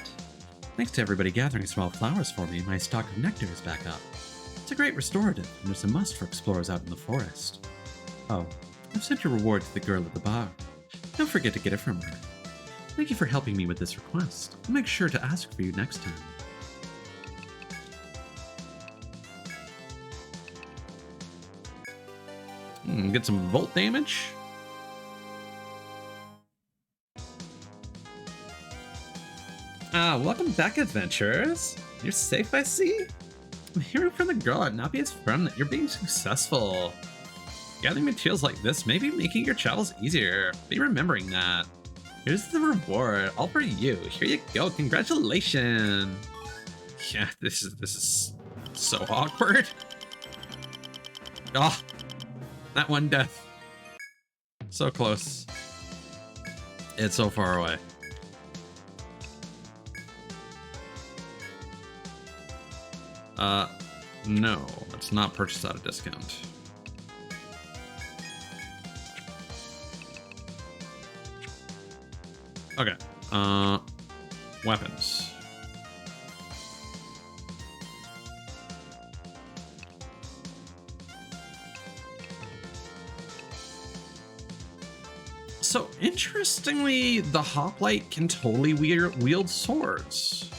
[SPEAKER 1] Thanks to everybody gathering small flowers for me, my stock of nectar is back up. It's a great restorative, and it's a must for explorers out in the forest. Oh, I've sent your reward to the girl at the bar. Don't forget to get it from her. Thank you for helping me with this request. I'll make sure to ask for you next time. Get some volt damage. Welcome back, adventurers. You're safe, I see? I'm hearing from the girl at Napia's firm that you're being successful. Gathering materials like this may be making your travels easier. Be remembering that. Here's the reward, all for you. Here you go, congratulations. Yeah, this is so awkward. Oh, that one death. So close. It's so far away. No, let's not purchase at a discount. Okay, weapons. So, interestingly, the hoplite can totally wield swords.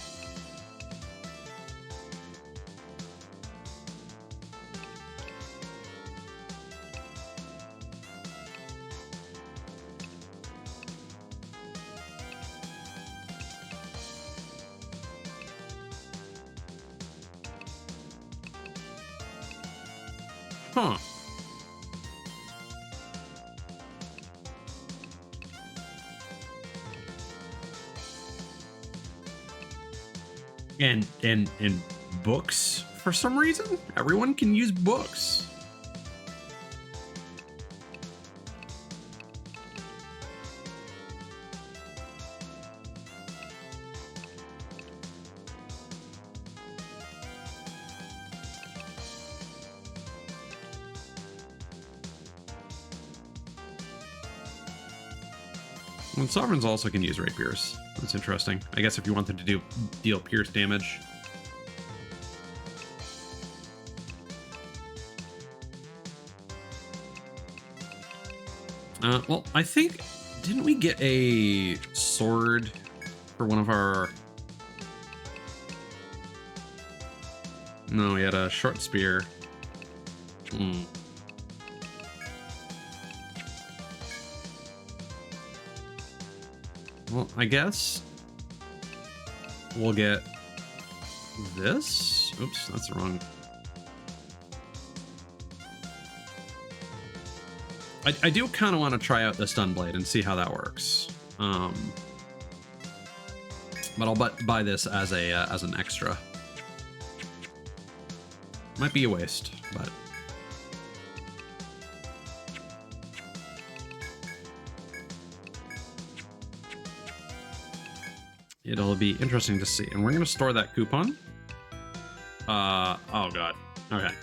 [SPEAKER 1] Huh. And books, for some reason, everyone can use books. And sovereigns also can use rapiers. That's interesting. I guess if you wanted to deal pierce damage. Well, I think, didn't we get a sword for one of our... No, we had a short spear. Well, I guess we'll get this. Oops, that's the wrong. I do kind of want to try out the stun blade and see how that works. But I'll buy this as an extra. Might be a waste, but. It'll be interesting to see. And we're going to store that coupon. Oh god. Okay.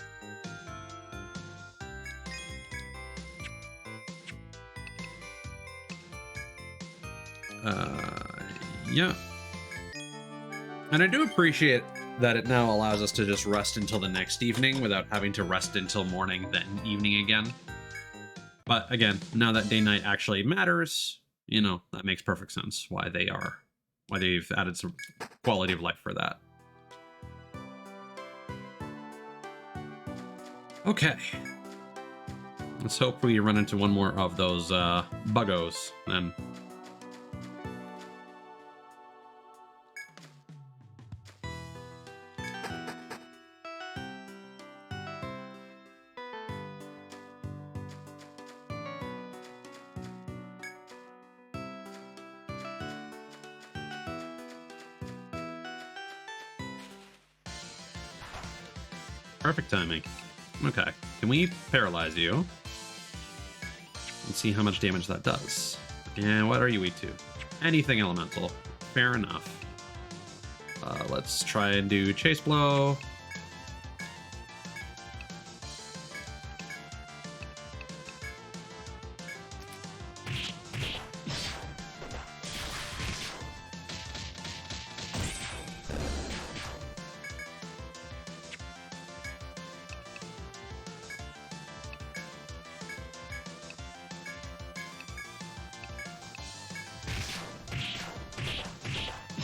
[SPEAKER 1] Yeah. And I do appreciate that it now allows us to just rest until the next evening without having to rest until morning, then evening again. But again, now that day-night actually matters, you know, that makes perfect sense why they've added some quality of life for that. Okay. Let's hope we run into one more of those buggos then. Perfect timing. Okay, can we paralyze you? Let's see how much damage that does. And what are you weak to? Anything elemental. Fair enough. Let's try and do chase blow.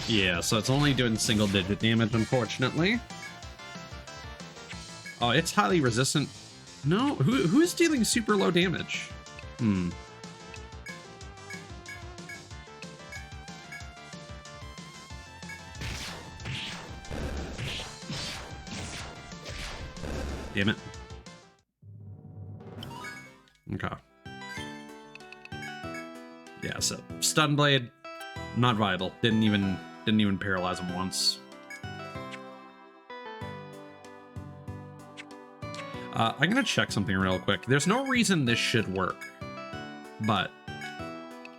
[SPEAKER 1] Yeah, so it's only doing single-digit damage, unfortunately. Oh, it's highly resistant. No, who's dealing super low damage? Damn it. Okay. Yeah, so stun blade, not viable. Didn't even paralyze him once. I'm gonna check something real quick. There's no reason this should work, but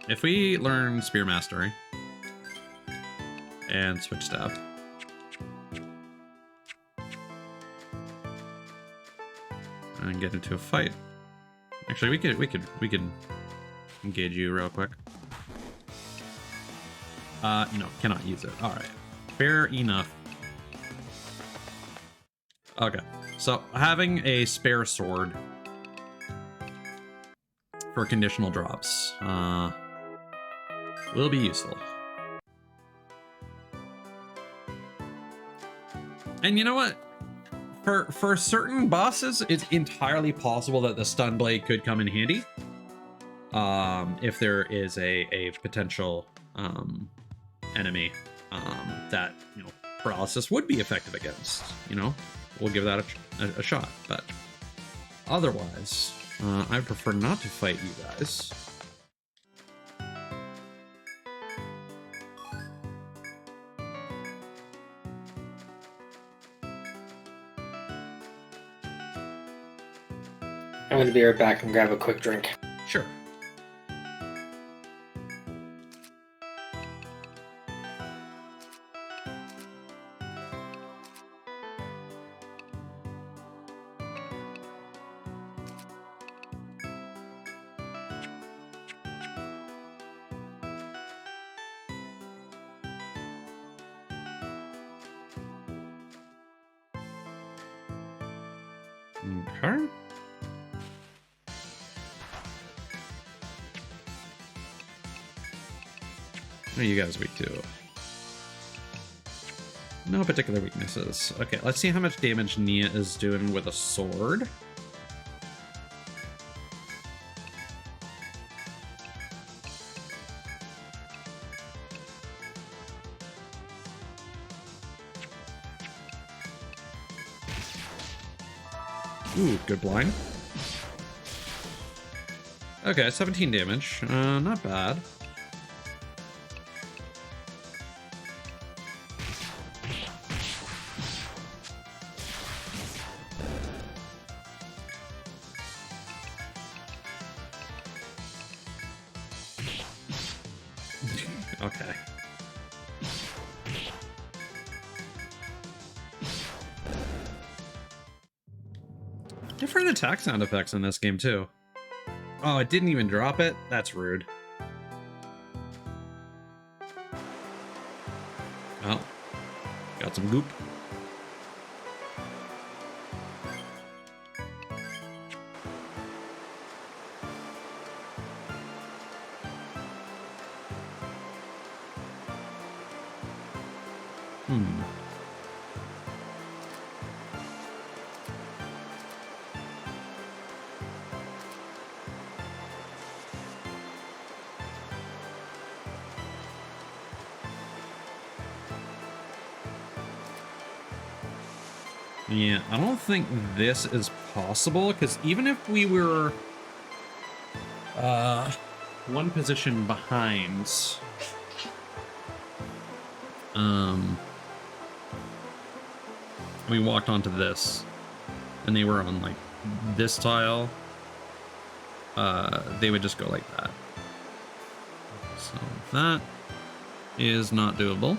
[SPEAKER 1] if we learn Spear Mastery and switch stab, and get into a fight. Actually, we could engage you real quick. No, cannot use it. All right, fair enough. Okay, so having a spare sword for conditional drops will be useful. And you know what? For certain bosses, it's entirely possible that the stun blade could come in handy. If there is a potential enemy that, you know, paralysis would be effective against, you know, we'll give that a shot. But Otherwise, I prefer not to fight you guys.
[SPEAKER 3] I'm going to be right back and grab a quick drink.
[SPEAKER 1] Sure. Okay. What are you guys weak to? No particular weaknesses. Okay, let's see how much damage Nia is doing with a sword. Ooh, good blind. Okay, 17 damage. Not bad. Okay. Different attack sound effects in this game, too. Oh, it didn't even drop it? That's rude. Oh. Got some goop. Yeah, I don't think this is possible, because even if we were one position behind, we walked onto this, and they were on like this tile, they would just go like that. So that is not doable.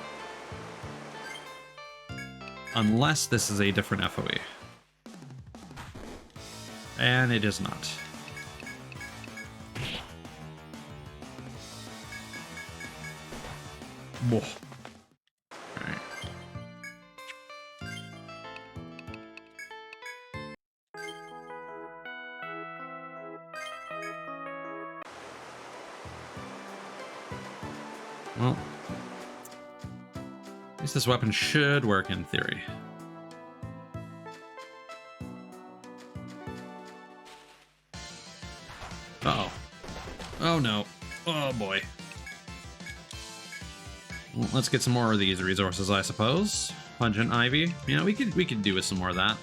[SPEAKER 1] Unless this is a different FOE. And it is not. Whoa. Alright. Well. At least this weapon should work in theory. Uh-oh. Oh no. Oh boy. Well, let's get some more of these resources, I suppose. Pungent Ivy. Yeah, we could do with some more of that.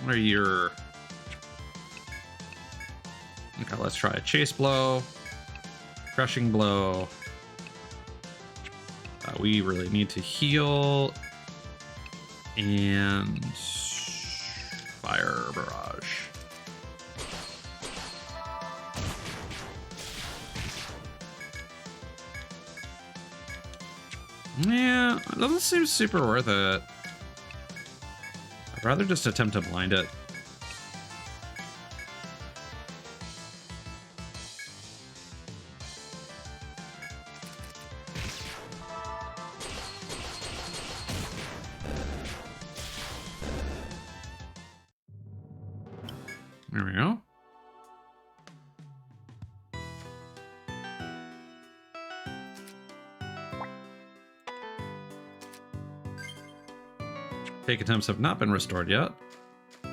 [SPEAKER 1] What are your... Okay, let's try a Chase Blow. Crushing Blow. We really need to heal. And... Fire Barrage. Yeah, it doesn't seem super worth it. I'd rather just attempt to blind it. There we go. Take attempts have not been restored yet. So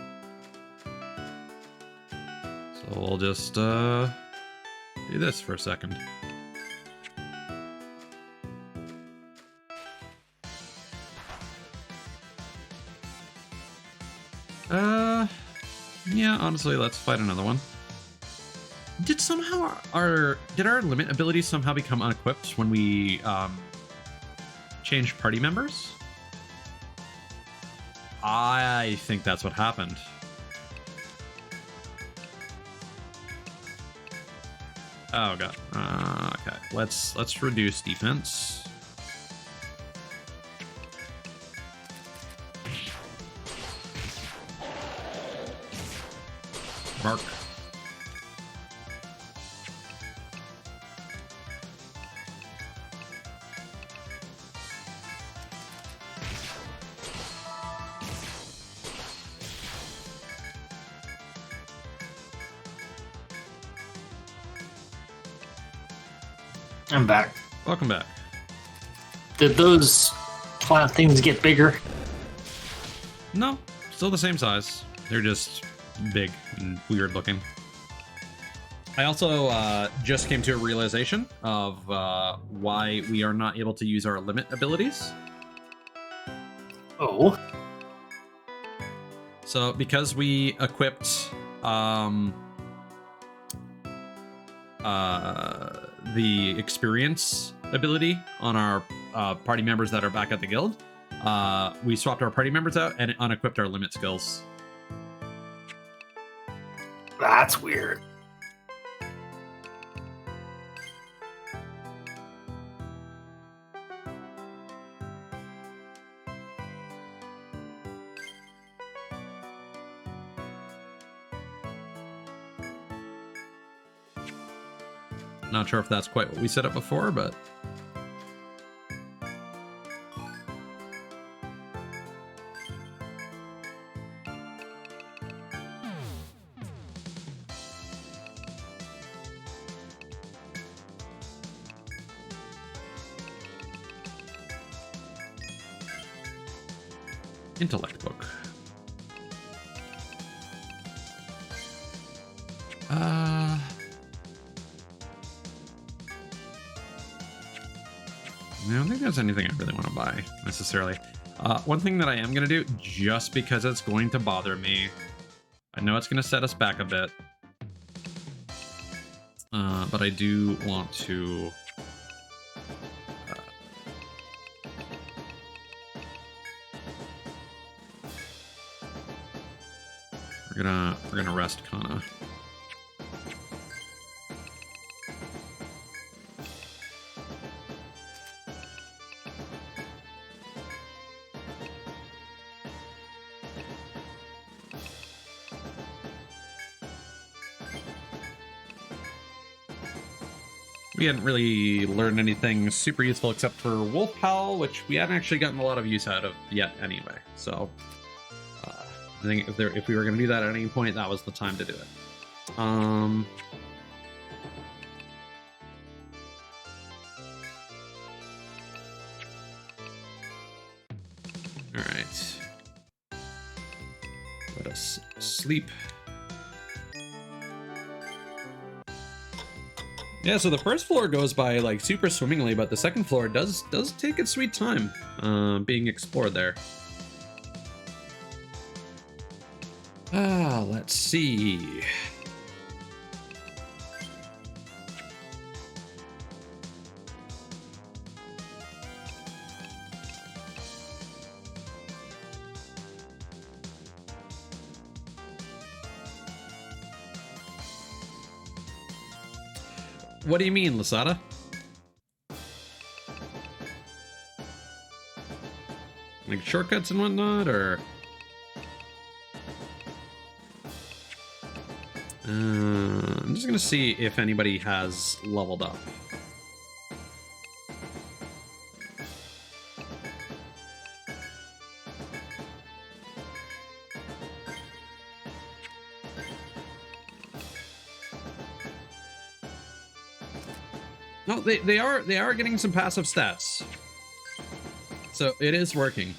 [SPEAKER 1] we'll just do this for a second. Yeah, honestly, let's fight another one. Did our limit abilities somehow become unequipped when we changed party members? I think that's what happened. Oh god. Okay, let's reduce defense. Mark.
[SPEAKER 3] I'm back.
[SPEAKER 1] Welcome back.
[SPEAKER 3] Did those plant things get bigger?
[SPEAKER 1] No, still the same size. They're just big and weird looking. I also just came to a realization of why we are not able to use our limit abilities.
[SPEAKER 3] Oh.
[SPEAKER 1] So because we equipped the experience ability on our party members that are back at the guild, we swapped our party members out and unequipped our limit skills.
[SPEAKER 3] That's weird.
[SPEAKER 1] Not sure if that's quite what we set up before, but intellect book. I don't think there's anything I really want to buy, necessarily. One thing that I am going to do, just because it's going to bother me, I know it's going to set us back a bit, but I do want to... we're gonna rest Kana. We hadn't really learned anything super useful except for Wolf Howl, which we hadn't actually gotten a lot of use out of yet anyway. So I think if we were going to do that at any point, that was the time to do it. All right. Let us sleep. Yeah, so the first floor goes by like super swimmingly, but the second floor does take its sweet time being explored there. Let's see. What do you mean, Lasada? Like shortcuts and whatnot, or? I'm just gonna see if anybody has leveled up. No, they are getting some passive stats. So it is working.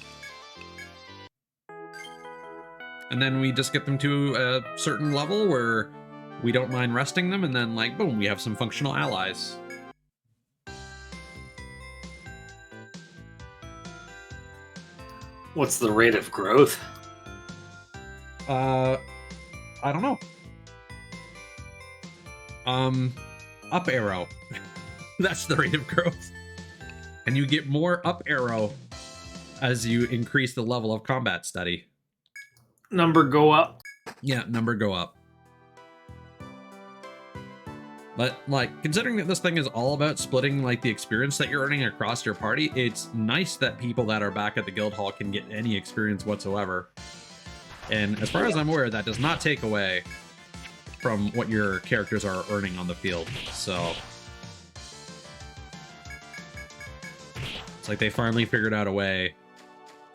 [SPEAKER 1] And then we just get them to a certain level where we don't mind resting them, and then like boom, we have some functional allies.
[SPEAKER 3] What's the rate of growth?
[SPEAKER 1] I don't know. Up arrow. That's the rate of growth. And you get more up arrow as you increase the level of combat study.
[SPEAKER 3] Number go up.
[SPEAKER 1] Yeah, number go up. But, like, considering that this thing is all about splitting, like, the experience that you're earning across your party, it's nice that people that are back at the guild hall can get any experience whatsoever. And as far as I'm aware, that does not take away from what your characters are earning on the field. So it's like they finally figured out a way.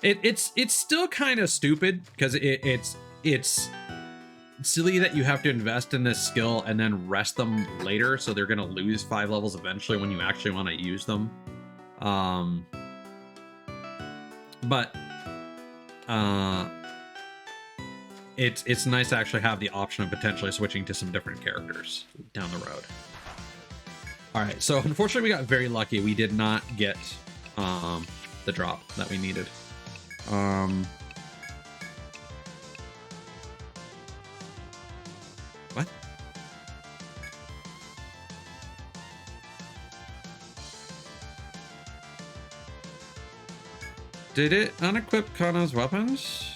[SPEAKER 1] It's still kind of stupid because it's silly that you have to invest in this skill and then rest them later, so they're gonna lose 5 levels eventually when you actually want to use them. But it's nice to actually have the option of potentially switching to some different characters down the road. All right, so unfortunately we got very lucky. We did not get the drop that we needed. What? Did it unequip Kana's weapons?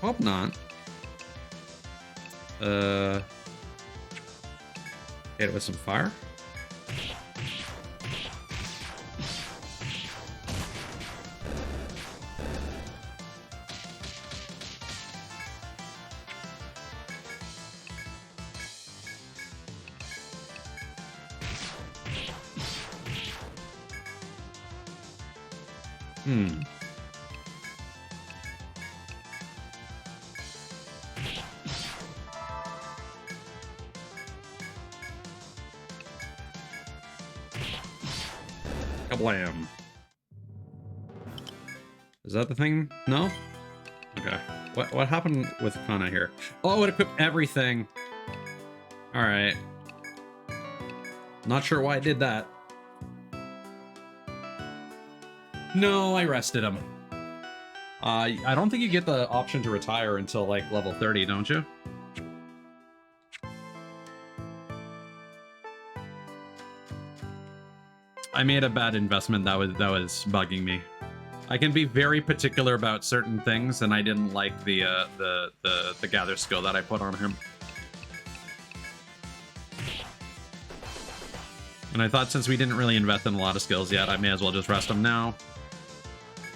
[SPEAKER 1] Hope not. Hit it with some fire. Kablam. Is that the thing? No? Okay. What happened with Kana here? Oh, it equipped everything. Alright. Not sure why I did that. No, I rested him. I don't think you get the option to retire until like level 30, don't you? I made a bad investment that was bugging me. I can be very particular about certain things, and I didn't like the gather skill that I put on him. And I thought since we didn't really invest in a lot of skills yet, I may as well just rest him now.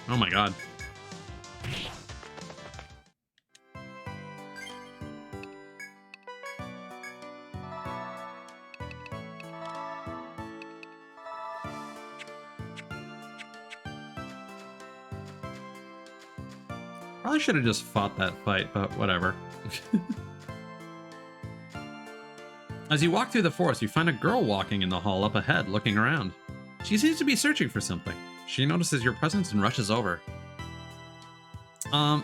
[SPEAKER 1] Oh my god. Probably should have just fought that fight, but whatever. As you walk through the forest, you find a girl walking in the hall up ahead, looking around. She seems to be searching for something. She notices your presence and rushes over.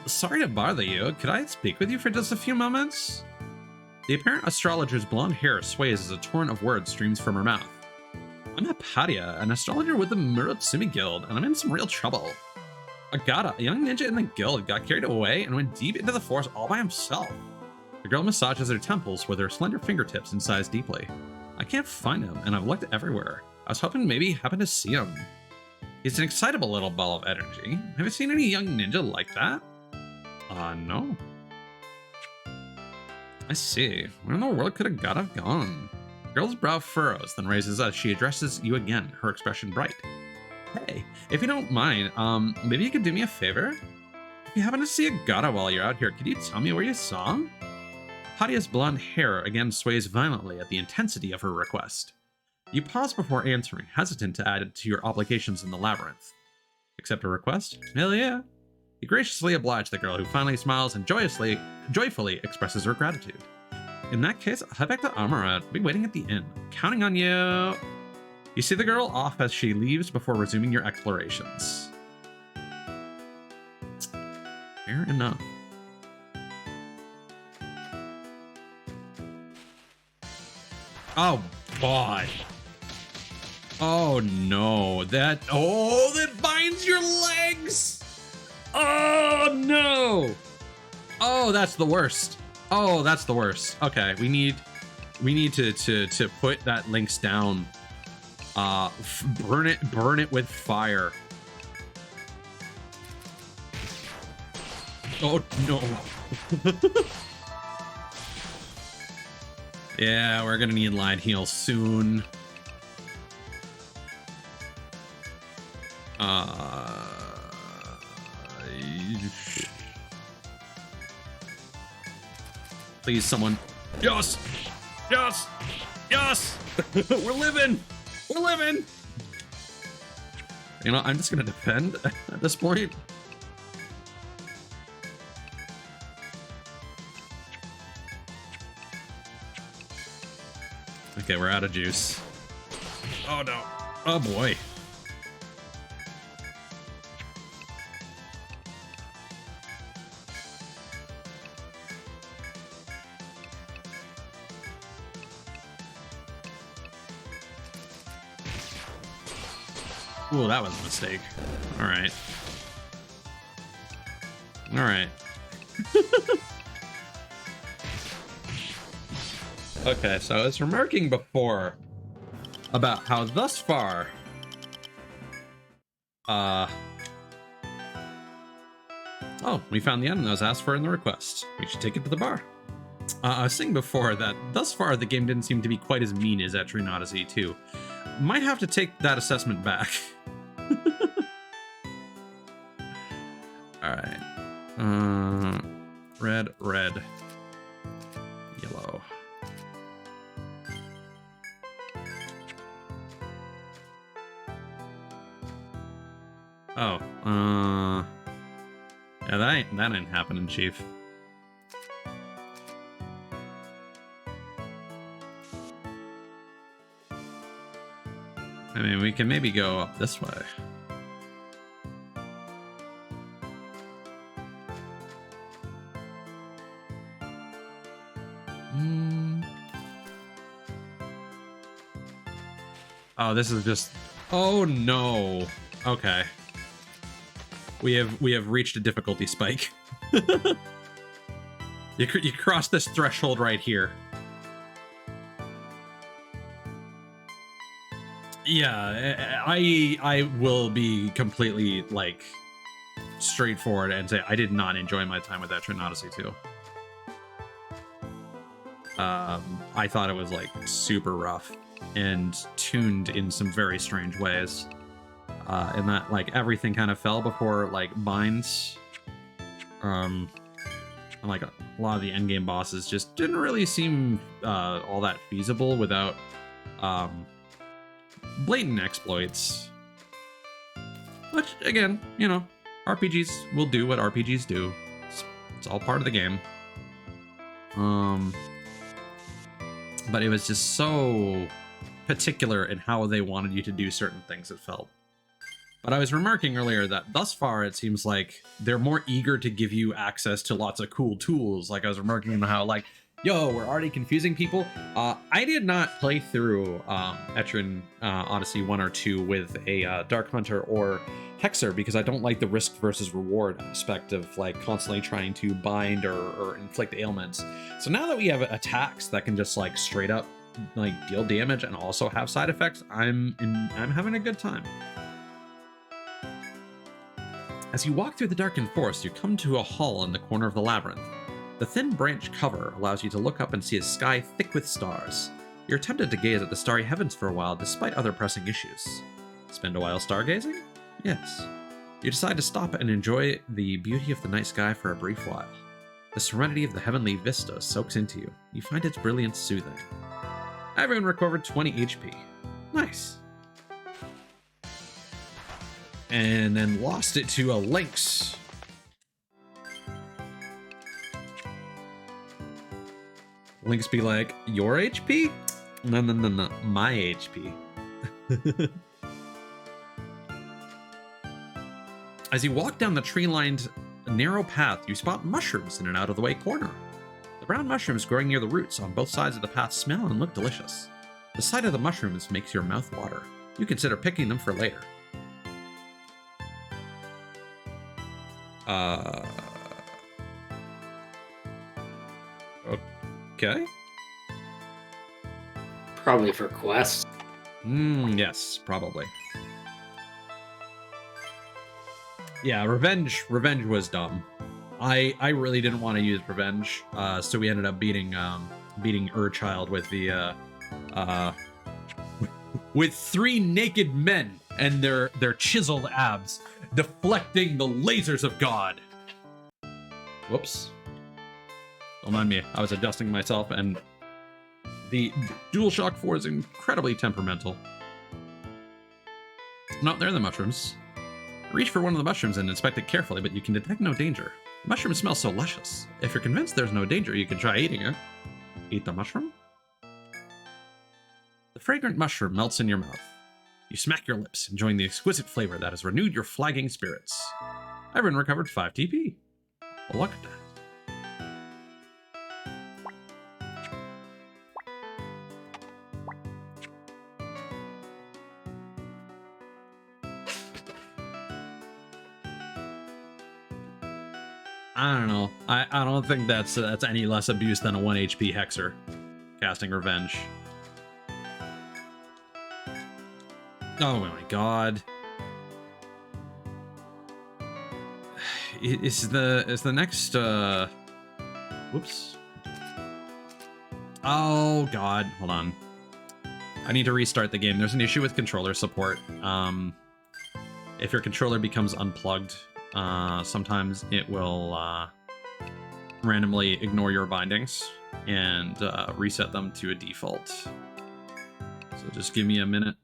[SPEAKER 1] Sorry to bother you. Could I speak with you for just a few moments? The apparent astrologer's blonde hair sways as a torrent of words streams from her mouth. I'm Hypatia, an astrologer with the Murotsumi Guild, and I'm in some real trouble. Agata, a young ninja in the guild, got carried away and went deep into the forest all by himself. The girl massages her temples with her slender fingertips and sighs deeply. I can't find him, and I've looked everywhere. I was hoping maybe you happen to see him. He's an excitable little ball of energy. Have you seen any young ninja like that? No. I see. Where in the world could Agata have gone? The girl's brow furrows, then raises as she addresses you again, her expression bright. Hey, if you don't mind, maybe you could do me a favor? If you happen to see Agata while you're out here, could you tell me where you saw him? Hadia's blonde hair again sways violently at the intensity of her request. You pause before answering, hesitant to add it to your obligations in the labyrinth. Accept a request? Hell yeah. You graciously oblige the girl, who finally smiles and joyfully expresses her gratitude. In that case, I'll head back to Armorad. I'll be waiting at the inn. Counting on you. You see the girl off as she leaves before resuming your explorations. Fair enough. Oh, boy. Oh, no. That binds your legs. Oh no! Oh, that's the worst. Oh, that's the worst. Okay, we need to put that Lynx down. Burn it with fire. Oh no. Yeah, we're gonna need line heal soon. Please, someone. Yes! Yes! Yes! We're living! We're living! You know, I'm just gonna defend at this point. Okay, we're out of juice. Oh no. Oh boy. Ooh, that was a mistake. All right. All right. Okay, so I was remarking before about how thus far, oh, we found the item that was asked for in the request. We should take it to the bar. I was saying before that thus far the game didn't seem to be quite as mean as Etrian Odyssey 2. Might have to take that assessment back. All right. Red, yellow. Oh, yeah, that ain't happening, Chief. I mean, we can maybe go up this way. Oh, this is just... Oh, no. Okay. We have reached a difficulty spike. You cross this threshold right here. Yeah, I will be completely, like, straightforward and say I did not enjoy my time with Etrian Odyssey 2. I thought it was, like, super rough and tuned in some very strange ways. In that, like, everything kind of fell before, like, binds. And, like, a lot of the endgame bosses just didn't really seem all that feasible without blatant exploits. Which, again, you know, RPGs will do what RPGs do. It's all part of the game. But it was just so particular in how they wanted you to do certain things, it felt. But I was remarking earlier that thus far it seems like they're more eager to give you access to lots of cool tools. Like I was remarking on how, like, yo, we're already confusing people. I did not play through Etrian Odyssey 1 or 2 with a Dark Hunter or Hexer because I don't like the risk versus reward aspect of, like, constantly trying to bind or inflict ailments. So now that we have attacks that can just, like, straight up, like, deal damage and also have side effects, I'm having a good time. As you walk through the darkened forest, you come to a hall in the corner of the labyrinth. The thin branch cover allows you to look up and see a sky thick with stars. You're tempted to gaze at the starry heavens for a while, despite other pressing issues. Spend a while stargazing? Yes. You decide to stop and enjoy the beauty of the night sky for a brief while. The serenity of the heavenly vista soaks into you. You find its brilliance soothing. Everyone recovered 20 HP. Nice. And then lost it to a lynx. Lynx be like, your HP? No, my HP. As you walk down the tree-lined narrow path, you spot mushrooms in an out-of-the-way corner. The brown mushrooms growing near the roots on both sides of the path smell and look delicious. The sight of the mushrooms makes your mouth water. You consider picking them for later. Uh. Okay.
[SPEAKER 3] Probably for quests.
[SPEAKER 1] Yes, probably. Yeah, revenge was dumb. I really didn't want to use revenge, so we ended up beating Urchild with the with 3 naked men and their chiseled abs deflecting the lasers of God. Whoops. Don't mind me. I was adjusting myself, and the DualShock 4 is incredibly temperamental. No, they're the mushrooms. Reach for one of the mushrooms and inspect it carefully, but you can detect no danger. The mushroom smells so luscious. If you're convinced there's no danger, you can try eating it. Eat the mushroom? The fragrant mushroom melts in your mouth. You smack your lips, enjoying the exquisite flavor that has renewed your flagging spirits. Everyone recovered 5 TP. Well, look at that. I don't know. I don't think that's any less abuse than a 1 HP Hexer casting Revenge. Oh my god. Is the next whoops. Oh god, hold on. I need to restart the game. There's an issue with controller support. If your controller becomes unplugged, sometimes it will randomly ignore your bindings and reset them to a default. So just give me a minute.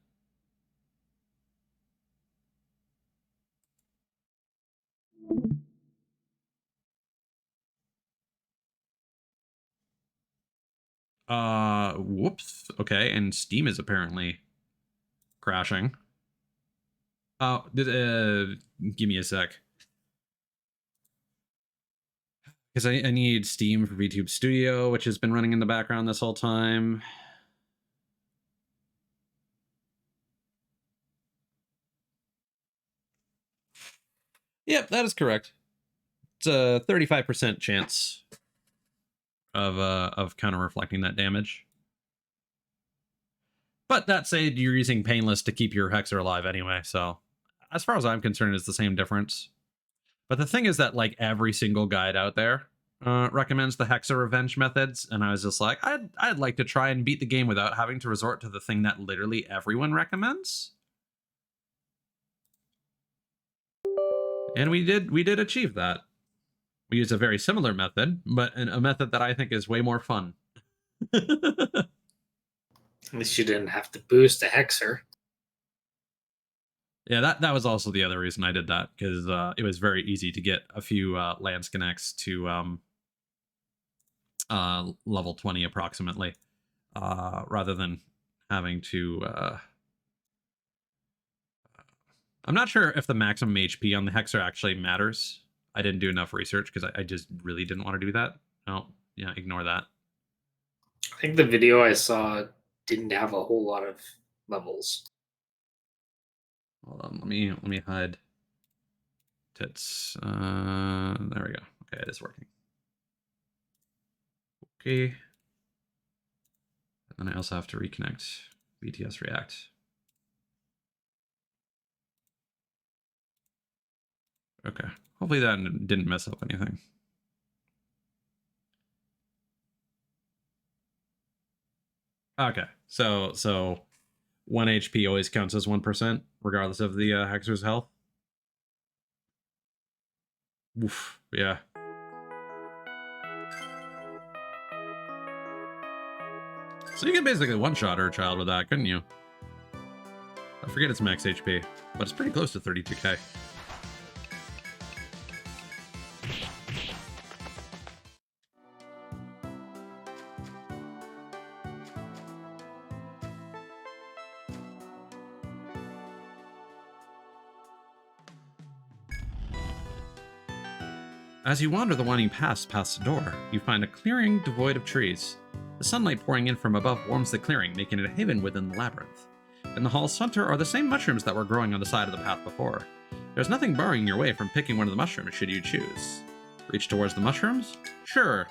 [SPEAKER 1] Whoops. Okay, and Steam is apparently crashing. Oh, give me a sec. Because I need Steam for VTube Studio, which has been running in the background this whole time. Yep, that is correct. It's a 35% chance of counter reflecting that damage. But that said, you're using Painless to keep your Hexer alive anyway, so as far as I'm concerned, it's the same difference. But the thing is that like every single guide out there recommends the Hexer Revenge methods, and I was just like, I'd like to try and beat the game without having to resort to the thing that literally everyone recommends. And we did achieve that. We used a very similar method, but a method that I think is way more fun.
[SPEAKER 3] At least you didn't have to boost a Hexer.
[SPEAKER 1] Yeah, that was also the other reason I did that, because it was very easy to get a few Lance Connects to level 20 approximately, rather than having to... I'm not sure if the maximum HP on the Hexer actually matters. I didn't do enough research because I just really didn't want to do that. Oh, yeah, ignore that.
[SPEAKER 3] I think the video I saw didn't have a whole lot of levels.
[SPEAKER 1] Hold on, let me hide tits. There we go. Okay, it is working. Okay. And then I also have to reconnect BTS React. Okay. Hopefully that didn't mess up anything. Okay, so 1 HP always counts as 1%, regardless of the Hexer's health. Oof, yeah. So you can basically one-shot Urchild with that, couldn't you? I forget its max HP, but it's pretty close to 32k. As you wander the winding path past the door, you find a clearing devoid of trees. The sunlight pouring in from above warms the clearing, making it a haven within the labyrinth. In the hall's center are the same mushrooms that were growing on the side of the path before. There's nothing barring your way from picking one of the mushrooms should you choose. Reach towards the mushrooms? Sure.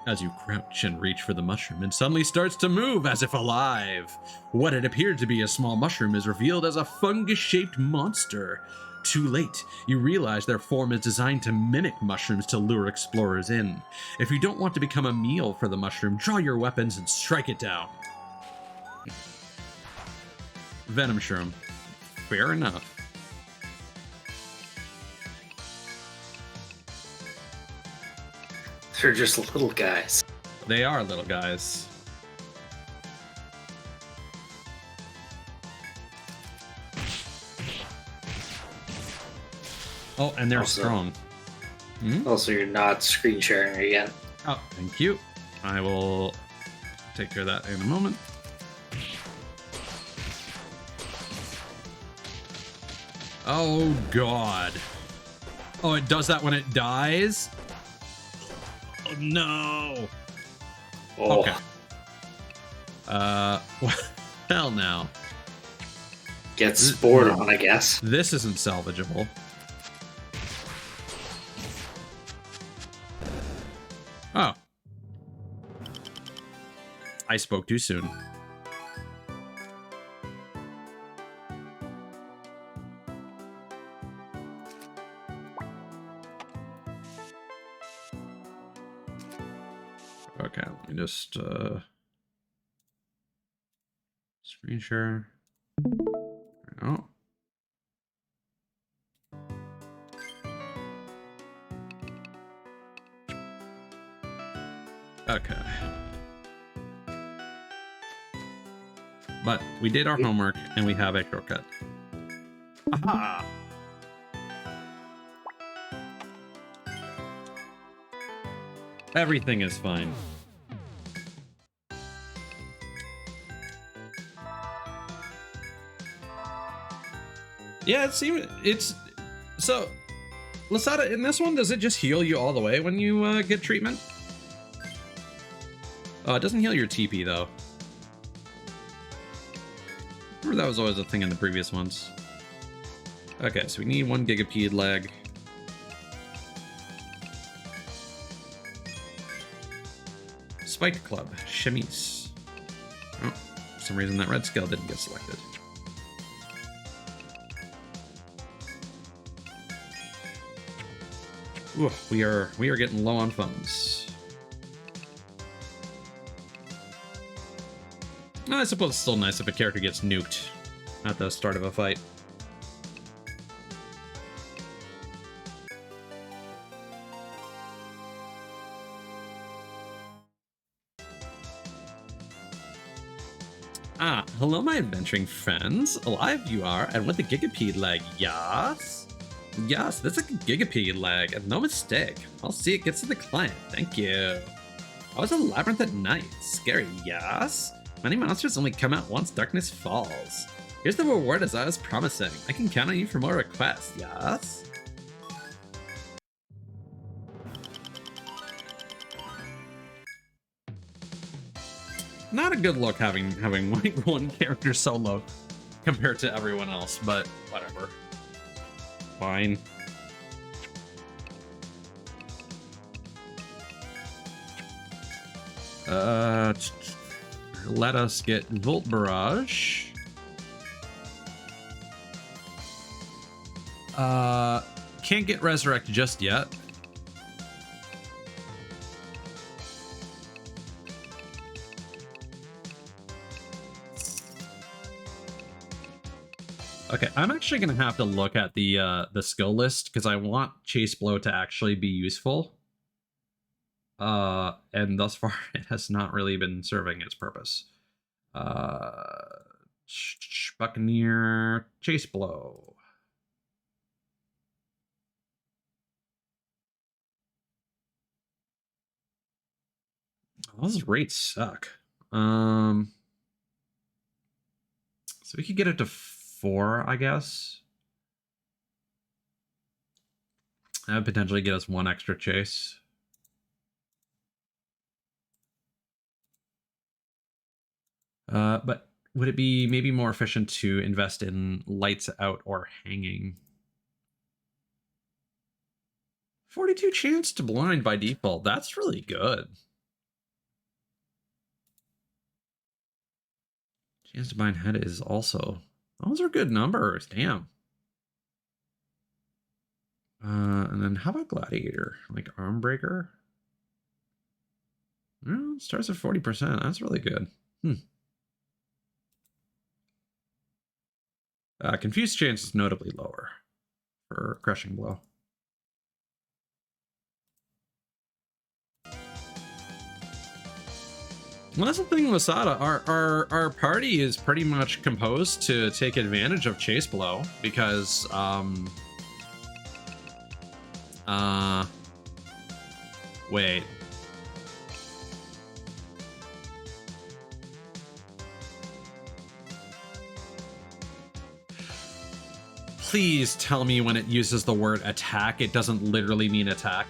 [SPEAKER 1] As you crouch and reach for the mushroom, it suddenly starts to move as if alive. What had appeared to be a small mushroom is revealed as a fungus-shaped monster. Too late, you realize their form is designed to mimic mushrooms to lure explorers in. If you don't want to become a meal for the mushroom, draw your weapons and strike it down. Venom shroom. Fair enough.
[SPEAKER 3] They're just little guys.
[SPEAKER 1] They are little guys. Oh, and they're
[SPEAKER 3] Also-
[SPEAKER 1] strong. Hmm?
[SPEAKER 3] Also, you're not screen sharing again.
[SPEAKER 1] Oh, thank you. I will take care of that in a moment. Oh, God. Oh, it does that when it dies? Oh, no.
[SPEAKER 3] Oh,
[SPEAKER 1] Okay. Hell now.
[SPEAKER 3] get spored on, I guess.
[SPEAKER 1] This isn't salvageable. Oh. I spoke too soon. Okay, let me just screen share. Oh. Okay. But we did our homework and we have a shortcut. Aha! Everything is fine. Yeah, it seems it's so. Lasada, in this one, does it just heal you all the way when you get treatment? Oh, it doesn't heal your TP though. Remember that was always a thing in the previous ones. Okay, so we need 1 gigapede leg. Spike Club, Chemise. Oh, for some reason that red scale didn't get selected. Ooh, we are getting low on funds. I suppose it's still nice if a character gets nuked at the start of a fight. Ah, hello my adventuring friends. Alive you are, and with the gigapede leg, yes? Yes, that's a gigapede leg, and no mistake. I'll see it gets to the client, thank you. I was a labyrinth at night, scary, yes? Many monsters only come out once darkness falls. Here's the reward as I was promising. I can count on you for more requests, yes? Not a good look having like one character solo compared to everyone else, but whatever. Fine. Let us get Volt Barrage. Can't get Resurrect just yet. Okay, I'm actually gonna have to look at the skill list because I want Chase Blow to actually be useful. And thus far it has not really been serving its purpose. Buccaneer, Chase Blow. Those rates suck. So we could get it to 4, I guess. That would potentially get us 1 extra chase. But would it be maybe more efficient to invest in lights out or hanging? 42 chance to blind by default. That's really good. Chance to blind head is also... Those are good numbers. Damn. And then how about Gladiator? Like Arm Breaker? Well, it starts at 40%. That's really good. Confused chance is notably lower for Crushing Blow. Well, that's the thing, Lasada. Our party is pretty much composed to take advantage of Chase Blow because wait. Please tell me when it uses the word attack, it doesn't literally mean attack.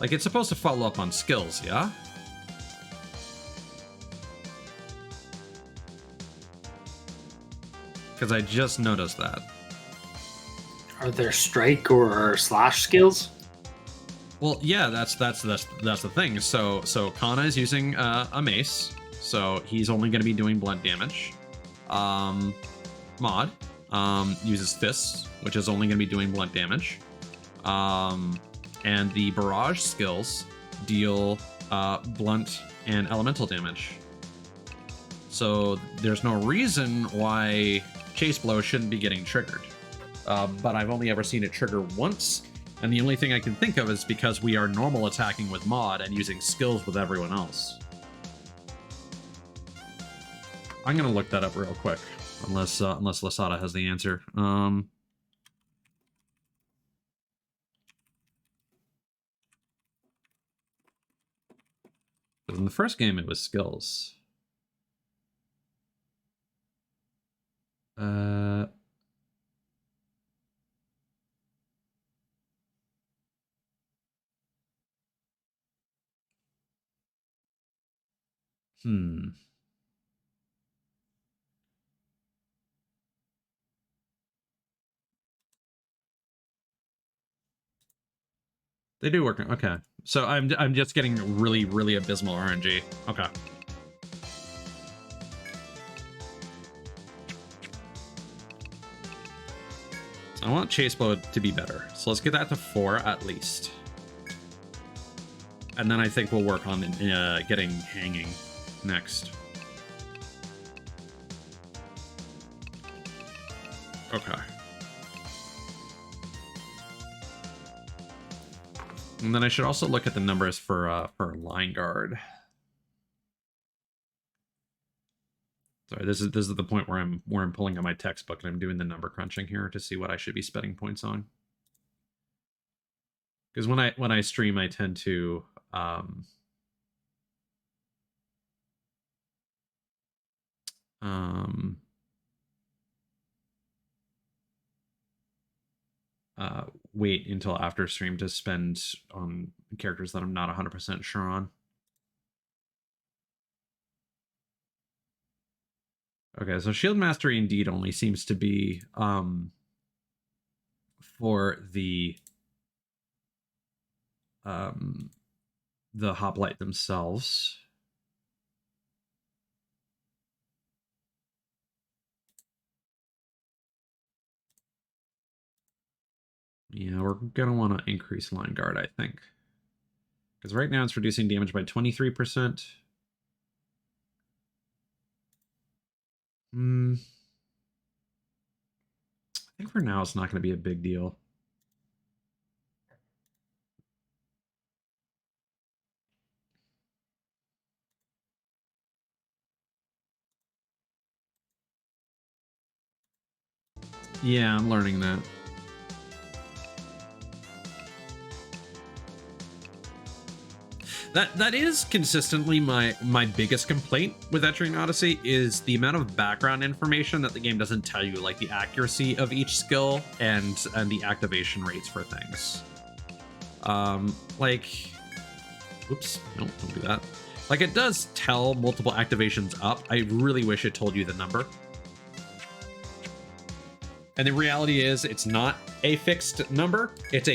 [SPEAKER 1] Like, it's supposed to follow up on skills, yeah? Because I just noticed that.
[SPEAKER 3] Are there strike or slash skills?
[SPEAKER 1] Well, yeah, that's the thing. So Kana is using a mace, so he's only going to be doing blunt damage. Mod uses fists, which is only going to be doing blunt damage. And the barrage skills deal blunt and elemental damage. So there's no reason why Chase Blow shouldn't be getting triggered. But I've only ever seen it trigger once, and the only thing I can think of is because we are normal attacking with Mod and using skills with everyone else. I'm gonna look that up real quick, unless Lasada has the answer. In the first game, it was skills. They do work. Okay. So I'm just getting really, really abysmal RNG. Okay. I want Chase Blow to be better. So let's get that to 4 at least. And then I think we'll work on getting hanging next. Okay. And then I should also look at the numbers for Line Guard. Sorry, this is the point where I'm pulling out my textbook and I'm doing the number crunching here to see what I should be spending points on. Because when I stream, I tend to wait until after stream to spend on characters that I'm not 100% sure on. Okay, so Shield Mastery indeed only seems to be for the hoplite themselves. Yeah, we're gonna want to increase Line Guard, I think, because right now it's reducing damage by 23%. I think for now it's not going to be a big deal. Yeah, I'm learning that. That is consistently my biggest complaint with Etrian Odyssey is the amount of background information that the game doesn't tell you, like the accuracy of each skill and the activation rates for things. Like, oops, no, don't do that. Like, it does tell multiple activations up. I really wish it told you the number. And the reality is it's not a fixed number. It's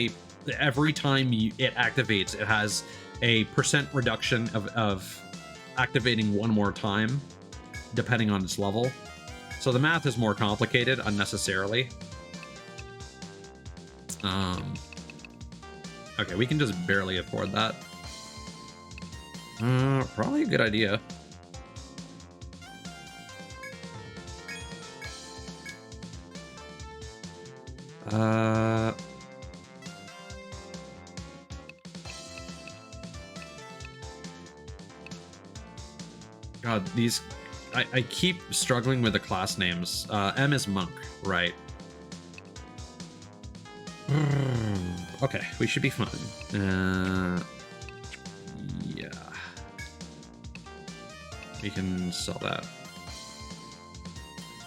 [SPEAKER 1] every time it activates, it has a % reduction of activating one more time, depending on its level. So the math is more complicated unnecessarily. Okay, we can just barely afford that. Probably a good idea. God, these... I keep struggling with the class names. M is monk, right? Okay, we should be fine. Yeah. We can sell that.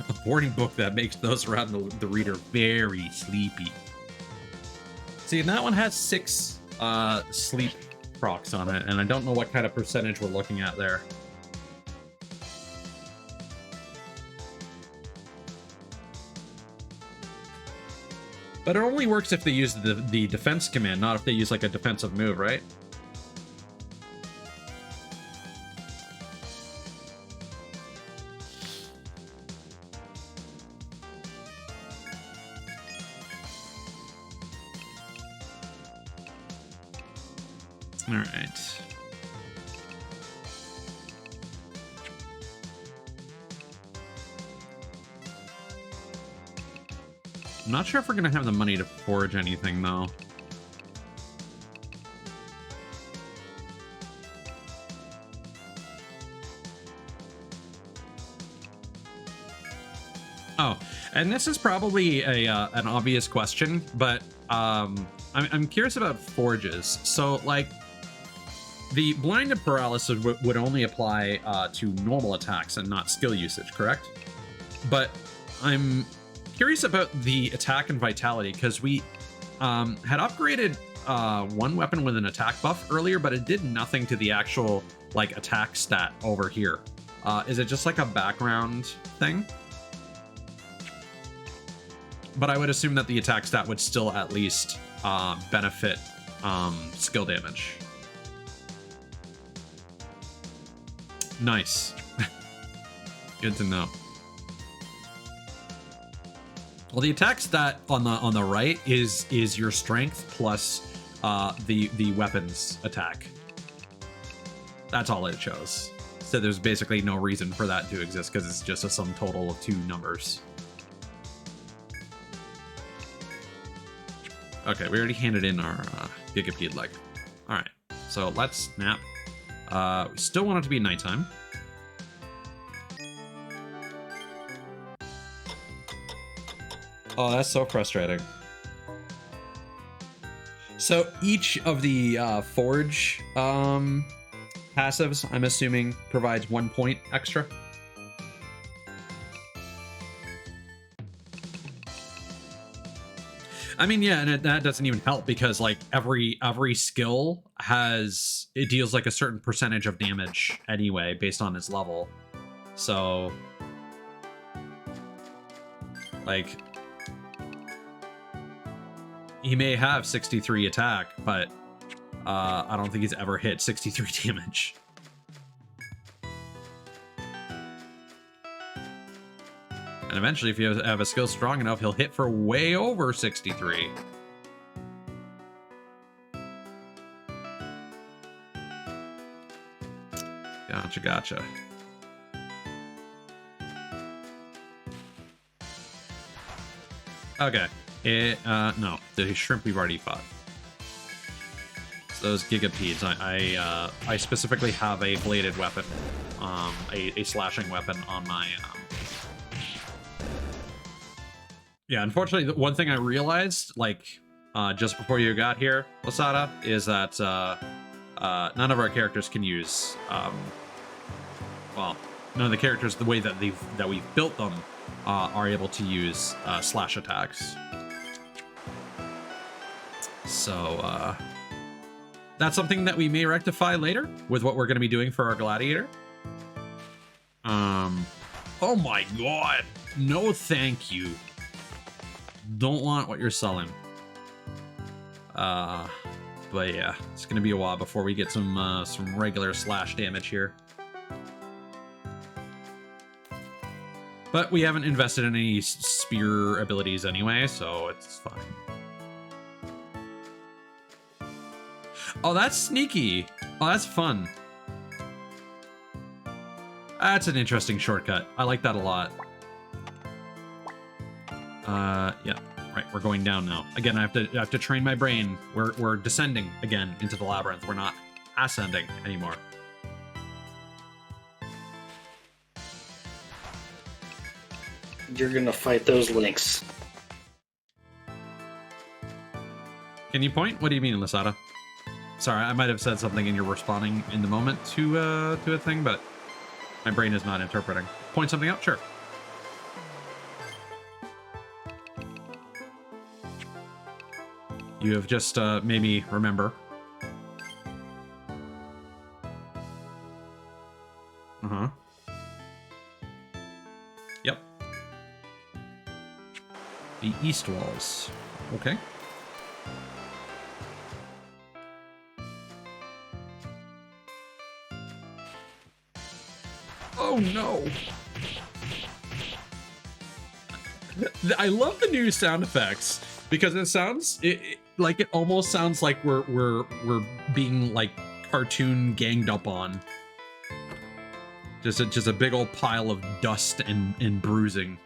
[SPEAKER 1] A boarding book that makes those around the reader very sleepy. See, and that one has 6 sleep procs on it, and I don't know what kind of percentage we're looking at there. But it only works if they use the defense command, not if they use like a defensive move, right? All right. I'm not sure if we're gonna have the money to forge anything though. Oh, and this is probably an obvious question, but I'm curious about forges. So like, the blinded paralysis would only apply to normal attacks and not skill usage, correct? But I'm curious about the attack and vitality, because we had upgraded one weapon with an attack buff earlier, but it did nothing to the actual like attack stat over here. Is it just like a background thing? But I would assume that the attack stat would still at least benefit skill damage. Nice. Good to know. Well, the attack stat on the right is your strength plus the weapons attack. That's all it shows. So there's basically no reason for that to exist because it's just a sum total of 2 numbers. Okay, we already handed in our Gigapede leg. All right, so let's nap. We still want it to be nighttime. Oh, that's so frustrating. So each of the forge passives, I'm assuming, provides 1 point extra. I mean, yeah, and that doesn't even help because like every skill it deals like a certain percentage of damage anyway based on its level. So like he may have 63 attack, but I don't think he's ever hit 63 damage. And eventually, if you have a skill strong enough, he'll hit for way over 63. Gotcha. Okay. No, the shrimp we've already fought. So those gigapedes, I specifically have a bladed weapon, a slashing weapon on my. Yeah, unfortunately, the one thing I realized, like, just before you got here, Lasada, is that none of our characters can use, well, none of the characters, the way that we've built them, are able to use slash attacks. So, that's something that we may rectify later with what we're going to be doing for our gladiator. Oh my god, no thank you. don't want what you're selling. But yeah, it's gonna be a while before we get some regular slash damage here. But we haven't invested in any spear abilities anyway, so it's fine. Oh, that's sneaky. Oh, that's fun. That's an interesting shortcut. I like that a lot. Yeah. Right, we're going down now. Again, I have to train my brain. We're descending again into the labyrinth. We're not ascending anymore.
[SPEAKER 3] You're gonna fight those links.
[SPEAKER 1] Can you point? What do you mean, Lasada? Sorry, I might have said something and you're responding in the moment to a thing, but my brain is not interpreting. Point something out? Sure. You have just made me remember. Uh-huh. Yep. The east walls. Okay. Oh no! I love the new sound effects because it sounds like it almost sounds like we're being like cartoon ganged up on. Just a big old pile of dust and bruising.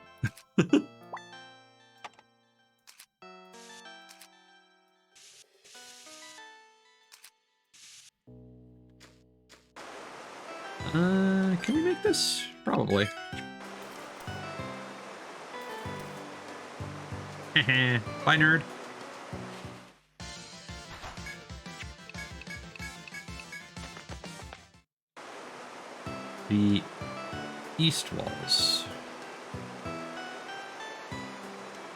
[SPEAKER 1] Can we make this? Probably. Bye, nerd. The east walls.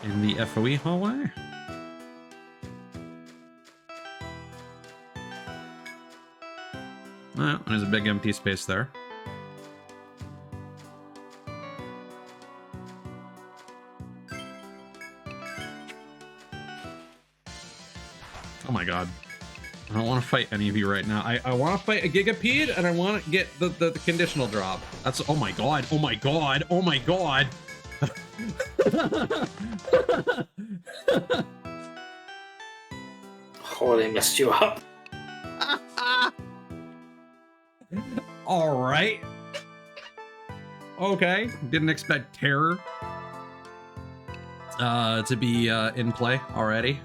[SPEAKER 1] In the FOE hallway? Well, there's a big empty space there. Oh my god. I don't want to fight any of you right now. I want to fight a Gigapede and I want to get the conditional drop. That's... Oh my god. Oh my god. Oh my god.
[SPEAKER 3] Oh, they messed you up.
[SPEAKER 1] All right. Okay. Didn't expect terror to be in play already.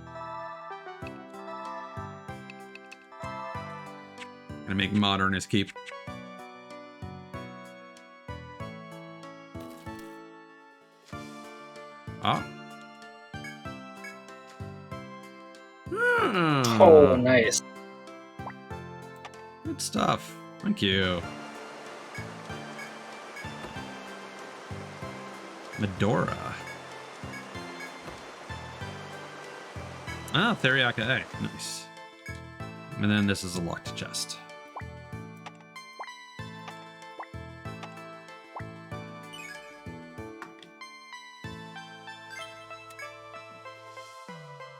[SPEAKER 1] Gonna make modern his keep. Ah.
[SPEAKER 3] Oh, nice.
[SPEAKER 1] Good stuff. Thank you. Medora. Ah, Theriaca A. Nice. And then this is a locked chest.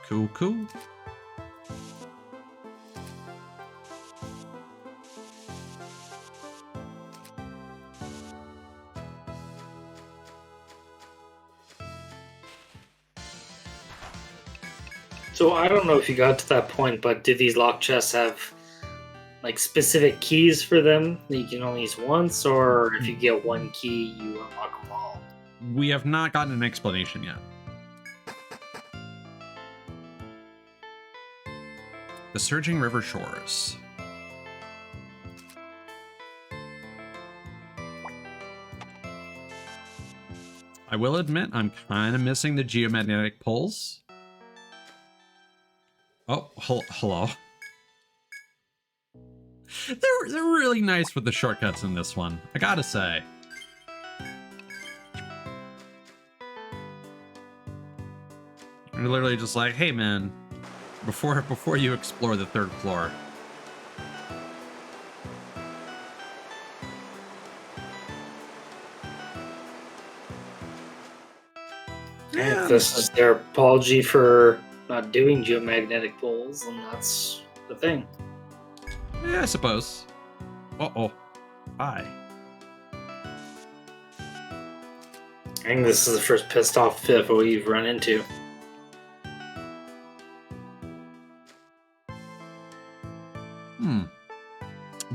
[SPEAKER 1] Cool, cool.
[SPEAKER 3] So I don't know if you got to that point, but do these lock chests have like specific keys for them that you can only use once, or if you get one key, you unlock them all?
[SPEAKER 1] We have not gotten an explanation yet. The Surging River Shores. I will admit I'm kind of missing the geomagnetic pulls. Oh, hello. They're really nice with the shortcuts in this one, I gotta say. They're literally just like, hey man, before you explore the third floor,
[SPEAKER 3] If this is their apology for not doing geomagnetic poles, and that's the thing.
[SPEAKER 1] Yeah, I suppose. Uh-oh. Hi.
[SPEAKER 3] I think this is the first pissed off FIFO you've run into.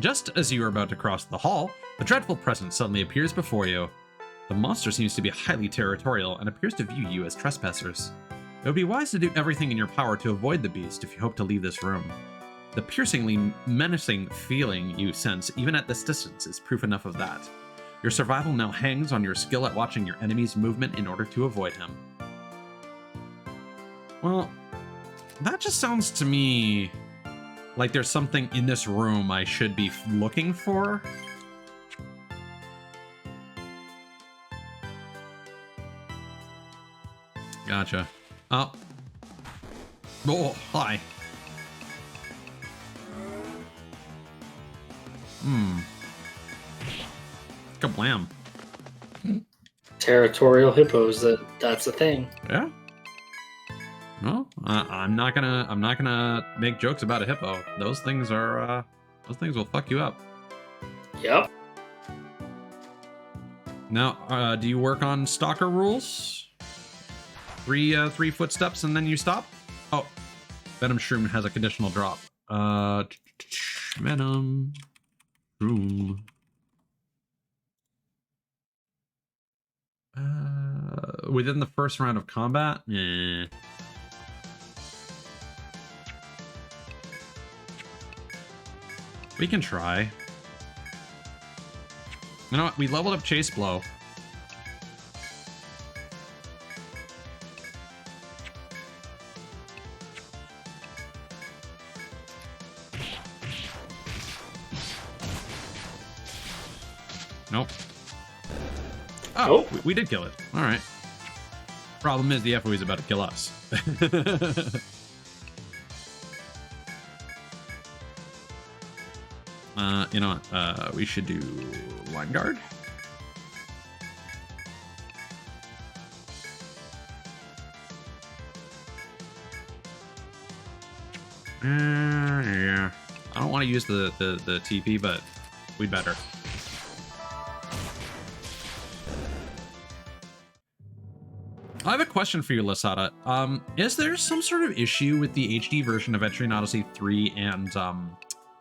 [SPEAKER 1] Just as you are about to cross the hall, a dreadful presence suddenly appears before you. The monster seems to be highly territorial and appears to view you as trespassers. It would be wise to do everything in your power to avoid the beast if you hope to leave this room. The piercingly menacing feeling you sense, even at this distance, is proof enough of that. Your survival now hangs on your skill at watching your enemy's movement in order to avoid him. Well, that just sounds to me like there's something in this room I should be looking for. Gotcha. Oh. Oh, hi. Kablam.
[SPEAKER 3] Territorial hippos, that's a thing.
[SPEAKER 1] Yeah. No, I'm not gonna make jokes about a hippo. Those things will fuck you up.
[SPEAKER 3] Yep.
[SPEAKER 1] Now, do you work on stalker rules? Three footsteps and then you stop? Oh, Venom Shroom has a conditional drop. Venom Shroom. Within the first round of combat? Eh. We can try. You know what? We leveled up Chase Blow. Nope. Oh, we did kill it. All right. Problem is the FOE is about to kill us. You know what? We should do line guard. Yeah. I don't want to use the TP, but we'd better. I have a question for you, Lasada. Is there some sort of issue with the HD version of Etrian Odyssey 3 and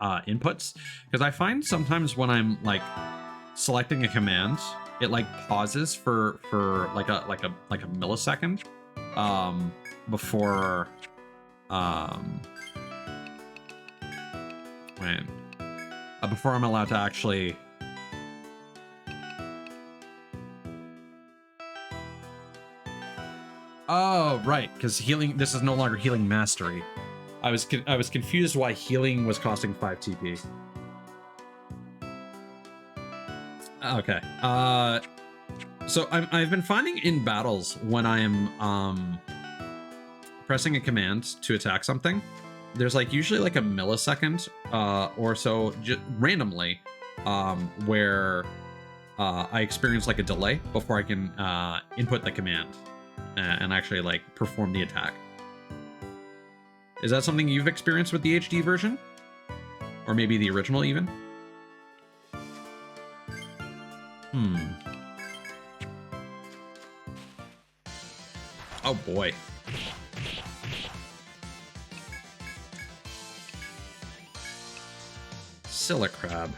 [SPEAKER 1] inputs? Because I find sometimes when I'm like selecting a command, it like pauses for like a millisecond before before I'm allowed to actually. Oh, right, because healing. This is no longer healing mastery. I was confused why healing was costing 5 TP. Okay. So I've been finding in battles when I am pressing a command to attack something, there's like usually like a millisecond or so randomly where I experience like a delay before I can input the command and actually like perform the attack. Is that something you've experienced with the HD version? Or maybe the original even? Oh boy. Silicrab.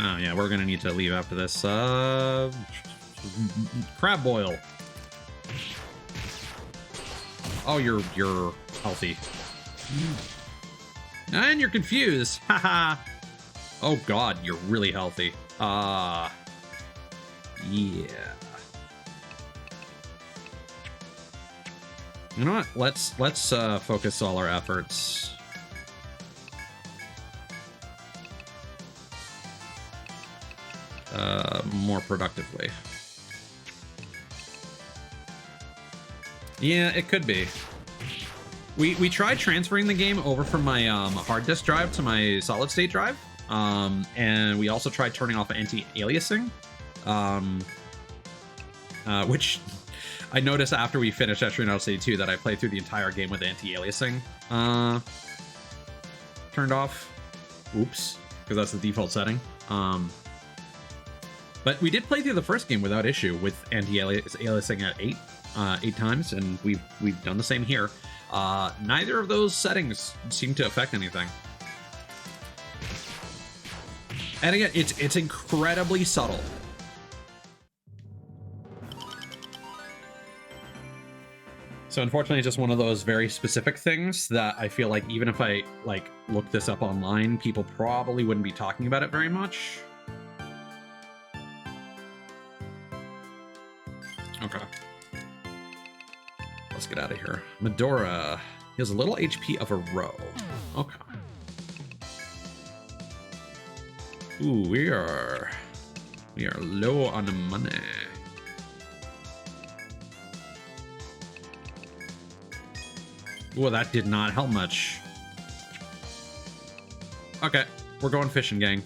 [SPEAKER 1] Oh yeah, we're gonna need to leave after this. Crab boil. Oh, you're healthy. And you're confused. Haha. Oh god, you're really healthy. Yeah. You know what? Let's focus all our efforts. More productively. Yeah, it could be. We tried transferring the game over from my hard disk drive to my solid state drive, And we also tried turning off anti-aliasing, which I noticed after we finished Etrian Odyssey 2 that I played through the entire game with anti-aliasing turned off. Oops, because that's the default setting. But we did play through the first game without issue with anti-aliasing at 8 times, and we've done the same here. Neither of those settings seem to affect anything. And again, it's incredibly subtle. So unfortunately, it's just one of those very specific things that I feel like even if I like look this up online, people probably wouldn't be talking about it very much. Okay. Let's get out of here. Medora. He has a little HP of a row. Okay. Ooh, we are low on the money. Ooh, that did not help much. Okay, we're going fishing, gang.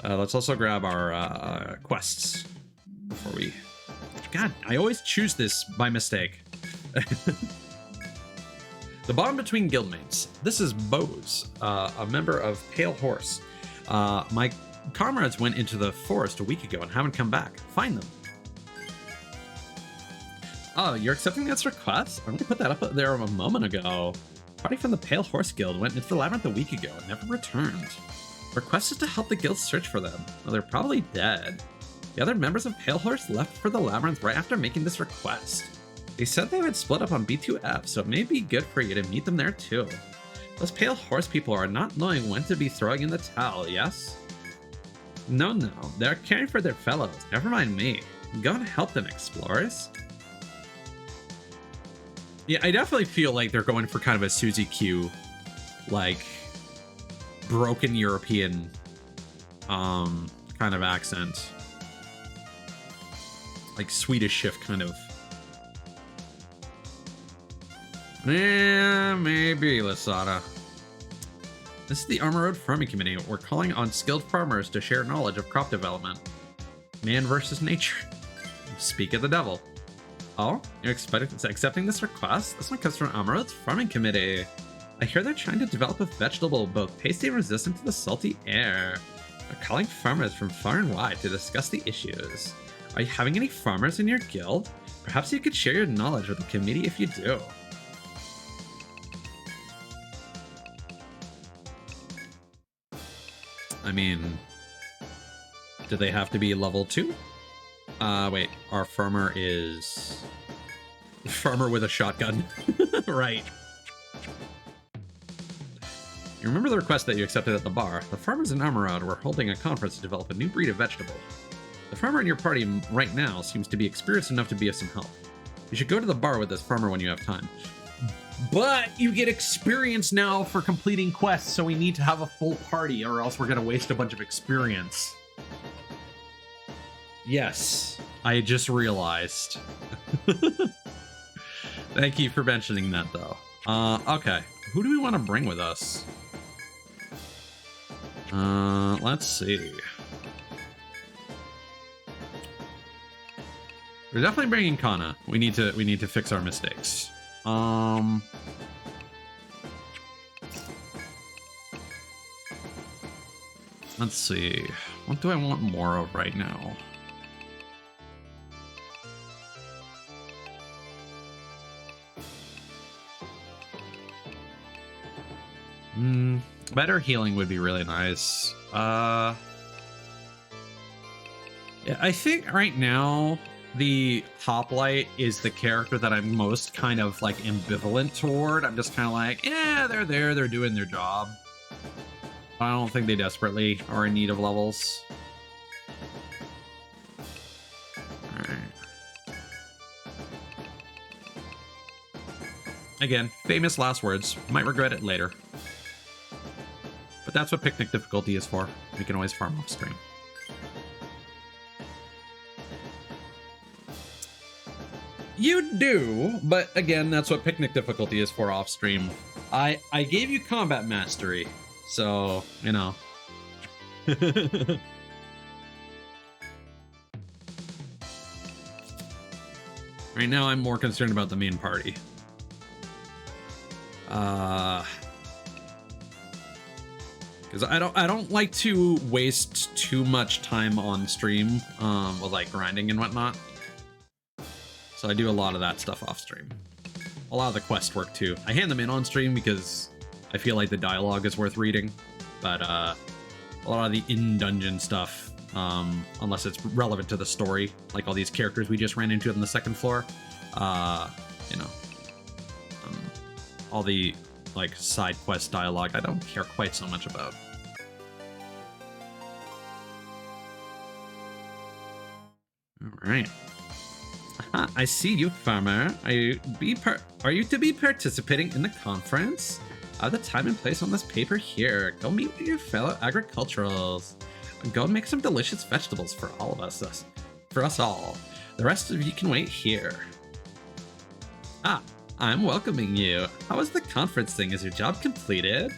[SPEAKER 1] Let's also grab our quests before we... God, I always choose this by mistake. The bond between guildmates. This is Bose, a member of Pale Horse. My comrades went into the forest a week ago and haven't come back. Find them. Oh, you're accepting this request? I'm gonna put that up there a moment ago. Party from the Pale Horse Guild went into the labyrinth a week ago and never returned. Requested to help the guild search for them. Well, they're probably dead. The other members of Pale Horse left for the labyrinth right after making this request. They said they would split up on B2F, so it may be good for you to meet them there too. Those Pale Horse people are not knowing when to be throwing in the towel, yes? No, they're caring for their fellows. Never mind me. Go and help them, explorers. Yeah, I definitely feel like they're going for kind of a Suzy Q, like, broken European kind of accent. Like Swedish shift kind of. Yeah, maybe, Lasada. This is the Armor Road Farming Committee. We're calling on skilled farmers to share knowledge of crop development. Man versus nature. Speak of the devil. Oh, you're accepting this request? This one comes from Armor Road's Farming Committee. I hear they're trying to develop a vegetable both tasty and resistant to the salty air. They're calling farmers from far and wide to discuss the issues. Are you having any farmers in your guild? Perhaps you could share your knowledge with the committee if you do. I mean, do they have to be level 2? Wait, our farmer is... Farmer with a shotgun. Right. You remember the request that you accepted at the bar? The farmers in Amarod were holding a conference to develop a new breed of vegetable. The farmer in your party right now seems to be experienced enough to be of some help. You should go to the bar with this farmer when you have time. But you get experience now for completing quests, so we need to have a full party or else we're going to waste a bunch of experience. Yes, I just realized. Thank you for mentioning that, though. Okay, who do we want to bring with us? Let's see. We're definitely bringing Kana. We need to fix our mistakes. Let's see. What do I want more of right now? Better healing would be really nice. Yeah, I think right now the Hoplite is the character that I'm most kind of like ambivalent toward. I'm just kind of like, yeah, they're there, they're doing their job. I don't think they desperately are in need of levels. Alright. Again, famous last words. Might regret it later. But that's what picnic difficulty is for. We can always farm off stream. You do, but again, that's what picnic difficulty is for off stream. I gave you combat mastery, so, you know. Right now, I'm more concerned about the main party. Because I don't like to waste too much time on stream with like grinding and whatnot. So I do a lot of that stuff off stream. A lot of the quest work too. I hand them in on stream because I feel like the dialogue is worth reading. But a lot of the in-dungeon stuff, unless it's relevant to the story, like all these characters we just ran into on the second floor, you know, all the like side quest dialogue, I don't care quite so much about. All right. I see you, farmer. Are you to be participating in the conference? I have the time and place on this paper here. Go meet with your fellow agriculturals. Go make some delicious vegetables for all of us. For us all. The rest of you can wait here. I'm welcoming you. How was the conference thing? Is your job completed?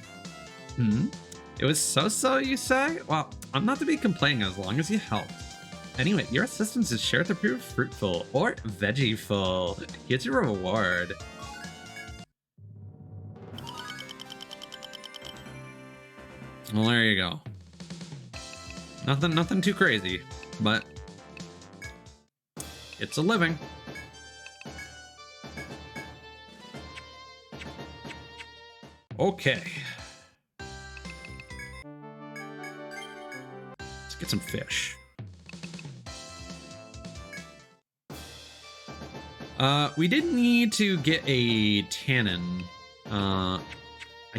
[SPEAKER 1] It was so-so, you say? Well, I'm not to be complaining as long as you helped. Anyway, your assistance is sure to prove fruitful or veggieful. Here's your reward. Well, there you go. Nothing too crazy, but it's a living. Okay. Let's get some fish. We did need to get a tannin. I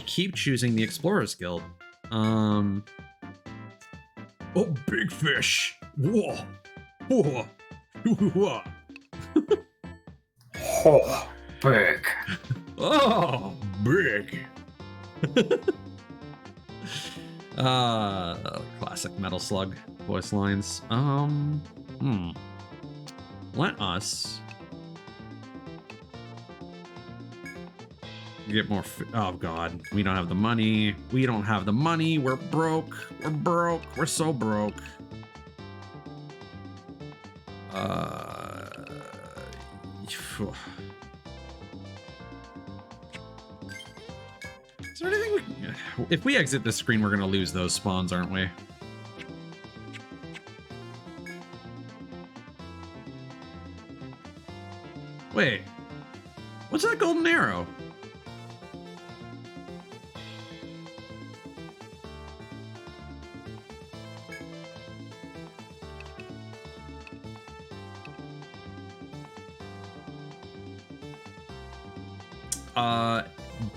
[SPEAKER 1] keep choosing the Explorers Guild.
[SPEAKER 4] Oh, big fish! Whoa! Whoa! Whoa!
[SPEAKER 3] Oh, big.
[SPEAKER 4] Oh, big!
[SPEAKER 1] Classic Metal Slug voice lines. Let us get more. Oh God, we don't have the money. We don't have the money. We're broke. We're broke. We're so broke. Is there anything if we exit this screen, we're gonna lose those spawns, aren't we? Wait, what's that golden arrow?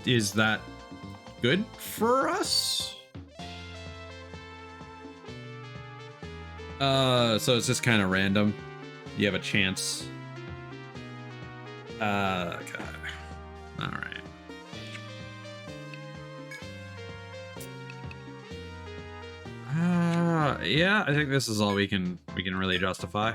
[SPEAKER 1] Is that good for us? So it's just kind of random. You have a chance. Okay. All right. Yeah, I think this is all we can really justify.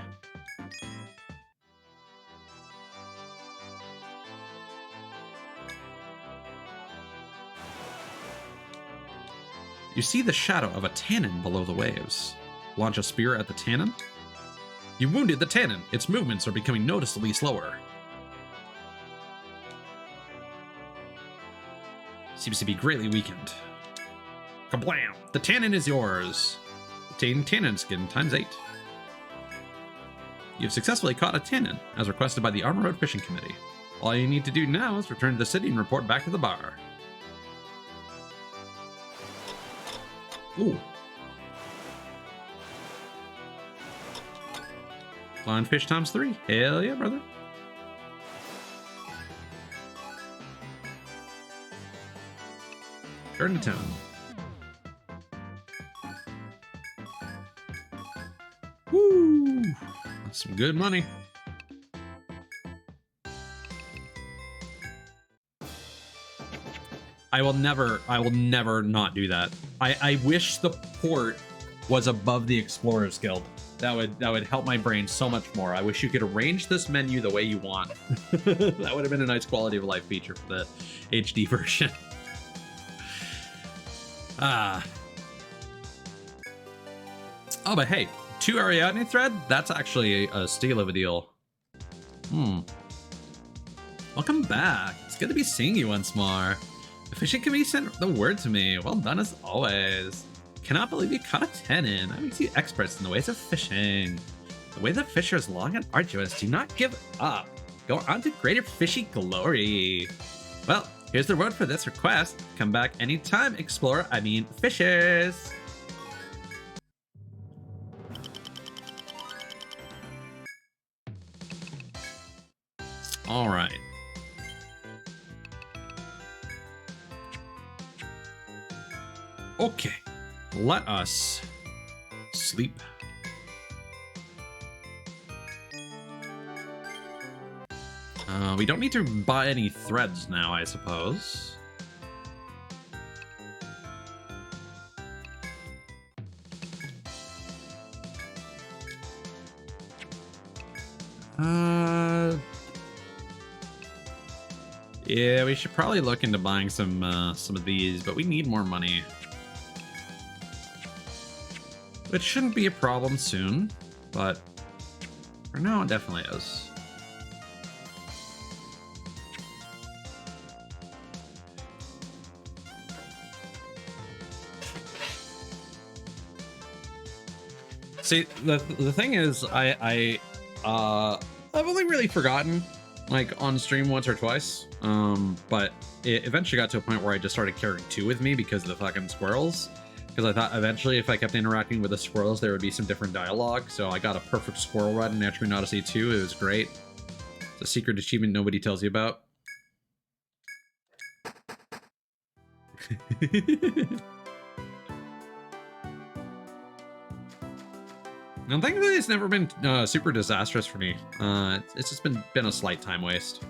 [SPEAKER 1] You see the shadow of a tannin below the waves. Launch a spear at the tannin. You wounded the tannin. Its movements are becoming noticeably slower. Seems to be greatly weakened. Kablam! The tannin is yours. Obtain tannin skin ×8. You've successfully caught a tannin, as requested by the Armor Road Fishing Committee. All you need to do now is return to the city and report back to the bar. Ooh. Flying fish ×3. Hell yeah, brother. Turn to town. Woo! That's some good money. I will never not do that. I wish the port was above the Explorers Guild. That would help my brain so much more. I wish you could arrange this menu the way you want. That would have been a nice quality of life feature for the HD version. Oh, but hey, 2 Ariadne thread? That's actually a steal of a deal. Welcome back. It's good to be seeing you once more. The fishing committee sent the word to me. Well done as always. Cannot believe you caught a 10 in. That makes you experts in the ways of fishing. The way the fisher is long and arduous. Do not give up. Go on to greater fishy glory. Well, here's the word for this request. Come back anytime, explorer. I mean, fishers. All right. Okay. Let us sleep. We don't need to buy any threads now, I suppose. Yeah, we should probably look into buying some of these, but we need more money. It shouldn't be a problem soon, but for now it definitely is. See, the thing is, I've only really forgotten, like, on stream once or twice, but it eventually got to a point where I just started carrying 2 with me because of the fucking squirrels. Because I thought eventually if I kept interacting with the squirrels, there would be some different dialogue. So I got a perfect squirrel run in Etrian Odyssey 2. It was great. It's a secret achievement nobody tells you about. And thankfully it's never been super disastrous for me. It's just been a slight time waste.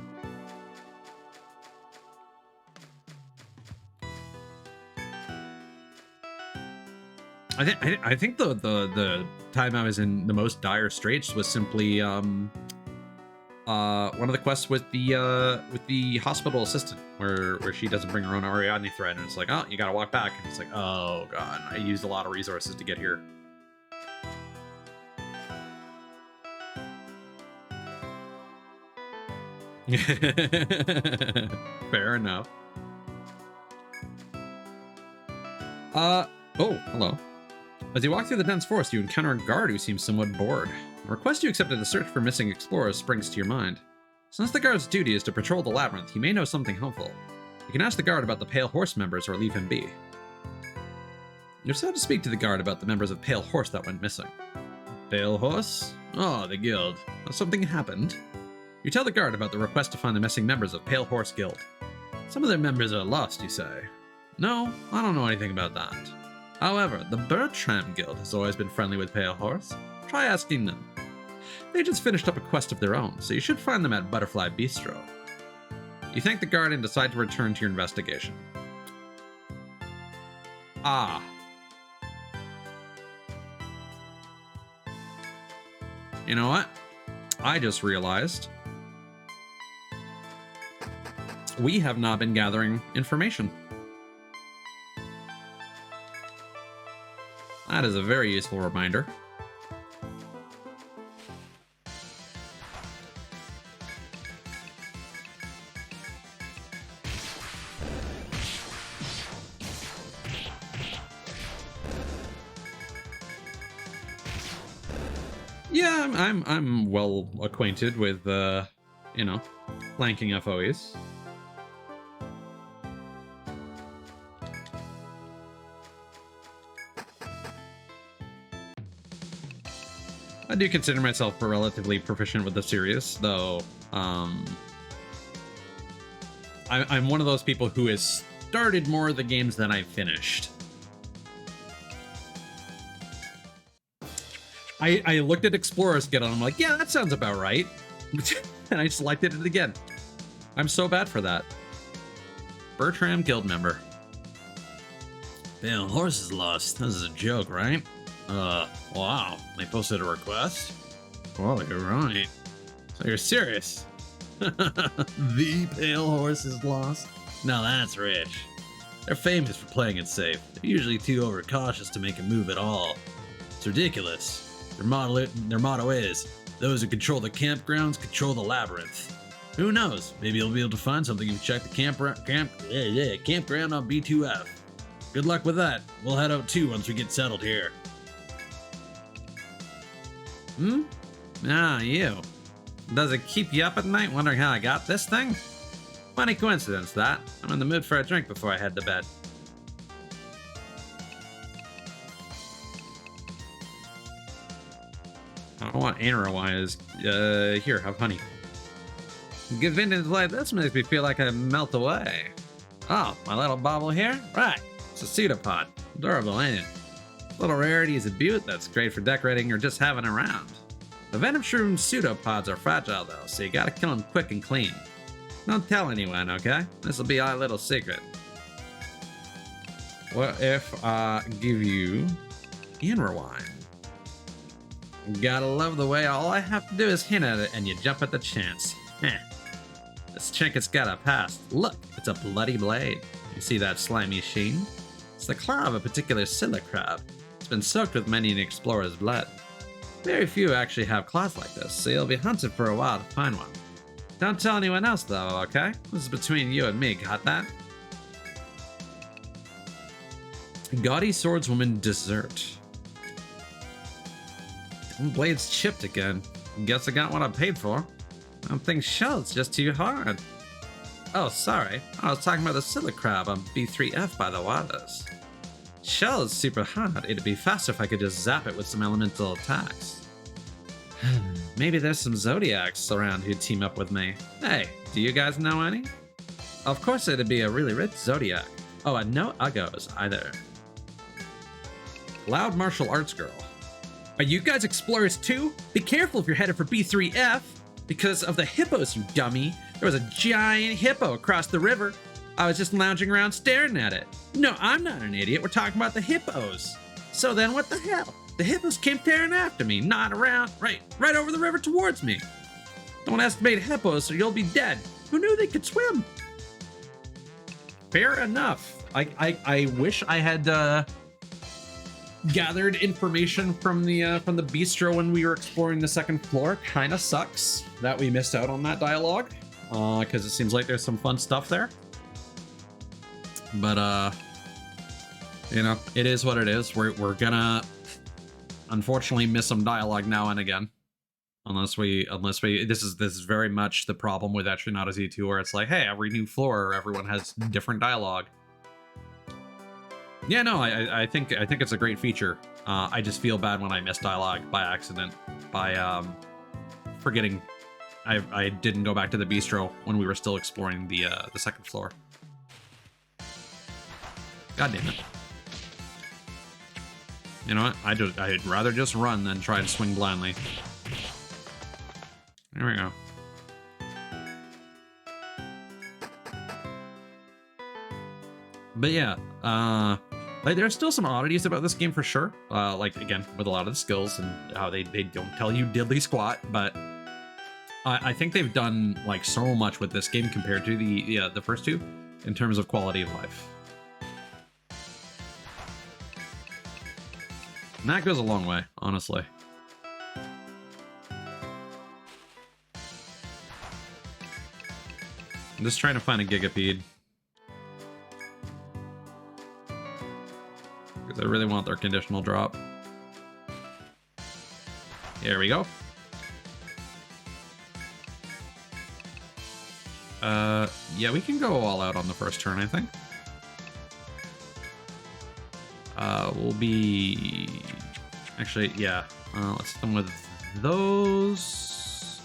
[SPEAKER 1] I think the time I was in the most dire straits was simply one of the quests with the hospital assistant where she doesn't bring her own Ariadne thread, and it's like, oh, you gotta walk back, and it's like, oh god, I used a lot of resources to get here. Fair enough. Oh, hello. As you walk through the dense forest, you encounter a guard who seems somewhat bored. A request you accepted to search for missing explorers springs to your mind. Since the guard's duty is to patrol the labyrinth, he may know something helpful. You can ask the guard about the Pale Horse members or leave him be. You're sad to speak to the guard about the members of Pale Horse that went missing. Pale Horse? Oh, the guild. Well, something happened. You tell the guard about the request to find the missing members of Pale Horse Guild. Some of their members are lost, you say. No, I don't know anything about that. However, the Bertram Guild has always been friendly with Pale Horse. Try asking them. They just finished up a quest of their own, so you should find them at Butterfly Bistro. You thank the guard and decide to return to your investigation. Ah. You know what? I just realized we have not been gathering information. That is a very useful reminder. Yeah, I'm well acquainted with you know, flanking FOEs. I do consider myself relatively proficient with the series, though I'm one of those people who has started more of the games than I've finished. I looked at Explorers Guild and I'm like, yeah, that sounds about right. And I selected it again. I'm so bad for that. Bertram guild member.
[SPEAKER 4] Pale horse is lost. This is a joke, right? Wow. They posted a request? Well, you're right. So you're serious? The pale horse is lost? Now that's rich. They're famous for playing it safe. They're usually too overcautious to make a move at all. It's ridiculous. Their motto is, those who control the campgrounds control the labyrinth. Who knows? Maybe you'll be able to find something if you check the campground on B2F. Good luck with that. We'll head out too once we get settled here.
[SPEAKER 1] Ah, you. Does it keep you up at night wondering how I got this thing? Funny coincidence, that. I'm in the mood for a drink before I head to bed. I don't want Anna is. Here, have honey. Good vintage like this makes me feel like I melt away. Oh, my little bauble here? Right. It's a pseudopod. Adorable, ain't it? Little rarity is a beaut that's great for decorating or just having around. The venom shroom pseudopods are fragile though, so you gotta kill them quick and clean. Don't tell anyone, okay? This'll be our little secret. What if I give you Anra wine? Gotta love the way all I have to do is hint at it and you jump at the chance. Heh. This trinket's got a past. Look, it's a bloody blade. You see that slimy sheen? It's the claw of a particular scylla crab. It's been soaked with many an explorer's blood. Very few actually have claws like this, so you'll be hunted for a while to find one. Don't tell anyone else though, okay? This is between you and me, got that? Gaudy swordswoman dessert. Blade's chipped again. Guess I got what I paid for. I don't think shell's just too hard. Oh, sorry. I was talking about the scylla crab on B3F by the waters. Shell is super hard. It'd be faster if I could just zap it with some elemental attacks. Maybe there's some Zodiacs around who'd team up with me. Hey, do you guys know any? Of course it'd be a really rich Zodiac. Oh, and no Uggos either. Loud martial arts girl. Are you guys explorers too? Be careful if you're headed for B3F. Because of the hippos, you dummy. There was a giant hippo across the river. I was just lounging around staring at it. No, I'm not an idiot. We're talking about the hippos. So then what the hell? The hippos came tearing after me, not around, right over the river towards me. Don't estimate hippos or you'll be dead. Who knew they could swim? Fair enough. I wish I had gathered information from the bistro when we were exploring the second floor. Kinda sucks that we missed out on that dialogue, because it seems like there's some fun stuff there. But you know, it is what it is. We're gonna unfortunately miss some dialogue now and again, unless we this is very much the problem with Etrian Odyssey 2, where it's like, hey, every new floor everyone has different dialogue. Yeah, no, I think it's a great feature. I just feel bad when I miss dialogue by accident, by forgetting I didn't go back to the bistro when we were still exploring the second floor. God damn it. You know what? I'd rather just run than try to swing blindly. There we go. But yeah, like there's still some oddities about this game for sure. Like again, with a lot of the skills and how they don't tell you diddly squat, but I think they've done like so much with this game compared to the first two in terms of quality of life. And that goes a long way, honestly. I'm just trying to find a gigapede. Because I really want their conditional drop. Here we go. Yeah, we can go all out on the first turn, I think. We'll be... Actually, yeah. Let's hit them with those.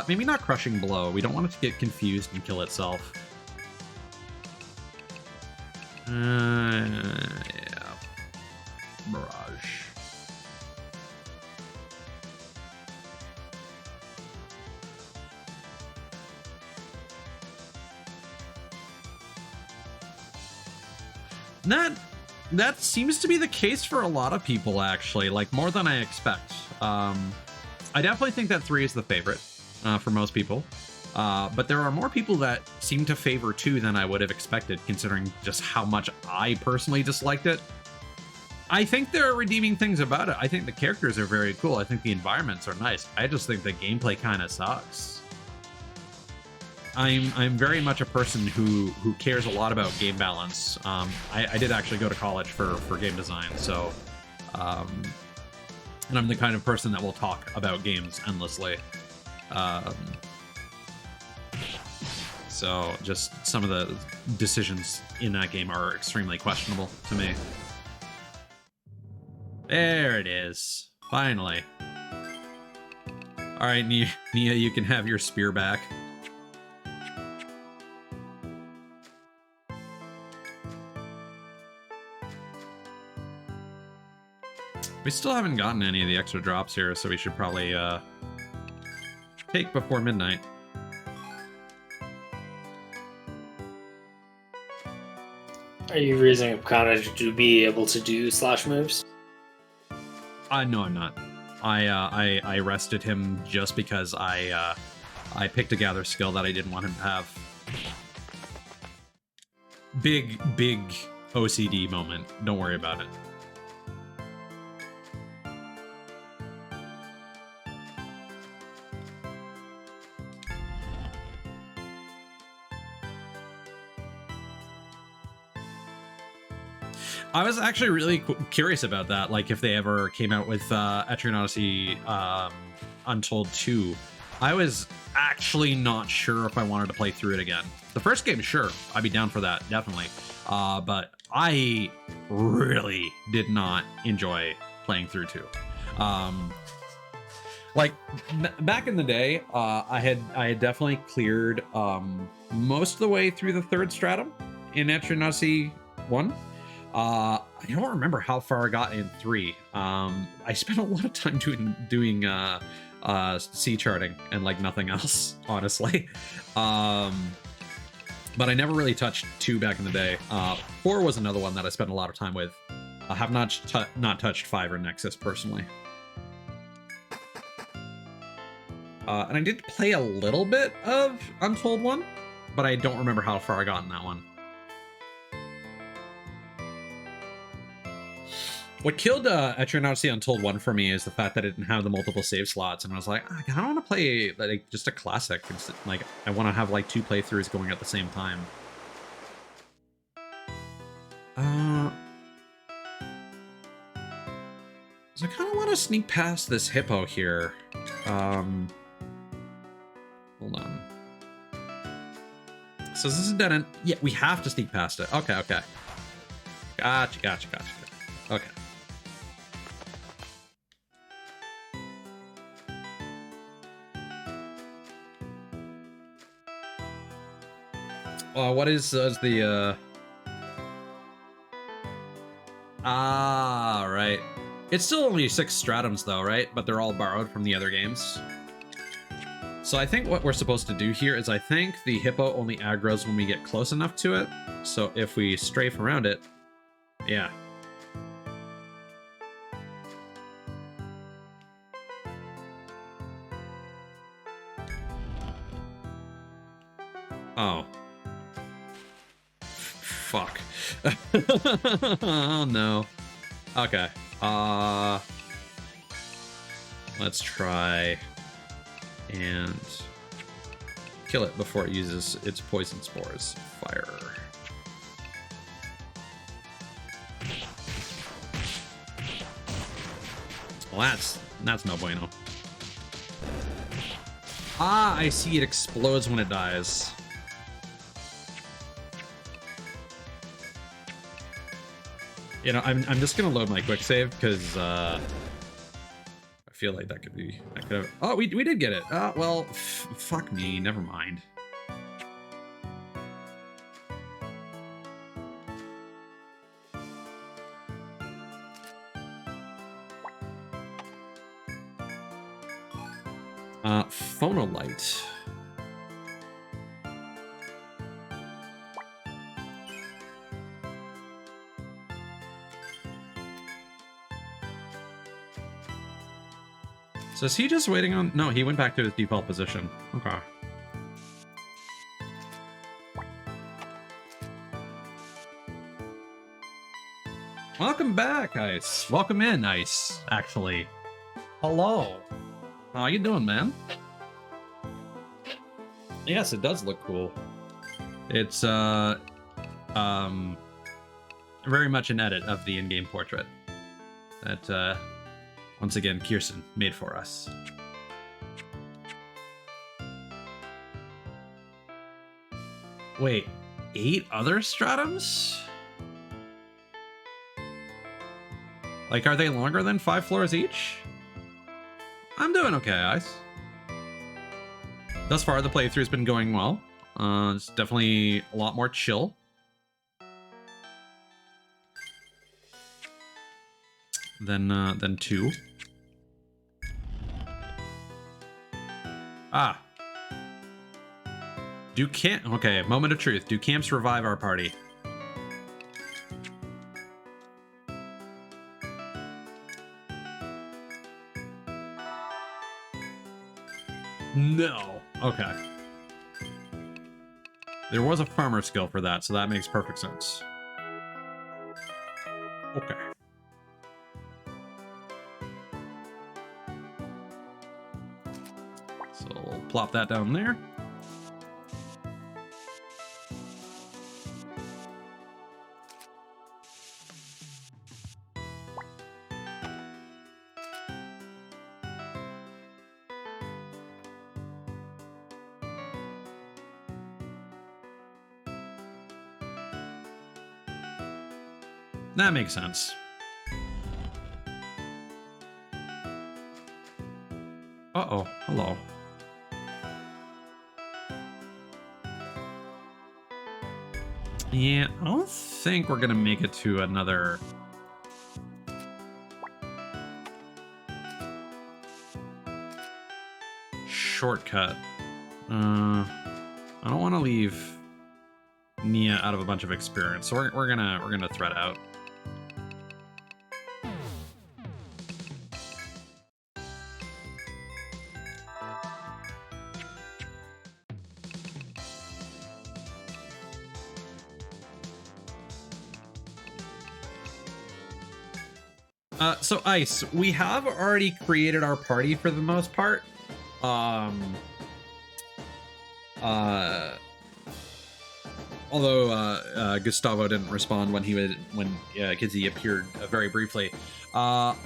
[SPEAKER 1] Maybe not crushing blow. We don't want it to get confused and kill itself. Yeah. Barrage. That seems to be the case for a lot of people, actually, like more than I expect. I definitely think that 3 is the favorite for most people. But there are more people that seem to favor 2 than I would have expected, considering just how much I personally disliked it. I think there are redeeming things about it. I think the characters are very cool. I think the environments are nice. I just think the gameplay kind of sucks. I'm very much a person who cares a lot about game balance. I did actually go to college for game design, so and I'm the kind of person that will talk about games endlessly. So just some of the decisions in that game are extremely questionable to me. There it is. Finally. All right, Nia, you can have your spear back. We still haven't gotten any of the extra drops here, so we should probably take before midnight.
[SPEAKER 3] Are you raising up Kana to be able to do slash moves?
[SPEAKER 1] No, I'm not. I rested him just because I picked a gather skill that I didn't want him to have. Big OCD moment. Don't worry about it. I was actually really curious about that, like if they ever came out with Etrian Odyssey Untold 2. I was actually not sure if I wanted to play through it again. The first game, sure, I'd be down for that, definitely. But I really did not enjoy playing through 2. Like back in the day, I had definitely cleared most of the way through the 3rd stratum in Etrian Odyssey 1. I don't remember how far I got in 3. I spent a lot of time doing sea charting and like nothing else, honestly. But I never really touched 2 back in the day. 4 was another one that I spent a lot of time with. I have not touched 5 or Nexus personally. And I did play a little bit of Untold 1, but I don't remember how far I got in that one. What killed Etrian Odyssey Untold 1 for me is the fact that it didn't have the multiple save slots, and I was like, I don't want to play like just a classic. It's, like I want to have like 2 playthroughs going at the same time. So I kind of want to sneak past this hippo here. Hold on. So this is dead end. Yeah, we have to sneak past it. Okay. Gotcha. Okay. What is the right. It's still only 6 stratums though, right? But they're all borrowed from the other games. So I think what we're supposed to do here is I think the hippo only aggroes when we get close enough to it. So if we strafe around it, yeah. Oh. Fuck. Oh no. Okay. Let's try and kill it before it uses its poison spores. Fire. Well, that's no bueno. Ah, I see, it explodes when it dies. You know, I'm just gonna load my quick save because I feel like that could be. I could have. Oh, we did get it. Well, fuck me. Never mind. Phonolite. So is he just waiting on... No, he went back to his default position. Okay. Welcome back, Ice. Welcome in, Ice, actually. Hello. How you doing, man? Yes, it does look cool. It's, very much an edit of the in-game portrait that, once again, Kirsten made for us. Wait, 8 other stratums? Like, are they longer than 5 floors each? I'm doing okay, Ice. Thus far, the playthrough's been going well. It's definitely a lot more chill. Than 2. Ah. Okay, moment of truth. Do camps revive our party? No. Okay. There was a farmer skill for that, so that makes perfect sense. Okay. So we'll plop that down there. That makes sense. Uh-oh, hello. Yeah, I don't think we're gonna make it to another... shortcut. I don't want to leave Nia out of a bunch of experience, so we're gonna thread out. So Ice, we have already created our party for the most part. Although Gustavo didn't respond when Kizzy appeared very briefly. Of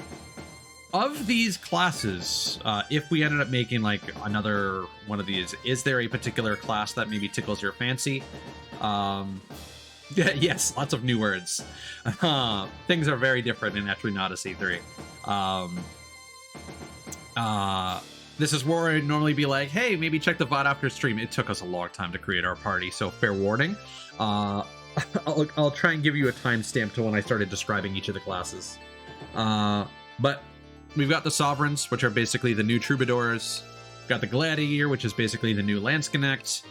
[SPEAKER 1] these classes, if we ended up making like another one of these, is there a particular class that maybe tickles your fancy? Yes, lots of new words. Things are very different in Etrian Odyssey 3. This is where I'd normally be like, hey, maybe check the VOD after stream. It took us a long time to create our party, so fair warning. I'll try and give you a timestamp to when I started describing each of the classes. But we've got the Sovereigns, which are basically the new Troubadours. We've got the Gladiator, which is basically the new Landsknecht,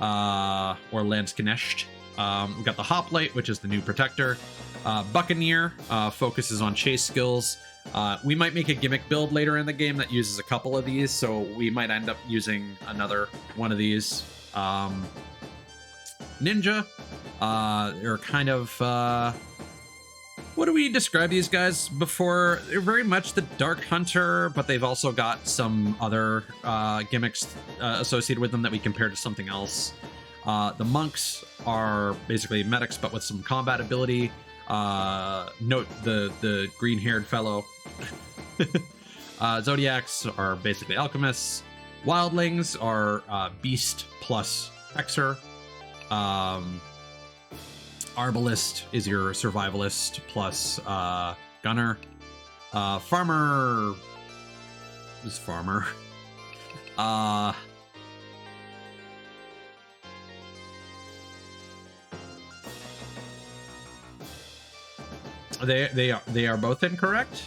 [SPEAKER 1] or Landsknecht. We've got the Hoplite, which is the new Protector. Buccaneer focuses on chase skills. We might make a gimmick build later in the game that uses a couple of these, so we might end up using another one of these. Ninja, they're kind of... what do we describe these guys before? They're very much the Dark Hunter, but they've also got some other gimmicks associated with them that we compare to something else. The Monks are basically medics, but with some combat ability. Note the green-haired fellow. Zodiacs are basically alchemists. Wildlings are beast plus hexer. Arbalist is your survivalist plus gunner. Farmer is farmer. They are both incorrect.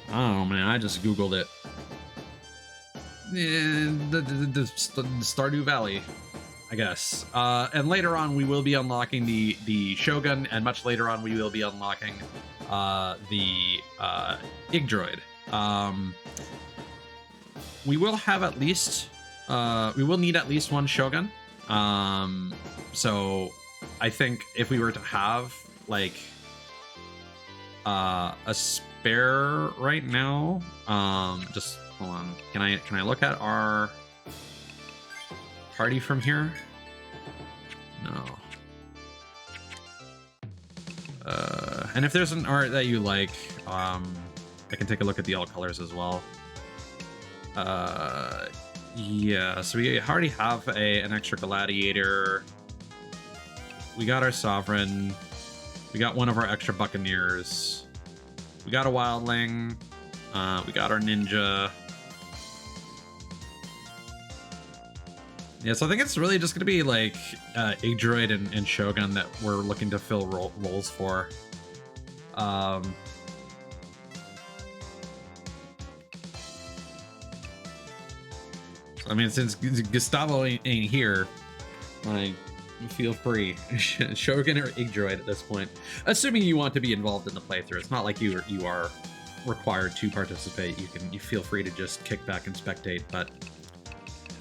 [SPEAKER 1] Oh man, I just googled it. The Stardew Valley, I guess. And later on, we will be unlocking the Shogun, and much later on, we will be unlocking the Igdroid. We will have at least we will need at least one Shogun. So I think if we were to have like a spare right now, just hold on. Can I look at our party from here? No. And if there's an art that you like, I can take a look at the all colors as well. Yeah, so we already have an extra gladiator. We got our sovereign. We got one of our extra buccaneers. We got a wildling. We got our ninja. Yeah, so I think it's really just gonna be like Igdroid and Shogun that we're looking to fill roles for. I mean, since Gustavo ain't here, like, feel free. Shogun or Igdroid at this point. Assuming you want to be involved in the playthrough. It's not like you are required to participate. You feel free to just kick back and spectate, but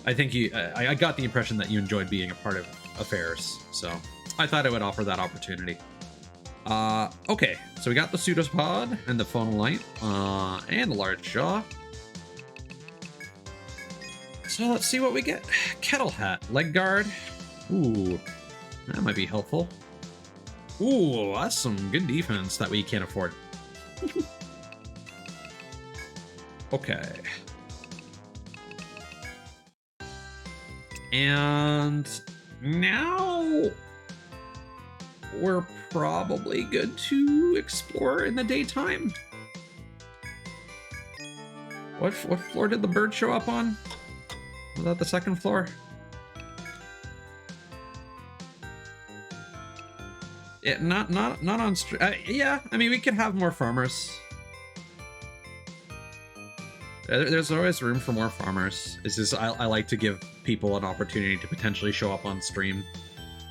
[SPEAKER 1] I think I got the impression that you enjoyed being a part of affairs, so I thought I would offer that opportunity. Okay, so we got the pseudopod and the phonolite, and the large jaw. So let's see what we get. Kettle hat, leg guard. Ooh, that might be helpful. Ooh, that's some good defense that we can't afford. Okay. And now we're probably good to explore in the daytime. What floor did the bird show up on? Was that the second floor? Yeah, not on street. Yeah, I mean, we could have more farmers. There's always room for more farmers. It's just I like to give people an opportunity to potentially show up on stream,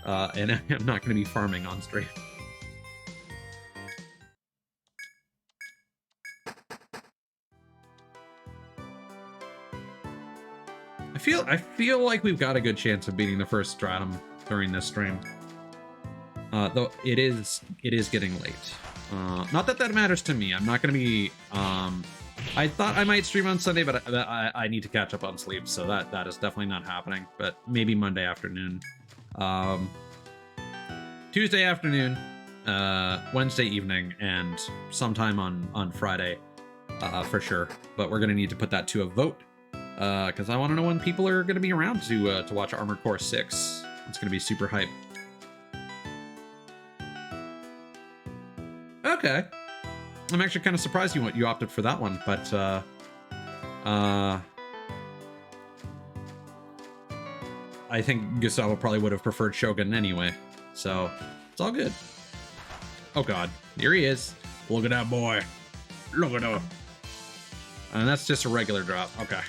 [SPEAKER 1] and I'm not going to be farming on stream. I feel like we've got a good chance of beating the first stratum during this stream. Though it is getting late. Not that that matters to me. I'm not going to be. I thought I might stream on Sunday, but I need to catch up on sleep, so that is definitely not happening. But maybe Monday afternoon, Tuesday afternoon, Wednesday evening, and sometime on Friday, for sure. But we're gonna need to put that to a vote, because I want to know when people are gonna be around to watch Armored Core 6. It's gonna be super hype. Okay. I'm actually kind of surprised you opted for that one, but I think Gustavo probably would have preferred Shogun anyway, so it's all good. Oh god, here he is.
[SPEAKER 4] Look at that boy. Look at him.
[SPEAKER 1] And that's just a regular drop. Okay.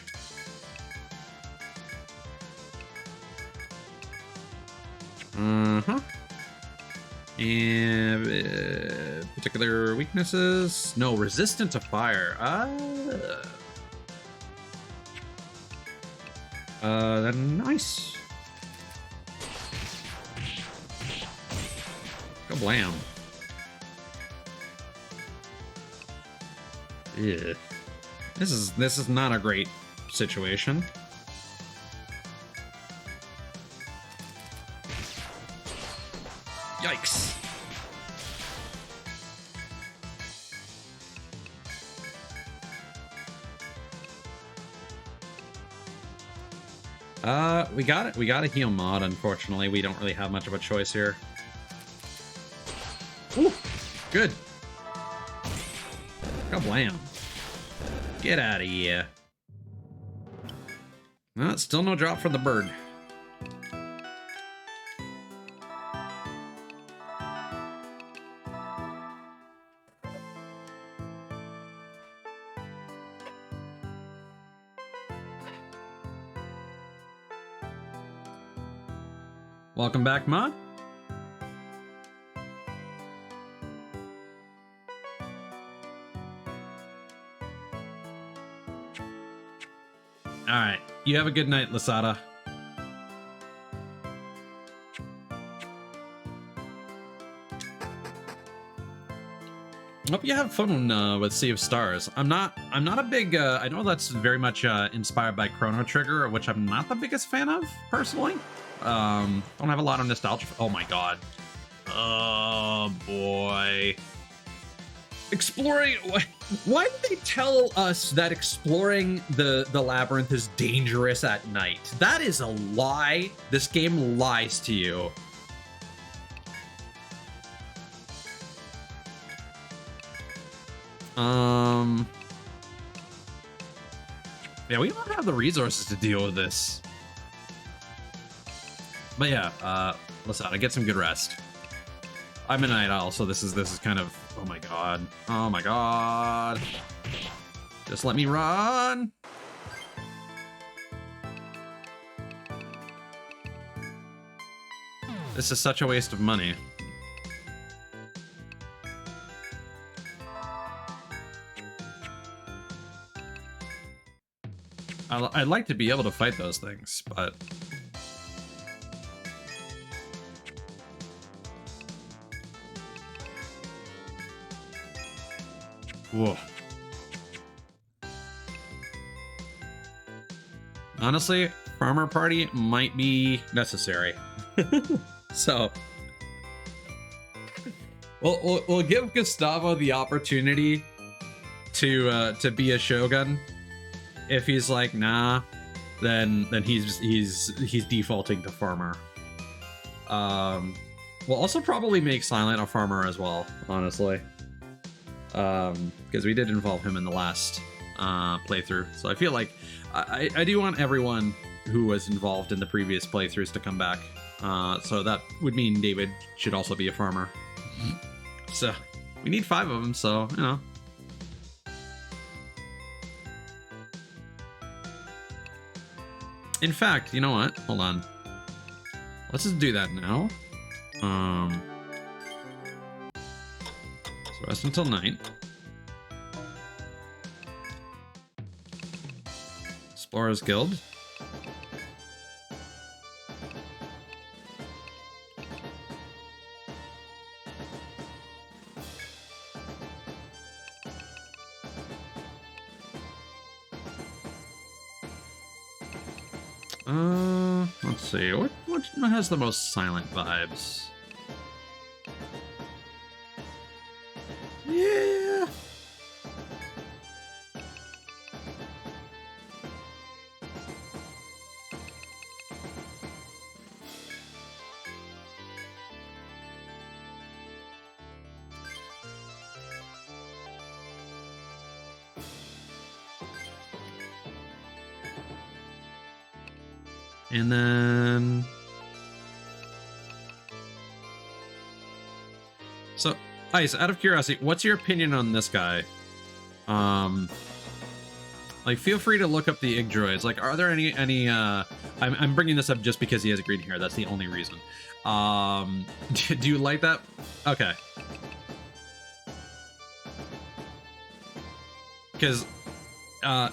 [SPEAKER 1] And particular weaknesses? No, resistant to fire. Nice. Kablam. Yeah. This is not a great situation. Yikes. We got it. We got a heal mod, unfortunately. We don't really have much of a choice here. Ooh, good. Kablam. Get out of here. No, still no drop for the bird. Welcome back, Mod. All right. You have a good night, Lasada. Hope you have fun with Sea of Stars. I'm not a big. I know that's very much inspired by Chrono Trigger, which I'm not the biggest fan of personally. Don't have a lot of nostalgia. Oh my god. Oh boy. Exploring. Why did they tell us that exploring the labyrinth is dangerous at night? That is a lie. This game lies to you. Yeah, we don't have the resources to deal with this. But yeah, listen, I get some good rest. I'm a night owl, so this is kind of, oh my god. Oh my god. Just let me run. This is such a waste of money. I'd like to be able to fight those things, but... Whoa. Honestly, farmer party might be necessary. So... We'll give Gustavo the opportunity to be a shogun. If he's like, nah, then he's defaulting to farmer. We'll also probably make Silent a farmer as well, honestly. Because we did involve him in the last playthrough. So I feel like I do want everyone who was involved in the previous playthroughs to come back. So that would mean David should also be a farmer. So we need 5 of them, so, you know. In fact, you know what? Hold on. Let's just do that now. So rest until night. Explorers Guild. Let's see. What has the most silent vibes? Yeah. And then... So, Ice, out of curiosity, what's your opinion on this guy? Like, feel free to look up the Ig droids. Like, are there any I'm bringing this up just because he has green hair. That's the only reason. Do you like that? Okay. Because,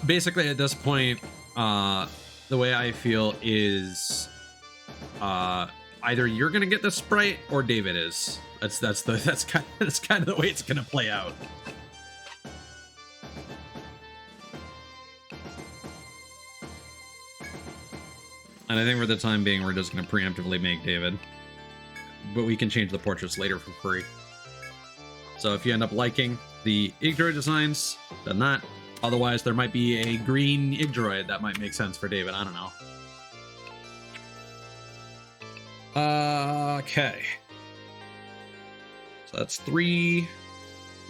[SPEAKER 1] basically at this point, the way I feel is either you're gonna get the sprite or David is. That's kind of the way it's gonna play out. And I think for the time being, we're just gonna preemptively make David, but we can change the portraits later for free. So if you end up liking the Ig droid designs, then that. Otherwise, there might be a green Ig droid that might make sense for David. I don't know. Okay. So that's 3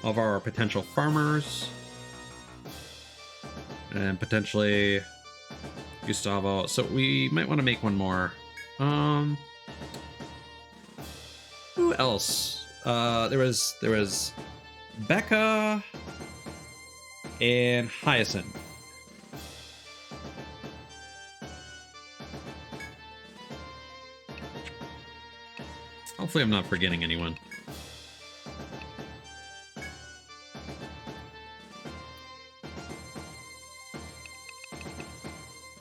[SPEAKER 1] of our potential farmers. And potentially Gustavo. So we might want to make one more. Who else? There was Becca and Hyacinth. Hopefully I'm not forgetting anyone.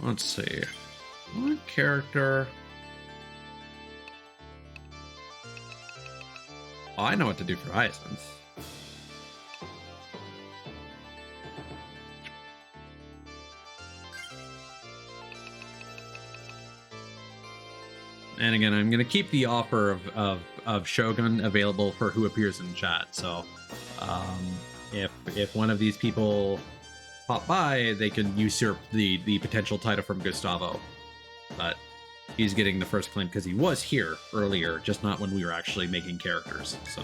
[SPEAKER 1] let's see. What character? Oh, I know what to do for Hyacinth. And again, I'm going to keep the offer of Shogun available for who appears in chat. So if one of these people pop by, they can usurp the potential title from Gustavo. But he's getting the first claim because he was here earlier, just not when we were actually making characters. So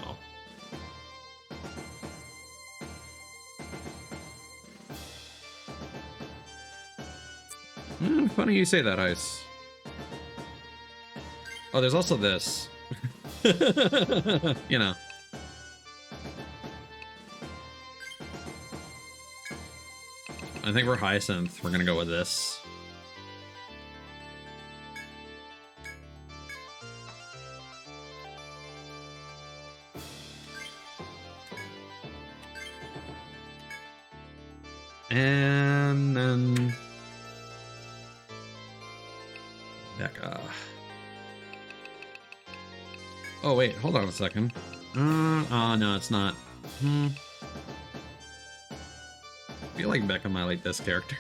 [SPEAKER 1] funny you say that, Ice. Oh, there's also this. You know. I think we're Hyacinth. We're gonna go with this. And then Becca. Oh wait, hold on a second. Oh no, it's not. I feel like Becca might like this character.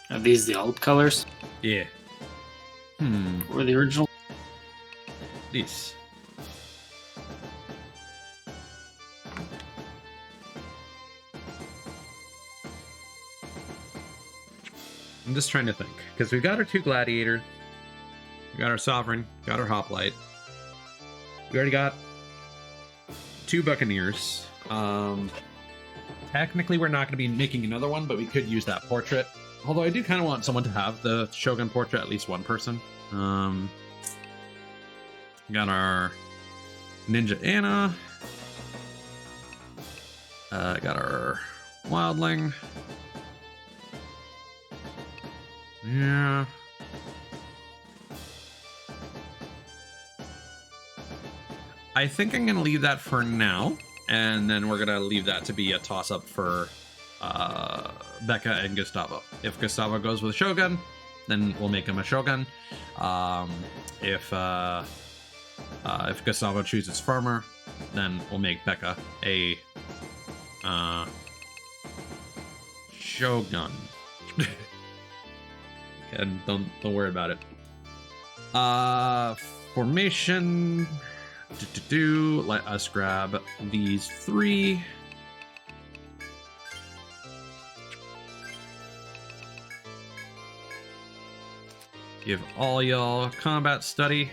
[SPEAKER 3] Are these the alt colors?
[SPEAKER 1] Yeah.
[SPEAKER 3] Or the original?
[SPEAKER 1] These. I'm just trying to think, because we've got our 2 gladiators, we got our sovereign, got our hoplite, we already got 2 buccaneers. Technically, we're not going to be making another one, but we could use that portrait. Although I do kind of want someone to have the Shogun portrait, at least one person. Got our Ninja Anna. Got our Wildling. Yeah. I think I'm going to leave that for now. And then we're going to leave that to be a toss-up for Becca and Gustavo. If Gustavo goes with Shogun, then we'll make him a Shogun. If Gustavo chooses Farmer, then we'll make Becca a Shogun. And don't worry about it. Formation. Let us grab these 3. Give all y'all combat study.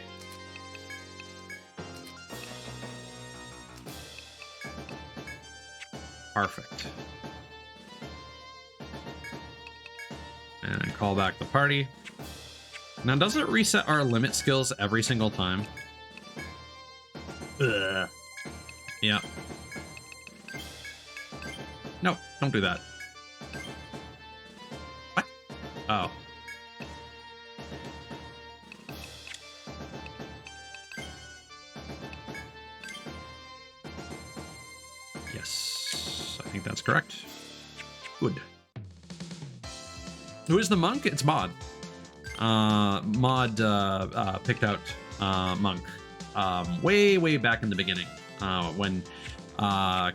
[SPEAKER 1] Perfect. And call back the party. Now, does it reset our limit skills every single time? Ugh. Yeah. No, don't do that. What? Oh. Yes, I think that's correct. Good. Who is the monk? It's Mod. Mod picked out monk way back in the beginning when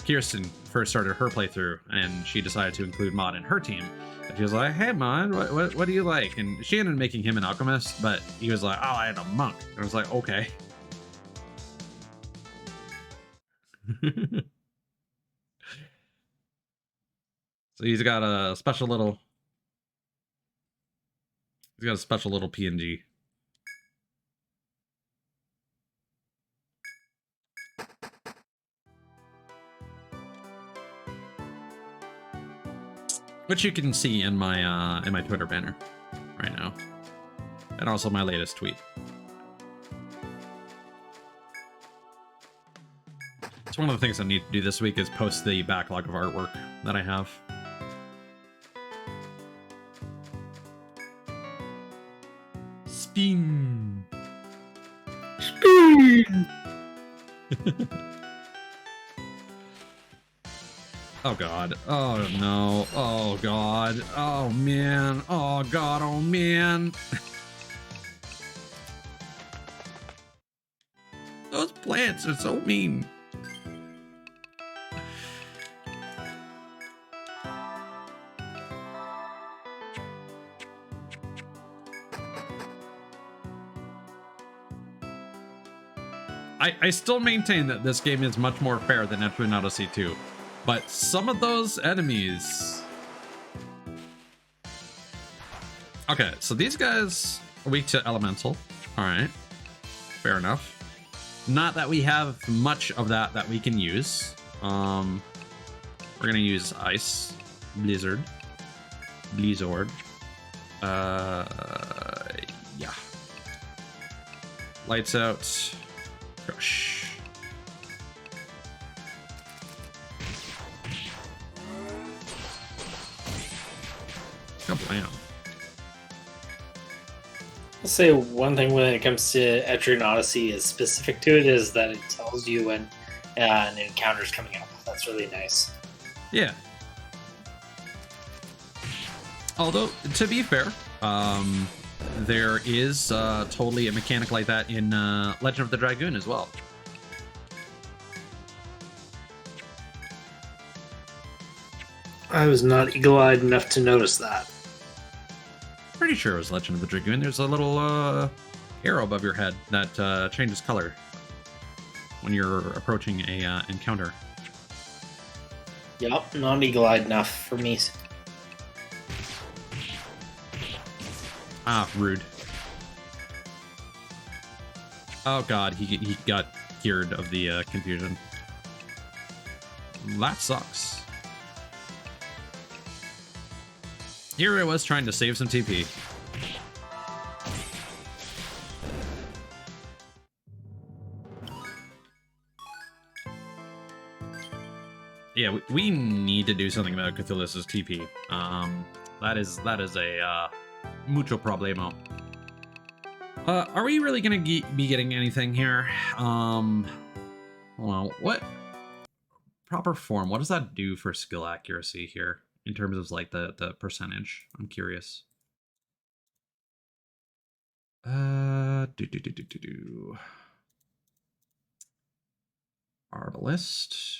[SPEAKER 1] Kirsten first started her playthrough, and she decided to include Mod in her team. And she was like, "Hey, Mod, what do you like?" And she ended up making him an alchemist, but he was like, "Oh, I had a monk." And I was like, "Okay." So he's got a special little. He's got a special little PNG. Which you can see in my Twitter banner right now. And also my latest tweet. It's one of the things I need to do this week is post the backlog of artwork that I have. Spin.
[SPEAKER 3] Spin!
[SPEAKER 1] Oh god. Oh no. Oh god. Oh man. Oh god. Oh man. Those plants are so mean. I still maintain that this game is much more fair than Etrian Odyssey 2, but some of those enemies... Okay, so these guys are weak to elemental. All right, fair enough. Not that we have much of that we can use. We're gonna use ice, blizzard. Yeah. Lights out. Crush. Kablam.
[SPEAKER 3] I'll say one thing when it comes to Etrian Odyssey is specific to it is that it tells you when an encounter's coming up. That's really nice.
[SPEAKER 1] Yeah. Although, to be fair, there is totally a mechanic like that in Legend of the Dragoon as well.
[SPEAKER 3] I was not eagle-eyed enough to notice that.
[SPEAKER 1] Pretty sure it was Legend of the Dragoon. There's a little arrow above your head that changes color when you're approaching a encounter.
[SPEAKER 3] Yup, not eagle-eyed enough for me.
[SPEAKER 1] Ah, rude. Oh god, he got cured of the confusion. That sucks. Here I was trying to save some TP. Yeah, we need to do something about Cthulhu's TP. That is a mucho problemo. Are we really gonna be getting anything here? Well, what proper form? What does that do for skill accuracy here in terms of like the percentage? I'm curious. Arbalist.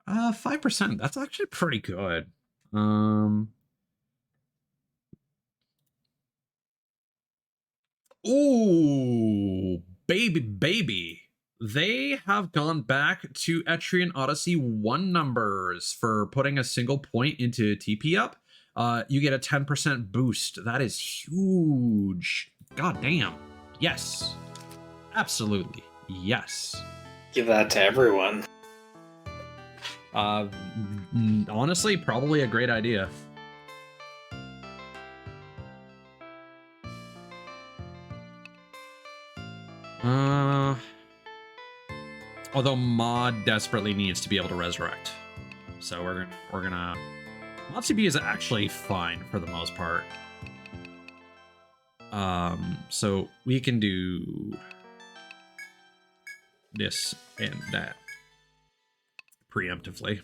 [SPEAKER 1] 5%. That's actually pretty good. Ooh, baby. They have gone back to Etrian Odyssey 1 numbers for putting a single point into TP up. You get a 10% boost. That is huge. God damn. Yes. Absolutely. Yes.
[SPEAKER 3] Give that to everyone.
[SPEAKER 1] Honestly, probably a great idea. Although Mod desperately needs to be able to resurrect, so we're gonna Mod CP is actually fine for the most part. So we can do this and that preemptively.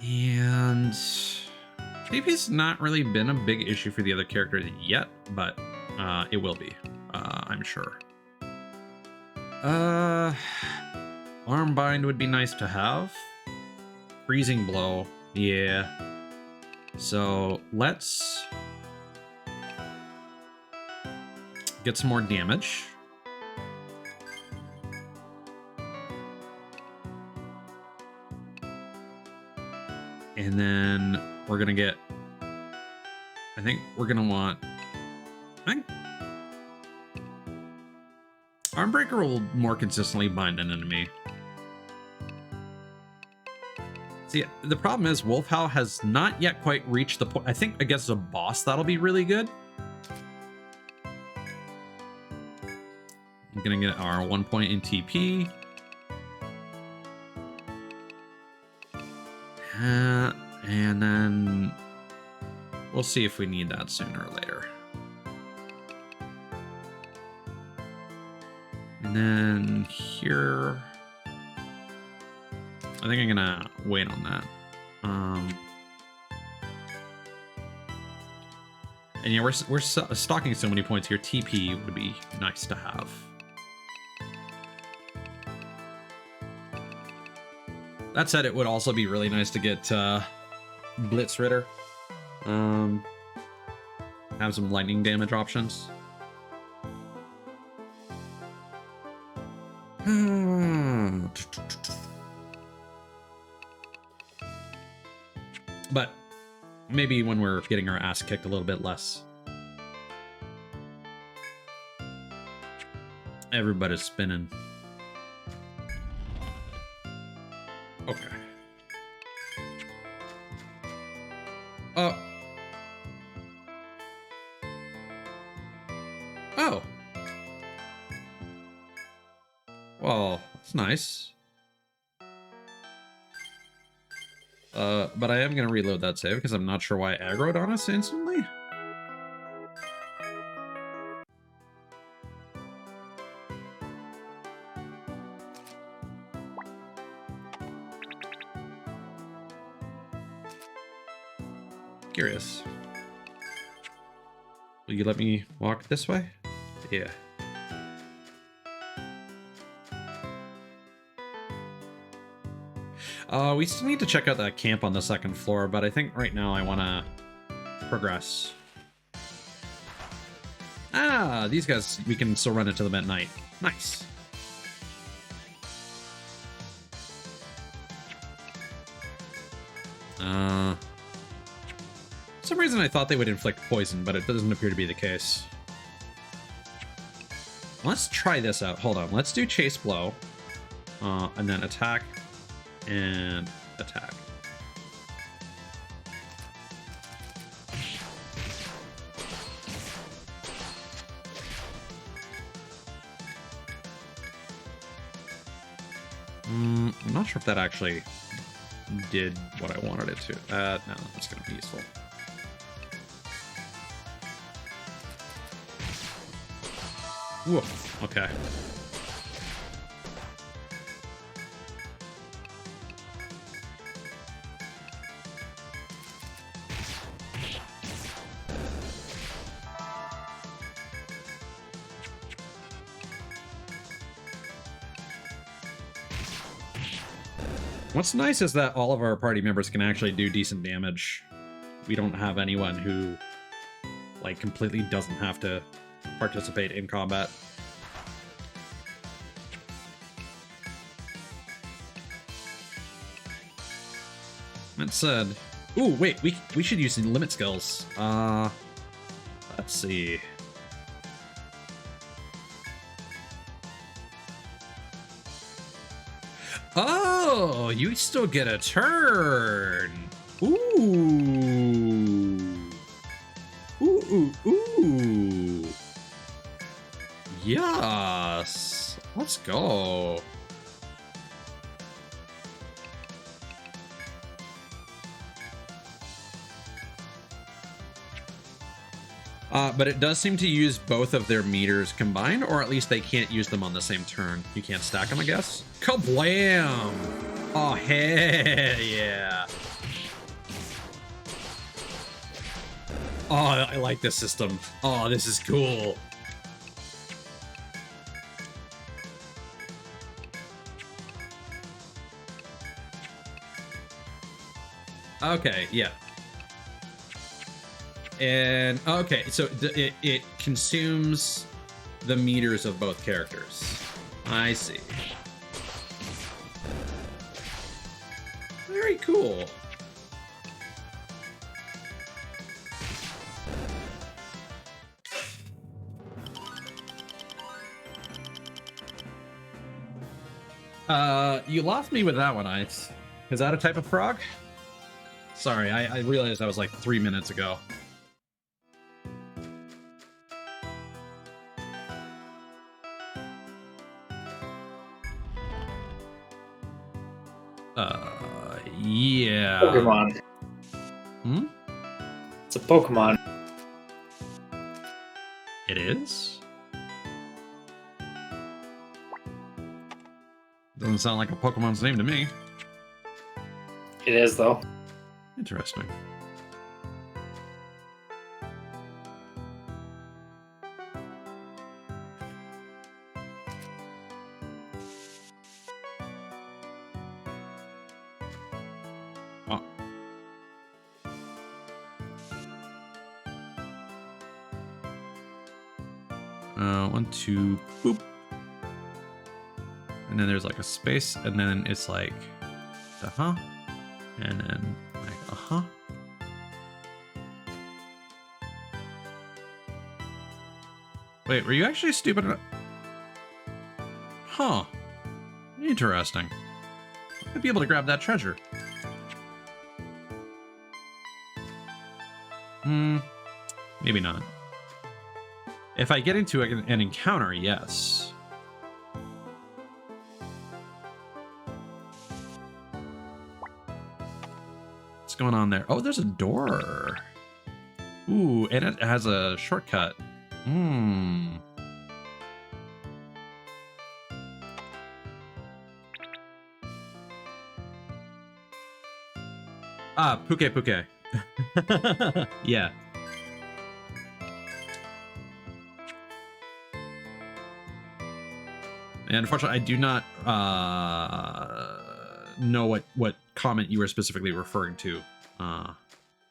[SPEAKER 1] And TP's not really been a big issue for the other characters yet, but it will be, I'm sure. Armbind would be nice to have. Freezing blow, yeah. So let's get some more damage. And then we're gonna get, I think we're gonna want, Armbreaker will more consistently bind an enemy. See, the problem is Wolfhowl has not yet quite reached the point. I think against a boss, that'll be really good. I'm gonna get our 1 point in TP. And then we'll see if we need that sooner or later. And then here, I think I'm gonna wait on that. And yeah, we're stocking so many points here. TP would be nice to have. That said, it would also be really nice to get Blitz Ritter. Have some lightning damage options. But maybe when we're getting our ass kicked a little bit less. Everybody's spinning. Okay. Oh. Oh. Well, that's nice. But I am going to reload that save because I'm not sure why it aggroed on us instantly. Curious. Will you let me walk this way? Yeah. We still need to check out that camp on the second floor, but I think right now I want to progress. Ah, these guys, we can still run into them at night. Nice. For some reason I thought they would inflict poison, but it doesn't appear to be the case. Let's try this out. Hold on. Let's do Chase Blow. And then attack. And attack. I'm not sure if that actually did what I wanted it to. No, that's going to be useful. Whoa, okay. What's nice is that all of our party members can actually do decent damage. We don't have anyone who, like, completely doesn't have to participate in combat. That said, ooh, wait, we should use some limit skills. Let's see. Oh, you still get a turn. Ooh. Ooh, ooh, ooh. Yes. Let's go. But it does seem to use both of their meters combined, or at least they can't use them on the same turn. You can't stack them, I guess. Kablam! Oh, hell yeah. Oh, I like this system. Oh, this is cool. Okay, yeah. And, okay, so it consumes the meters of both characters. I see. Very cool. You lost me with that one, Ice. Is that a type of frog? Sorry, I realized that was like 3 minutes ago. Yeah.
[SPEAKER 3] Pokemon.
[SPEAKER 1] Hmm?
[SPEAKER 3] It's a Pokemon.
[SPEAKER 1] It is? Doesn't sound like a Pokemon's name to me.
[SPEAKER 3] It is, though.
[SPEAKER 1] Interesting. Oh. 1, 2, boop. And then there's like a space, and then it's like, uh-huh. And then like, uh-huh. Wait, were you actually stupid enough? Huh. Interesting. I'd be able to grab that treasure. Maybe not. If I get into an encounter, yes. What's going on there? Oh, there's a door. Ooh, and it has a shortcut. Ah, Puke Puke. Yeah. And unfortunately, I do not know what comment you were specifically referring to.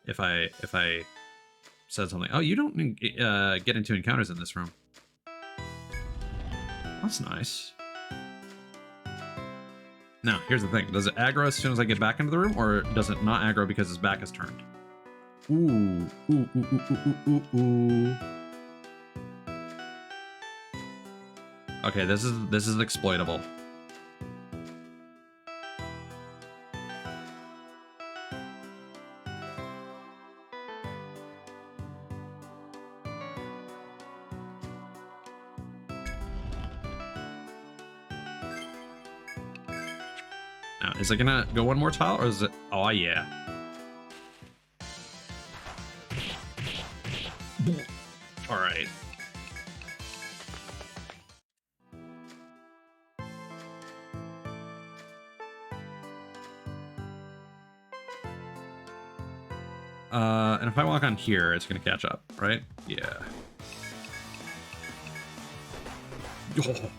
[SPEAKER 1] If I said something, oh, you don't get into encounters in this room. That's nice. Now, here's the thing: does it aggro as soon as I get back into the room, or does it not aggro because his back is turned? Ooh, ooh, ooh, ooh, ooh, ooh, ooh. Okay, this is exploitable. Now, is it gonna go one more tile, or is it? Oh yeah. All right. And if I walk on here, it's gonna catch up, right? Yeah. Oh.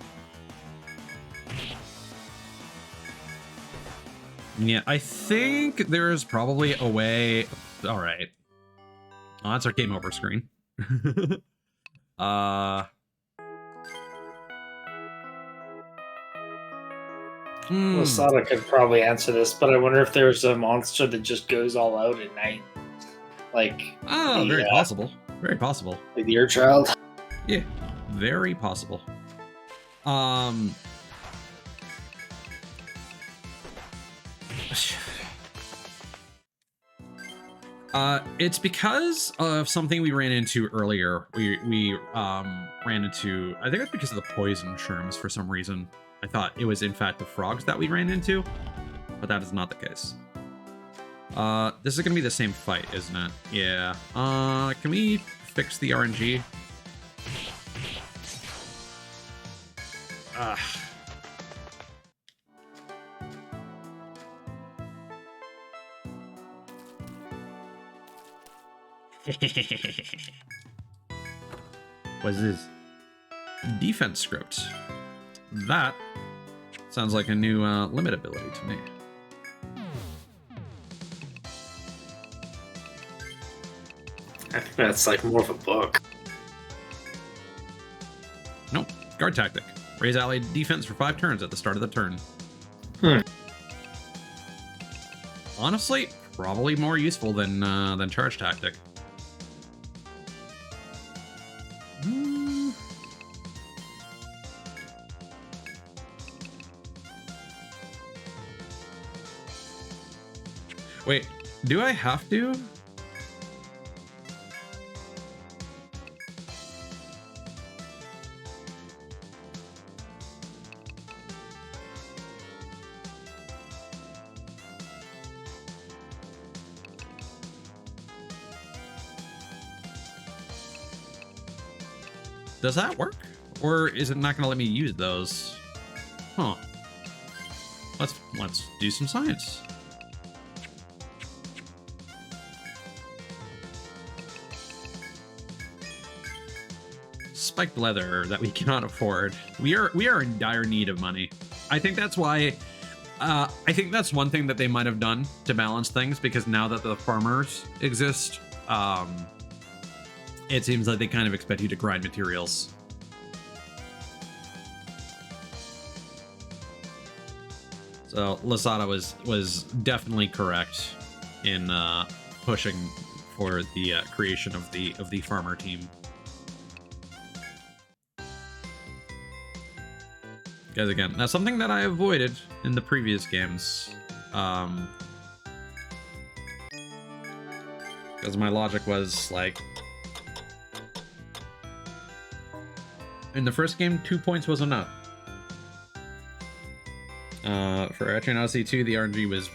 [SPEAKER 1] Yeah, I think there's probably a way. All right. Oh, that's our game over screen.
[SPEAKER 3] Lasada could probably answer this, but I wonder if there's a monster that just goes all out at night. Like,
[SPEAKER 1] Oh, very possible. Very possible.
[SPEAKER 3] like the Earth Child.
[SPEAKER 1] Yeah, very possible. It's because of something we ran into earlier. We ran into, I think it's because of the poison shrooms for some reason. I thought it was in fact the frogs that we ran into, but that is not the case. This is gonna be the same fight, isn't it? Yeah. Can we fix the RNG? What's this? Defense script. That sounds like a new limit ability to me.
[SPEAKER 3] I think that's like more of a book.
[SPEAKER 1] Nope. Guard tactic. Raise allied defense for 5 turns at the start of the turn. Honestly, probably more useful than charge tactic. Wait, do I have to? Does that work? Or is it not going to let me use those? Huh. Let's do some science. Spiked leather that we cannot afford. We are in dire need of money. I think that's why. I think that's one thing that they might have done to balance things, because now that the farmers exist, it seems like they kind of expect you to grind materials. So Lasada was definitely correct in pushing for the creation of the farmer team. Because again, that's something that I avoided in the previous games. Because my logic was like, in the first game, 2 points was enough. For Etrian Odyssey 2, the RNG was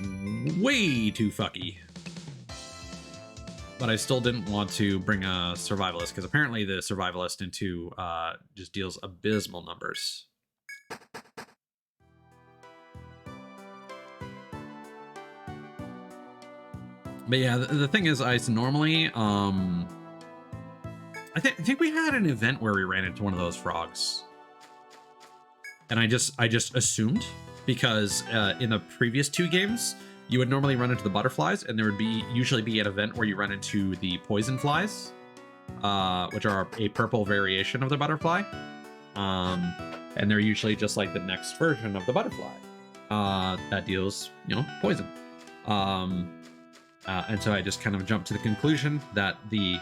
[SPEAKER 1] way too fucky. But I still didn't want to bring a survivalist, because apparently the survivalist in 2 just deals abysmal numbers. But yeah, the thing is, Ice, normally, I think we had an event where we ran into one of those frogs. And I just assumed, because in the previous 2 games, you would normally run into the butterflies, and there would usually be an event where you run into the poison flies, which are a purple variation of the butterfly. And they're usually just like the next version of the butterfly that deals, poison. And so I just kind of jumped to the conclusion that the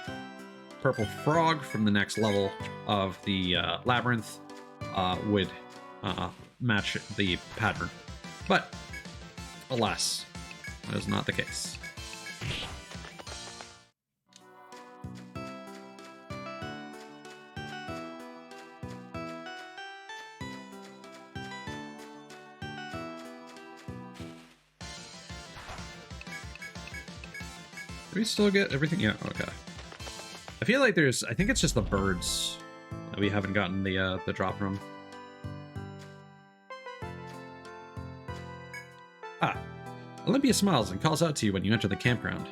[SPEAKER 1] purple frog from the next level of the labyrinth would match the pattern. But alas, that is not the case. Do we still get everything? Yeah, okay. I feel like I think it's just the birds that we haven't gotten the drop from. Ah, Olympia smiles and calls out to you when you enter the campground.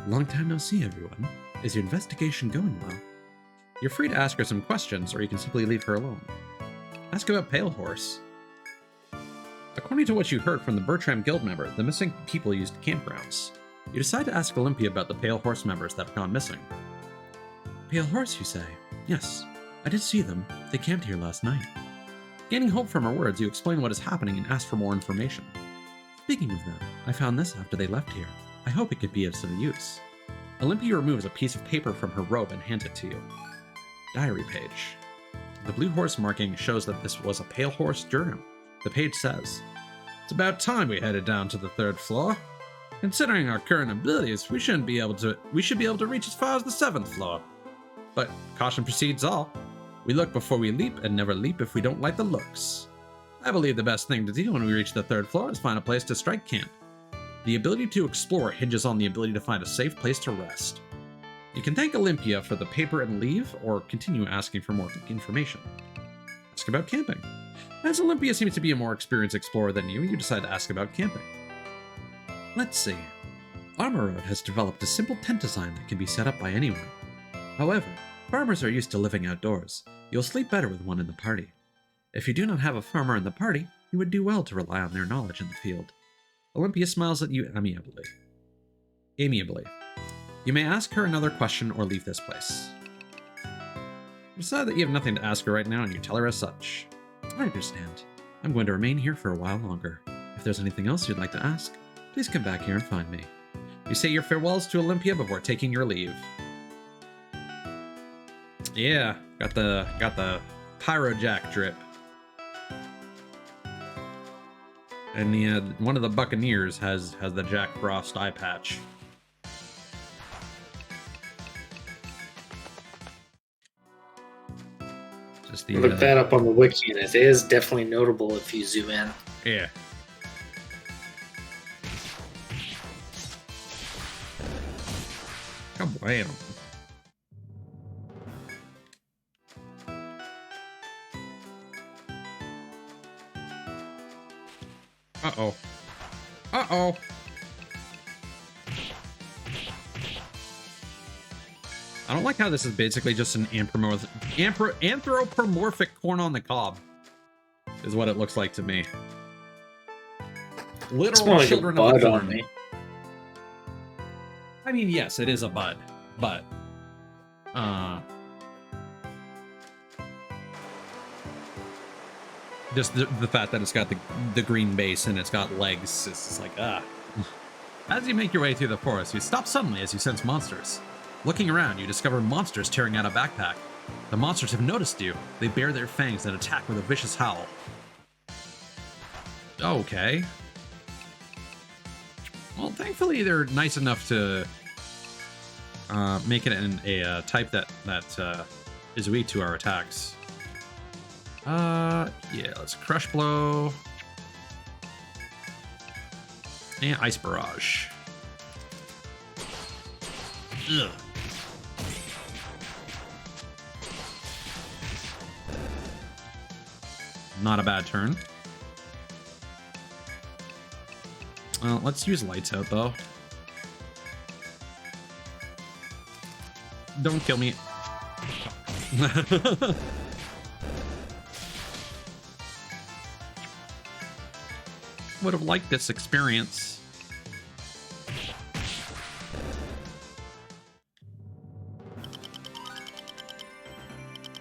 [SPEAKER 1] Long time no see, everyone. Is your investigation going well? You're free to ask her some questions, or you can simply leave her alone. Ask about Pale Horse. According to what you heard from the Bertram Guild member, the missing people used campgrounds. You decide to ask Olympia about the Pale Horse members that have gone missing. Pale Horse, you say? Yes, I did see them. They camped here last night. Gaining hope from her words, you explain what is happening and ask for more information. Speaking of them, I found this after they left here. I hope it could be of some use. Olympia removes a piece of paper from her robe and hands it to you. Diary page. The blue horse marking shows that this was a Pale Horse journal. The page says, "It's about time we headed down to the 3rd floor. Considering our current abilities, we should be able to reach as far as the 7th floor. But caution precedes all. We look before we leap, and never leap if we don't like the looks. I believe the best thing to do when we reach the 3rd floor is find a place to strike camp. The ability to explore hinges on the ability to find a safe place to rest. You can thank Olympia for the paper and leave, or continue asking for more information. Ask about camping. As Olympia seems to be a more experienced explorer than you decide to ask about camping. Let's see. Armor Road has developed a simple tent design that can be set up by anyone. However, farmers are used to living outdoors. You'll sleep better with one in the party. If you do not have a farmer in the party, you would do well to rely on their knowledge in the field. Olympia smiles at you amiably. You may ask her another question or leave this place. You decide that you have nothing to ask her right now, and you tell her as such. I understand. I'm going to remain here for a while longer. If there's anything else you'd like to ask, please come back here and find me. You say your farewells to Olympia before taking your leave. Yeah, got the Pyro Jack drip. And one of the Buccaneers has the Jack Frost eye patch. Just the
[SPEAKER 3] look that up on the wiki, and it is definitely notable if you zoom in.
[SPEAKER 1] Yeah. Kablam. Uh-oh. Uh-oh. I don't like how this is basically just an anthropomorphic corn on the cob. Is what it looks like to me.
[SPEAKER 3] It's
[SPEAKER 1] Literal
[SPEAKER 3] more like a
[SPEAKER 1] children of the
[SPEAKER 3] bud on
[SPEAKER 1] corn.
[SPEAKER 3] me.
[SPEAKER 1] I mean, yes, it is a bud, but just the fact that it's got the green base and it's got legs, it's just like, ah. As you make your way through the forest, you stop suddenly as you sense monsters. Looking around, you discover monsters tearing out a backpack. The monsters have noticed you. They bare their fangs and attack with a vicious howl. Okay. Well, thankfully they're nice enough to make it in a type that is weak to our attacks. Yeah, let's Crush Blow. And Ice Barrage. Ugh. Not a bad turn. Let's use Lights Out, though. Don't kill me. Would have liked this experience.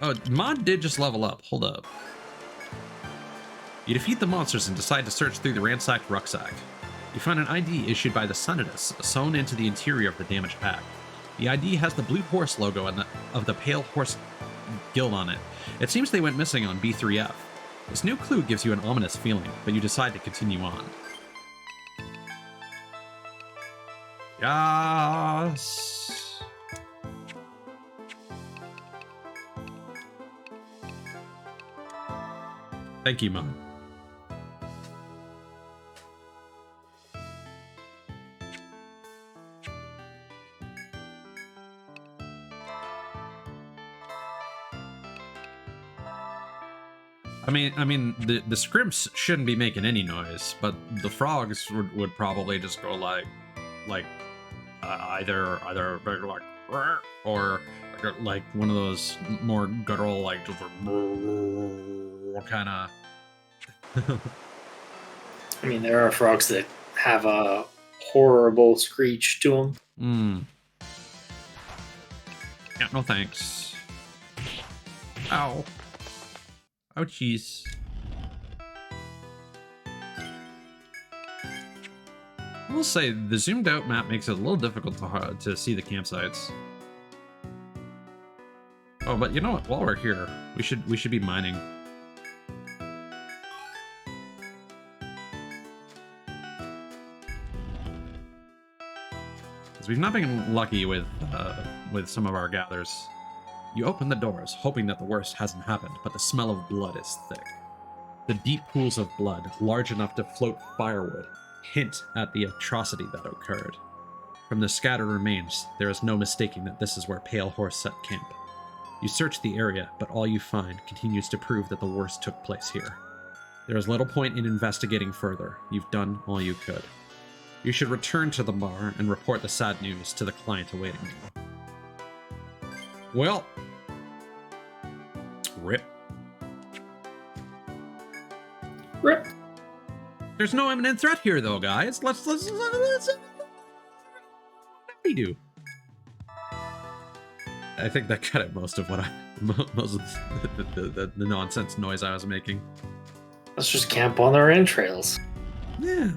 [SPEAKER 1] Oh, Mod did just level up. Hold up. You defeat the monsters and decide to search through the ransacked rucksack. You find an ID issued by the Sunidus sewn into the interior of the damaged pack. The ID has the Blue Horse logo of the Pale Horse Guild on it. It seems they went missing on B3F. This new clue gives you an ominous feeling, but you decide to continue on. Yes. Thank you, Mom. I mean, the scrimps shouldn't be making any noise, but the frogs would probably just go like either like or like one of those more guttural like just kind of.
[SPEAKER 3] I mean, there are frogs that have a horrible screech to them.
[SPEAKER 1] Yeah, no thanks. Ow. Ouchies. I will say, the zoomed out map makes it a little difficult to see the campsites. Oh, but you know what? While we're here, we should be mining. Because we've not been lucky with some of our gathers. You open the doors, hoping that the worst hasn't happened, but the smell of blood is thick. The deep pools of blood, large enough to float firewood, hint at the atrocity that occurred. From the scattered remains, there is no mistaking that this is where Pale Horse set camp. You search the area, but all you find continues to prove that the worst took place here. There is little point in investigating further. You've done all you could. You should return to the bar and report the sad news to the client awaiting you. Well, rip.
[SPEAKER 3] Rip.
[SPEAKER 1] There's no imminent threat here, though, guys. Let's we do. I think that cut out most of the nonsense noise I was making.
[SPEAKER 3] Let's just camp on our entrails.
[SPEAKER 1] Yeah.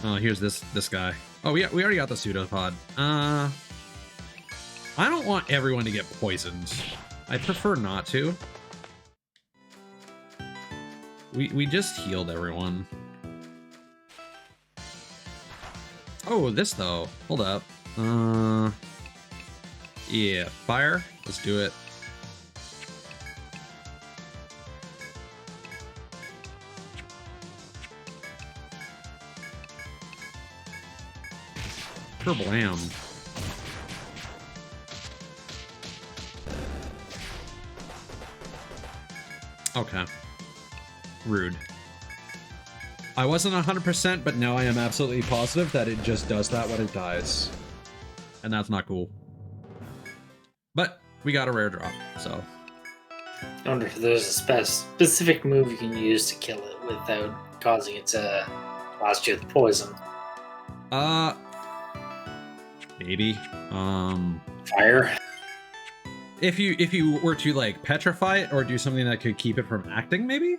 [SPEAKER 1] Oh, here's this guy. Oh, yeah, we already got the pseudopod. I don't want everyone to get poisoned. I prefer not to. We just healed everyone. Oh, this though. Hold up. Yeah, fire. Let's do it. Kerblam. Okay. Rude. I wasn't 100%, but now I am absolutely positive that it just does that when it dies. And that's not cool. But we got a rare drop, so.
[SPEAKER 3] I wonder if there's a specific move you can use to kill it without causing it to blast you with poison.
[SPEAKER 1] Maybe.
[SPEAKER 3] Fire.
[SPEAKER 1] If you were to like petrify it or do something that could keep it from acting, maybe?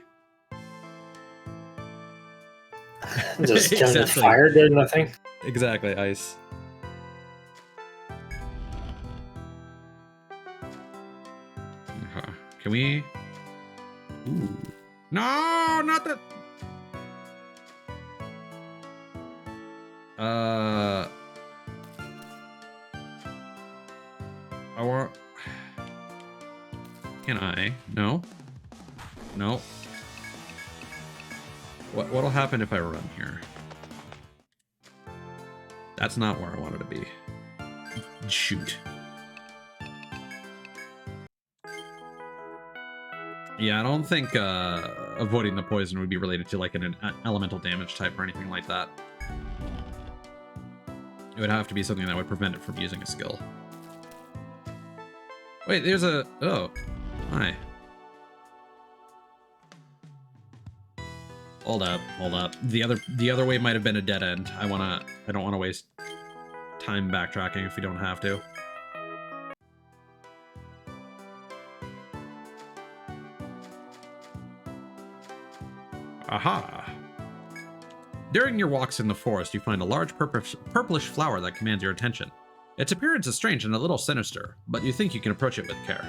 [SPEAKER 3] Just killing with
[SPEAKER 1] Exactly.
[SPEAKER 3] fire did nothing.
[SPEAKER 1] Exactly, ice. Can we? Ooh. No, not that. I want. Can I? No. No. What'll happen if I run here? That's not where I wanted to be. Shoot. Yeah, I don't think avoiding the poison would be related to like an elemental damage type or anything like that. It would have to be something that would prevent it from using a skill. Wait, there's a... Oh. Hi. Hold up, hold up. The other way might have been a dead end. I don't wanna waste time backtracking if we don't have to. Aha! During your walks in the forest, you find a large purplish flower that commands your attention. Its appearance is strange and a little sinister, but you think you can approach it with care.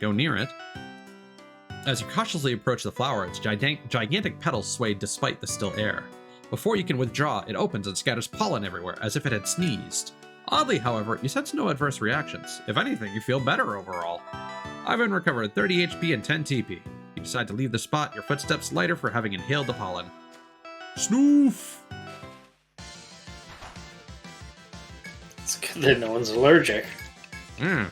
[SPEAKER 1] Go near it. As you cautiously approach the flower, its gigantic petals sway despite the still air. Before you can withdraw, it opens and scatters pollen everywhere, as if it had sneezed. Oddly, however, you sense no adverse reactions. If anything, you feel better overall. Ivan recovered 30 HP and 10 TP. You decide to leave the spot, your footsteps lighter for having inhaled the pollen. Snoof!
[SPEAKER 3] It's good that no one's allergic.
[SPEAKER 1] Mm.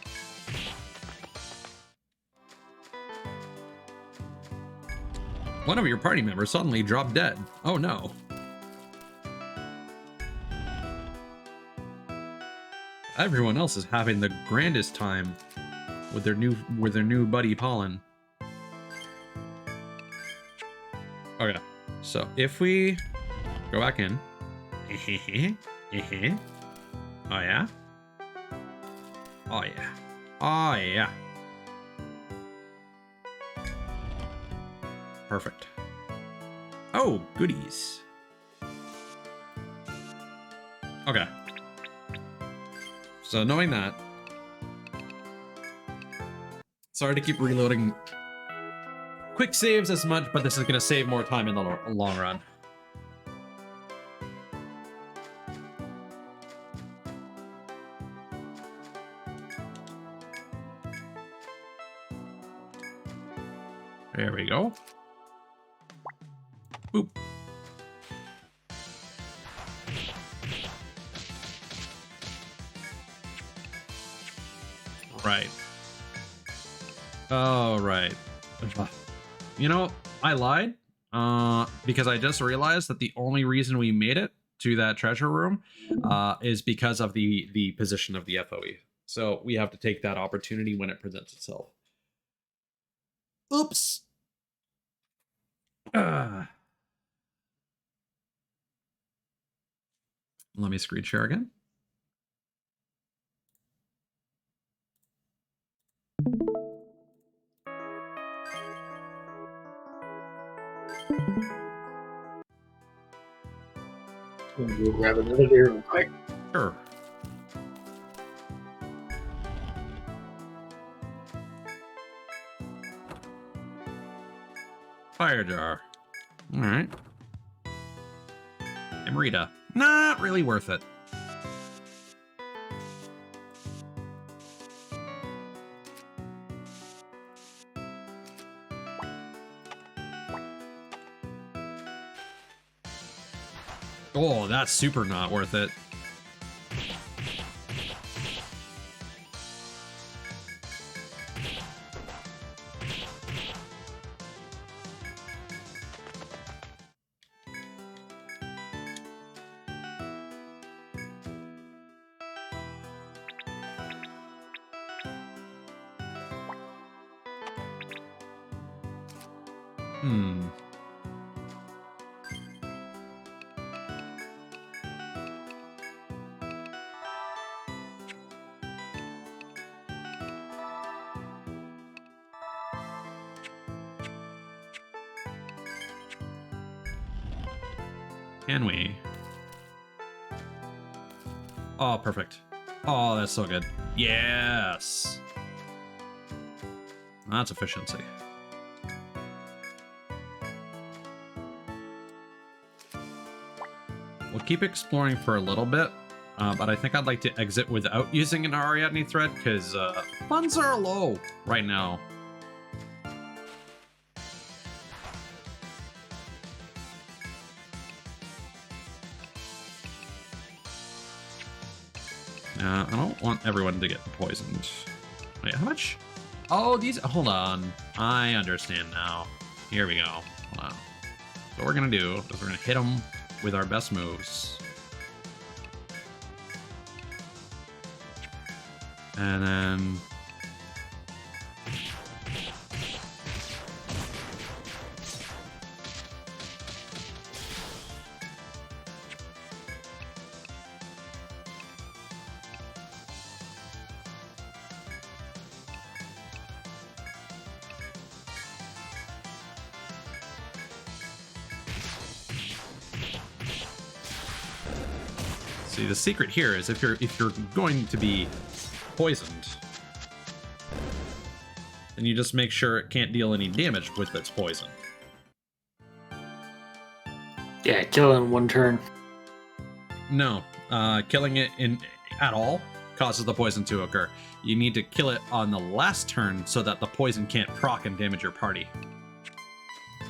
[SPEAKER 1] One of your party members suddenly dropped dead. Oh no. Everyone else is having the grandest time with their new buddy Pollen. Okay, so if we go back in. Oh yeah? Oh yeah. Oh yeah. Perfect. Oh, goodies. Okay. So knowing that, sorry to keep reloading quick saves as much, but this is going to save more time in the long run. There we go. Boop. Right. Oh, right. You know, I lied. Because I just realized that the only reason we made it to that treasure room is because of the position of the FOE. So we have to take that opportunity when it presents itself. Oops. Let me screen share again.
[SPEAKER 3] We'll grab another beer real quick.
[SPEAKER 1] Sure. Fire jar. All right. Emerita. Not really worth it. Oh, that's super not worth it. Hmm. Can we? Oh, perfect. Oh, that's so good. Yes. That's efficiency. We'll keep exploring for a little bit, but I think I'd like to exit without using an Ariadne thread because funds are low right now. I don't want everyone to get poisoned. Wait, how much? Oh, these. Hold on. I understand now. Here we go. Hold on. So what we're gonna do is we're gonna hit them with our best moves, and then see, the secret here is if you're going to be poisoned, then you just make sure it can't deal any damage with its poison.
[SPEAKER 3] Yeah, kill in one turn.
[SPEAKER 1] No, killing it at all causes the poison to occur. You need to kill it on the last turn so that the poison can't proc and damage your party.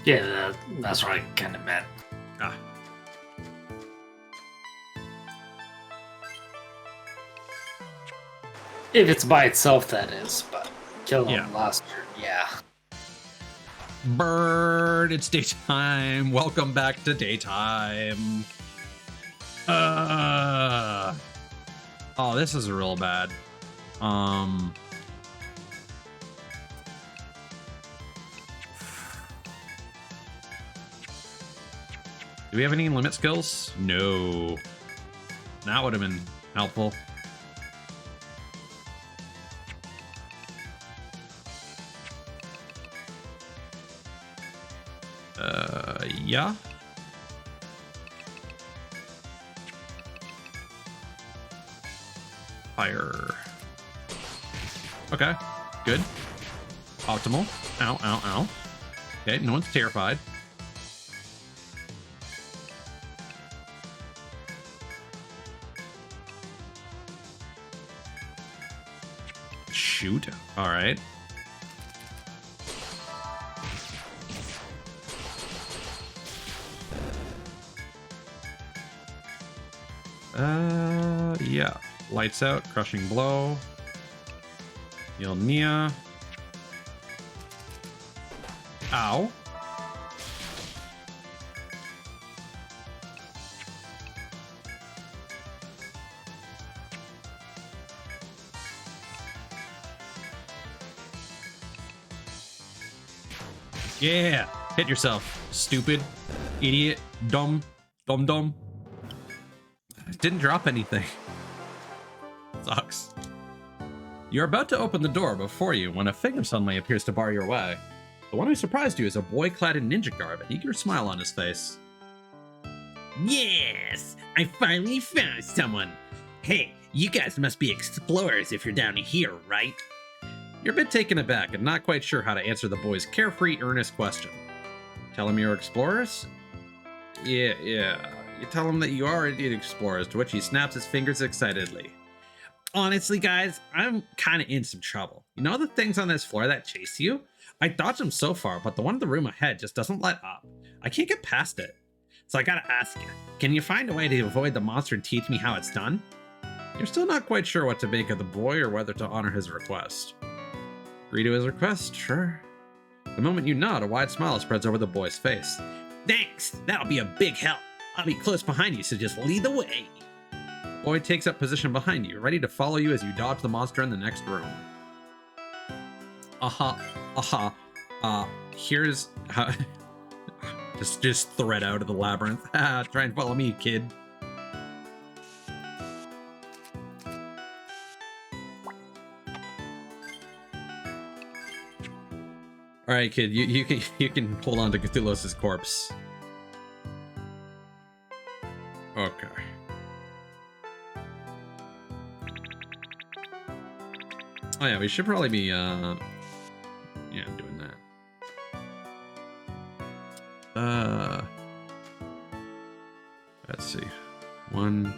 [SPEAKER 3] Yeah, that's what I kind of meant.
[SPEAKER 1] Ah.
[SPEAKER 3] If it's by itself, that is, but kill
[SPEAKER 1] Yeah.
[SPEAKER 3] on last turn, yeah.
[SPEAKER 1] Bird, it's daytime. Welcome back to daytime. Oh, this is real bad. Do we have any limit skills? No. That would have been helpful. Yeah. Fire. Okay, good. Optimal. Ow, ow, ow. Okay, no one's terrified. Shoot. All right. Yeah. Lights out, crushing blow. Nia. Ow. Yeah. Hit yourself, stupid, idiot, dumb. Didn't drop anything. Sucks. You're about to open the door before you when a figure suddenly appears to bar your way. The one who surprised you is a boy clad in ninja garb, an eager smile on his face.
[SPEAKER 5] Yes, I finally found someone. Hey, you guys must be explorers if you're down here, right?
[SPEAKER 1] You're a bit taken aback and not quite sure how to answer the boy's carefree, earnest question. Tell him you're explorers? Yeah. You tell him that you are indeed explorers, to which he snaps his fingers excitedly.
[SPEAKER 5] Honestly, guys, I'm kind of in some trouble.
[SPEAKER 1] You know the things on this floor that chase you? I dodged them so far, but the one in the room ahead just doesn't let up. I can't get past it. So I gotta ask you, can you find a way to avoid the monster and teach me how it's done? You're still not quite sure what to make of the boy or whether to honor his request. Agree to his request? Sure. The moment you nod, a wide smile spreads over the boy's face.
[SPEAKER 5] Thanks, that'll be a big help. I'll be close behind you, so just lead the way.
[SPEAKER 1] Boy takes up position behind you, ready to follow you as you dodge the monster in the next room. Here's how Just thread out of the labyrinth. Try and follow me, kid. All right, kid. You can hold on to Cthulhu's corpse. Okay. Oh yeah, we should probably be yeah, doing that. Let's see. 1,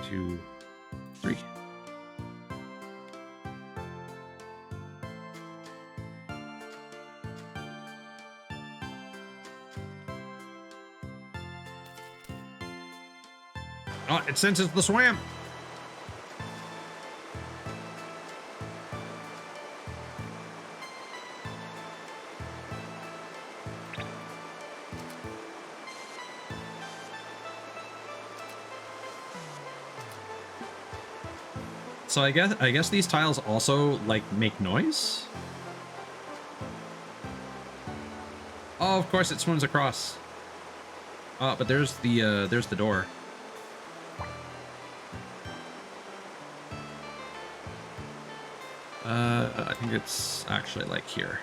[SPEAKER 1] 2, 3. Oh, it senses the swamp. So I guess these tiles also like make noise. Oh, of course it swims across. Oh, but there's the door. I think it's actually like here.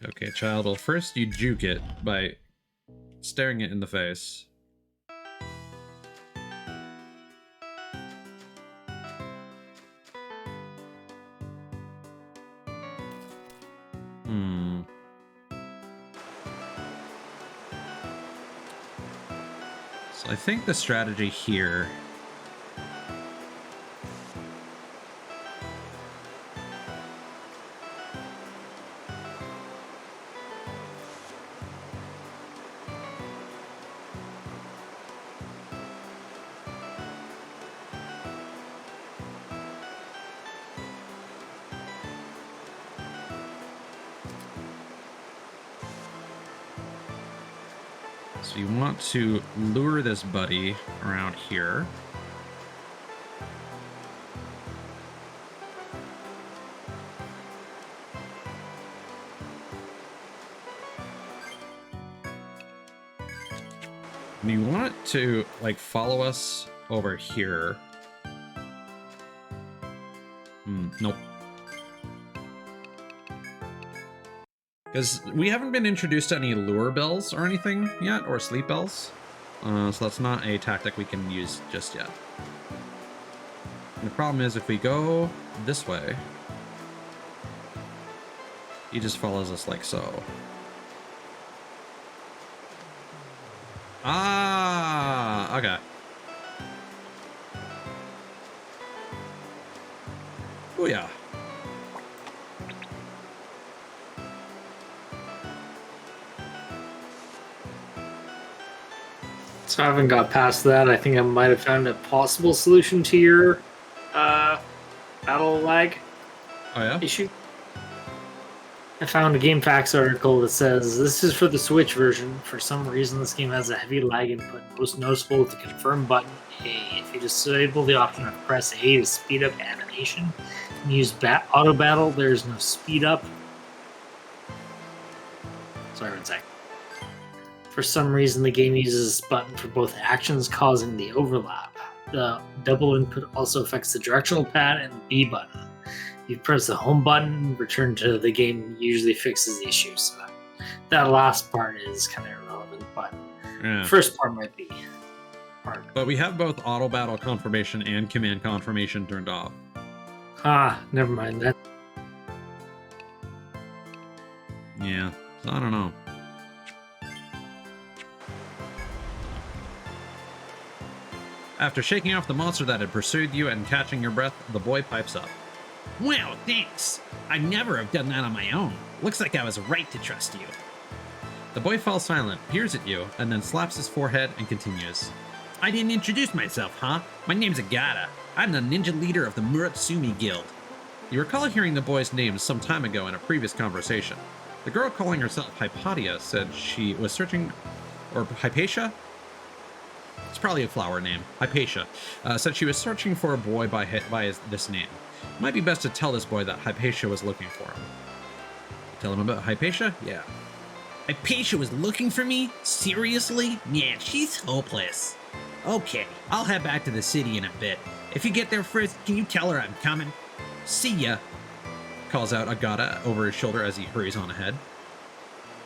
[SPEAKER 1] Okay, child. Well, first you juke it by staring it in the face. So I think the strategy here... So you want to lure this buddy around here. And you want it to, like, follow us over here. Nope. Because we haven't been introduced to any lure bells or anything yet, or sleep bells. So that's not a tactic we can use just yet. And the problem is if we go this way, he just follows us like so. Ah, okay. Oh yeah.
[SPEAKER 3] So I haven't got past that. I think I might have found a possible solution to your battle lag issue. I found a GameFAQs article that says this is for the Switch version. For some reason, this game has a heavy lag input. Most noticeable with the confirm button A. If you disable the option of press A to speed up animation and use auto battle, there's no speed up. Sorry, 1 sec. For some reason, the game uses this button for both actions, causing the overlap. The double input also affects the directional pad and the B button. You press the home button, return to the game usually fixes the issue. So that last part is kind of irrelevant, but the first part might be hard.
[SPEAKER 1] But we have both auto battle confirmation and command confirmation turned off.
[SPEAKER 3] Ah, never mind that.
[SPEAKER 1] Yeah, so I don't know. After shaking off the monster that had pursued you and catching your breath, the boy pipes up.
[SPEAKER 5] Wow, thanks. I'd never have done that on my own. Looks like I was right to trust you.
[SPEAKER 1] The boy falls silent, peers at you, and then slaps his forehead and continues.
[SPEAKER 5] I didn't introduce myself, huh? My name's Agata. I'm the ninja leader of the Muratsumi Guild.
[SPEAKER 1] You recall hearing the boy's name some time ago in a previous conversation. The girl calling herself Hypatia said she was searching, or Hypatia? It's probably a flower name. Hypatia said she was searching for a boy by this name. It might be best to tell this boy that Hypatia was looking for him. Tell him about Hypatia? Yeah.
[SPEAKER 5] Hypatia was looking for me? Seriously? Yeah, she's hopeless. Okay, I'll head back to the city in a bit. If you get there first, can you tell her I'm coming? See ya. Calls out Agata over his shoulder as he hurries on ahead.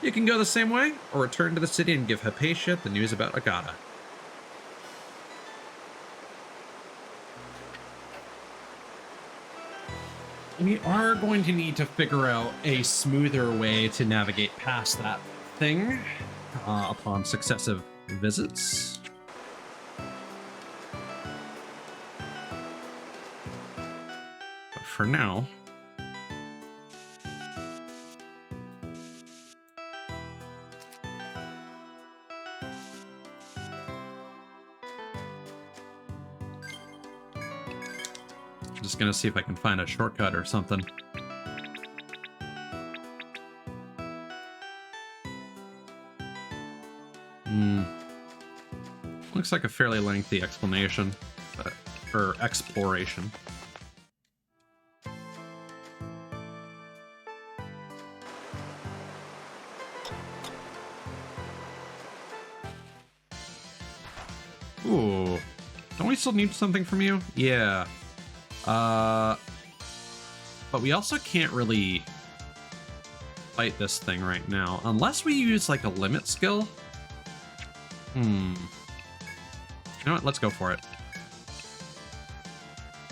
[SPEAKER 5] You can go the same way, or return to the city and give Hypatia the news about Agata. We are going to need to figure out a smoother way to navigate past that thing upon successive visits. But for now, I'm just gonna see if I can find a shortcut or something. Looks like a fairly lengthy explanation, or exploration. Ooh, don't we still need something from you? Yeah. But we also can't really fight this thing right now, unless we use like a limit skill. You know what? Let's go for it.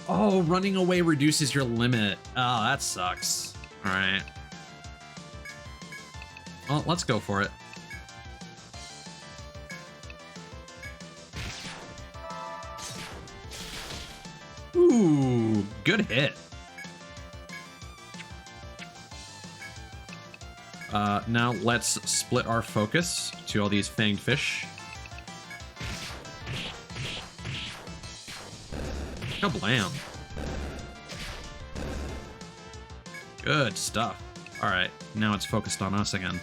[SPEAKER 5] Oh, running away reduces your limit. Oh, that sucks. All right. Well, let's go for it. Ooh, good hit. Now let's split our focus to all these fanged fish. Kablam. Good stuff. All right, now it's focused on us again.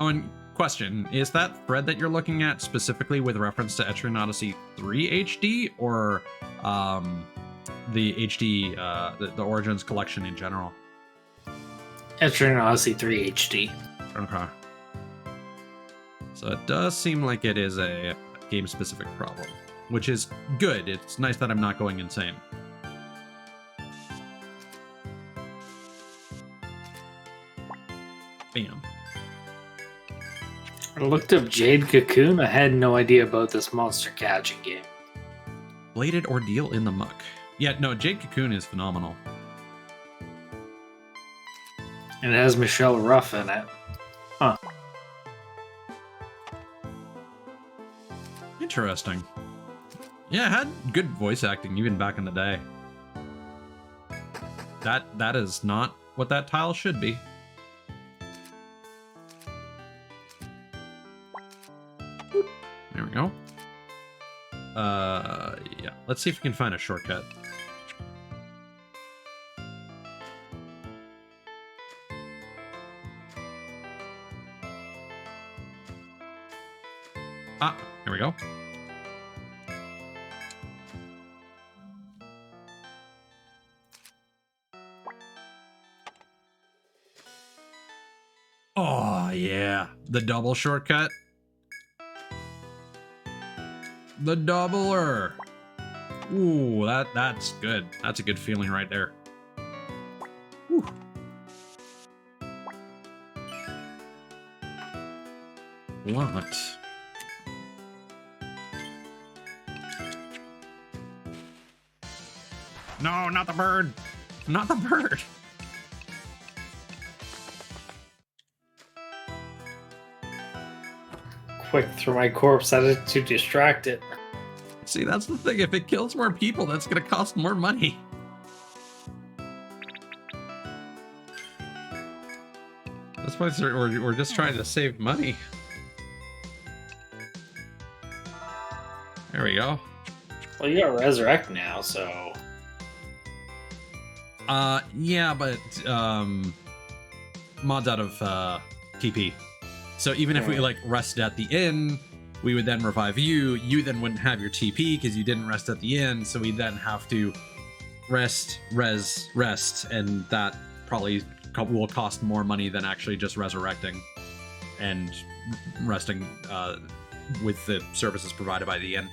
[SPEAKER 5] Oh, and question, is that thread that you're looking at specifically with reference to Etrian Odyssey 3 HD or the HD, the Origins collection in general?
[SPEAKER 3] Etrian Odyssey 3 HD.
[SPEAKER 1] Okay. So it does seem like it is a game-specific problem, which is good. It's nice that I'm not going insane. Bam.
[SPEAKER 3] I looked up Jade Cocoon. I had no idea about this monster catching game.
[SPEAKER 1] Bladed Ordeal in the Muck. Yeah, no, Jade Cocoon is phenomenal.
[SPEAKER 3] And it has Michelle Ruff in it. Huh.
[SPEAKER 1] Interesting. Yeah, it had good voice acting even back in the day. That is not what that tile should be. There we go. Yeah. Let's see if we can find a shortcut. Ah, here we go. Oh, yeah. The double shortcut. The doubler. Ooh, that's good. That's a good feeling right there. Whew. What? No, not the bird. not the bird.
[SPEAKER 3] Quick, throw my corpse at it to distract it.
[SPEAKER 1] See, that's the thing. If it kills more people, that's going to cost more money. That's why we're just trying to save money. There we go.
[SPEAKER 3] Well, you got resurrect now, so
[SPEAKER 1] Yeah, but mods out of TP. So even if we like rested at the inn, we would then revive you. You then wouldn't have your TP because you didn't rest at the inn. So we then have to rest, and that probably will cost more money than actually just resurrecting and resting with the services provided by the inn.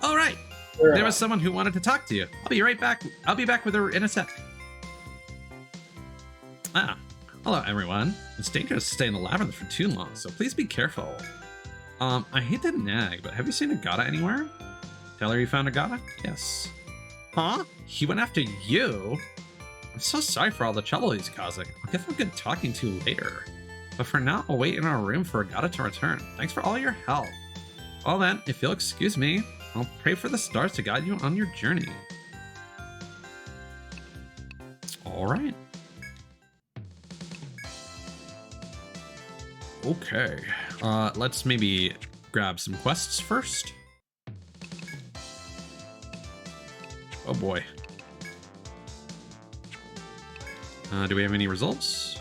[SPEAKER 1] All right. There was someone who wanted to talk to you. I'll be right back. I'll be back with her in a sec. Hello everyone. It's dangerous to stay in the labyrinth for too long, so please be careful. I hate to nag, but have you seen Agata anywhere? Tell her you found Agata? Yes. Huh? He went after you? I'm so sorry for all the trouble he's causing. I'll give him a good talking to later. But for now, I'll wait in our room for Agata to return. Thanks for all your help. Well then, if you'll excuse me, I'll pray for the stars to guide you on your journey. All right. Okay. Let's maybe grab some quests first. Oh boy. Do we have any results?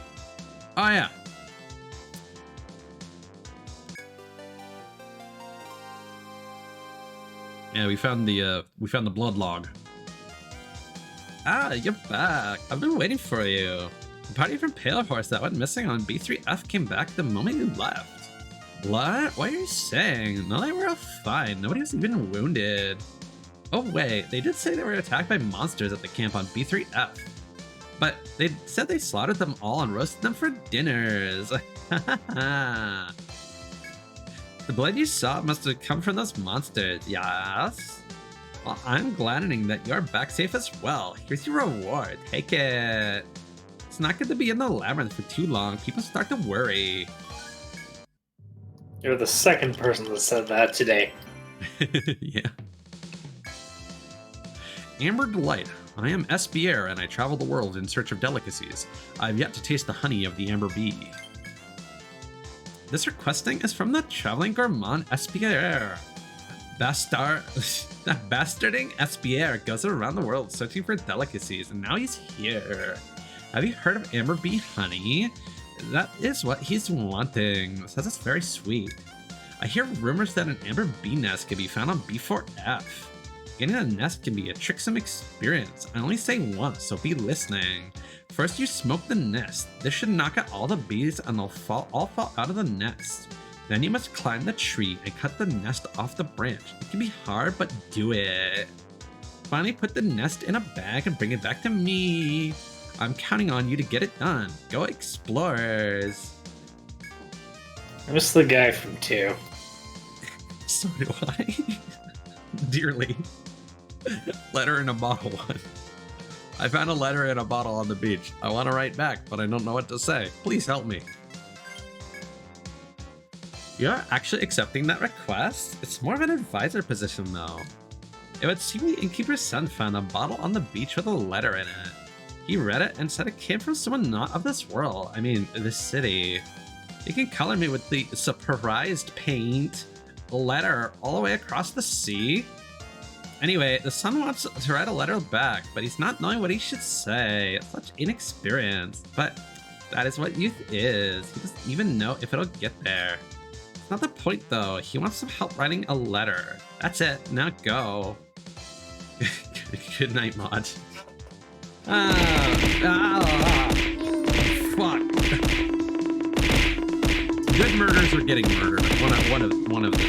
[SPEAKER 1] Oh yeah. Yeah, we found the blood log. Ah, you're back. I've been waiting for you. The party from Pale Horse that went missing on B3F came back the moment you left. What? What are you saying? No, they were all fine. Nobody was even wounded. Oh wait, they did say they were attacked by monsters at the camp on B3F. But they said they slaughtered them all and roasted them for dinners. The blood you saw must have come from those monsters, yes? Well, I'm gladdening that you're back safe as well. Here's your reward. Take it. It's not good to be in the labyrinth for too long. People start to worry.
[SPEAKER 3] You're the second person that said that today.
[SPEAKER 1] Yeah. Amber Delight. I am Espier, and I travel the world in search of delicacies. I have yet to taste the honey of the amber bee. This requesting is from the traveling gourmand Espier. Bastarding Espier goes around the world searching for delicacies, and now he's here. Have you heard of amber bee honey? That is what he's wanting. Says it's very sweet. I hear rumors that an amber bee nest can be found on B4F. Getting a nest can be a tricksome experience. I only say once, so be listening. First, you smoke the nest. This should knock out all the bees and they'll all fall out of the nest. Then you must climb the tree and cut the nest off the branch. It can be hard, but do it. Finally, put the nest in a bag and bring it back to me. I'm counting on you to get it done. Go explorers.
[SPEAKER 3] I miss the guy from 2.
[SPEAKER 1] So do I. Dearly. Letter in a bottle one. I found a letter in a bottle on the beach. I want to write back, but I don't know what to say. Please help me. You're actually accepting that request? It's more of an advisor position, though. It would seem the innkeeper's son found a bottle on the beach with a letter in it. He read it and said it came from someone not of this world. I mean, this city. You can color me with the surprised paint letter all the way across the sea. Anyway, the son wants to write a letter back, but he's not knowing what he should say. Such inexperience. But that is what youth is. He doesn't even know if it'll get there. It's not the point, though. He wants some help writing a letter. That's it. Now go. Good night, Mod. Fuck. Good murders are getting murdered. One of them.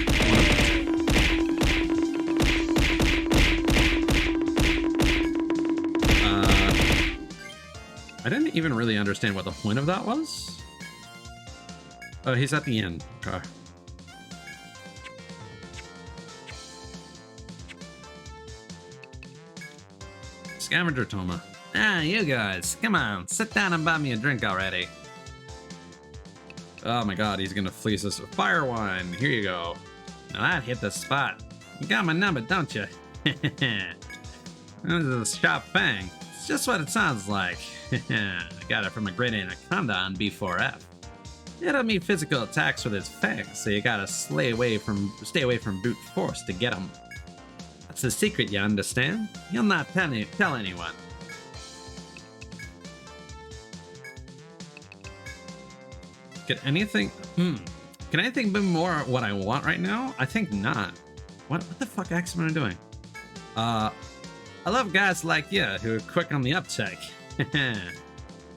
[SPEAKER 1] I didn't even really understand what the point of that was. Oh, he's at the end. Okay. Scavenger Toma. Ah, you guys, come on, sit down and buy me a drink already. Oh my god, he's gonna fleece us with fire wine. Here you go. Now that hit the spot. You got my number, don't you? This is a sharp fang. It's just what it sounds like. I got it from a great anaconda on B4F. It'll meet physical attacks with its fangs, so you gotta stay away from brute force to get them. That's the secret, you understand? You'll not tell anyone. Can anything be more what I want right now? I think not. What the fuck accent am I doing? I love guys like you who are quick on the uptake.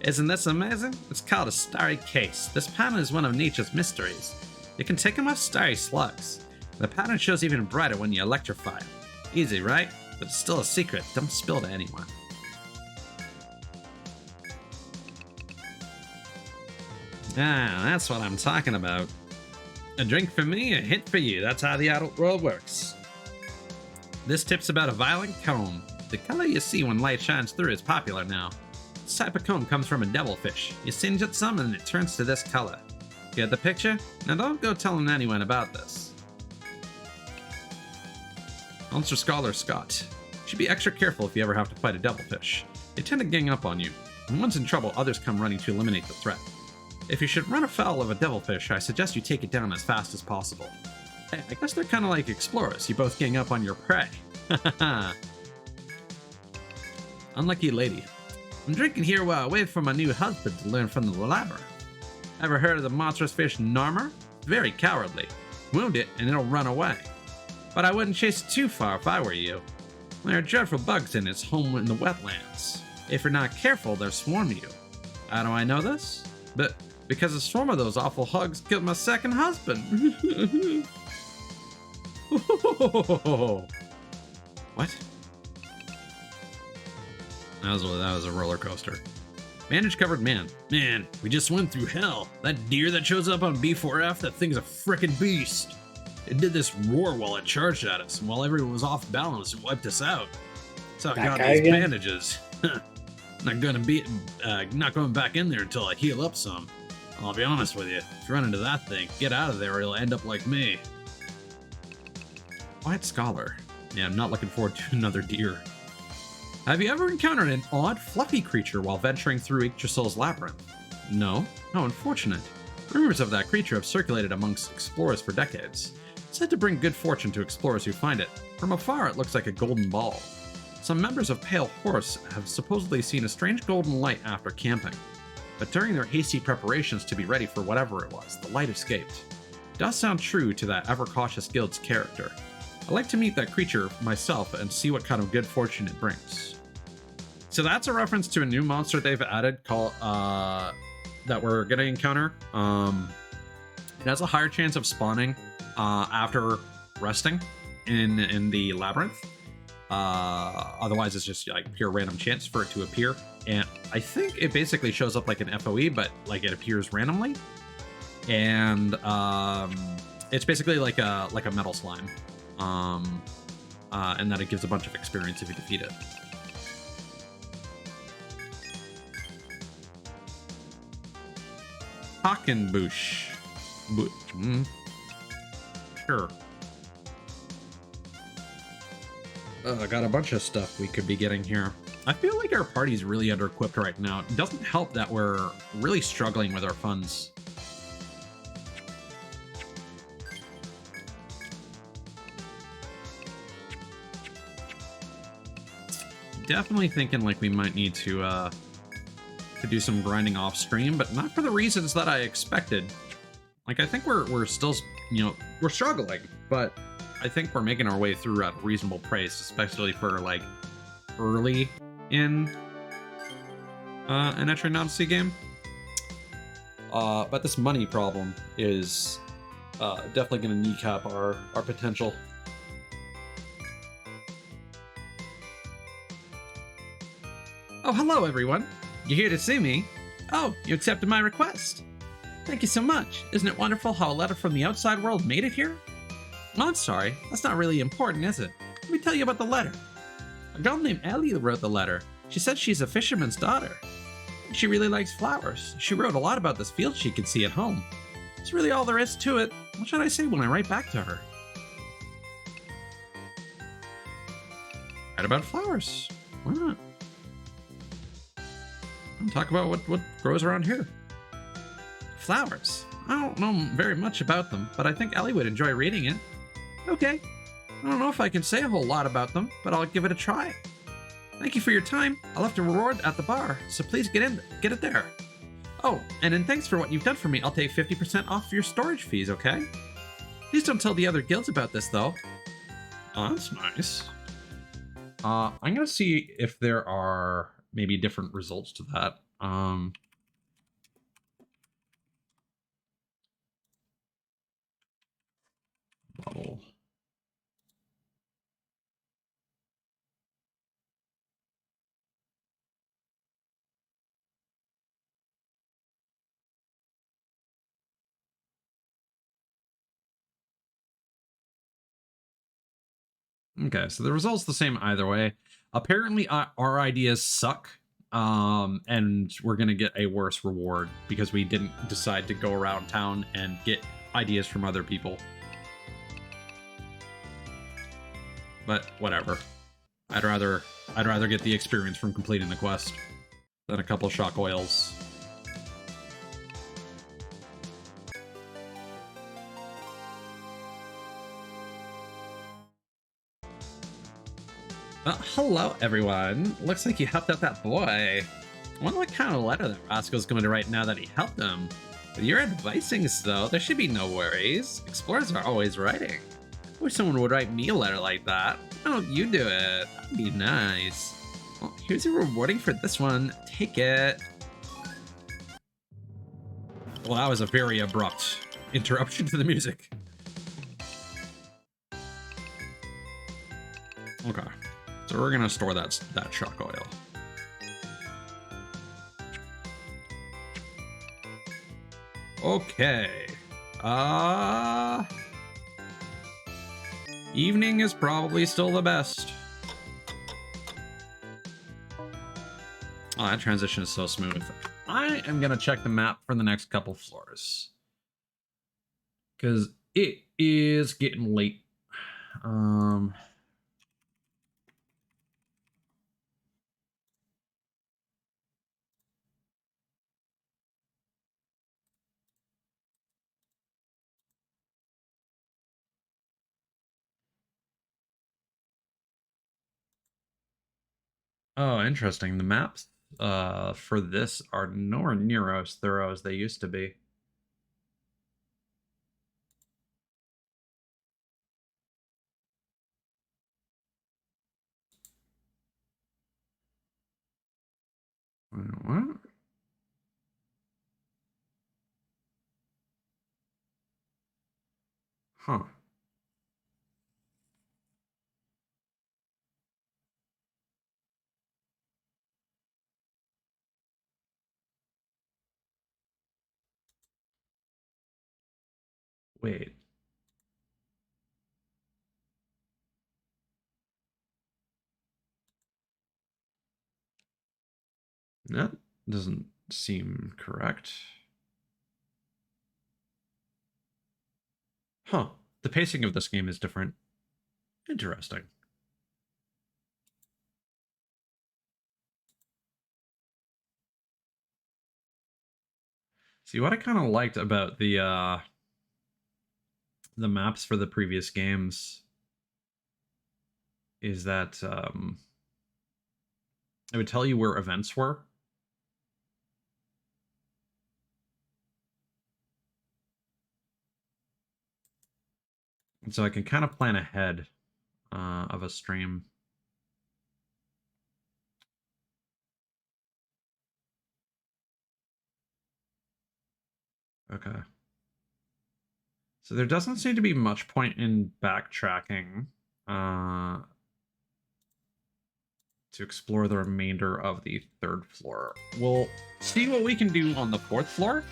[SPEAKER 1] Isn't this amazing? It's called a starry case. This pattern is one of nature's mysteries. You can take them off starry slugs. The pattern shows even brighter when you electrify them. Easy, right? But it's still a secret. Don't spill to anyone. Ah, that's what I'm talking about. A drink for me, a hit for you. That's how the adult world works. This tip's about a violet comb. The color you see when light shines through is popular now. This type of comb comes from a devilfish. You singe it some and it turns to this color. Get the picture? Now don't go telling anyone about this. Monster Scholar Scott. You should be extra careful if you ever have to fight a devilfish. They tend to gang up on you. When one's in trouble, others come running to eliminate the threat. If you should run afoul of a devilfish, I suggest you take it down as fast as possible. Hey, I guess they're kind of like explorers. You both gang up on your prey. Unlucky lady. I'm drinking here while I wait for my new husband to learn from the labyrinth. Ever heard of the monstrous fish Narmer? Very cowardly. Wound it and it'll run away. But I wouldn't chase it too far if I were you. There are dreadful bugs in its home in the wetlands. If you're not careful, they'll swarm you. How do I know this? But because a swarm of those awful hugs killed my second husband. What? That was a roller coaster. Bandage covered man.
[SPEAKER 4] Man, we just went through hell. That deer that shows up on B4F, that thing's a frickin' beast. It did this roar while it charged at us, and while everyone was off balance, it wiped us out. That's how I got these bandages. Not going back in there until I heal up some. I'll be honest with you, if you run into that thing, get out of there or you'll end up like me.
[SPEAKER 1] White Scholar. Yeah, I'm not looking forward to another deer. Have you ever encountered an odd, fluffy creature while venturing through Yggdrasil's labyrinth? No? How unfortunate. Rumors of that creature have circulated amongst explorers for decades. It's said to bring good fortune to explorers who find it. From afar, it looks like a golden ball. Some members of Pale Horse have supposedly seen a strange golden light after camping. But during their hasty preparations to be ready for whatever it was, the light escaped. It does sound true to that ever-cautious guild's character. I'd like to meet that creature myself and see what kind of good fortune it brings. So that's a reference to a new monster they've added called that we're gonna encounter. It has a higher chance of spawning after resting in the labyrinth. Otherwise, it's just like pure random chance for it to appear. And I think it basically shows up like an FOE, but like it appears randomly. And it's basically like a metal slime. And that it gives a bunch of experience if you defeat it. Hockenbush. Sure. I got a bunch of stuff we could be getting here. I feel like our party's really under-equipped right now. It doesn't help that we're really struggling with our funds. Definitely thinking like we might need to do some grinding off stream, but not for the reasons that I expected. Like, I think we're still, we're struggling, but I think we're making our way through at a reasonable pace, especially for like early in an Etrian Odyssey game. But this money problem is definitely going to kneecap our potential. Oh, hello everyone. You here to see me? Oh, you accepted my request. Thank you so much. Isn't it wonderful how a letter from the outside world made it here? Oh, I'm sorry. That's not really important, is it? Let me tell you about the letter. A girl named Ellie wrote the letter. She said she's a fisherman's daughter. She really likes flowers. She wrote a lot about this field she could see at home. That's really all there is to it. What should I say when I write back to her? Write about flowers. Why not? I'll talk about what grows around here. Flowers. I don't know very much about them, but I think Ellie would enjoy reading it. Okay. I don't know if I can say a whole lot about them, but I'll give it a try. Thank you for your time. I'll have to reward at the bar, so please get it there. Oh, and in thanks for what you've done for me, I'll take 50% off your storage fees, okay? Please don't tell the other guilds about this, though. Oh, that's nice. I'm gonna see if there are maybe different results to that. Bubble. Okay, so the result's the same either way. Apparently, our ideas suck, and we're gonna get a worse reward because we didn't decide to go around town and get ideas from other people. But whatever. I'd rather get the experience from completing the quest than a couple shock oils. Hello, everyone. Looks like you helped out that boy. I wonder what kind of letter that rascal's going to write now that he helped him. With your advisings, though, there should be no worries. Explorers are always writing. I wish someone would write me a letter like that. Why don't you do it? That'd be nice. Well, here's your rewarding for this one. Take it. Well, that was a very abrupt interruption to the music. Okay. So we're gonna store that shock oil. Okay. Evening is probably still the best. Oh, that transition is so smooth. I am gonna check the map for the next couple floors. Because it is getting late. Oh, interesting. The maps for this are nowhere near as thorough as they used to be. Wait, what? Huh. Wait. That doesn't seem correct. Huh. The pacing of this game is different. Interesting. See, what I kind of liked about the maps for the previous games is that it would tell you where events were. And so I can kind of plan ahead of a stream. Okay. So there doesn't seem to be much point in backtracking to explore the remainder of the third floor. We'll see what we can do on the fourth floor.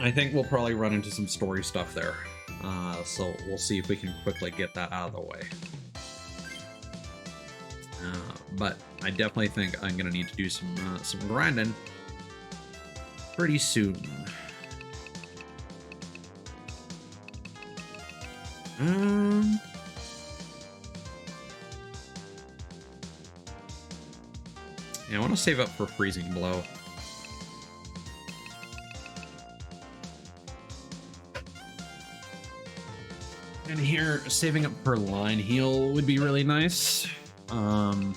[SPEAKER 1] I think we'll probably run into some story stuff there. So we'll see if we can quickly get that out of the way. But I definitely think I'm gonna need to do some grinding pretty soon. Yeah, I want to save up for freezing blow. And here, saving up for line heal would be really nice. Because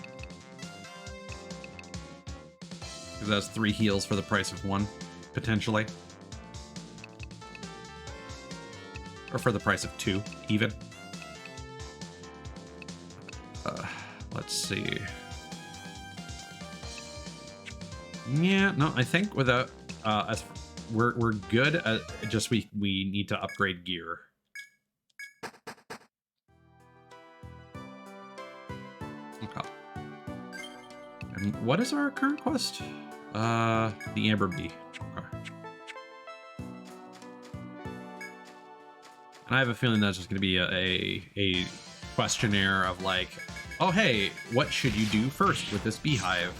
[SPEAKER 1] that's 3 heals for the price of 1, potentially. Or for the price of 2, even. Let's see. Yeah, no, I think without we're good. Just we need to upgrade gear. Okay. And what is our current quest? The Amber Bee. Okay. And I have a feeling that's just going to be a questionnaire of like, oh hey, what should you do first with this beehive?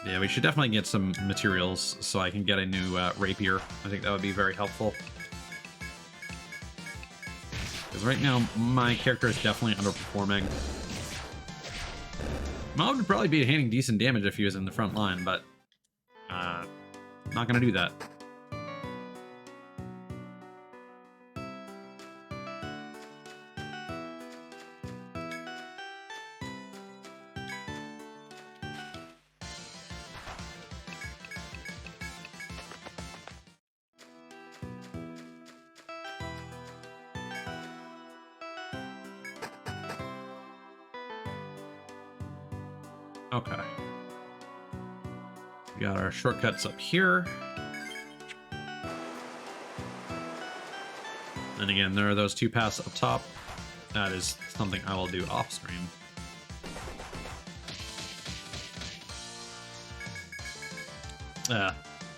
[SPEAKER 1] Yeah, we should definitely get some materials so I can get a new rapier. I think that would be very helpful. Because right now, my character is definitely underperforming. Maud would probably be handling decent damage if he was in the front line, but not going to do that. Okay. We got our shortcuts up here. And again, there are those 2 paths up top. That is something I will do off stream.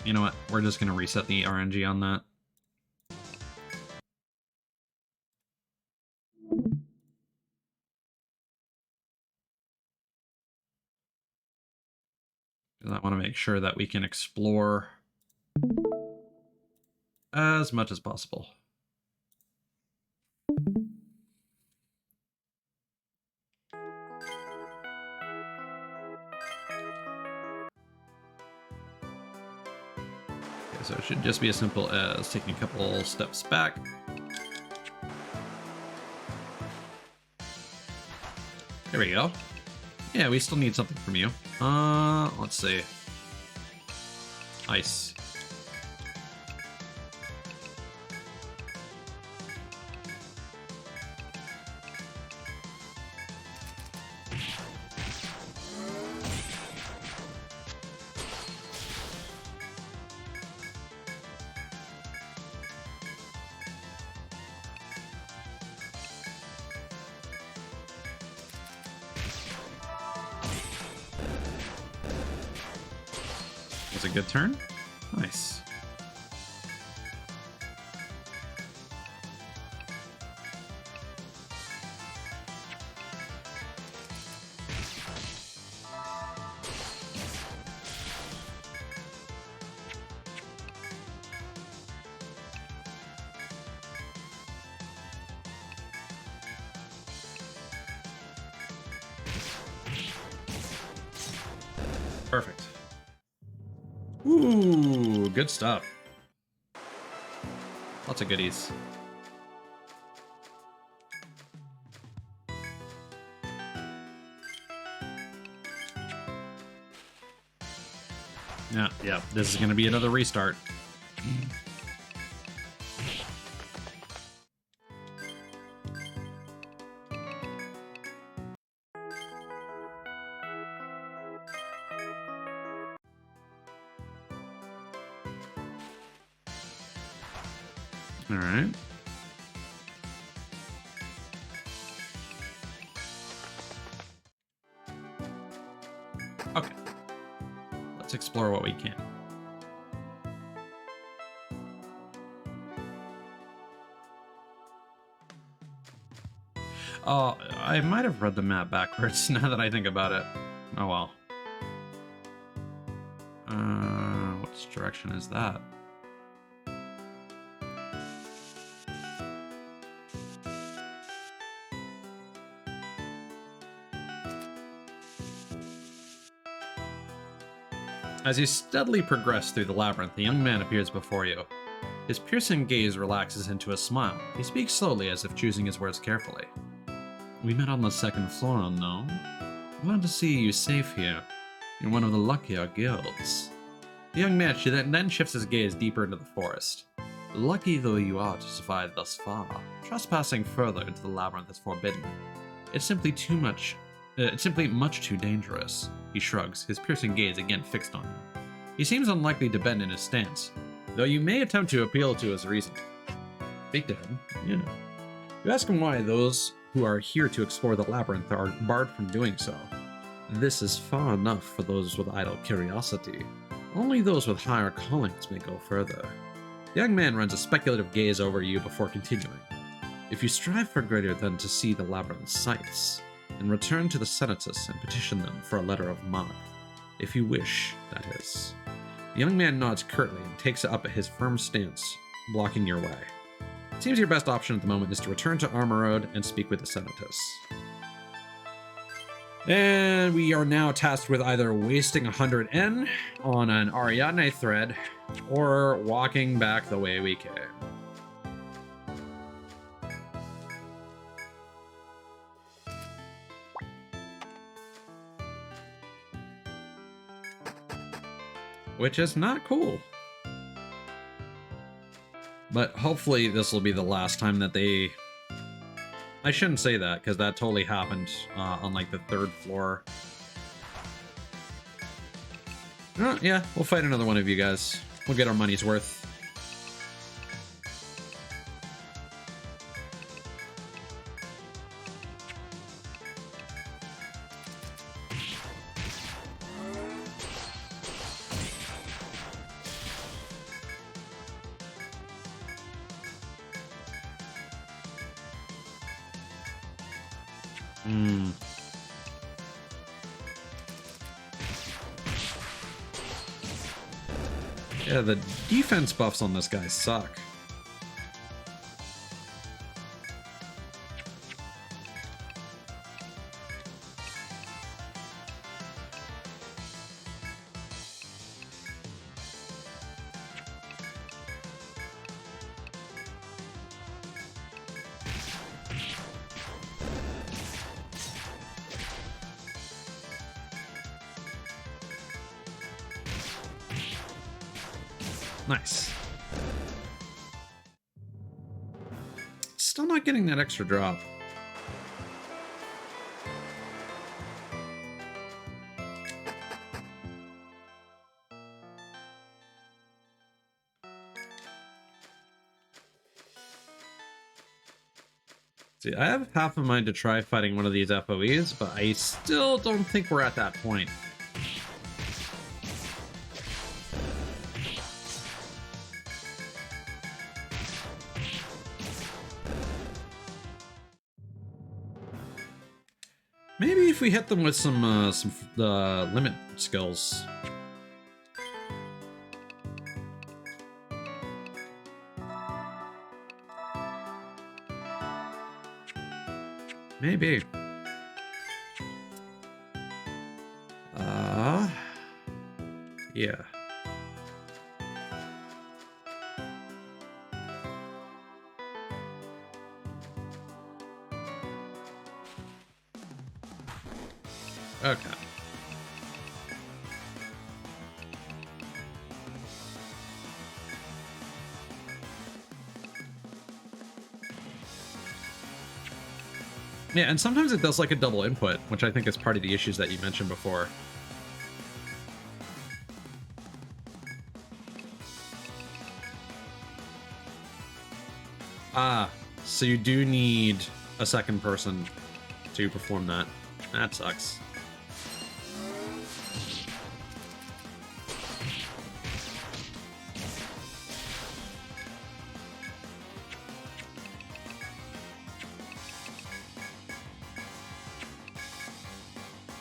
[SPEAKER 1] You know what? We're just going to reset the RNG on that. I want to make sure that we can explore as much as possible. Okay, so it should just be as simple as taking a couple steps back. There we go. Yeah, we still need something from you. Let's see. Ice. Was a good turn. Nice. Perfect. Ooh, good stuff. Lots of goodies. Yeah, this is going to be another restart. All right. Okay. Let's explore what we can. Oh, I might have read the map backwards now that I think about it. Oh well. Which direction is that? As you steadily progress through the labyrinth, the young man appears before you. His piercing gaze relaxes into a smile. He speaks slowly, as if choosing his words carefully. We met on the second floor, no? Glad to see you safe here. You're one of the luckier guilds. The young man then shifts his gaze deeper into the forest. Lucky though you are to survive thus far, trespassing further into the labyrinth is forbidden. It's simply much too dangerous. He shrugs, his piercing gaze again fixed on you. He seems unlikely to bend in his stance, though you may attempt to appeal to his reason. Speak to him, yeah. You ask him why those who are here to explore the labyrinth are barred from doing so. This is far enough for those with idle curiosity. Only those with higher callings may go further. The young man runs a speculative gaze over you before continuing. If you strive for greater than to see the labyrinth's sights, then return to the Senatus and petition them for a letter of marque. If you wish, that is. The young man nods curtly and takes up his firm stance, blocking your way. It seems your best option at the moment is to return to Armor Road and speak with the Senatus. And we are now tasked with either wasting 100N on an Ariadne thread, or walking back the way we came. Which is not cool. But hopefully this will be the last time that they... I shouldn't say that, because that totally happened on like the 3rd floor. Yeah, we'll fight another one of you guys. We'll get our money's worth. Yeah, the defense buffs on this guy suck. Nice. Still not getting that extra drop. See, I have half a mind to try fighting one of these FOEs, but I still don't think we're at that point. Maybe if we hit them with some limit skills. Maybe. Yeah. Okay. Yeah, and sometimes it does like a double input, which I think is part of the issues that you mentioned before. Ah, so you do need a second person to perform that. That sucks.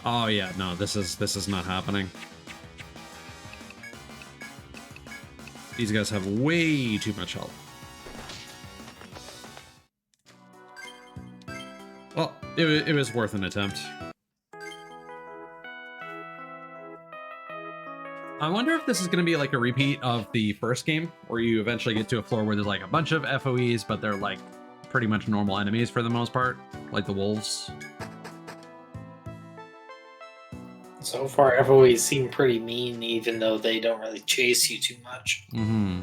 [SPEAKER 1] Oh yeah, no, this is not happening. These guys have way too much health. Well, it was worth an attempt. I wonder if this is going to be like a repeat of the first game, where you eventually get to a floor where there's like a bunch of FOEs, but they're like pretty much normal enemies for the most part, like the wolves.
[SPEAKER 3] So far, FOEs seem pretty mean, even though they don't really chase you too much.
[SPEAKER 1] Mm-hmm.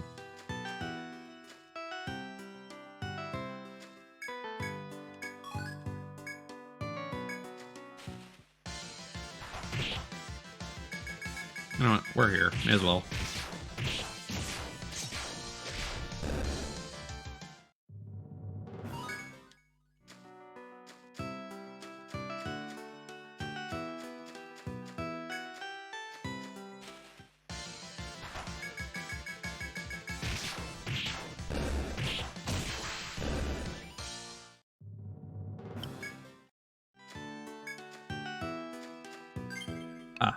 [SPEAKER 1] You know what? We're here. May as well.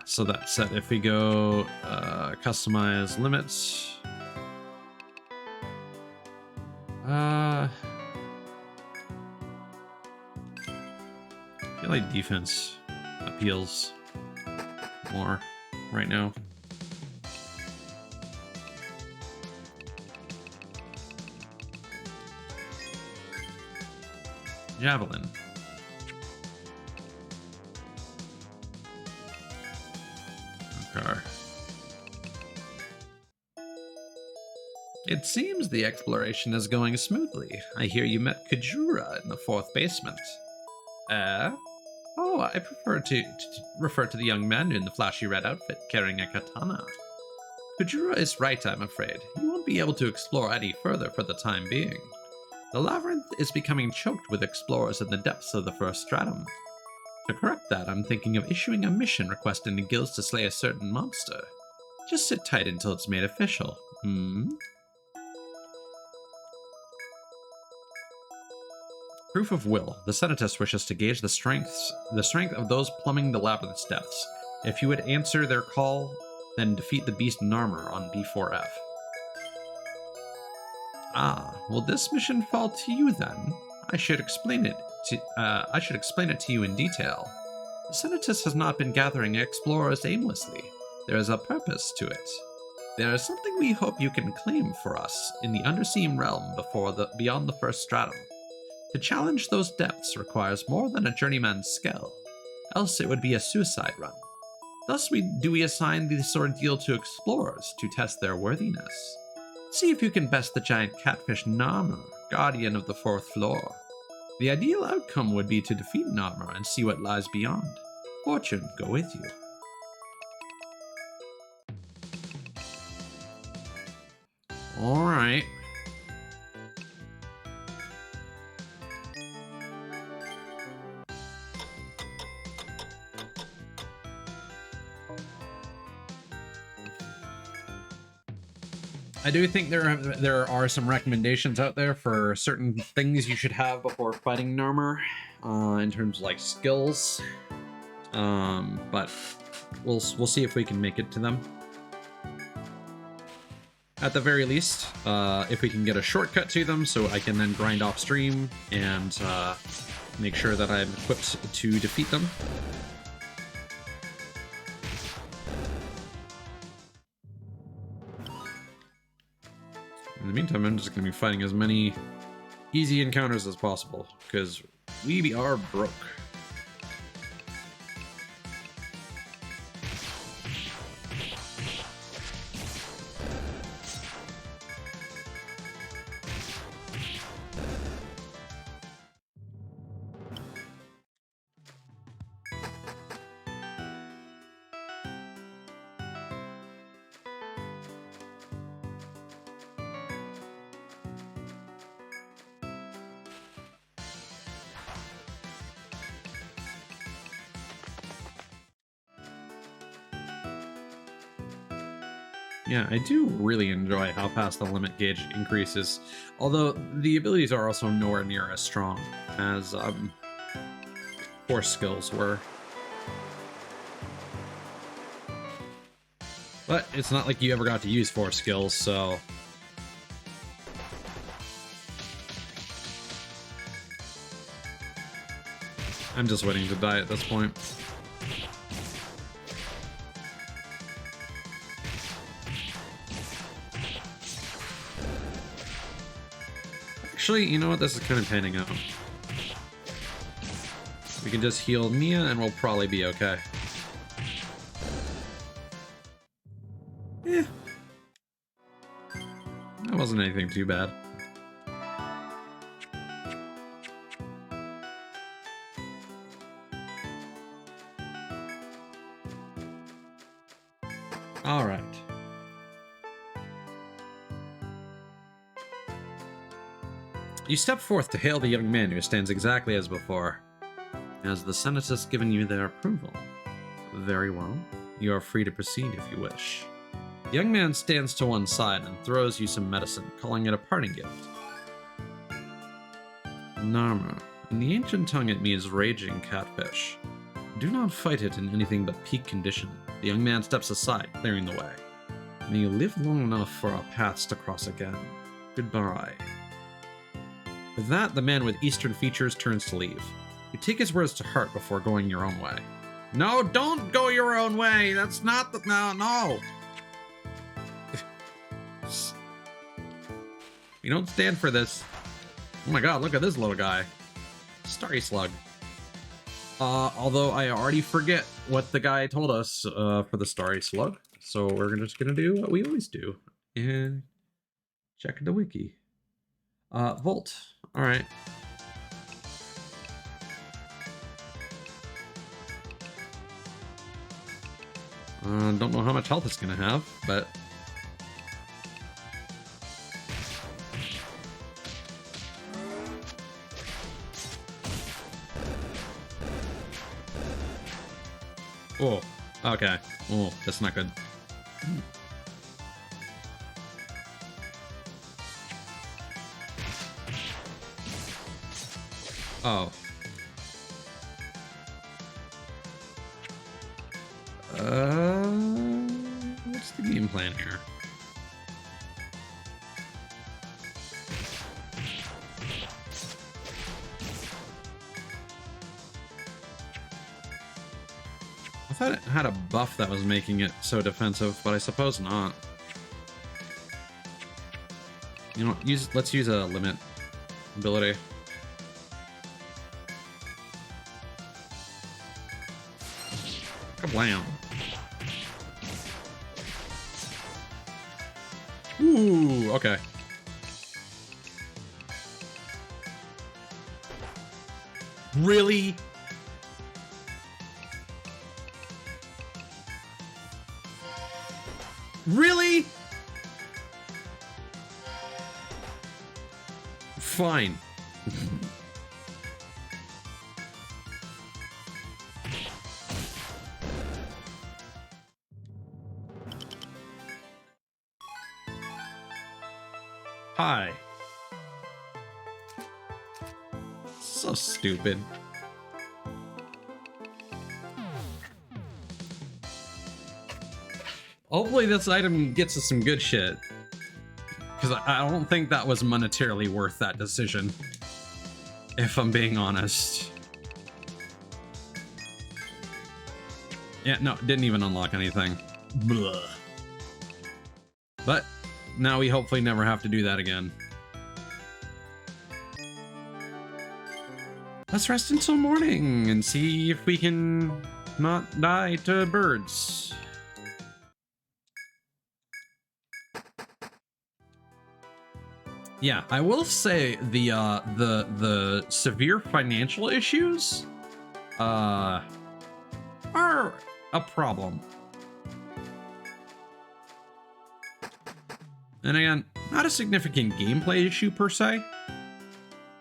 [SPEAKER 1] So that's set. If we go customize limits, I feel like defense appeals more right now. Javelin. Okay. It seems the exploration is going smoothly. I hear you met Kajura in the 4th basement. Oh, I prefer to refer to the young man in the flashy red outfit carrying a katana. Kajura is right, I'm afraid. You won't be able to explore any further for the time being. The labyrinth is becoming choked with explorers in the depths of the 1st stratum. To correct that, I'm thinking of issuing a mission requesting the guilds to slay a certain monster. Just sit tight until it's made official. Proof of will. The Senatist wishes to gauge the strength of those plumbing the labyrinth's depths. If you would answer their call, then defeat the beast in armor on B4F. Ah, will this mission fall to you then? I should explain it to you in detail. The Senatist has not been gathering explorers aimlessly. There is a purpose to it. There is something we hope you can claim for us in the undersea realm beyond the 1st stratum. To challenge those depths requires more than a journeyman's skill, else it would be a suicide run. Thus we assign this ordeal to explorers to test their worthiness. See if you can best the giant catfish Narmer, guardian of the 4th floor. The ideal outcome would be to defeat Narmer and see what lies beyond. Fortune go with you. Alright. I do think there are some recommendations out there for certain things you should have before fighting Narmer, in terms of like skills. But we'll see if we can make it to them. At the very least, if we can get a shortcut to them, so I can then grind off stream and make sure that I'm equipped to defeat them. In the meantime, I'm just going to be fighting as many easy encounters as possible, because we are broke. Yeah, I do really enjoy how fast the limit gauge increases, although the abilities are also nowhere near as strong as force skills were. But it's not like you ever got to use 4 skills, so... I'm just waiting to die at this point. Actually, you know what? This is kind of panning out. We can just heal Mia and we'll probably be okay. Yeah. That wasn't anything too bad. All right. You step forth to hail the young man who stands exactly as before. Has the Senatus given you their approval? Very well. You are free to proceed if you wish. The young man stands to one side and throws you some medicine, calling it a parting gift. Narmer. In the ancient tongue it means raging catfish. Do not fight it in anything but peak condition. The young man steps aside, clearing the way. May you live long enough for our paths to cross again. Goodbye. With that, the man with Eastern features turns to leave. You take his words to heart before going your own way. No, don't go your own way! That's not the... No! We don't stand for this. Oh my god, look at this little guy. Starry Slug. Although I already forget what the guy told us for the Starry Slug. So we're just gonna do what we always do. And check the wiki. Volt. Alright. Don't know how much health it's gonna have, but... Oh, okay. Oh, that's not good. Oh. What's the game plan here? I thought it had a buff that was making it so defensive, but I suppose not. You know, let's use a limit ability. Kablam. Ooh, okay. Really? Really? Fine. Hi. So stupid. Hopefully this item gets us some good shit. Because I don't think that was monetarily worth that decision. If I'm being honest. Yeah, no, didn't even unlock anything. Blah. But now we hopefully never have to do that again. Let's rest until morning and see if we can not die to birds. Yeah, I will say the severe financial issues are a problem. And again, not a significant gameplay issue per se.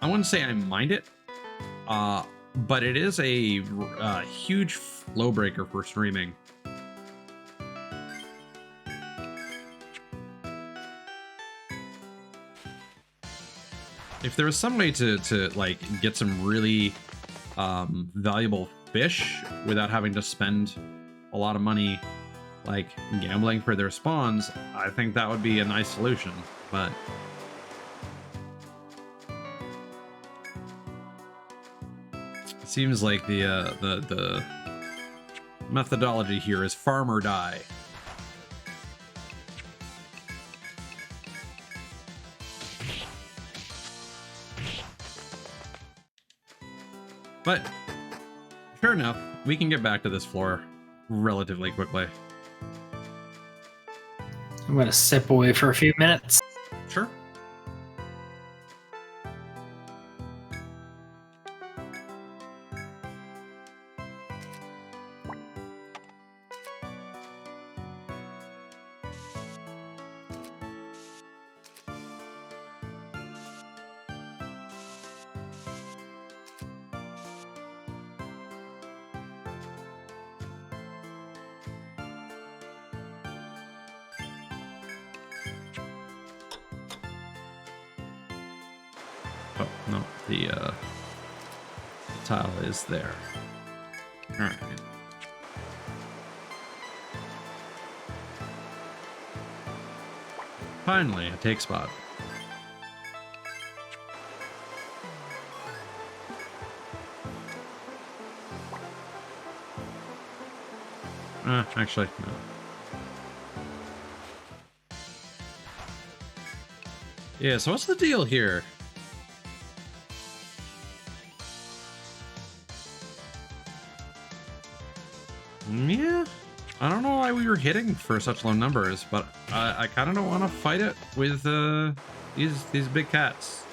[SPEAKER 1] I wouldn't say I mind it, but it is a huge flow breaker for streaming. If there was some way to like get some really valuable fish without having to spend a lot of money like gambling for their spawns, I think that would be a nice solution. But it seems like the methodology here is farm or die. But sure enough, we can get back to this floor relatively quickly.
[SPEAKER 3] I'm going to step away for a few minutes.
[SPEAKER 1] Sure. Oh, no, the tile is there. All right. Finally, a take spot. Actually, no. Yeah, so what's the deal here? Yeah, I don't know why we were hitting for such low numbers, but I kind of don't want to fight it with these big cats.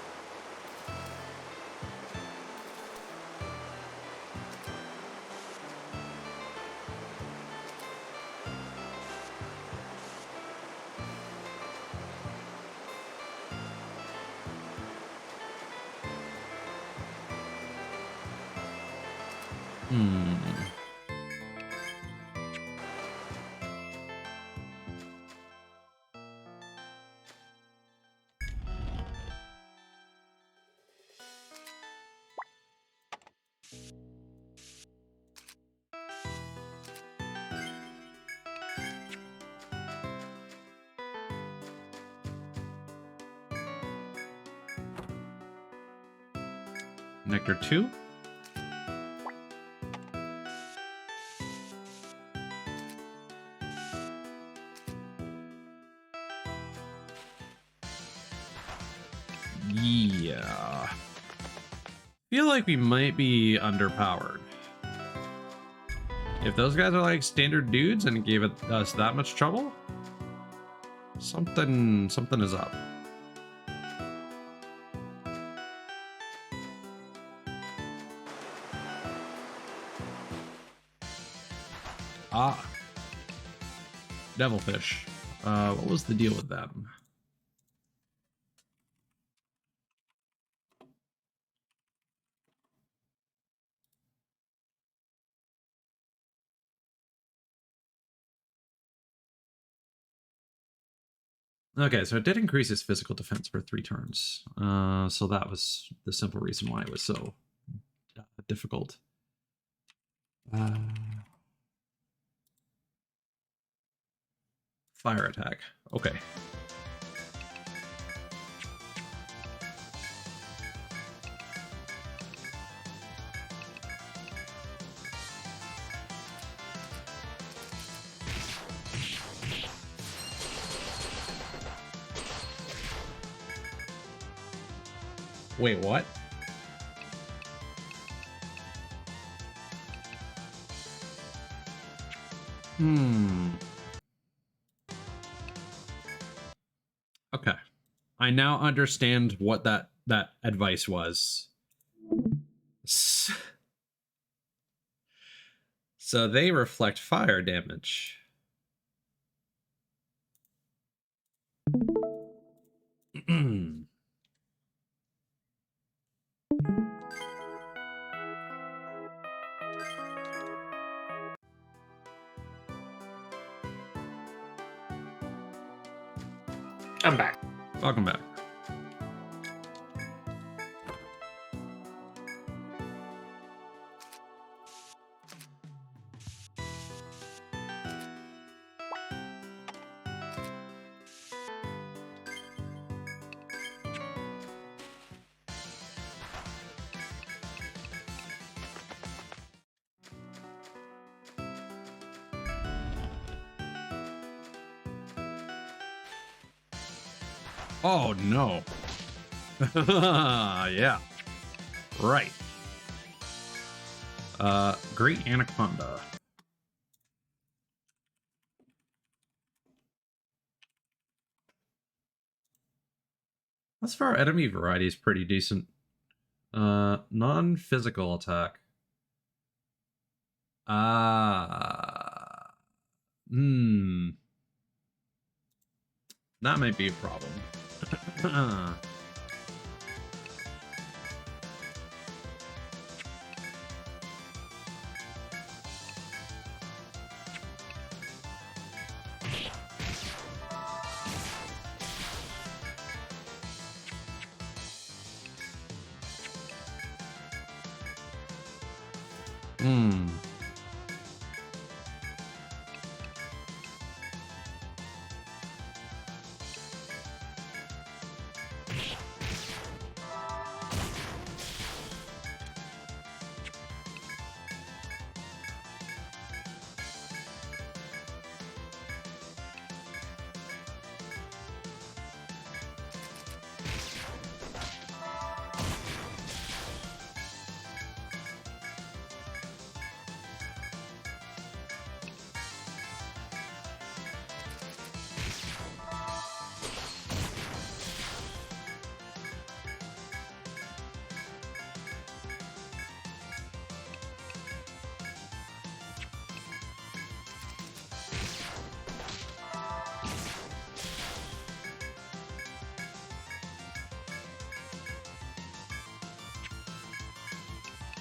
[SPEAKER 1] Nectar 2. Yeah. Feel like we might be underpowered. If those guys are like standard dudes and gave us that much trouble, something is up. Ah. Devilfish. What was the deal with them? Okay, so it did increase his physical defense for 3 turns. So that was the simple reason why it was so difficult. Fire attack. Okay. Wait, what? Okay. I now understand what that advice was. So they reflect fire damage.
[SPEAKER 3] I'm back.
[SPEAKER 1] Welcome back. Oh, no. Yeah. Right. Great Anaconda. That's for our enemy variety is pretty decent. Non-physical attack. Hmm. That might be a problem. Hmm.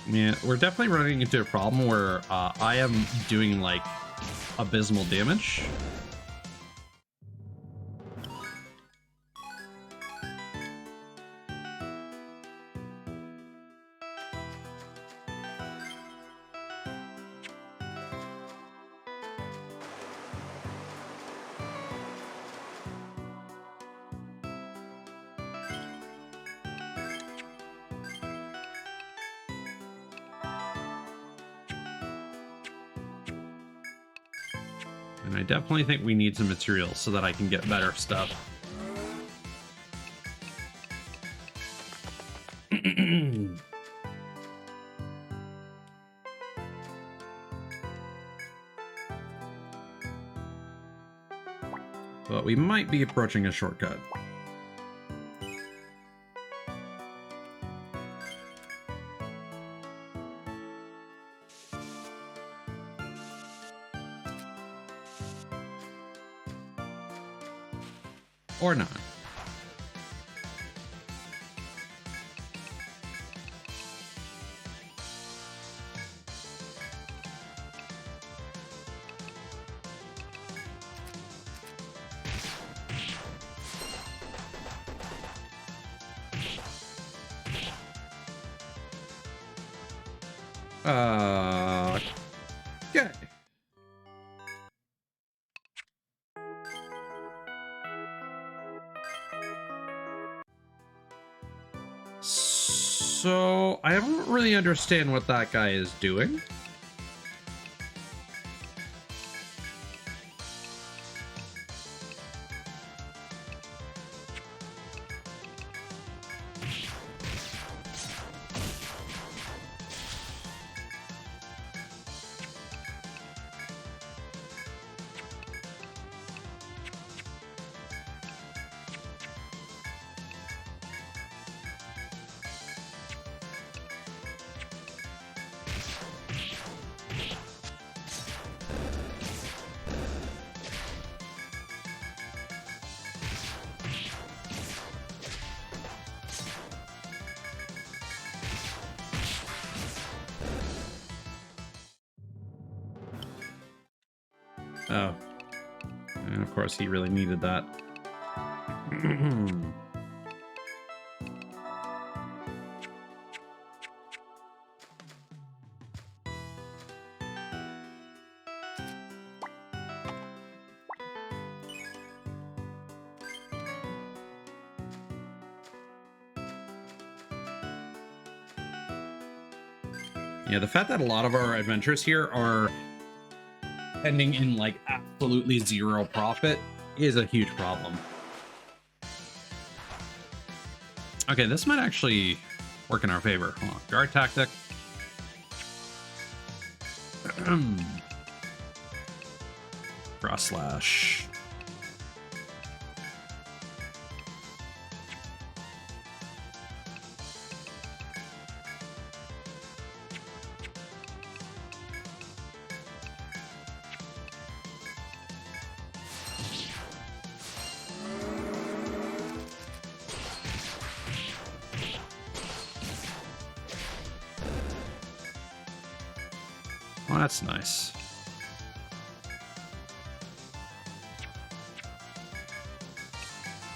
[SPEAKER 1] Yeah, we're definitely running into a problem where I am doing like abysmal damage. And I definitely think we need some materials so that I can get better stuff. But we might be approaching a shortcut. Or not. Okay. So I don't really understand what that guy is doing. Oh. And of course he really needed that. Yeah, the fact that a lot of our adventures here are ending in like absolutely zero profit is a huge problem. Okay, this might actually work in our favor. Hold on. Guard tactic. Cross slash. Well, that's nice.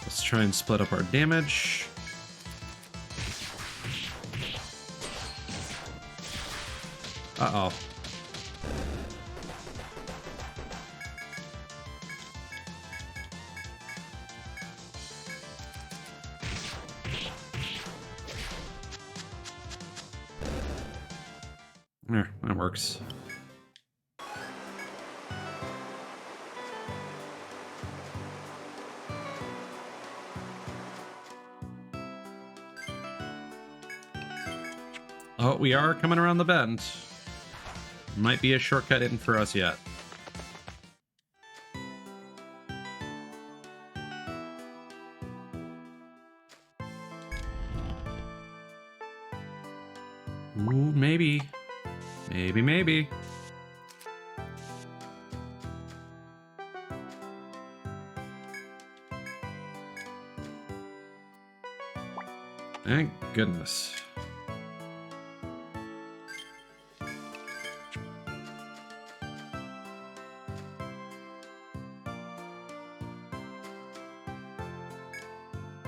[SPEAKER 1] Let's try and split up our damage. Uh-oh. There, that works. Oh, we are coming around the bend. Might be a shortcut in for us yet. Ooh, maybe. Maybe. Thank goodness.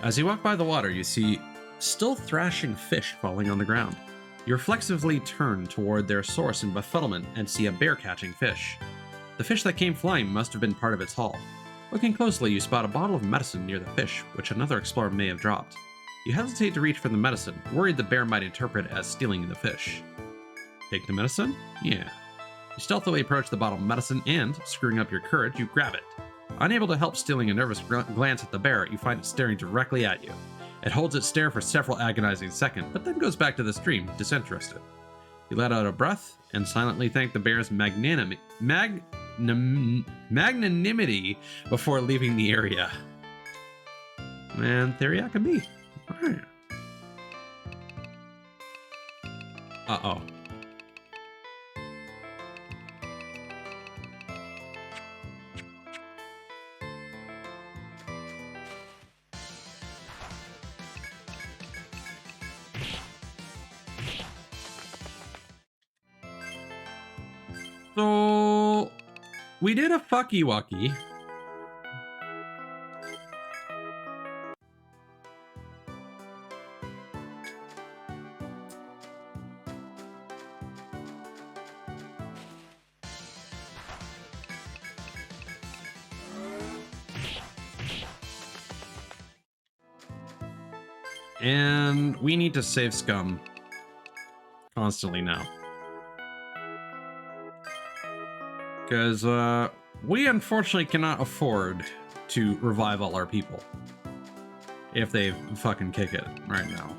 [SPEAKER 1] As you walk by the water, you see still thrashing fish falling on the ground. You reflexively turn toward their source in befuddlement and see a bear catching fish. The fish that came flying must have been part of its haul. Looking closely, you spot a bottle of medicine near the fish, which another explorer may have dropped. You hesitate to reach for the medicine, worried the bear might interpret it as stealing the fish. Take the medicine? Yeah. You stealthily approach the bottle of medicine and, screwing up your courage, you grab it. Unable to help stealing a nervous glance at the bear, you find it staring directly at you. It holds its stare for several agonizing seconds, but then goes back to the stream, disinterested. You let out a breath and silently thank the bear's magnanimity before leaving the area. Man, theory I can be. Alright. Uh-oh. So, we did a fucky wucky. And we need to save scum constantly now. Because we unfortunately cannot afford to revive all our people if they fucking kick it right now.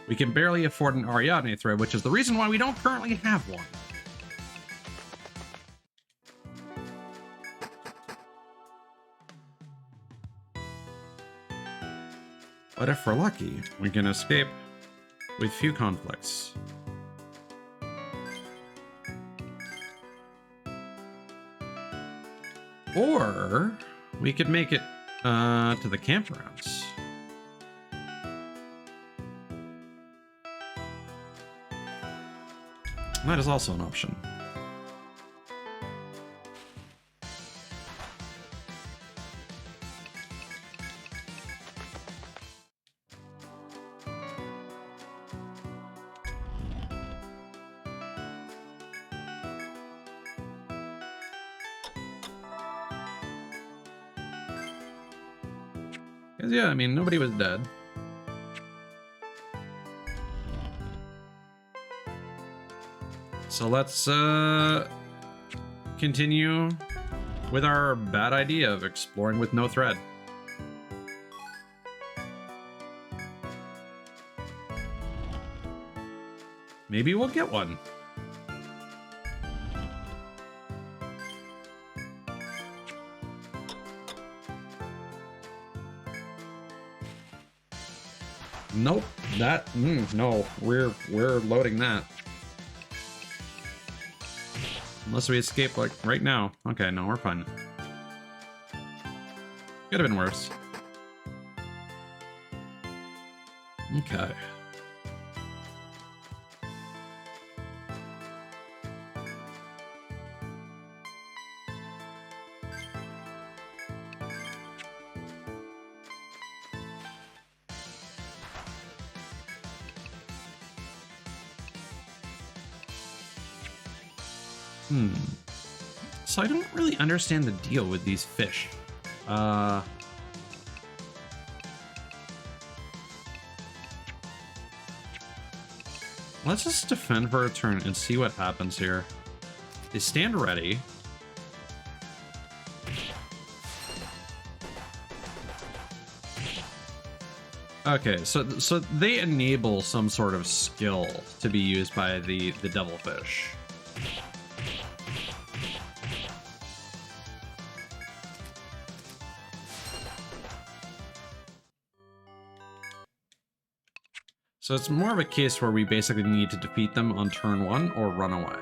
[SPEAKER 1] We can barely afford an Ariadne thread, which is the reason why we don't currently have one. But if we're lucky, we can escape with few conflicts. Or we could make it to the campgrounds. That is also an option. Because, yeah, I mean, nobody was dead. So let's continue with our bad idea of exploring with no thread. Maybe we'll get one. Nope. No. We're loading that. Unless we escape like right now. Okay, no, we're fine. Could have been worse. Okay. So I don't really understand the deal with these fish. Let's just defend for a turn and see what happens here. They stand ready. Okay, so they enable some sort of skill to be used by the devilfish. So it's more of a case where we basically need to defeat them on turn 1 or run away.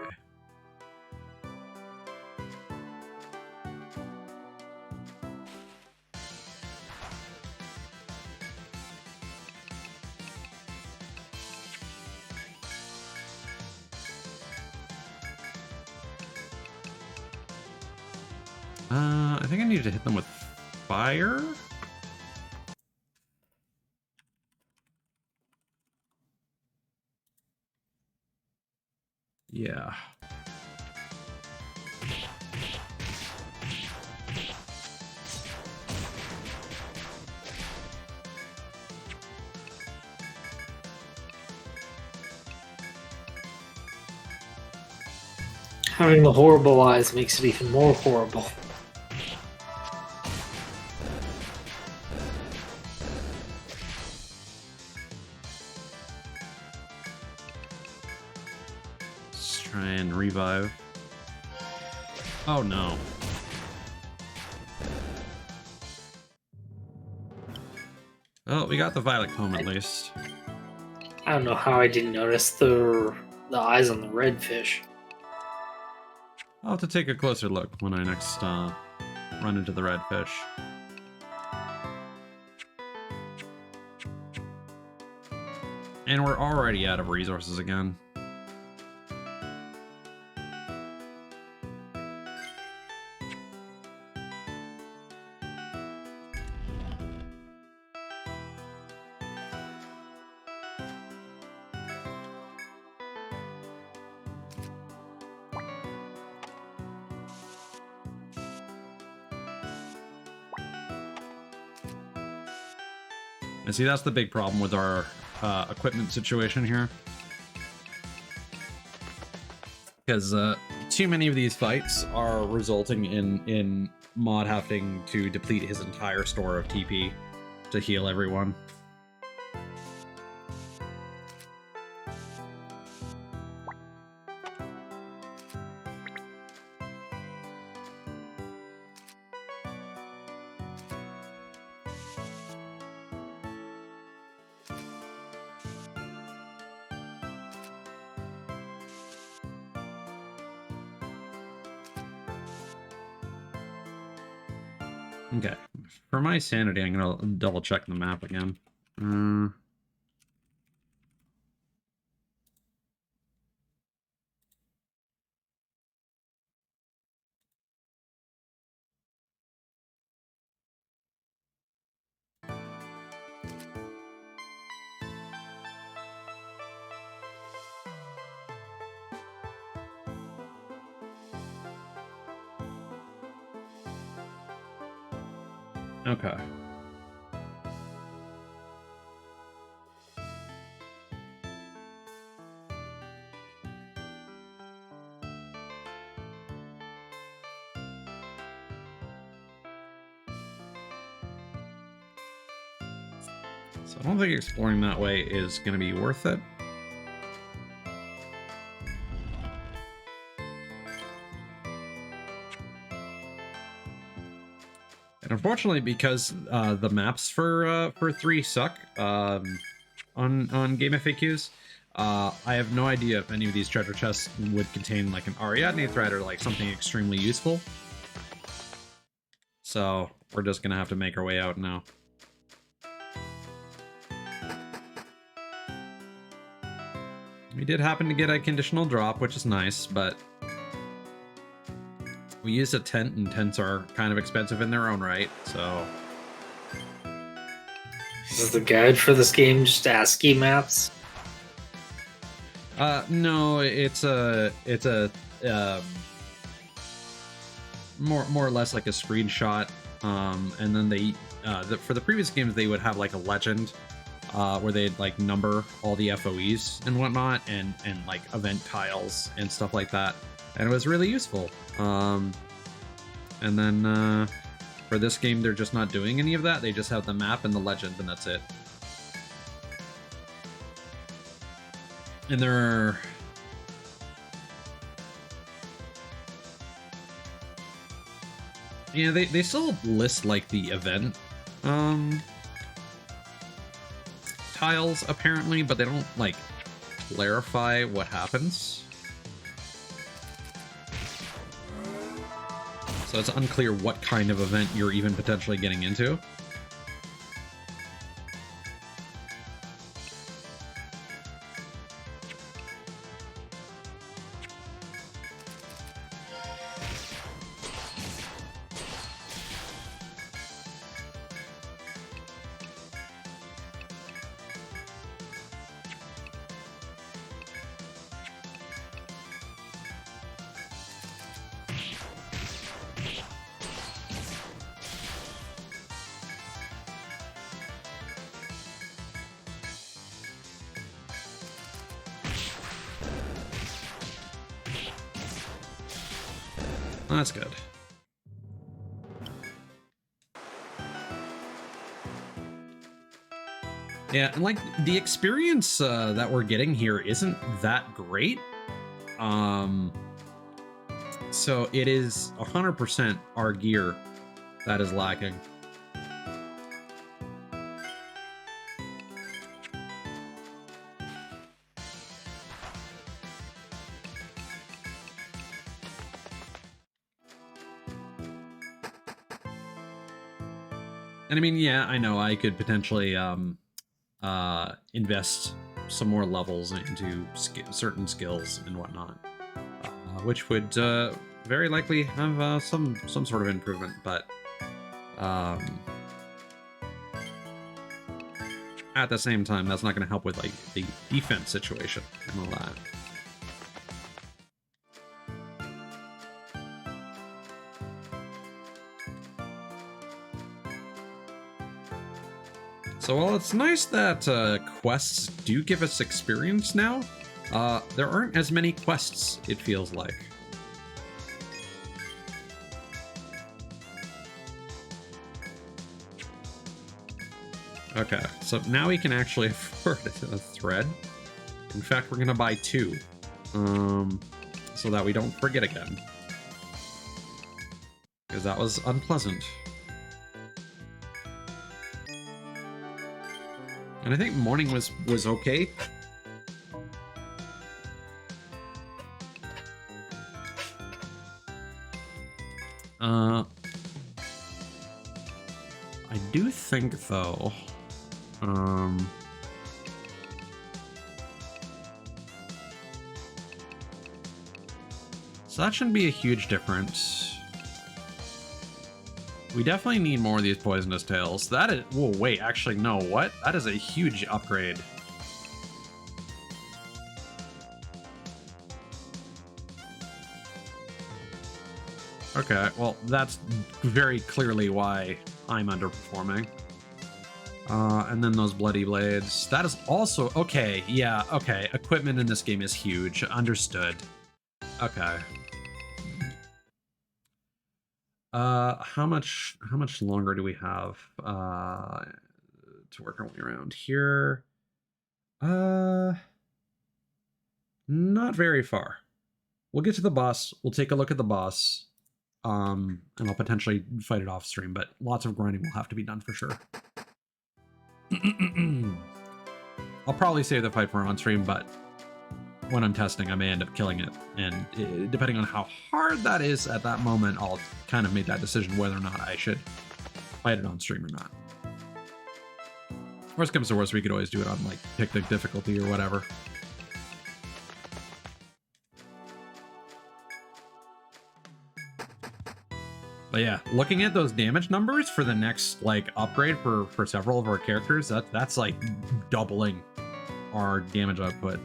[SPEAKER 1] I think I need to hit them with fire. Yeah.
[SPEAKER 3] Having the horrible eyes makes it even more horrible.
[SPEAKER 1] Let's try and revive. Oh no. Well, we got the violet comb at least.
[SPEAKER 3] I don't know how I didn't notice the eyes on the redfish.
[SPEAKER 1] I'll have to take a closer look when I next run into the redfish. And we're already out of resources again. And see, that's the big problem with our equipment situation here. Because too many of these fights are resulting in Mod having to deplete his entire store of TP to heal everyone. Okay, for my sanity, I'm gonna double check the map again. Okay. So I don't think exploring that way is going to be worth it. And unfortunately, because the maps for 3 suck on Game FAQs, I have no idea if any of these treasure chests would contain like an Ariadne thread or like something extremely useful. So we're just gonna have to make our way out now. We did happen to get a conditional drop, which is nice, but we used a tent, and tents are kind of expensive in their own right, so...
[SPEAKER 3] Is the guide for this game just ASCII maps?
[SPEAKER 1] No, it's a more or less like a screenshot. And then they, for the previous games, they would have like a legend, where they'd like number all the FOEs and whatnot, and like event tiles and stuff like that, and it was really useful. And then for this game, they're just not doing any of that. They just have the map and the legend, and that's it. And there are... Yeah, they still list like the event tiles apparently, but they don't like clarify what happens. So it's unclear what kind of event you're even potentially getting into. That's good. Yeah, and like the experience that we're getting here isn't that great. So it is 100% our gear that is lacking. And I mean, yeah, I know I could potentially invest some more levels into certain skills and whatnot, which would very likely have some sort of improvement, but at the same time, that's not going to help with like the defense situation and all that. So while it's nice that quests do give us experience now, there aren't as many quests, it feels like. Okay, so now we can actually afford a thread. In fact, we're gonna buy 2, so that we don't forget again. Because that was unpleasant. And I think morning was okay. I do think though, so that shouldn't be a huge difference. We definitely need more of these poisonous tails. That is... Whoa, wait, actually, no, what? That is a huge upgrade. Okay, well, that's very clearly why I'm underperforming. And then those bloody blades. That is also... Okay, yeah, okay. Equipment in this game is huge. Understood. Okay. How much longer do we have to work our way around here? Not very far. We'll get to the boss. We'll take a look at the boss. And I'll potentially fight it off stream, but lots of grinding will have to be done for sure. I'll probably save the fight for on stream, but when I'm testing, I may end up killing it. And depending on how hard that is at that moment, I'll kind of make that decision whether or not I should fight it on stream or not. Worst comes to worst, we could always do it on like picnic difficulty or whatever. But yeah, looking at those damage numbers for the next like upgrade for several of our characters, that's like doubling our damage output.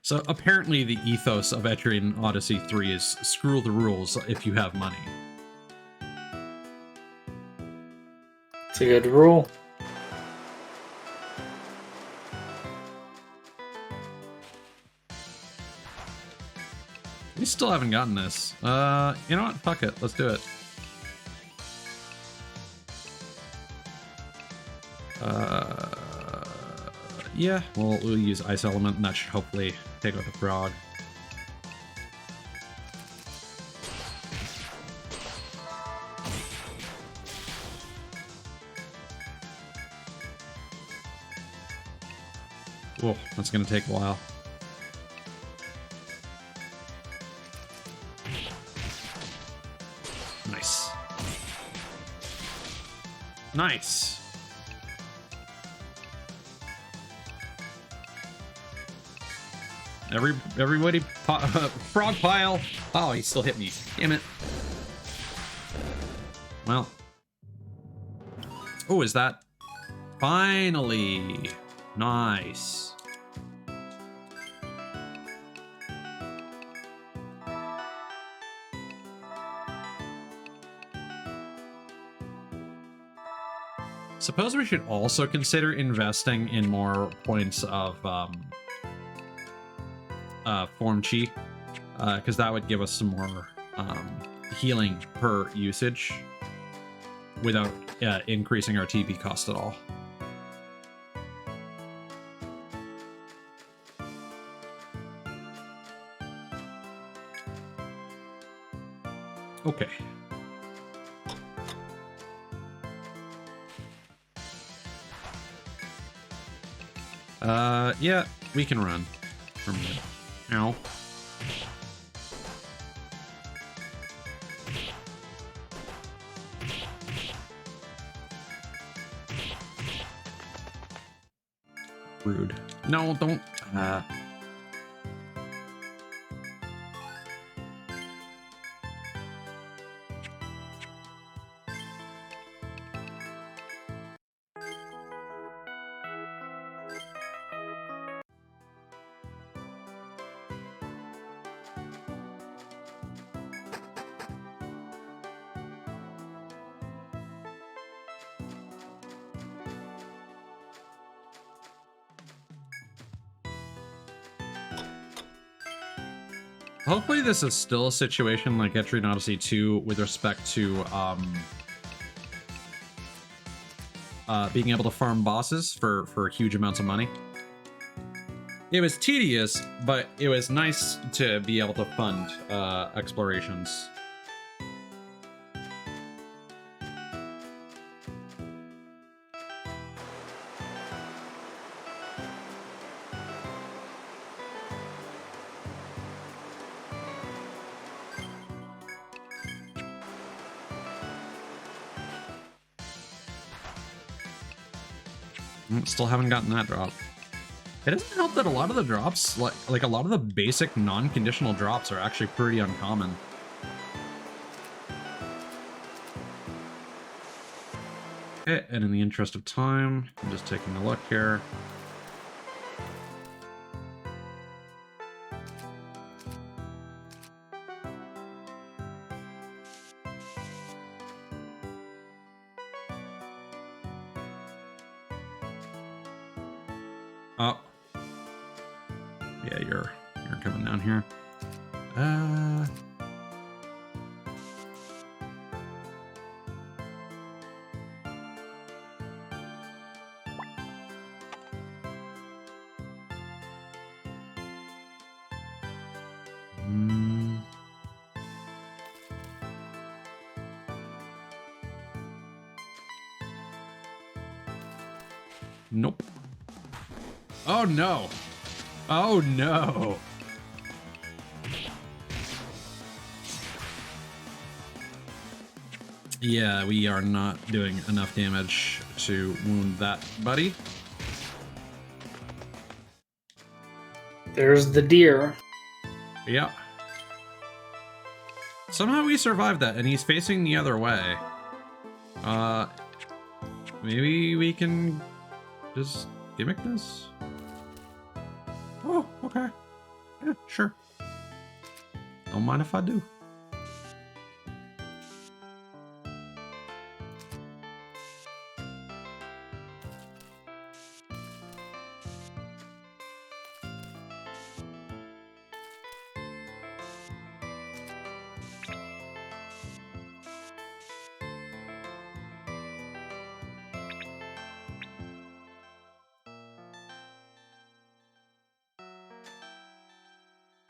[SPEAKER 1] So apparently the ethos of Etrian Odyssey 3 is screw the rules if you have money.
[SPEAKER 3] It's a good rule.
[SPEAKER 1] We still haven't gotten this. You know what? Fuck it. Let's do it. Yeah, we'll use Ice Element, and that should hopefully take out the frog. Whoa, that's gonna take a while. Nice. Nice. Everybody, frog pile. Oh, he still hit me. Damn it. Well. Oh, is that? Finally. Nice. Suppose we should also consider investing in more points of form chi, because that would give us some more healing per usage without increasing our TP cost at all. Okay. Yeah, we can run from here. Ow. Rude. No, don't. Hopefully this is still a situation like Etrian Odyssey 2 with respect to being able to farm bosses for huge amounts of money. It was tedious, but it was nice to be able to fund explorations. Still haven't gotten that drop. It doesn't help that a lot of the drops, like a lot of the basic non-conditional drops are actually pretty uncommon. Okay, and in the interest of time, I'm just taking a look here. Oh. Yeah, you're coming down here. Mm. Nope. Oh no. Oh no. Yeah, we are not doing enough damage to wound that buddy.
[SPEAKER 3] There's the deer.
[SPEAKER 1] Yeah. Somehow we survived that, and he's facing the other way. Maybe we can just gimmick this? Oh, okay. Yeah, sure. Don't mind if I do.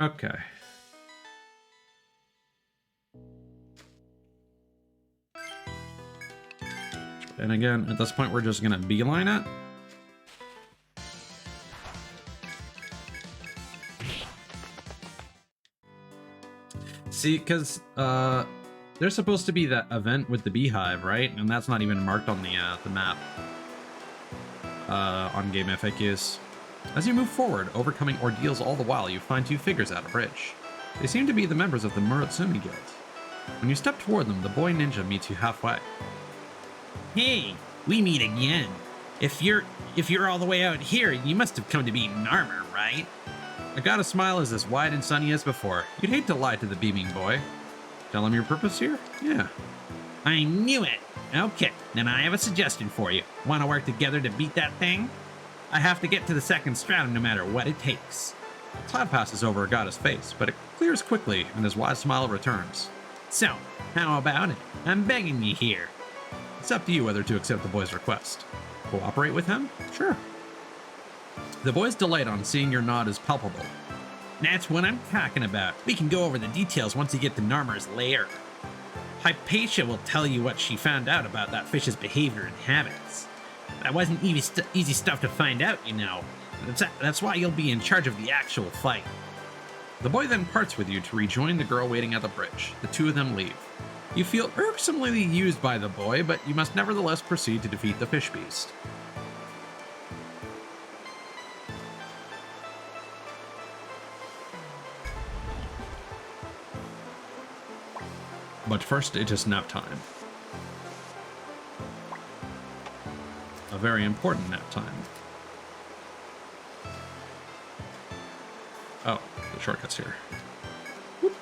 [SPEAKER 1] Okay. And again, at this point, we're just gonna beeline it. See, because there's supposed to be that event with the beehive, right? And that's not even marked on the map on game FAQs. As you move forward, overcoming ordeals all the while, you find two figures at a bridge. They seem to be the members of the Murotsumi Guild. When you step toward them, the boy ninja meets you halfway.
[SPEAKER 5] Hey, we meet again. If you're all the way out here, you must have come to beat an armor, right?
[SPEAKER 1] I got a smile as as wide and sunny as before. You'd hate to lie to the beaming boy. Tell him your purpose here? Yeah.
[SPEAKER 5] I knew it. Okay, then I have a suggestion for you. Want to work together to beat that thing? I have to get to the second stratum no matter what it takes.
[SPEAKER 1] A cloud passes over Agata's face, but it clears quickly and his wide smile returns.
[SPEAKER 5] So, how about it? I'm begging you here.
[SPEAKER 1] It's up to you whether to accept the boy's request. Cooperate with him? Sure. The boy's delight on seeing your nod is palpable.
[SPEAKER 5] That's what I'm talking about. We can go over the details once you get to Narmer's lair. Hypatia will tell you what she found out about that fish's behavior and habits. That wasn't easy stuff to find out, you know. That's why you'll be in charge of the actual fight.
[SPEAKER 1] The boy then parts with you to rejoin the girl waiting at the bridge. The two of them leave. You feel irksomely used by the boy, but you must nevertheless proceed to defeat the fish beast. But first, it is nap time. A very important nap time. Oh, the shortcut's here. Whoop.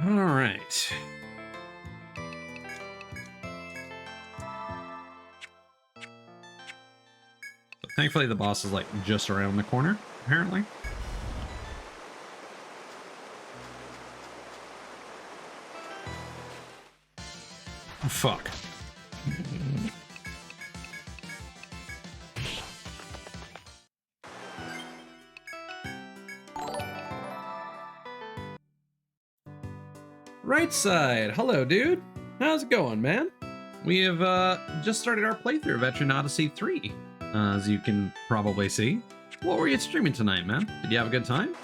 [SPEAKER 1] All right. Thankfully, the boss is like just around the corner, apparently. Oh, fuck. Right side. Hello, dude. How's it going, man? We have just started our playthrough of Etrian Odyssey 3. As you can probably see. What were you streaming tonight, man? Did you have a good time?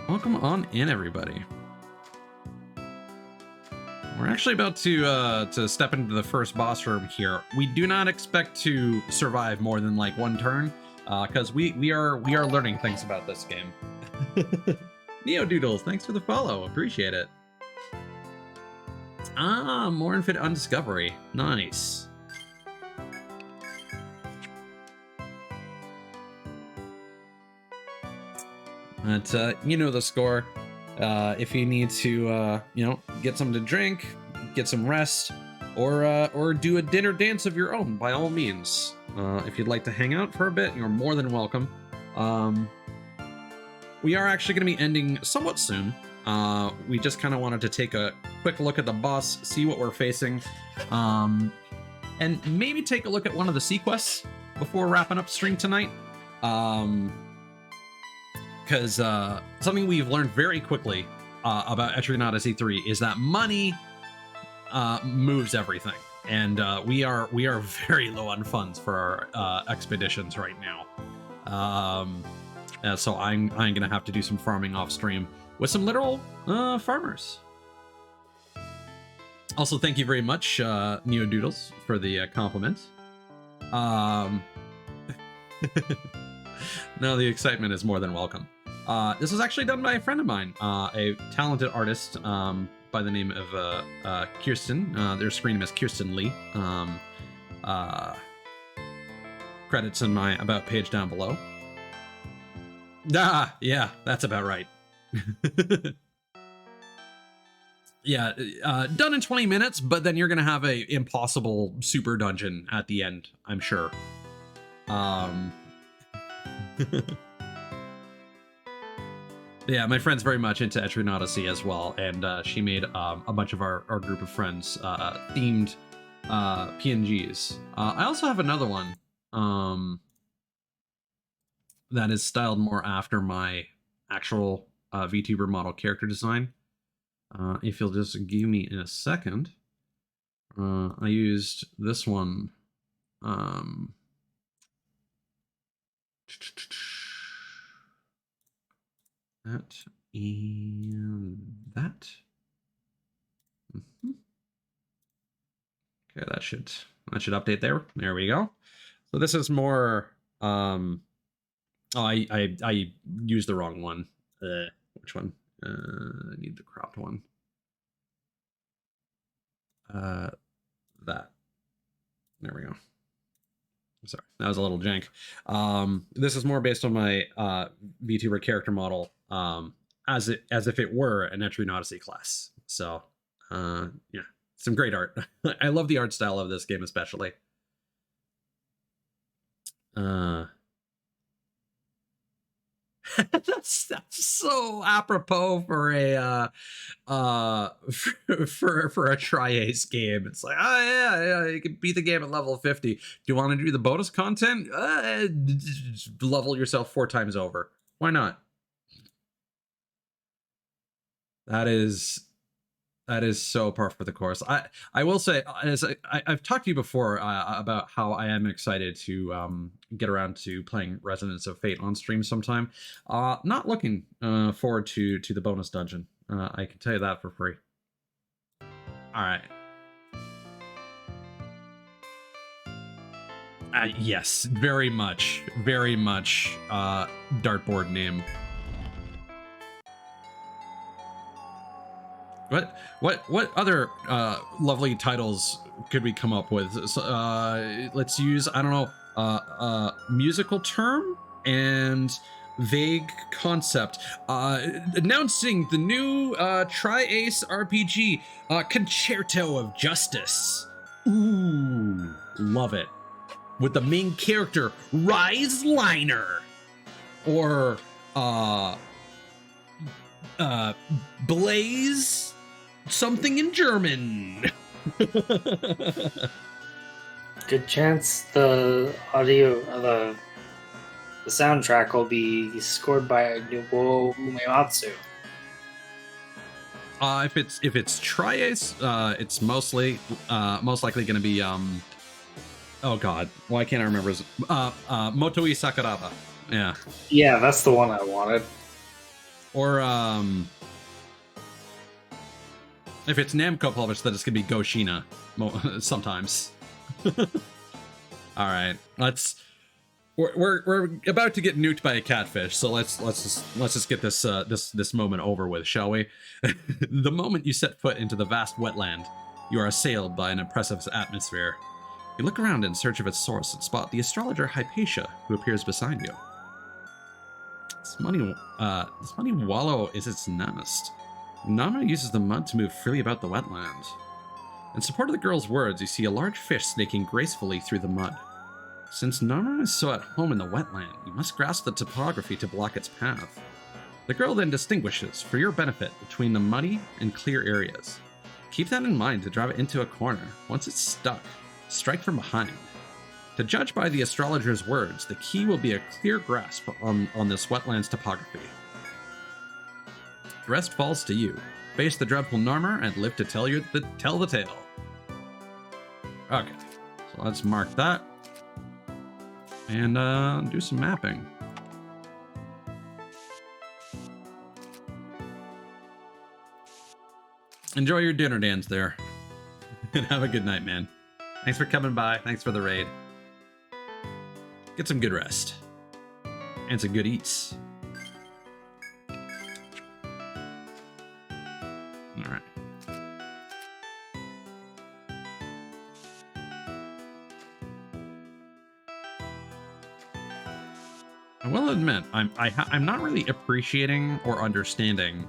[SPEAKER 1] Welcome on in, everybody. We're actually about to step into the first boss room here. We do not expect to survive more than like one turn, because we are learning things about this game. Neo Doodles, thanks for the follow. Appreciate it. Ah, more infant undiscovery. Nice. But you know the score. If you need to, you know, get something to drink, get some rest, or do a dinner dance of your own, by all means. If you'd like to hang out for a bit, you're more than welcome. We are actually going to be ending somewhat soon. We just kind of wanted to take a quick look at the boss, see what we're facing, and maybe take a look at one of the sequests before wrapping up stream tonight. Because something we've learned very quickly about Etrian Odyssey 3 is that money moves everything, and we are very low on funds for our expeditions right now. So I'm gonna have to do some farming off stream with some literal farmers. Also, thank you very much, Neodoodles, for the compliment. No, the excitement is more than welcome. This was actually done by a friend of mine, a talented artist by the name of Kirsten. Their screen name is Kirsten Lee. Credits in my About page down below. Yeah, that's about right. Yeah, done in 20 minutes, but then you're gonna have a impossible super dungeon at the end, I'm sure. Yeah, my friend's very much into Etrian Odyssey as well, and she made a bunch of our group of friends themed PNGs. I also have another one that is styled more after my actual VTuber model character design. If you'll just give me a second. I used this one. That and that. Okay, that should update there. There we go. So this is more oh, I used the wrong one. Which one? I need the cropped one. That. There we go. Sorry, that was a little jank. This is more based on my VTuber character model, as if it were an Etrian Odyssey class. So, yeah, some great art. I love the art style of this game, especially. That's so apropos for a for a tri-ace game. It's like, oh yeah, you can beat the game at level 50. Do you want to do the bonus content? Level yourself 4 times over. Why not? That is so par for the course. I will say, as I've talked to you before about how I am excited to get around to playing Resonance of Fate on stream sometime. Not looking forward to the bonus dungeon. I can tell you that for free. All right. Yes, very much dartboard name. What other lovely titles could we come up with? Let's use, I don't know, musical term and vague concept. Announcing the new tri-ace RPG, Concerto of Justice. Ooh, love it. With the main character, Rise Liner. Or Blaze something in German.
[SPEAKER 3] Good chance the audio, the soundtrack will be scored by Nobuo Uematsu.
[SPEAKER 1] If it's tri-ace, it's most likely going to be oh god, why can't I remember his Motoi Sakuraba. Yeah,
[SPEAKER 3] that's the one I wanted.
[SPEAKER 1] Or if it's Namco published, then it's gonna be Goshina sometimes. All right, we're about to get nuked by a catfish, so let's just get this moment over with, shall we? The moment you set foot into the vast wetland, you are assailed by an oppressive atmosphere. You look around in search of its source and spot the astrologer Hypatia, who appears beside you. This muddy wallow is its nest. Nama uses the mud to move freely about the wetland. In support of the girl's words, you see a large fish snaking gracefully through the mud. Since Narmer is so at home in the wetland, you must grasp the topography to block its path. The girl then distinguishes, for your benefit, between the muddy and clear areas. Keep that in mind to drive it into a corner. Once it's stuck, strike from behind. To judge by the astrologer's words, the key will be a clear grasp on this wetland's topography. The rest falls to you. Face the dreadful Narmer and live to tell the tale. Okay, so let's mark that. And do some mapping. Enjoy your dinner, Dan's there. And have a good night, man. Thanks for coming by. Thanks for the raid. Get some good rest. And some good eats. Alright. I will admit, I'm not really appreciating or understanding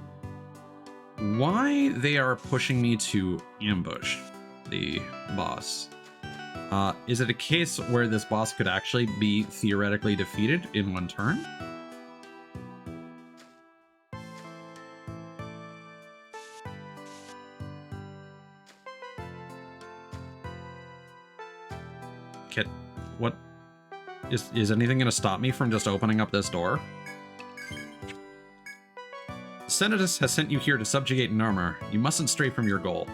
[SPEAKER 1] why they are pushing me to ambush the boss. Is it a case where this boss could actually be theoretically defeated in one turn? What is anything going to stop me from just opening up this door? Senatus has sent you here to subjugate Narmer. You mustn't stray from your goal.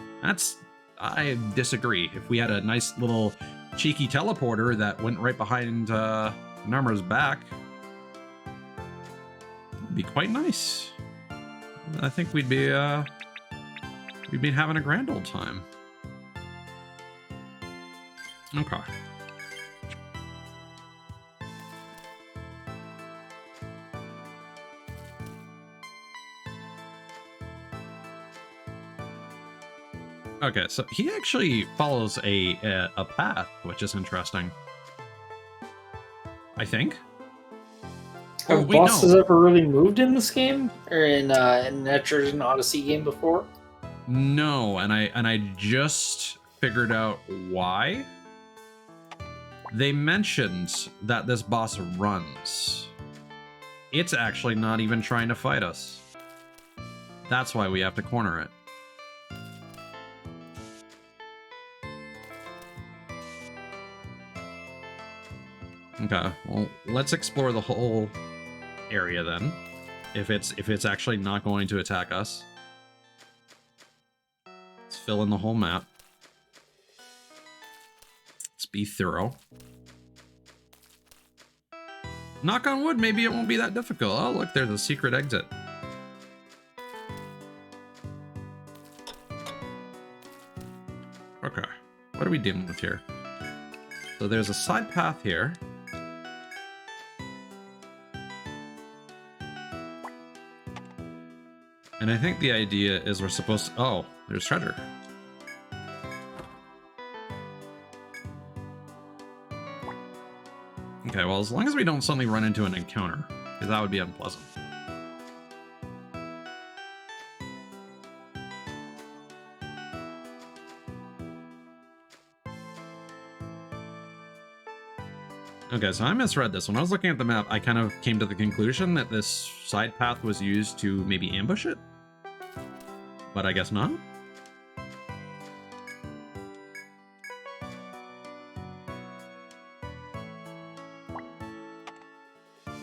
[SPEAKER 1] I disagree. If we had a nice little cheeky teleporter that went right behind Narmer's back, it'd be quite nice. I think we'd be having a grand old time. Okay. Okay, so he actually follows a path, which is interesting. I think.
[SPEAKER 3] Have bosses ever really moved in this game, or in an Etrian Odyssey game before?
[SPEAKER 1] No, and I just figured out why. They mentioned that this boss runs. It's actually not even trying to fight us. That's why we have to corner it. Okay, well, let's explore the whole area then. If it's actually not going to attack us. Let's fill in the whole map. Let's be thorough. Knock on wood, maybe it won't be that difficult. Oh, look, there's a secret exit. Okay, what are we dealing with here? So there's a side path here. And I think the idea is we're supposed to... Oh, there's treasure. Okay, well, as long as we don't suddenly run into an encounter, because that would be unpleasant. Okay, so I misread this. When I was looking at the map, I kind of came to the conclusion that this side path was used to maybe ambush it. But I guess not.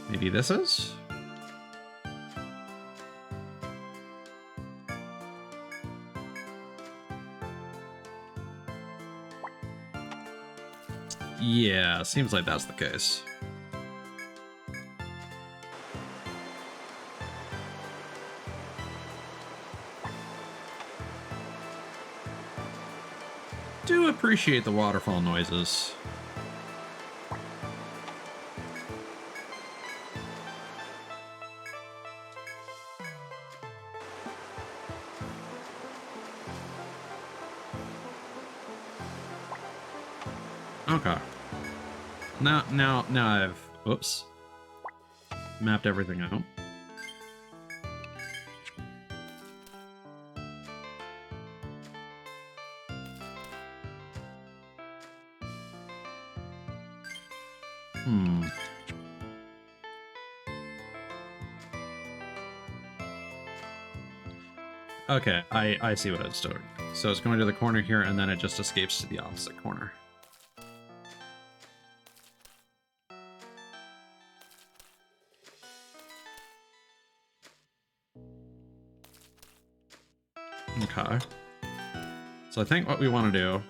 [SPEAKER 1] Maybe this is? Yeah, seems like that's the case. Do appreciate the waterfall noises. Okay. Now I've, whoops, mapped everything out. Okay, I see what it's doing. So it's going to the corner here, and then it just escapes to the opposite corner. Okay. So I think what we want to do...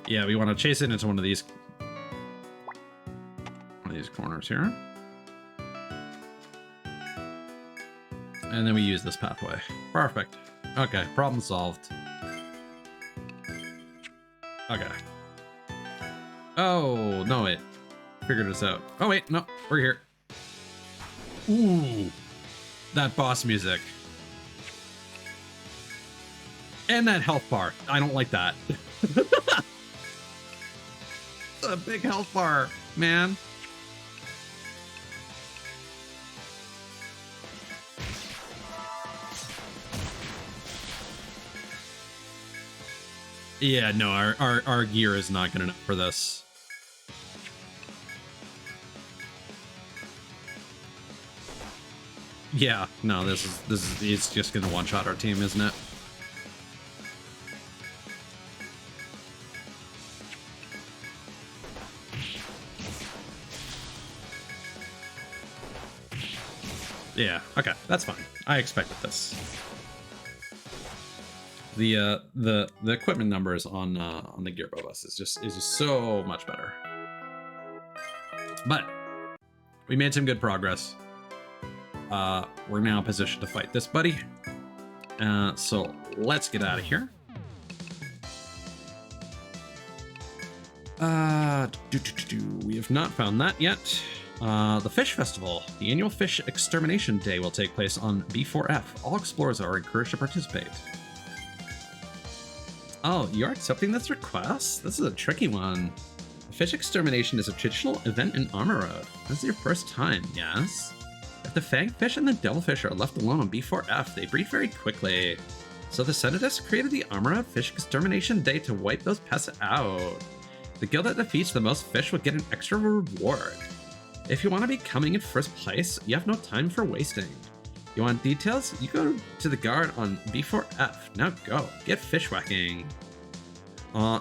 [SPEAKER 1] Yeah, we want to chase it into one of these corners here. And then we use this pathway. Perfect. Okay, problem solved. Okay. Oh, no, wait. Figured this out. Oh, wait, no, we're here. Ooh, that boss music. And that health bar. I don't like that. A big health bar, man. Yeah, no, our gear is not good enough for this. Yeah, no, this is it's just gonna one-shot our team, isn't it? Yeah, okay, that's fine. I expected this. The equipment numbers on the Gearbo bus is just so much better. But we made some good progress. We're now positioned to fight this buddy. So let's get out of here. We have not found that yet. The Fish Festival, the annual Fish Extermination Day, will take place on B4F. All explorers are encouraged to participate. Oh, you're accepting this request? This is a tricky one. The Fish Extermination is a traditional event in Armor Road. This is your first time, yes? If the Fangfish and the Devilfish are left alone on B4F, they breed very quickly. So the Senators created the Armor Road Fish Extermination Day to wipe those pests out. The guild that defeats the most fish will get an extra reward. If you want to be coming in first place, you have no time for wasting. You want details? You go to the guard on B4F. Now go. Get fish whacking.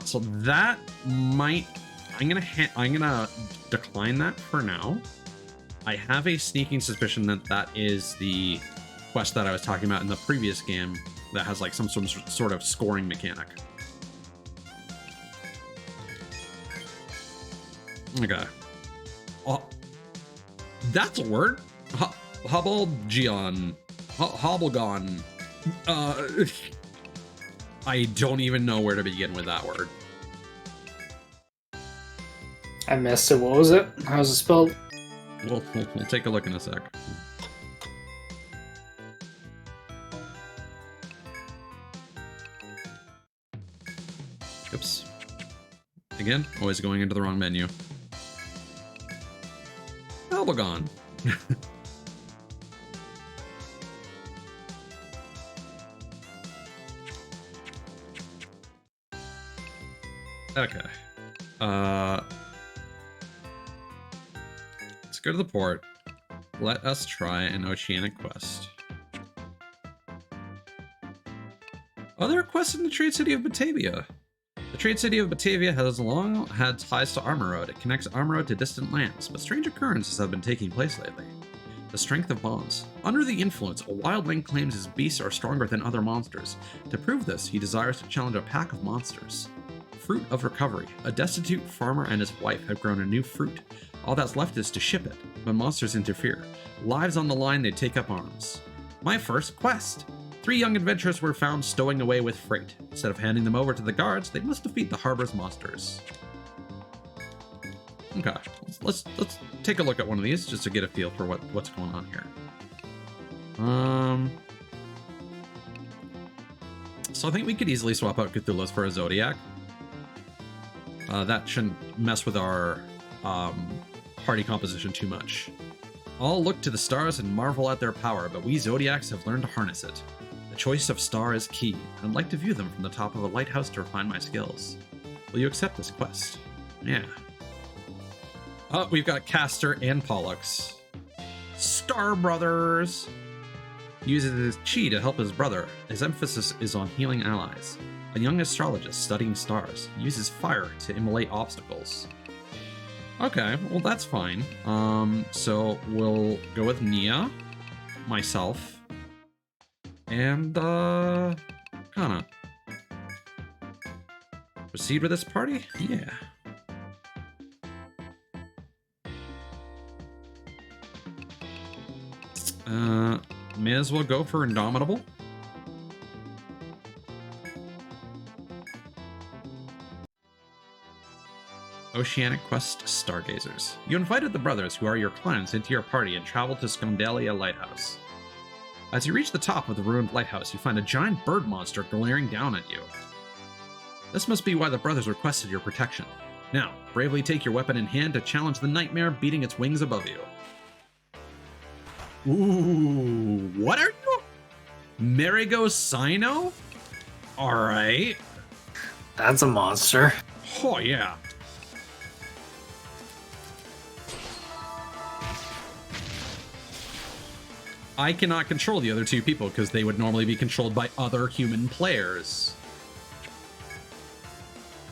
[SPEAKER 1] So that might... I'm gonna decline that for now. I have a sneaking suspicion that that is the quest that I was talking about in the previous game that has like some sort of scoring mechanic. Okay. Oh, that's a word. Hobblegon. Hobblegon. I don't even know where to begin with that word.
[SPEAKER 3] I missed it. What was it? How's it spelled?
[SPEAKER 1] We'll take a look in a sec. Oops. Again, always going into the wrong menu. Hobblegon. Okay. Let's go to the port. Let us try an oceanic quest. Oh, there are quests in the trade city of Batavia. The trade city of Batavia has long had ties to Armor Road. It connects Armor Road to distant lands, but strange occurrences have been taking place lately. The strength of bonds. Under the influence, a wildling claims his beasts are stronger than other monsters. To prove this, he desires to challenge a pack of monsters. Fruit of Recovery. A destitute farmer and his wife have grown a new fruit. All that's left is to ship it, but monsters interfere. Lives on the line, they take up arms. My first quest. 3 young adventurers were found stowing away with freight. Instead of handing them over to the guards, they must defeat the harbor's monsters. Okay, let's take a look at one of these just to get a feel for what's going on here. So I think we could easily swap out Cthulhu's for a Zodiac. That shouldn't mess with our party composition too much. All look to the stars and marvel at their power, but we Zodiacs have learned to harness it. The choice of star is key. I'd like to view them from the top of a lighthouse to refine my skills. Will you accept this quest? Yeah. Oh, we've got Castor and Pollux. Star Brothers! Uses his chi to help his brother. His emphasis is on healing allies. A young astrologist studying stars. Uses fire to immolate obstacles. Okay, well that's fine. So we'll go with Nia, myself, and Kana. Proceed with this party? Yeah. May as well go for Indomitable. Oceanic Quest Stargazers. You invited the brothers who are your clients into your party and traveled to Scondalia Lighthouse. As you reach the top of the ruined lighthouse, you find a giant bird monster glaring down at you. This must be why the brothers requested your protection. Now, bravely take your weapon in hand to challenge the nightmare beating its wings above you. Ooh, what are you? Merigo Sino? Alright.
[SPEAKER 3] That's a monster.
[SPEAKER 1] Oh, yeah. I cannot control the other two people because they would normally be controlled by other human players.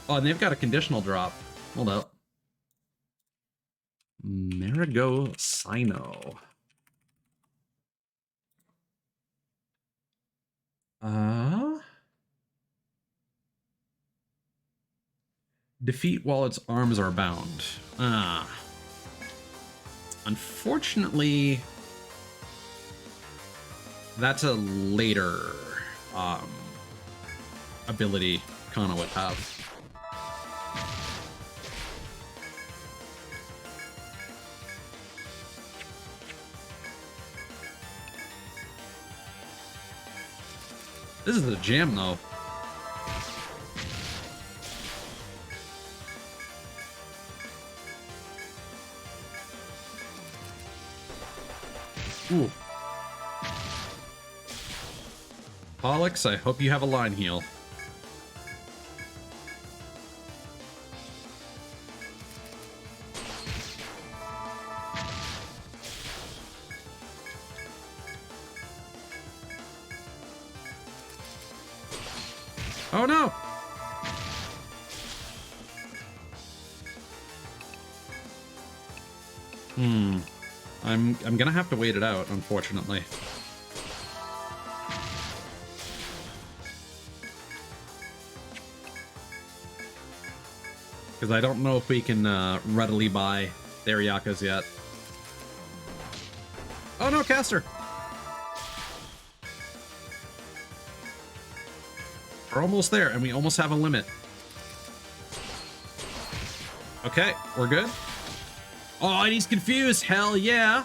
[SPEAKER 1] Oh, and they've got a conditional drop. Hold up. Merigo Sino. Defeat while its arms are bound. Unfortunately, that's a later ability Kana would have. This is a jam, though. Ooh. Pollux, I hope you have a line heal. Oh no! I'm gonna have to wait it out, unfortunately. Because I don't know if we can readily buy Theriakas yet. Oh no, Caster! We're almost there, and we almost have a limit. Okay, we're good. Oh, and he's confused. Hell yeah.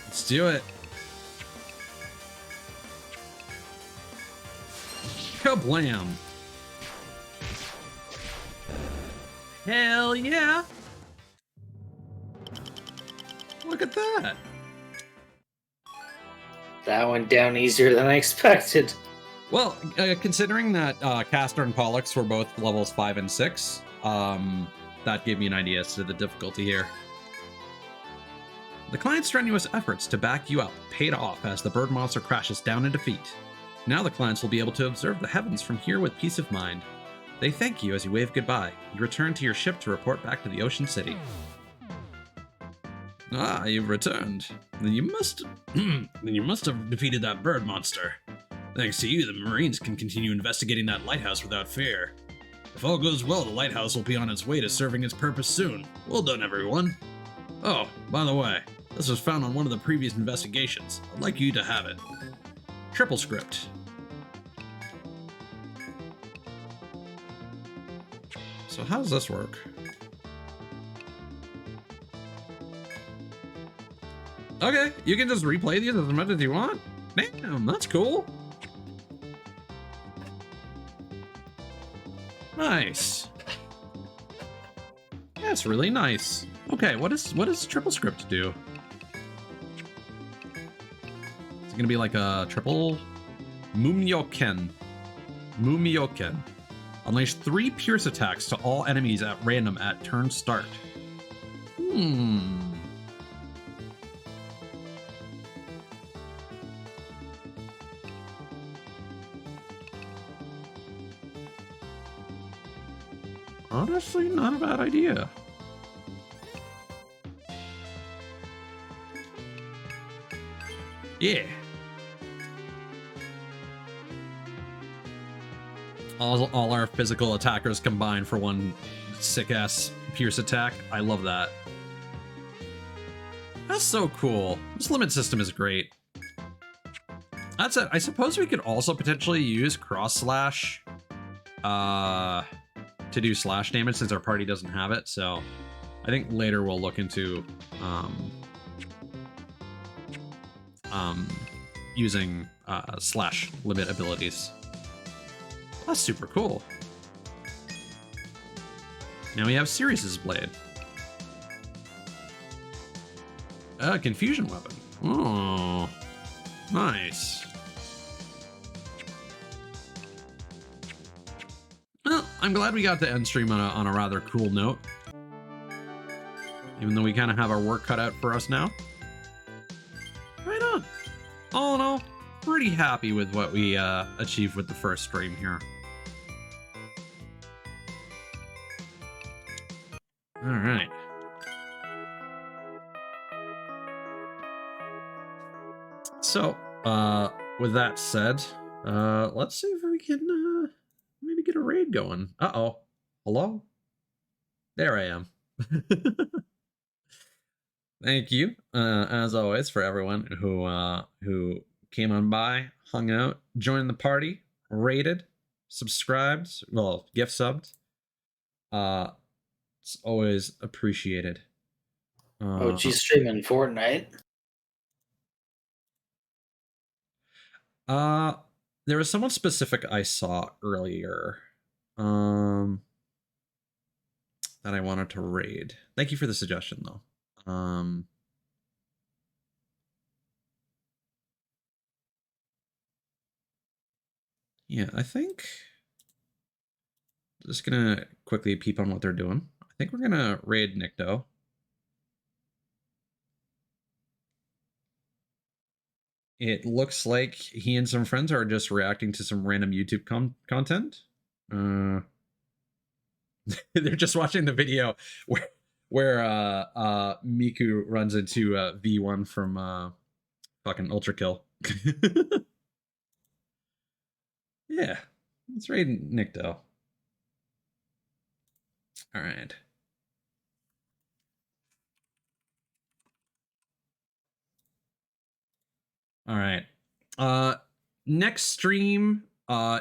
[SPEAKER 1] Let's do it. Kablam. Hell yeah. Look at that.
[SPEAKER 3] That went down easier than I expected.
[SPEAKER 1] Well, considering that Castor and Pollux were both levels 5 and 6, that gave me an idea as to the difficulty here. The client's strenuous efforts to back you up paid off as the bird monster crashes down in defeat. Now the clients will be able to observe the heavens from here with peace of mind. They thank you as you wave goodbye. You return to your ship to report back to the Ocean City.
[SPEAKER 4] Ah, you've returned. Then you must have defeated that bird monster. Thanks to you, the Marines can continue investigating that lighthouse without fear. If all goes well, the lighthouse will be on its way to serving its purpose soon. Well done, everyone. Oh, by the way, this was found on one of the previous investigations. I'd like you to have it. Triple script.
[SPEAKER 1] So how does this work? Okay, you can just replay these as much as you want? Damn, that's cool. Nice. That's really nice. Okay, what does triple script do? It's gonna be like a triple Mumyoken. Mumyoken. Unleash 3 pierce attacks to all enemies at random at turn start. Honestly, not a bad idea. Yeah. All our physical attackers combined for one sick-ass pierce attack. I love that. That's so cool. This limit system is great. That's it. I suppose we could also potentially use cross slash to do slash damage since our party doesn't have it. So I think later we'll look into using slash limit abilities. That's super cool. Now we have Sirius's blade. Confusion weapon. Oh, nice. Well, I'm glad we got to end stream on a rather cool note. Even though we kind of have our work cut out for us now. Right on. All in all, pretty happy with what we achieved with the first stream here. All right. So, with that said, let's see if we can maybe get a raid going. Uh-oh. Hello? There I am. Thank you, as always, for everyone who came on by, hung out, joined the party, raided, subscribed, well, gift subbed. It's always appreciated.
[SPEAKER 3] She's streaming Fortnite.
[SPEAKER 1] There was someone specific I saw earlier, that I wanted to raid. Thank you for the suggestion, though. Yeah, I think just gonna quickly peep on what they're doing. I think we're gonna raid Nikto. It looks like he and some friends are just reacting to some random YouTube content. They're just watching the video where Miku runs into V1 from fucking Ultra Kill. Yeah, let's raid Nikto. All right. All right. Next stream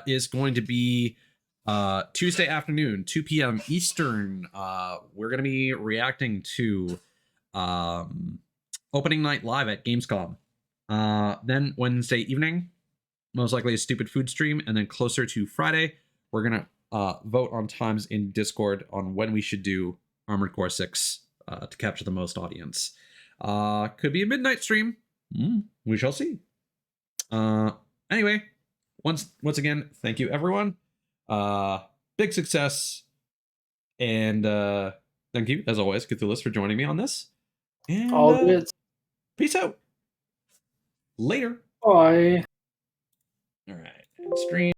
[SPEAKER 1] is going to be Tuesday afternoon, 2 p.m. Eastern. We're going to be reacting to opening night live at Gamescom. Then Wednesday evening, most likely a stupid food stream. And then closer to Friday, we're going to vote on times in Discord on when we should do Armored Core 6 to capture the most audience. Could be a midnight stream. We shall see. Anyway, once again, thank you everyone. Big success. And thank you, as always, Cthulhu, for joining me on this. And
[SPEAKER 3] All good.
[SPEAKER 1] Peace out. Later.
[SPEAKER 3] Bye.
[SPEAKER 1] All right. Stream.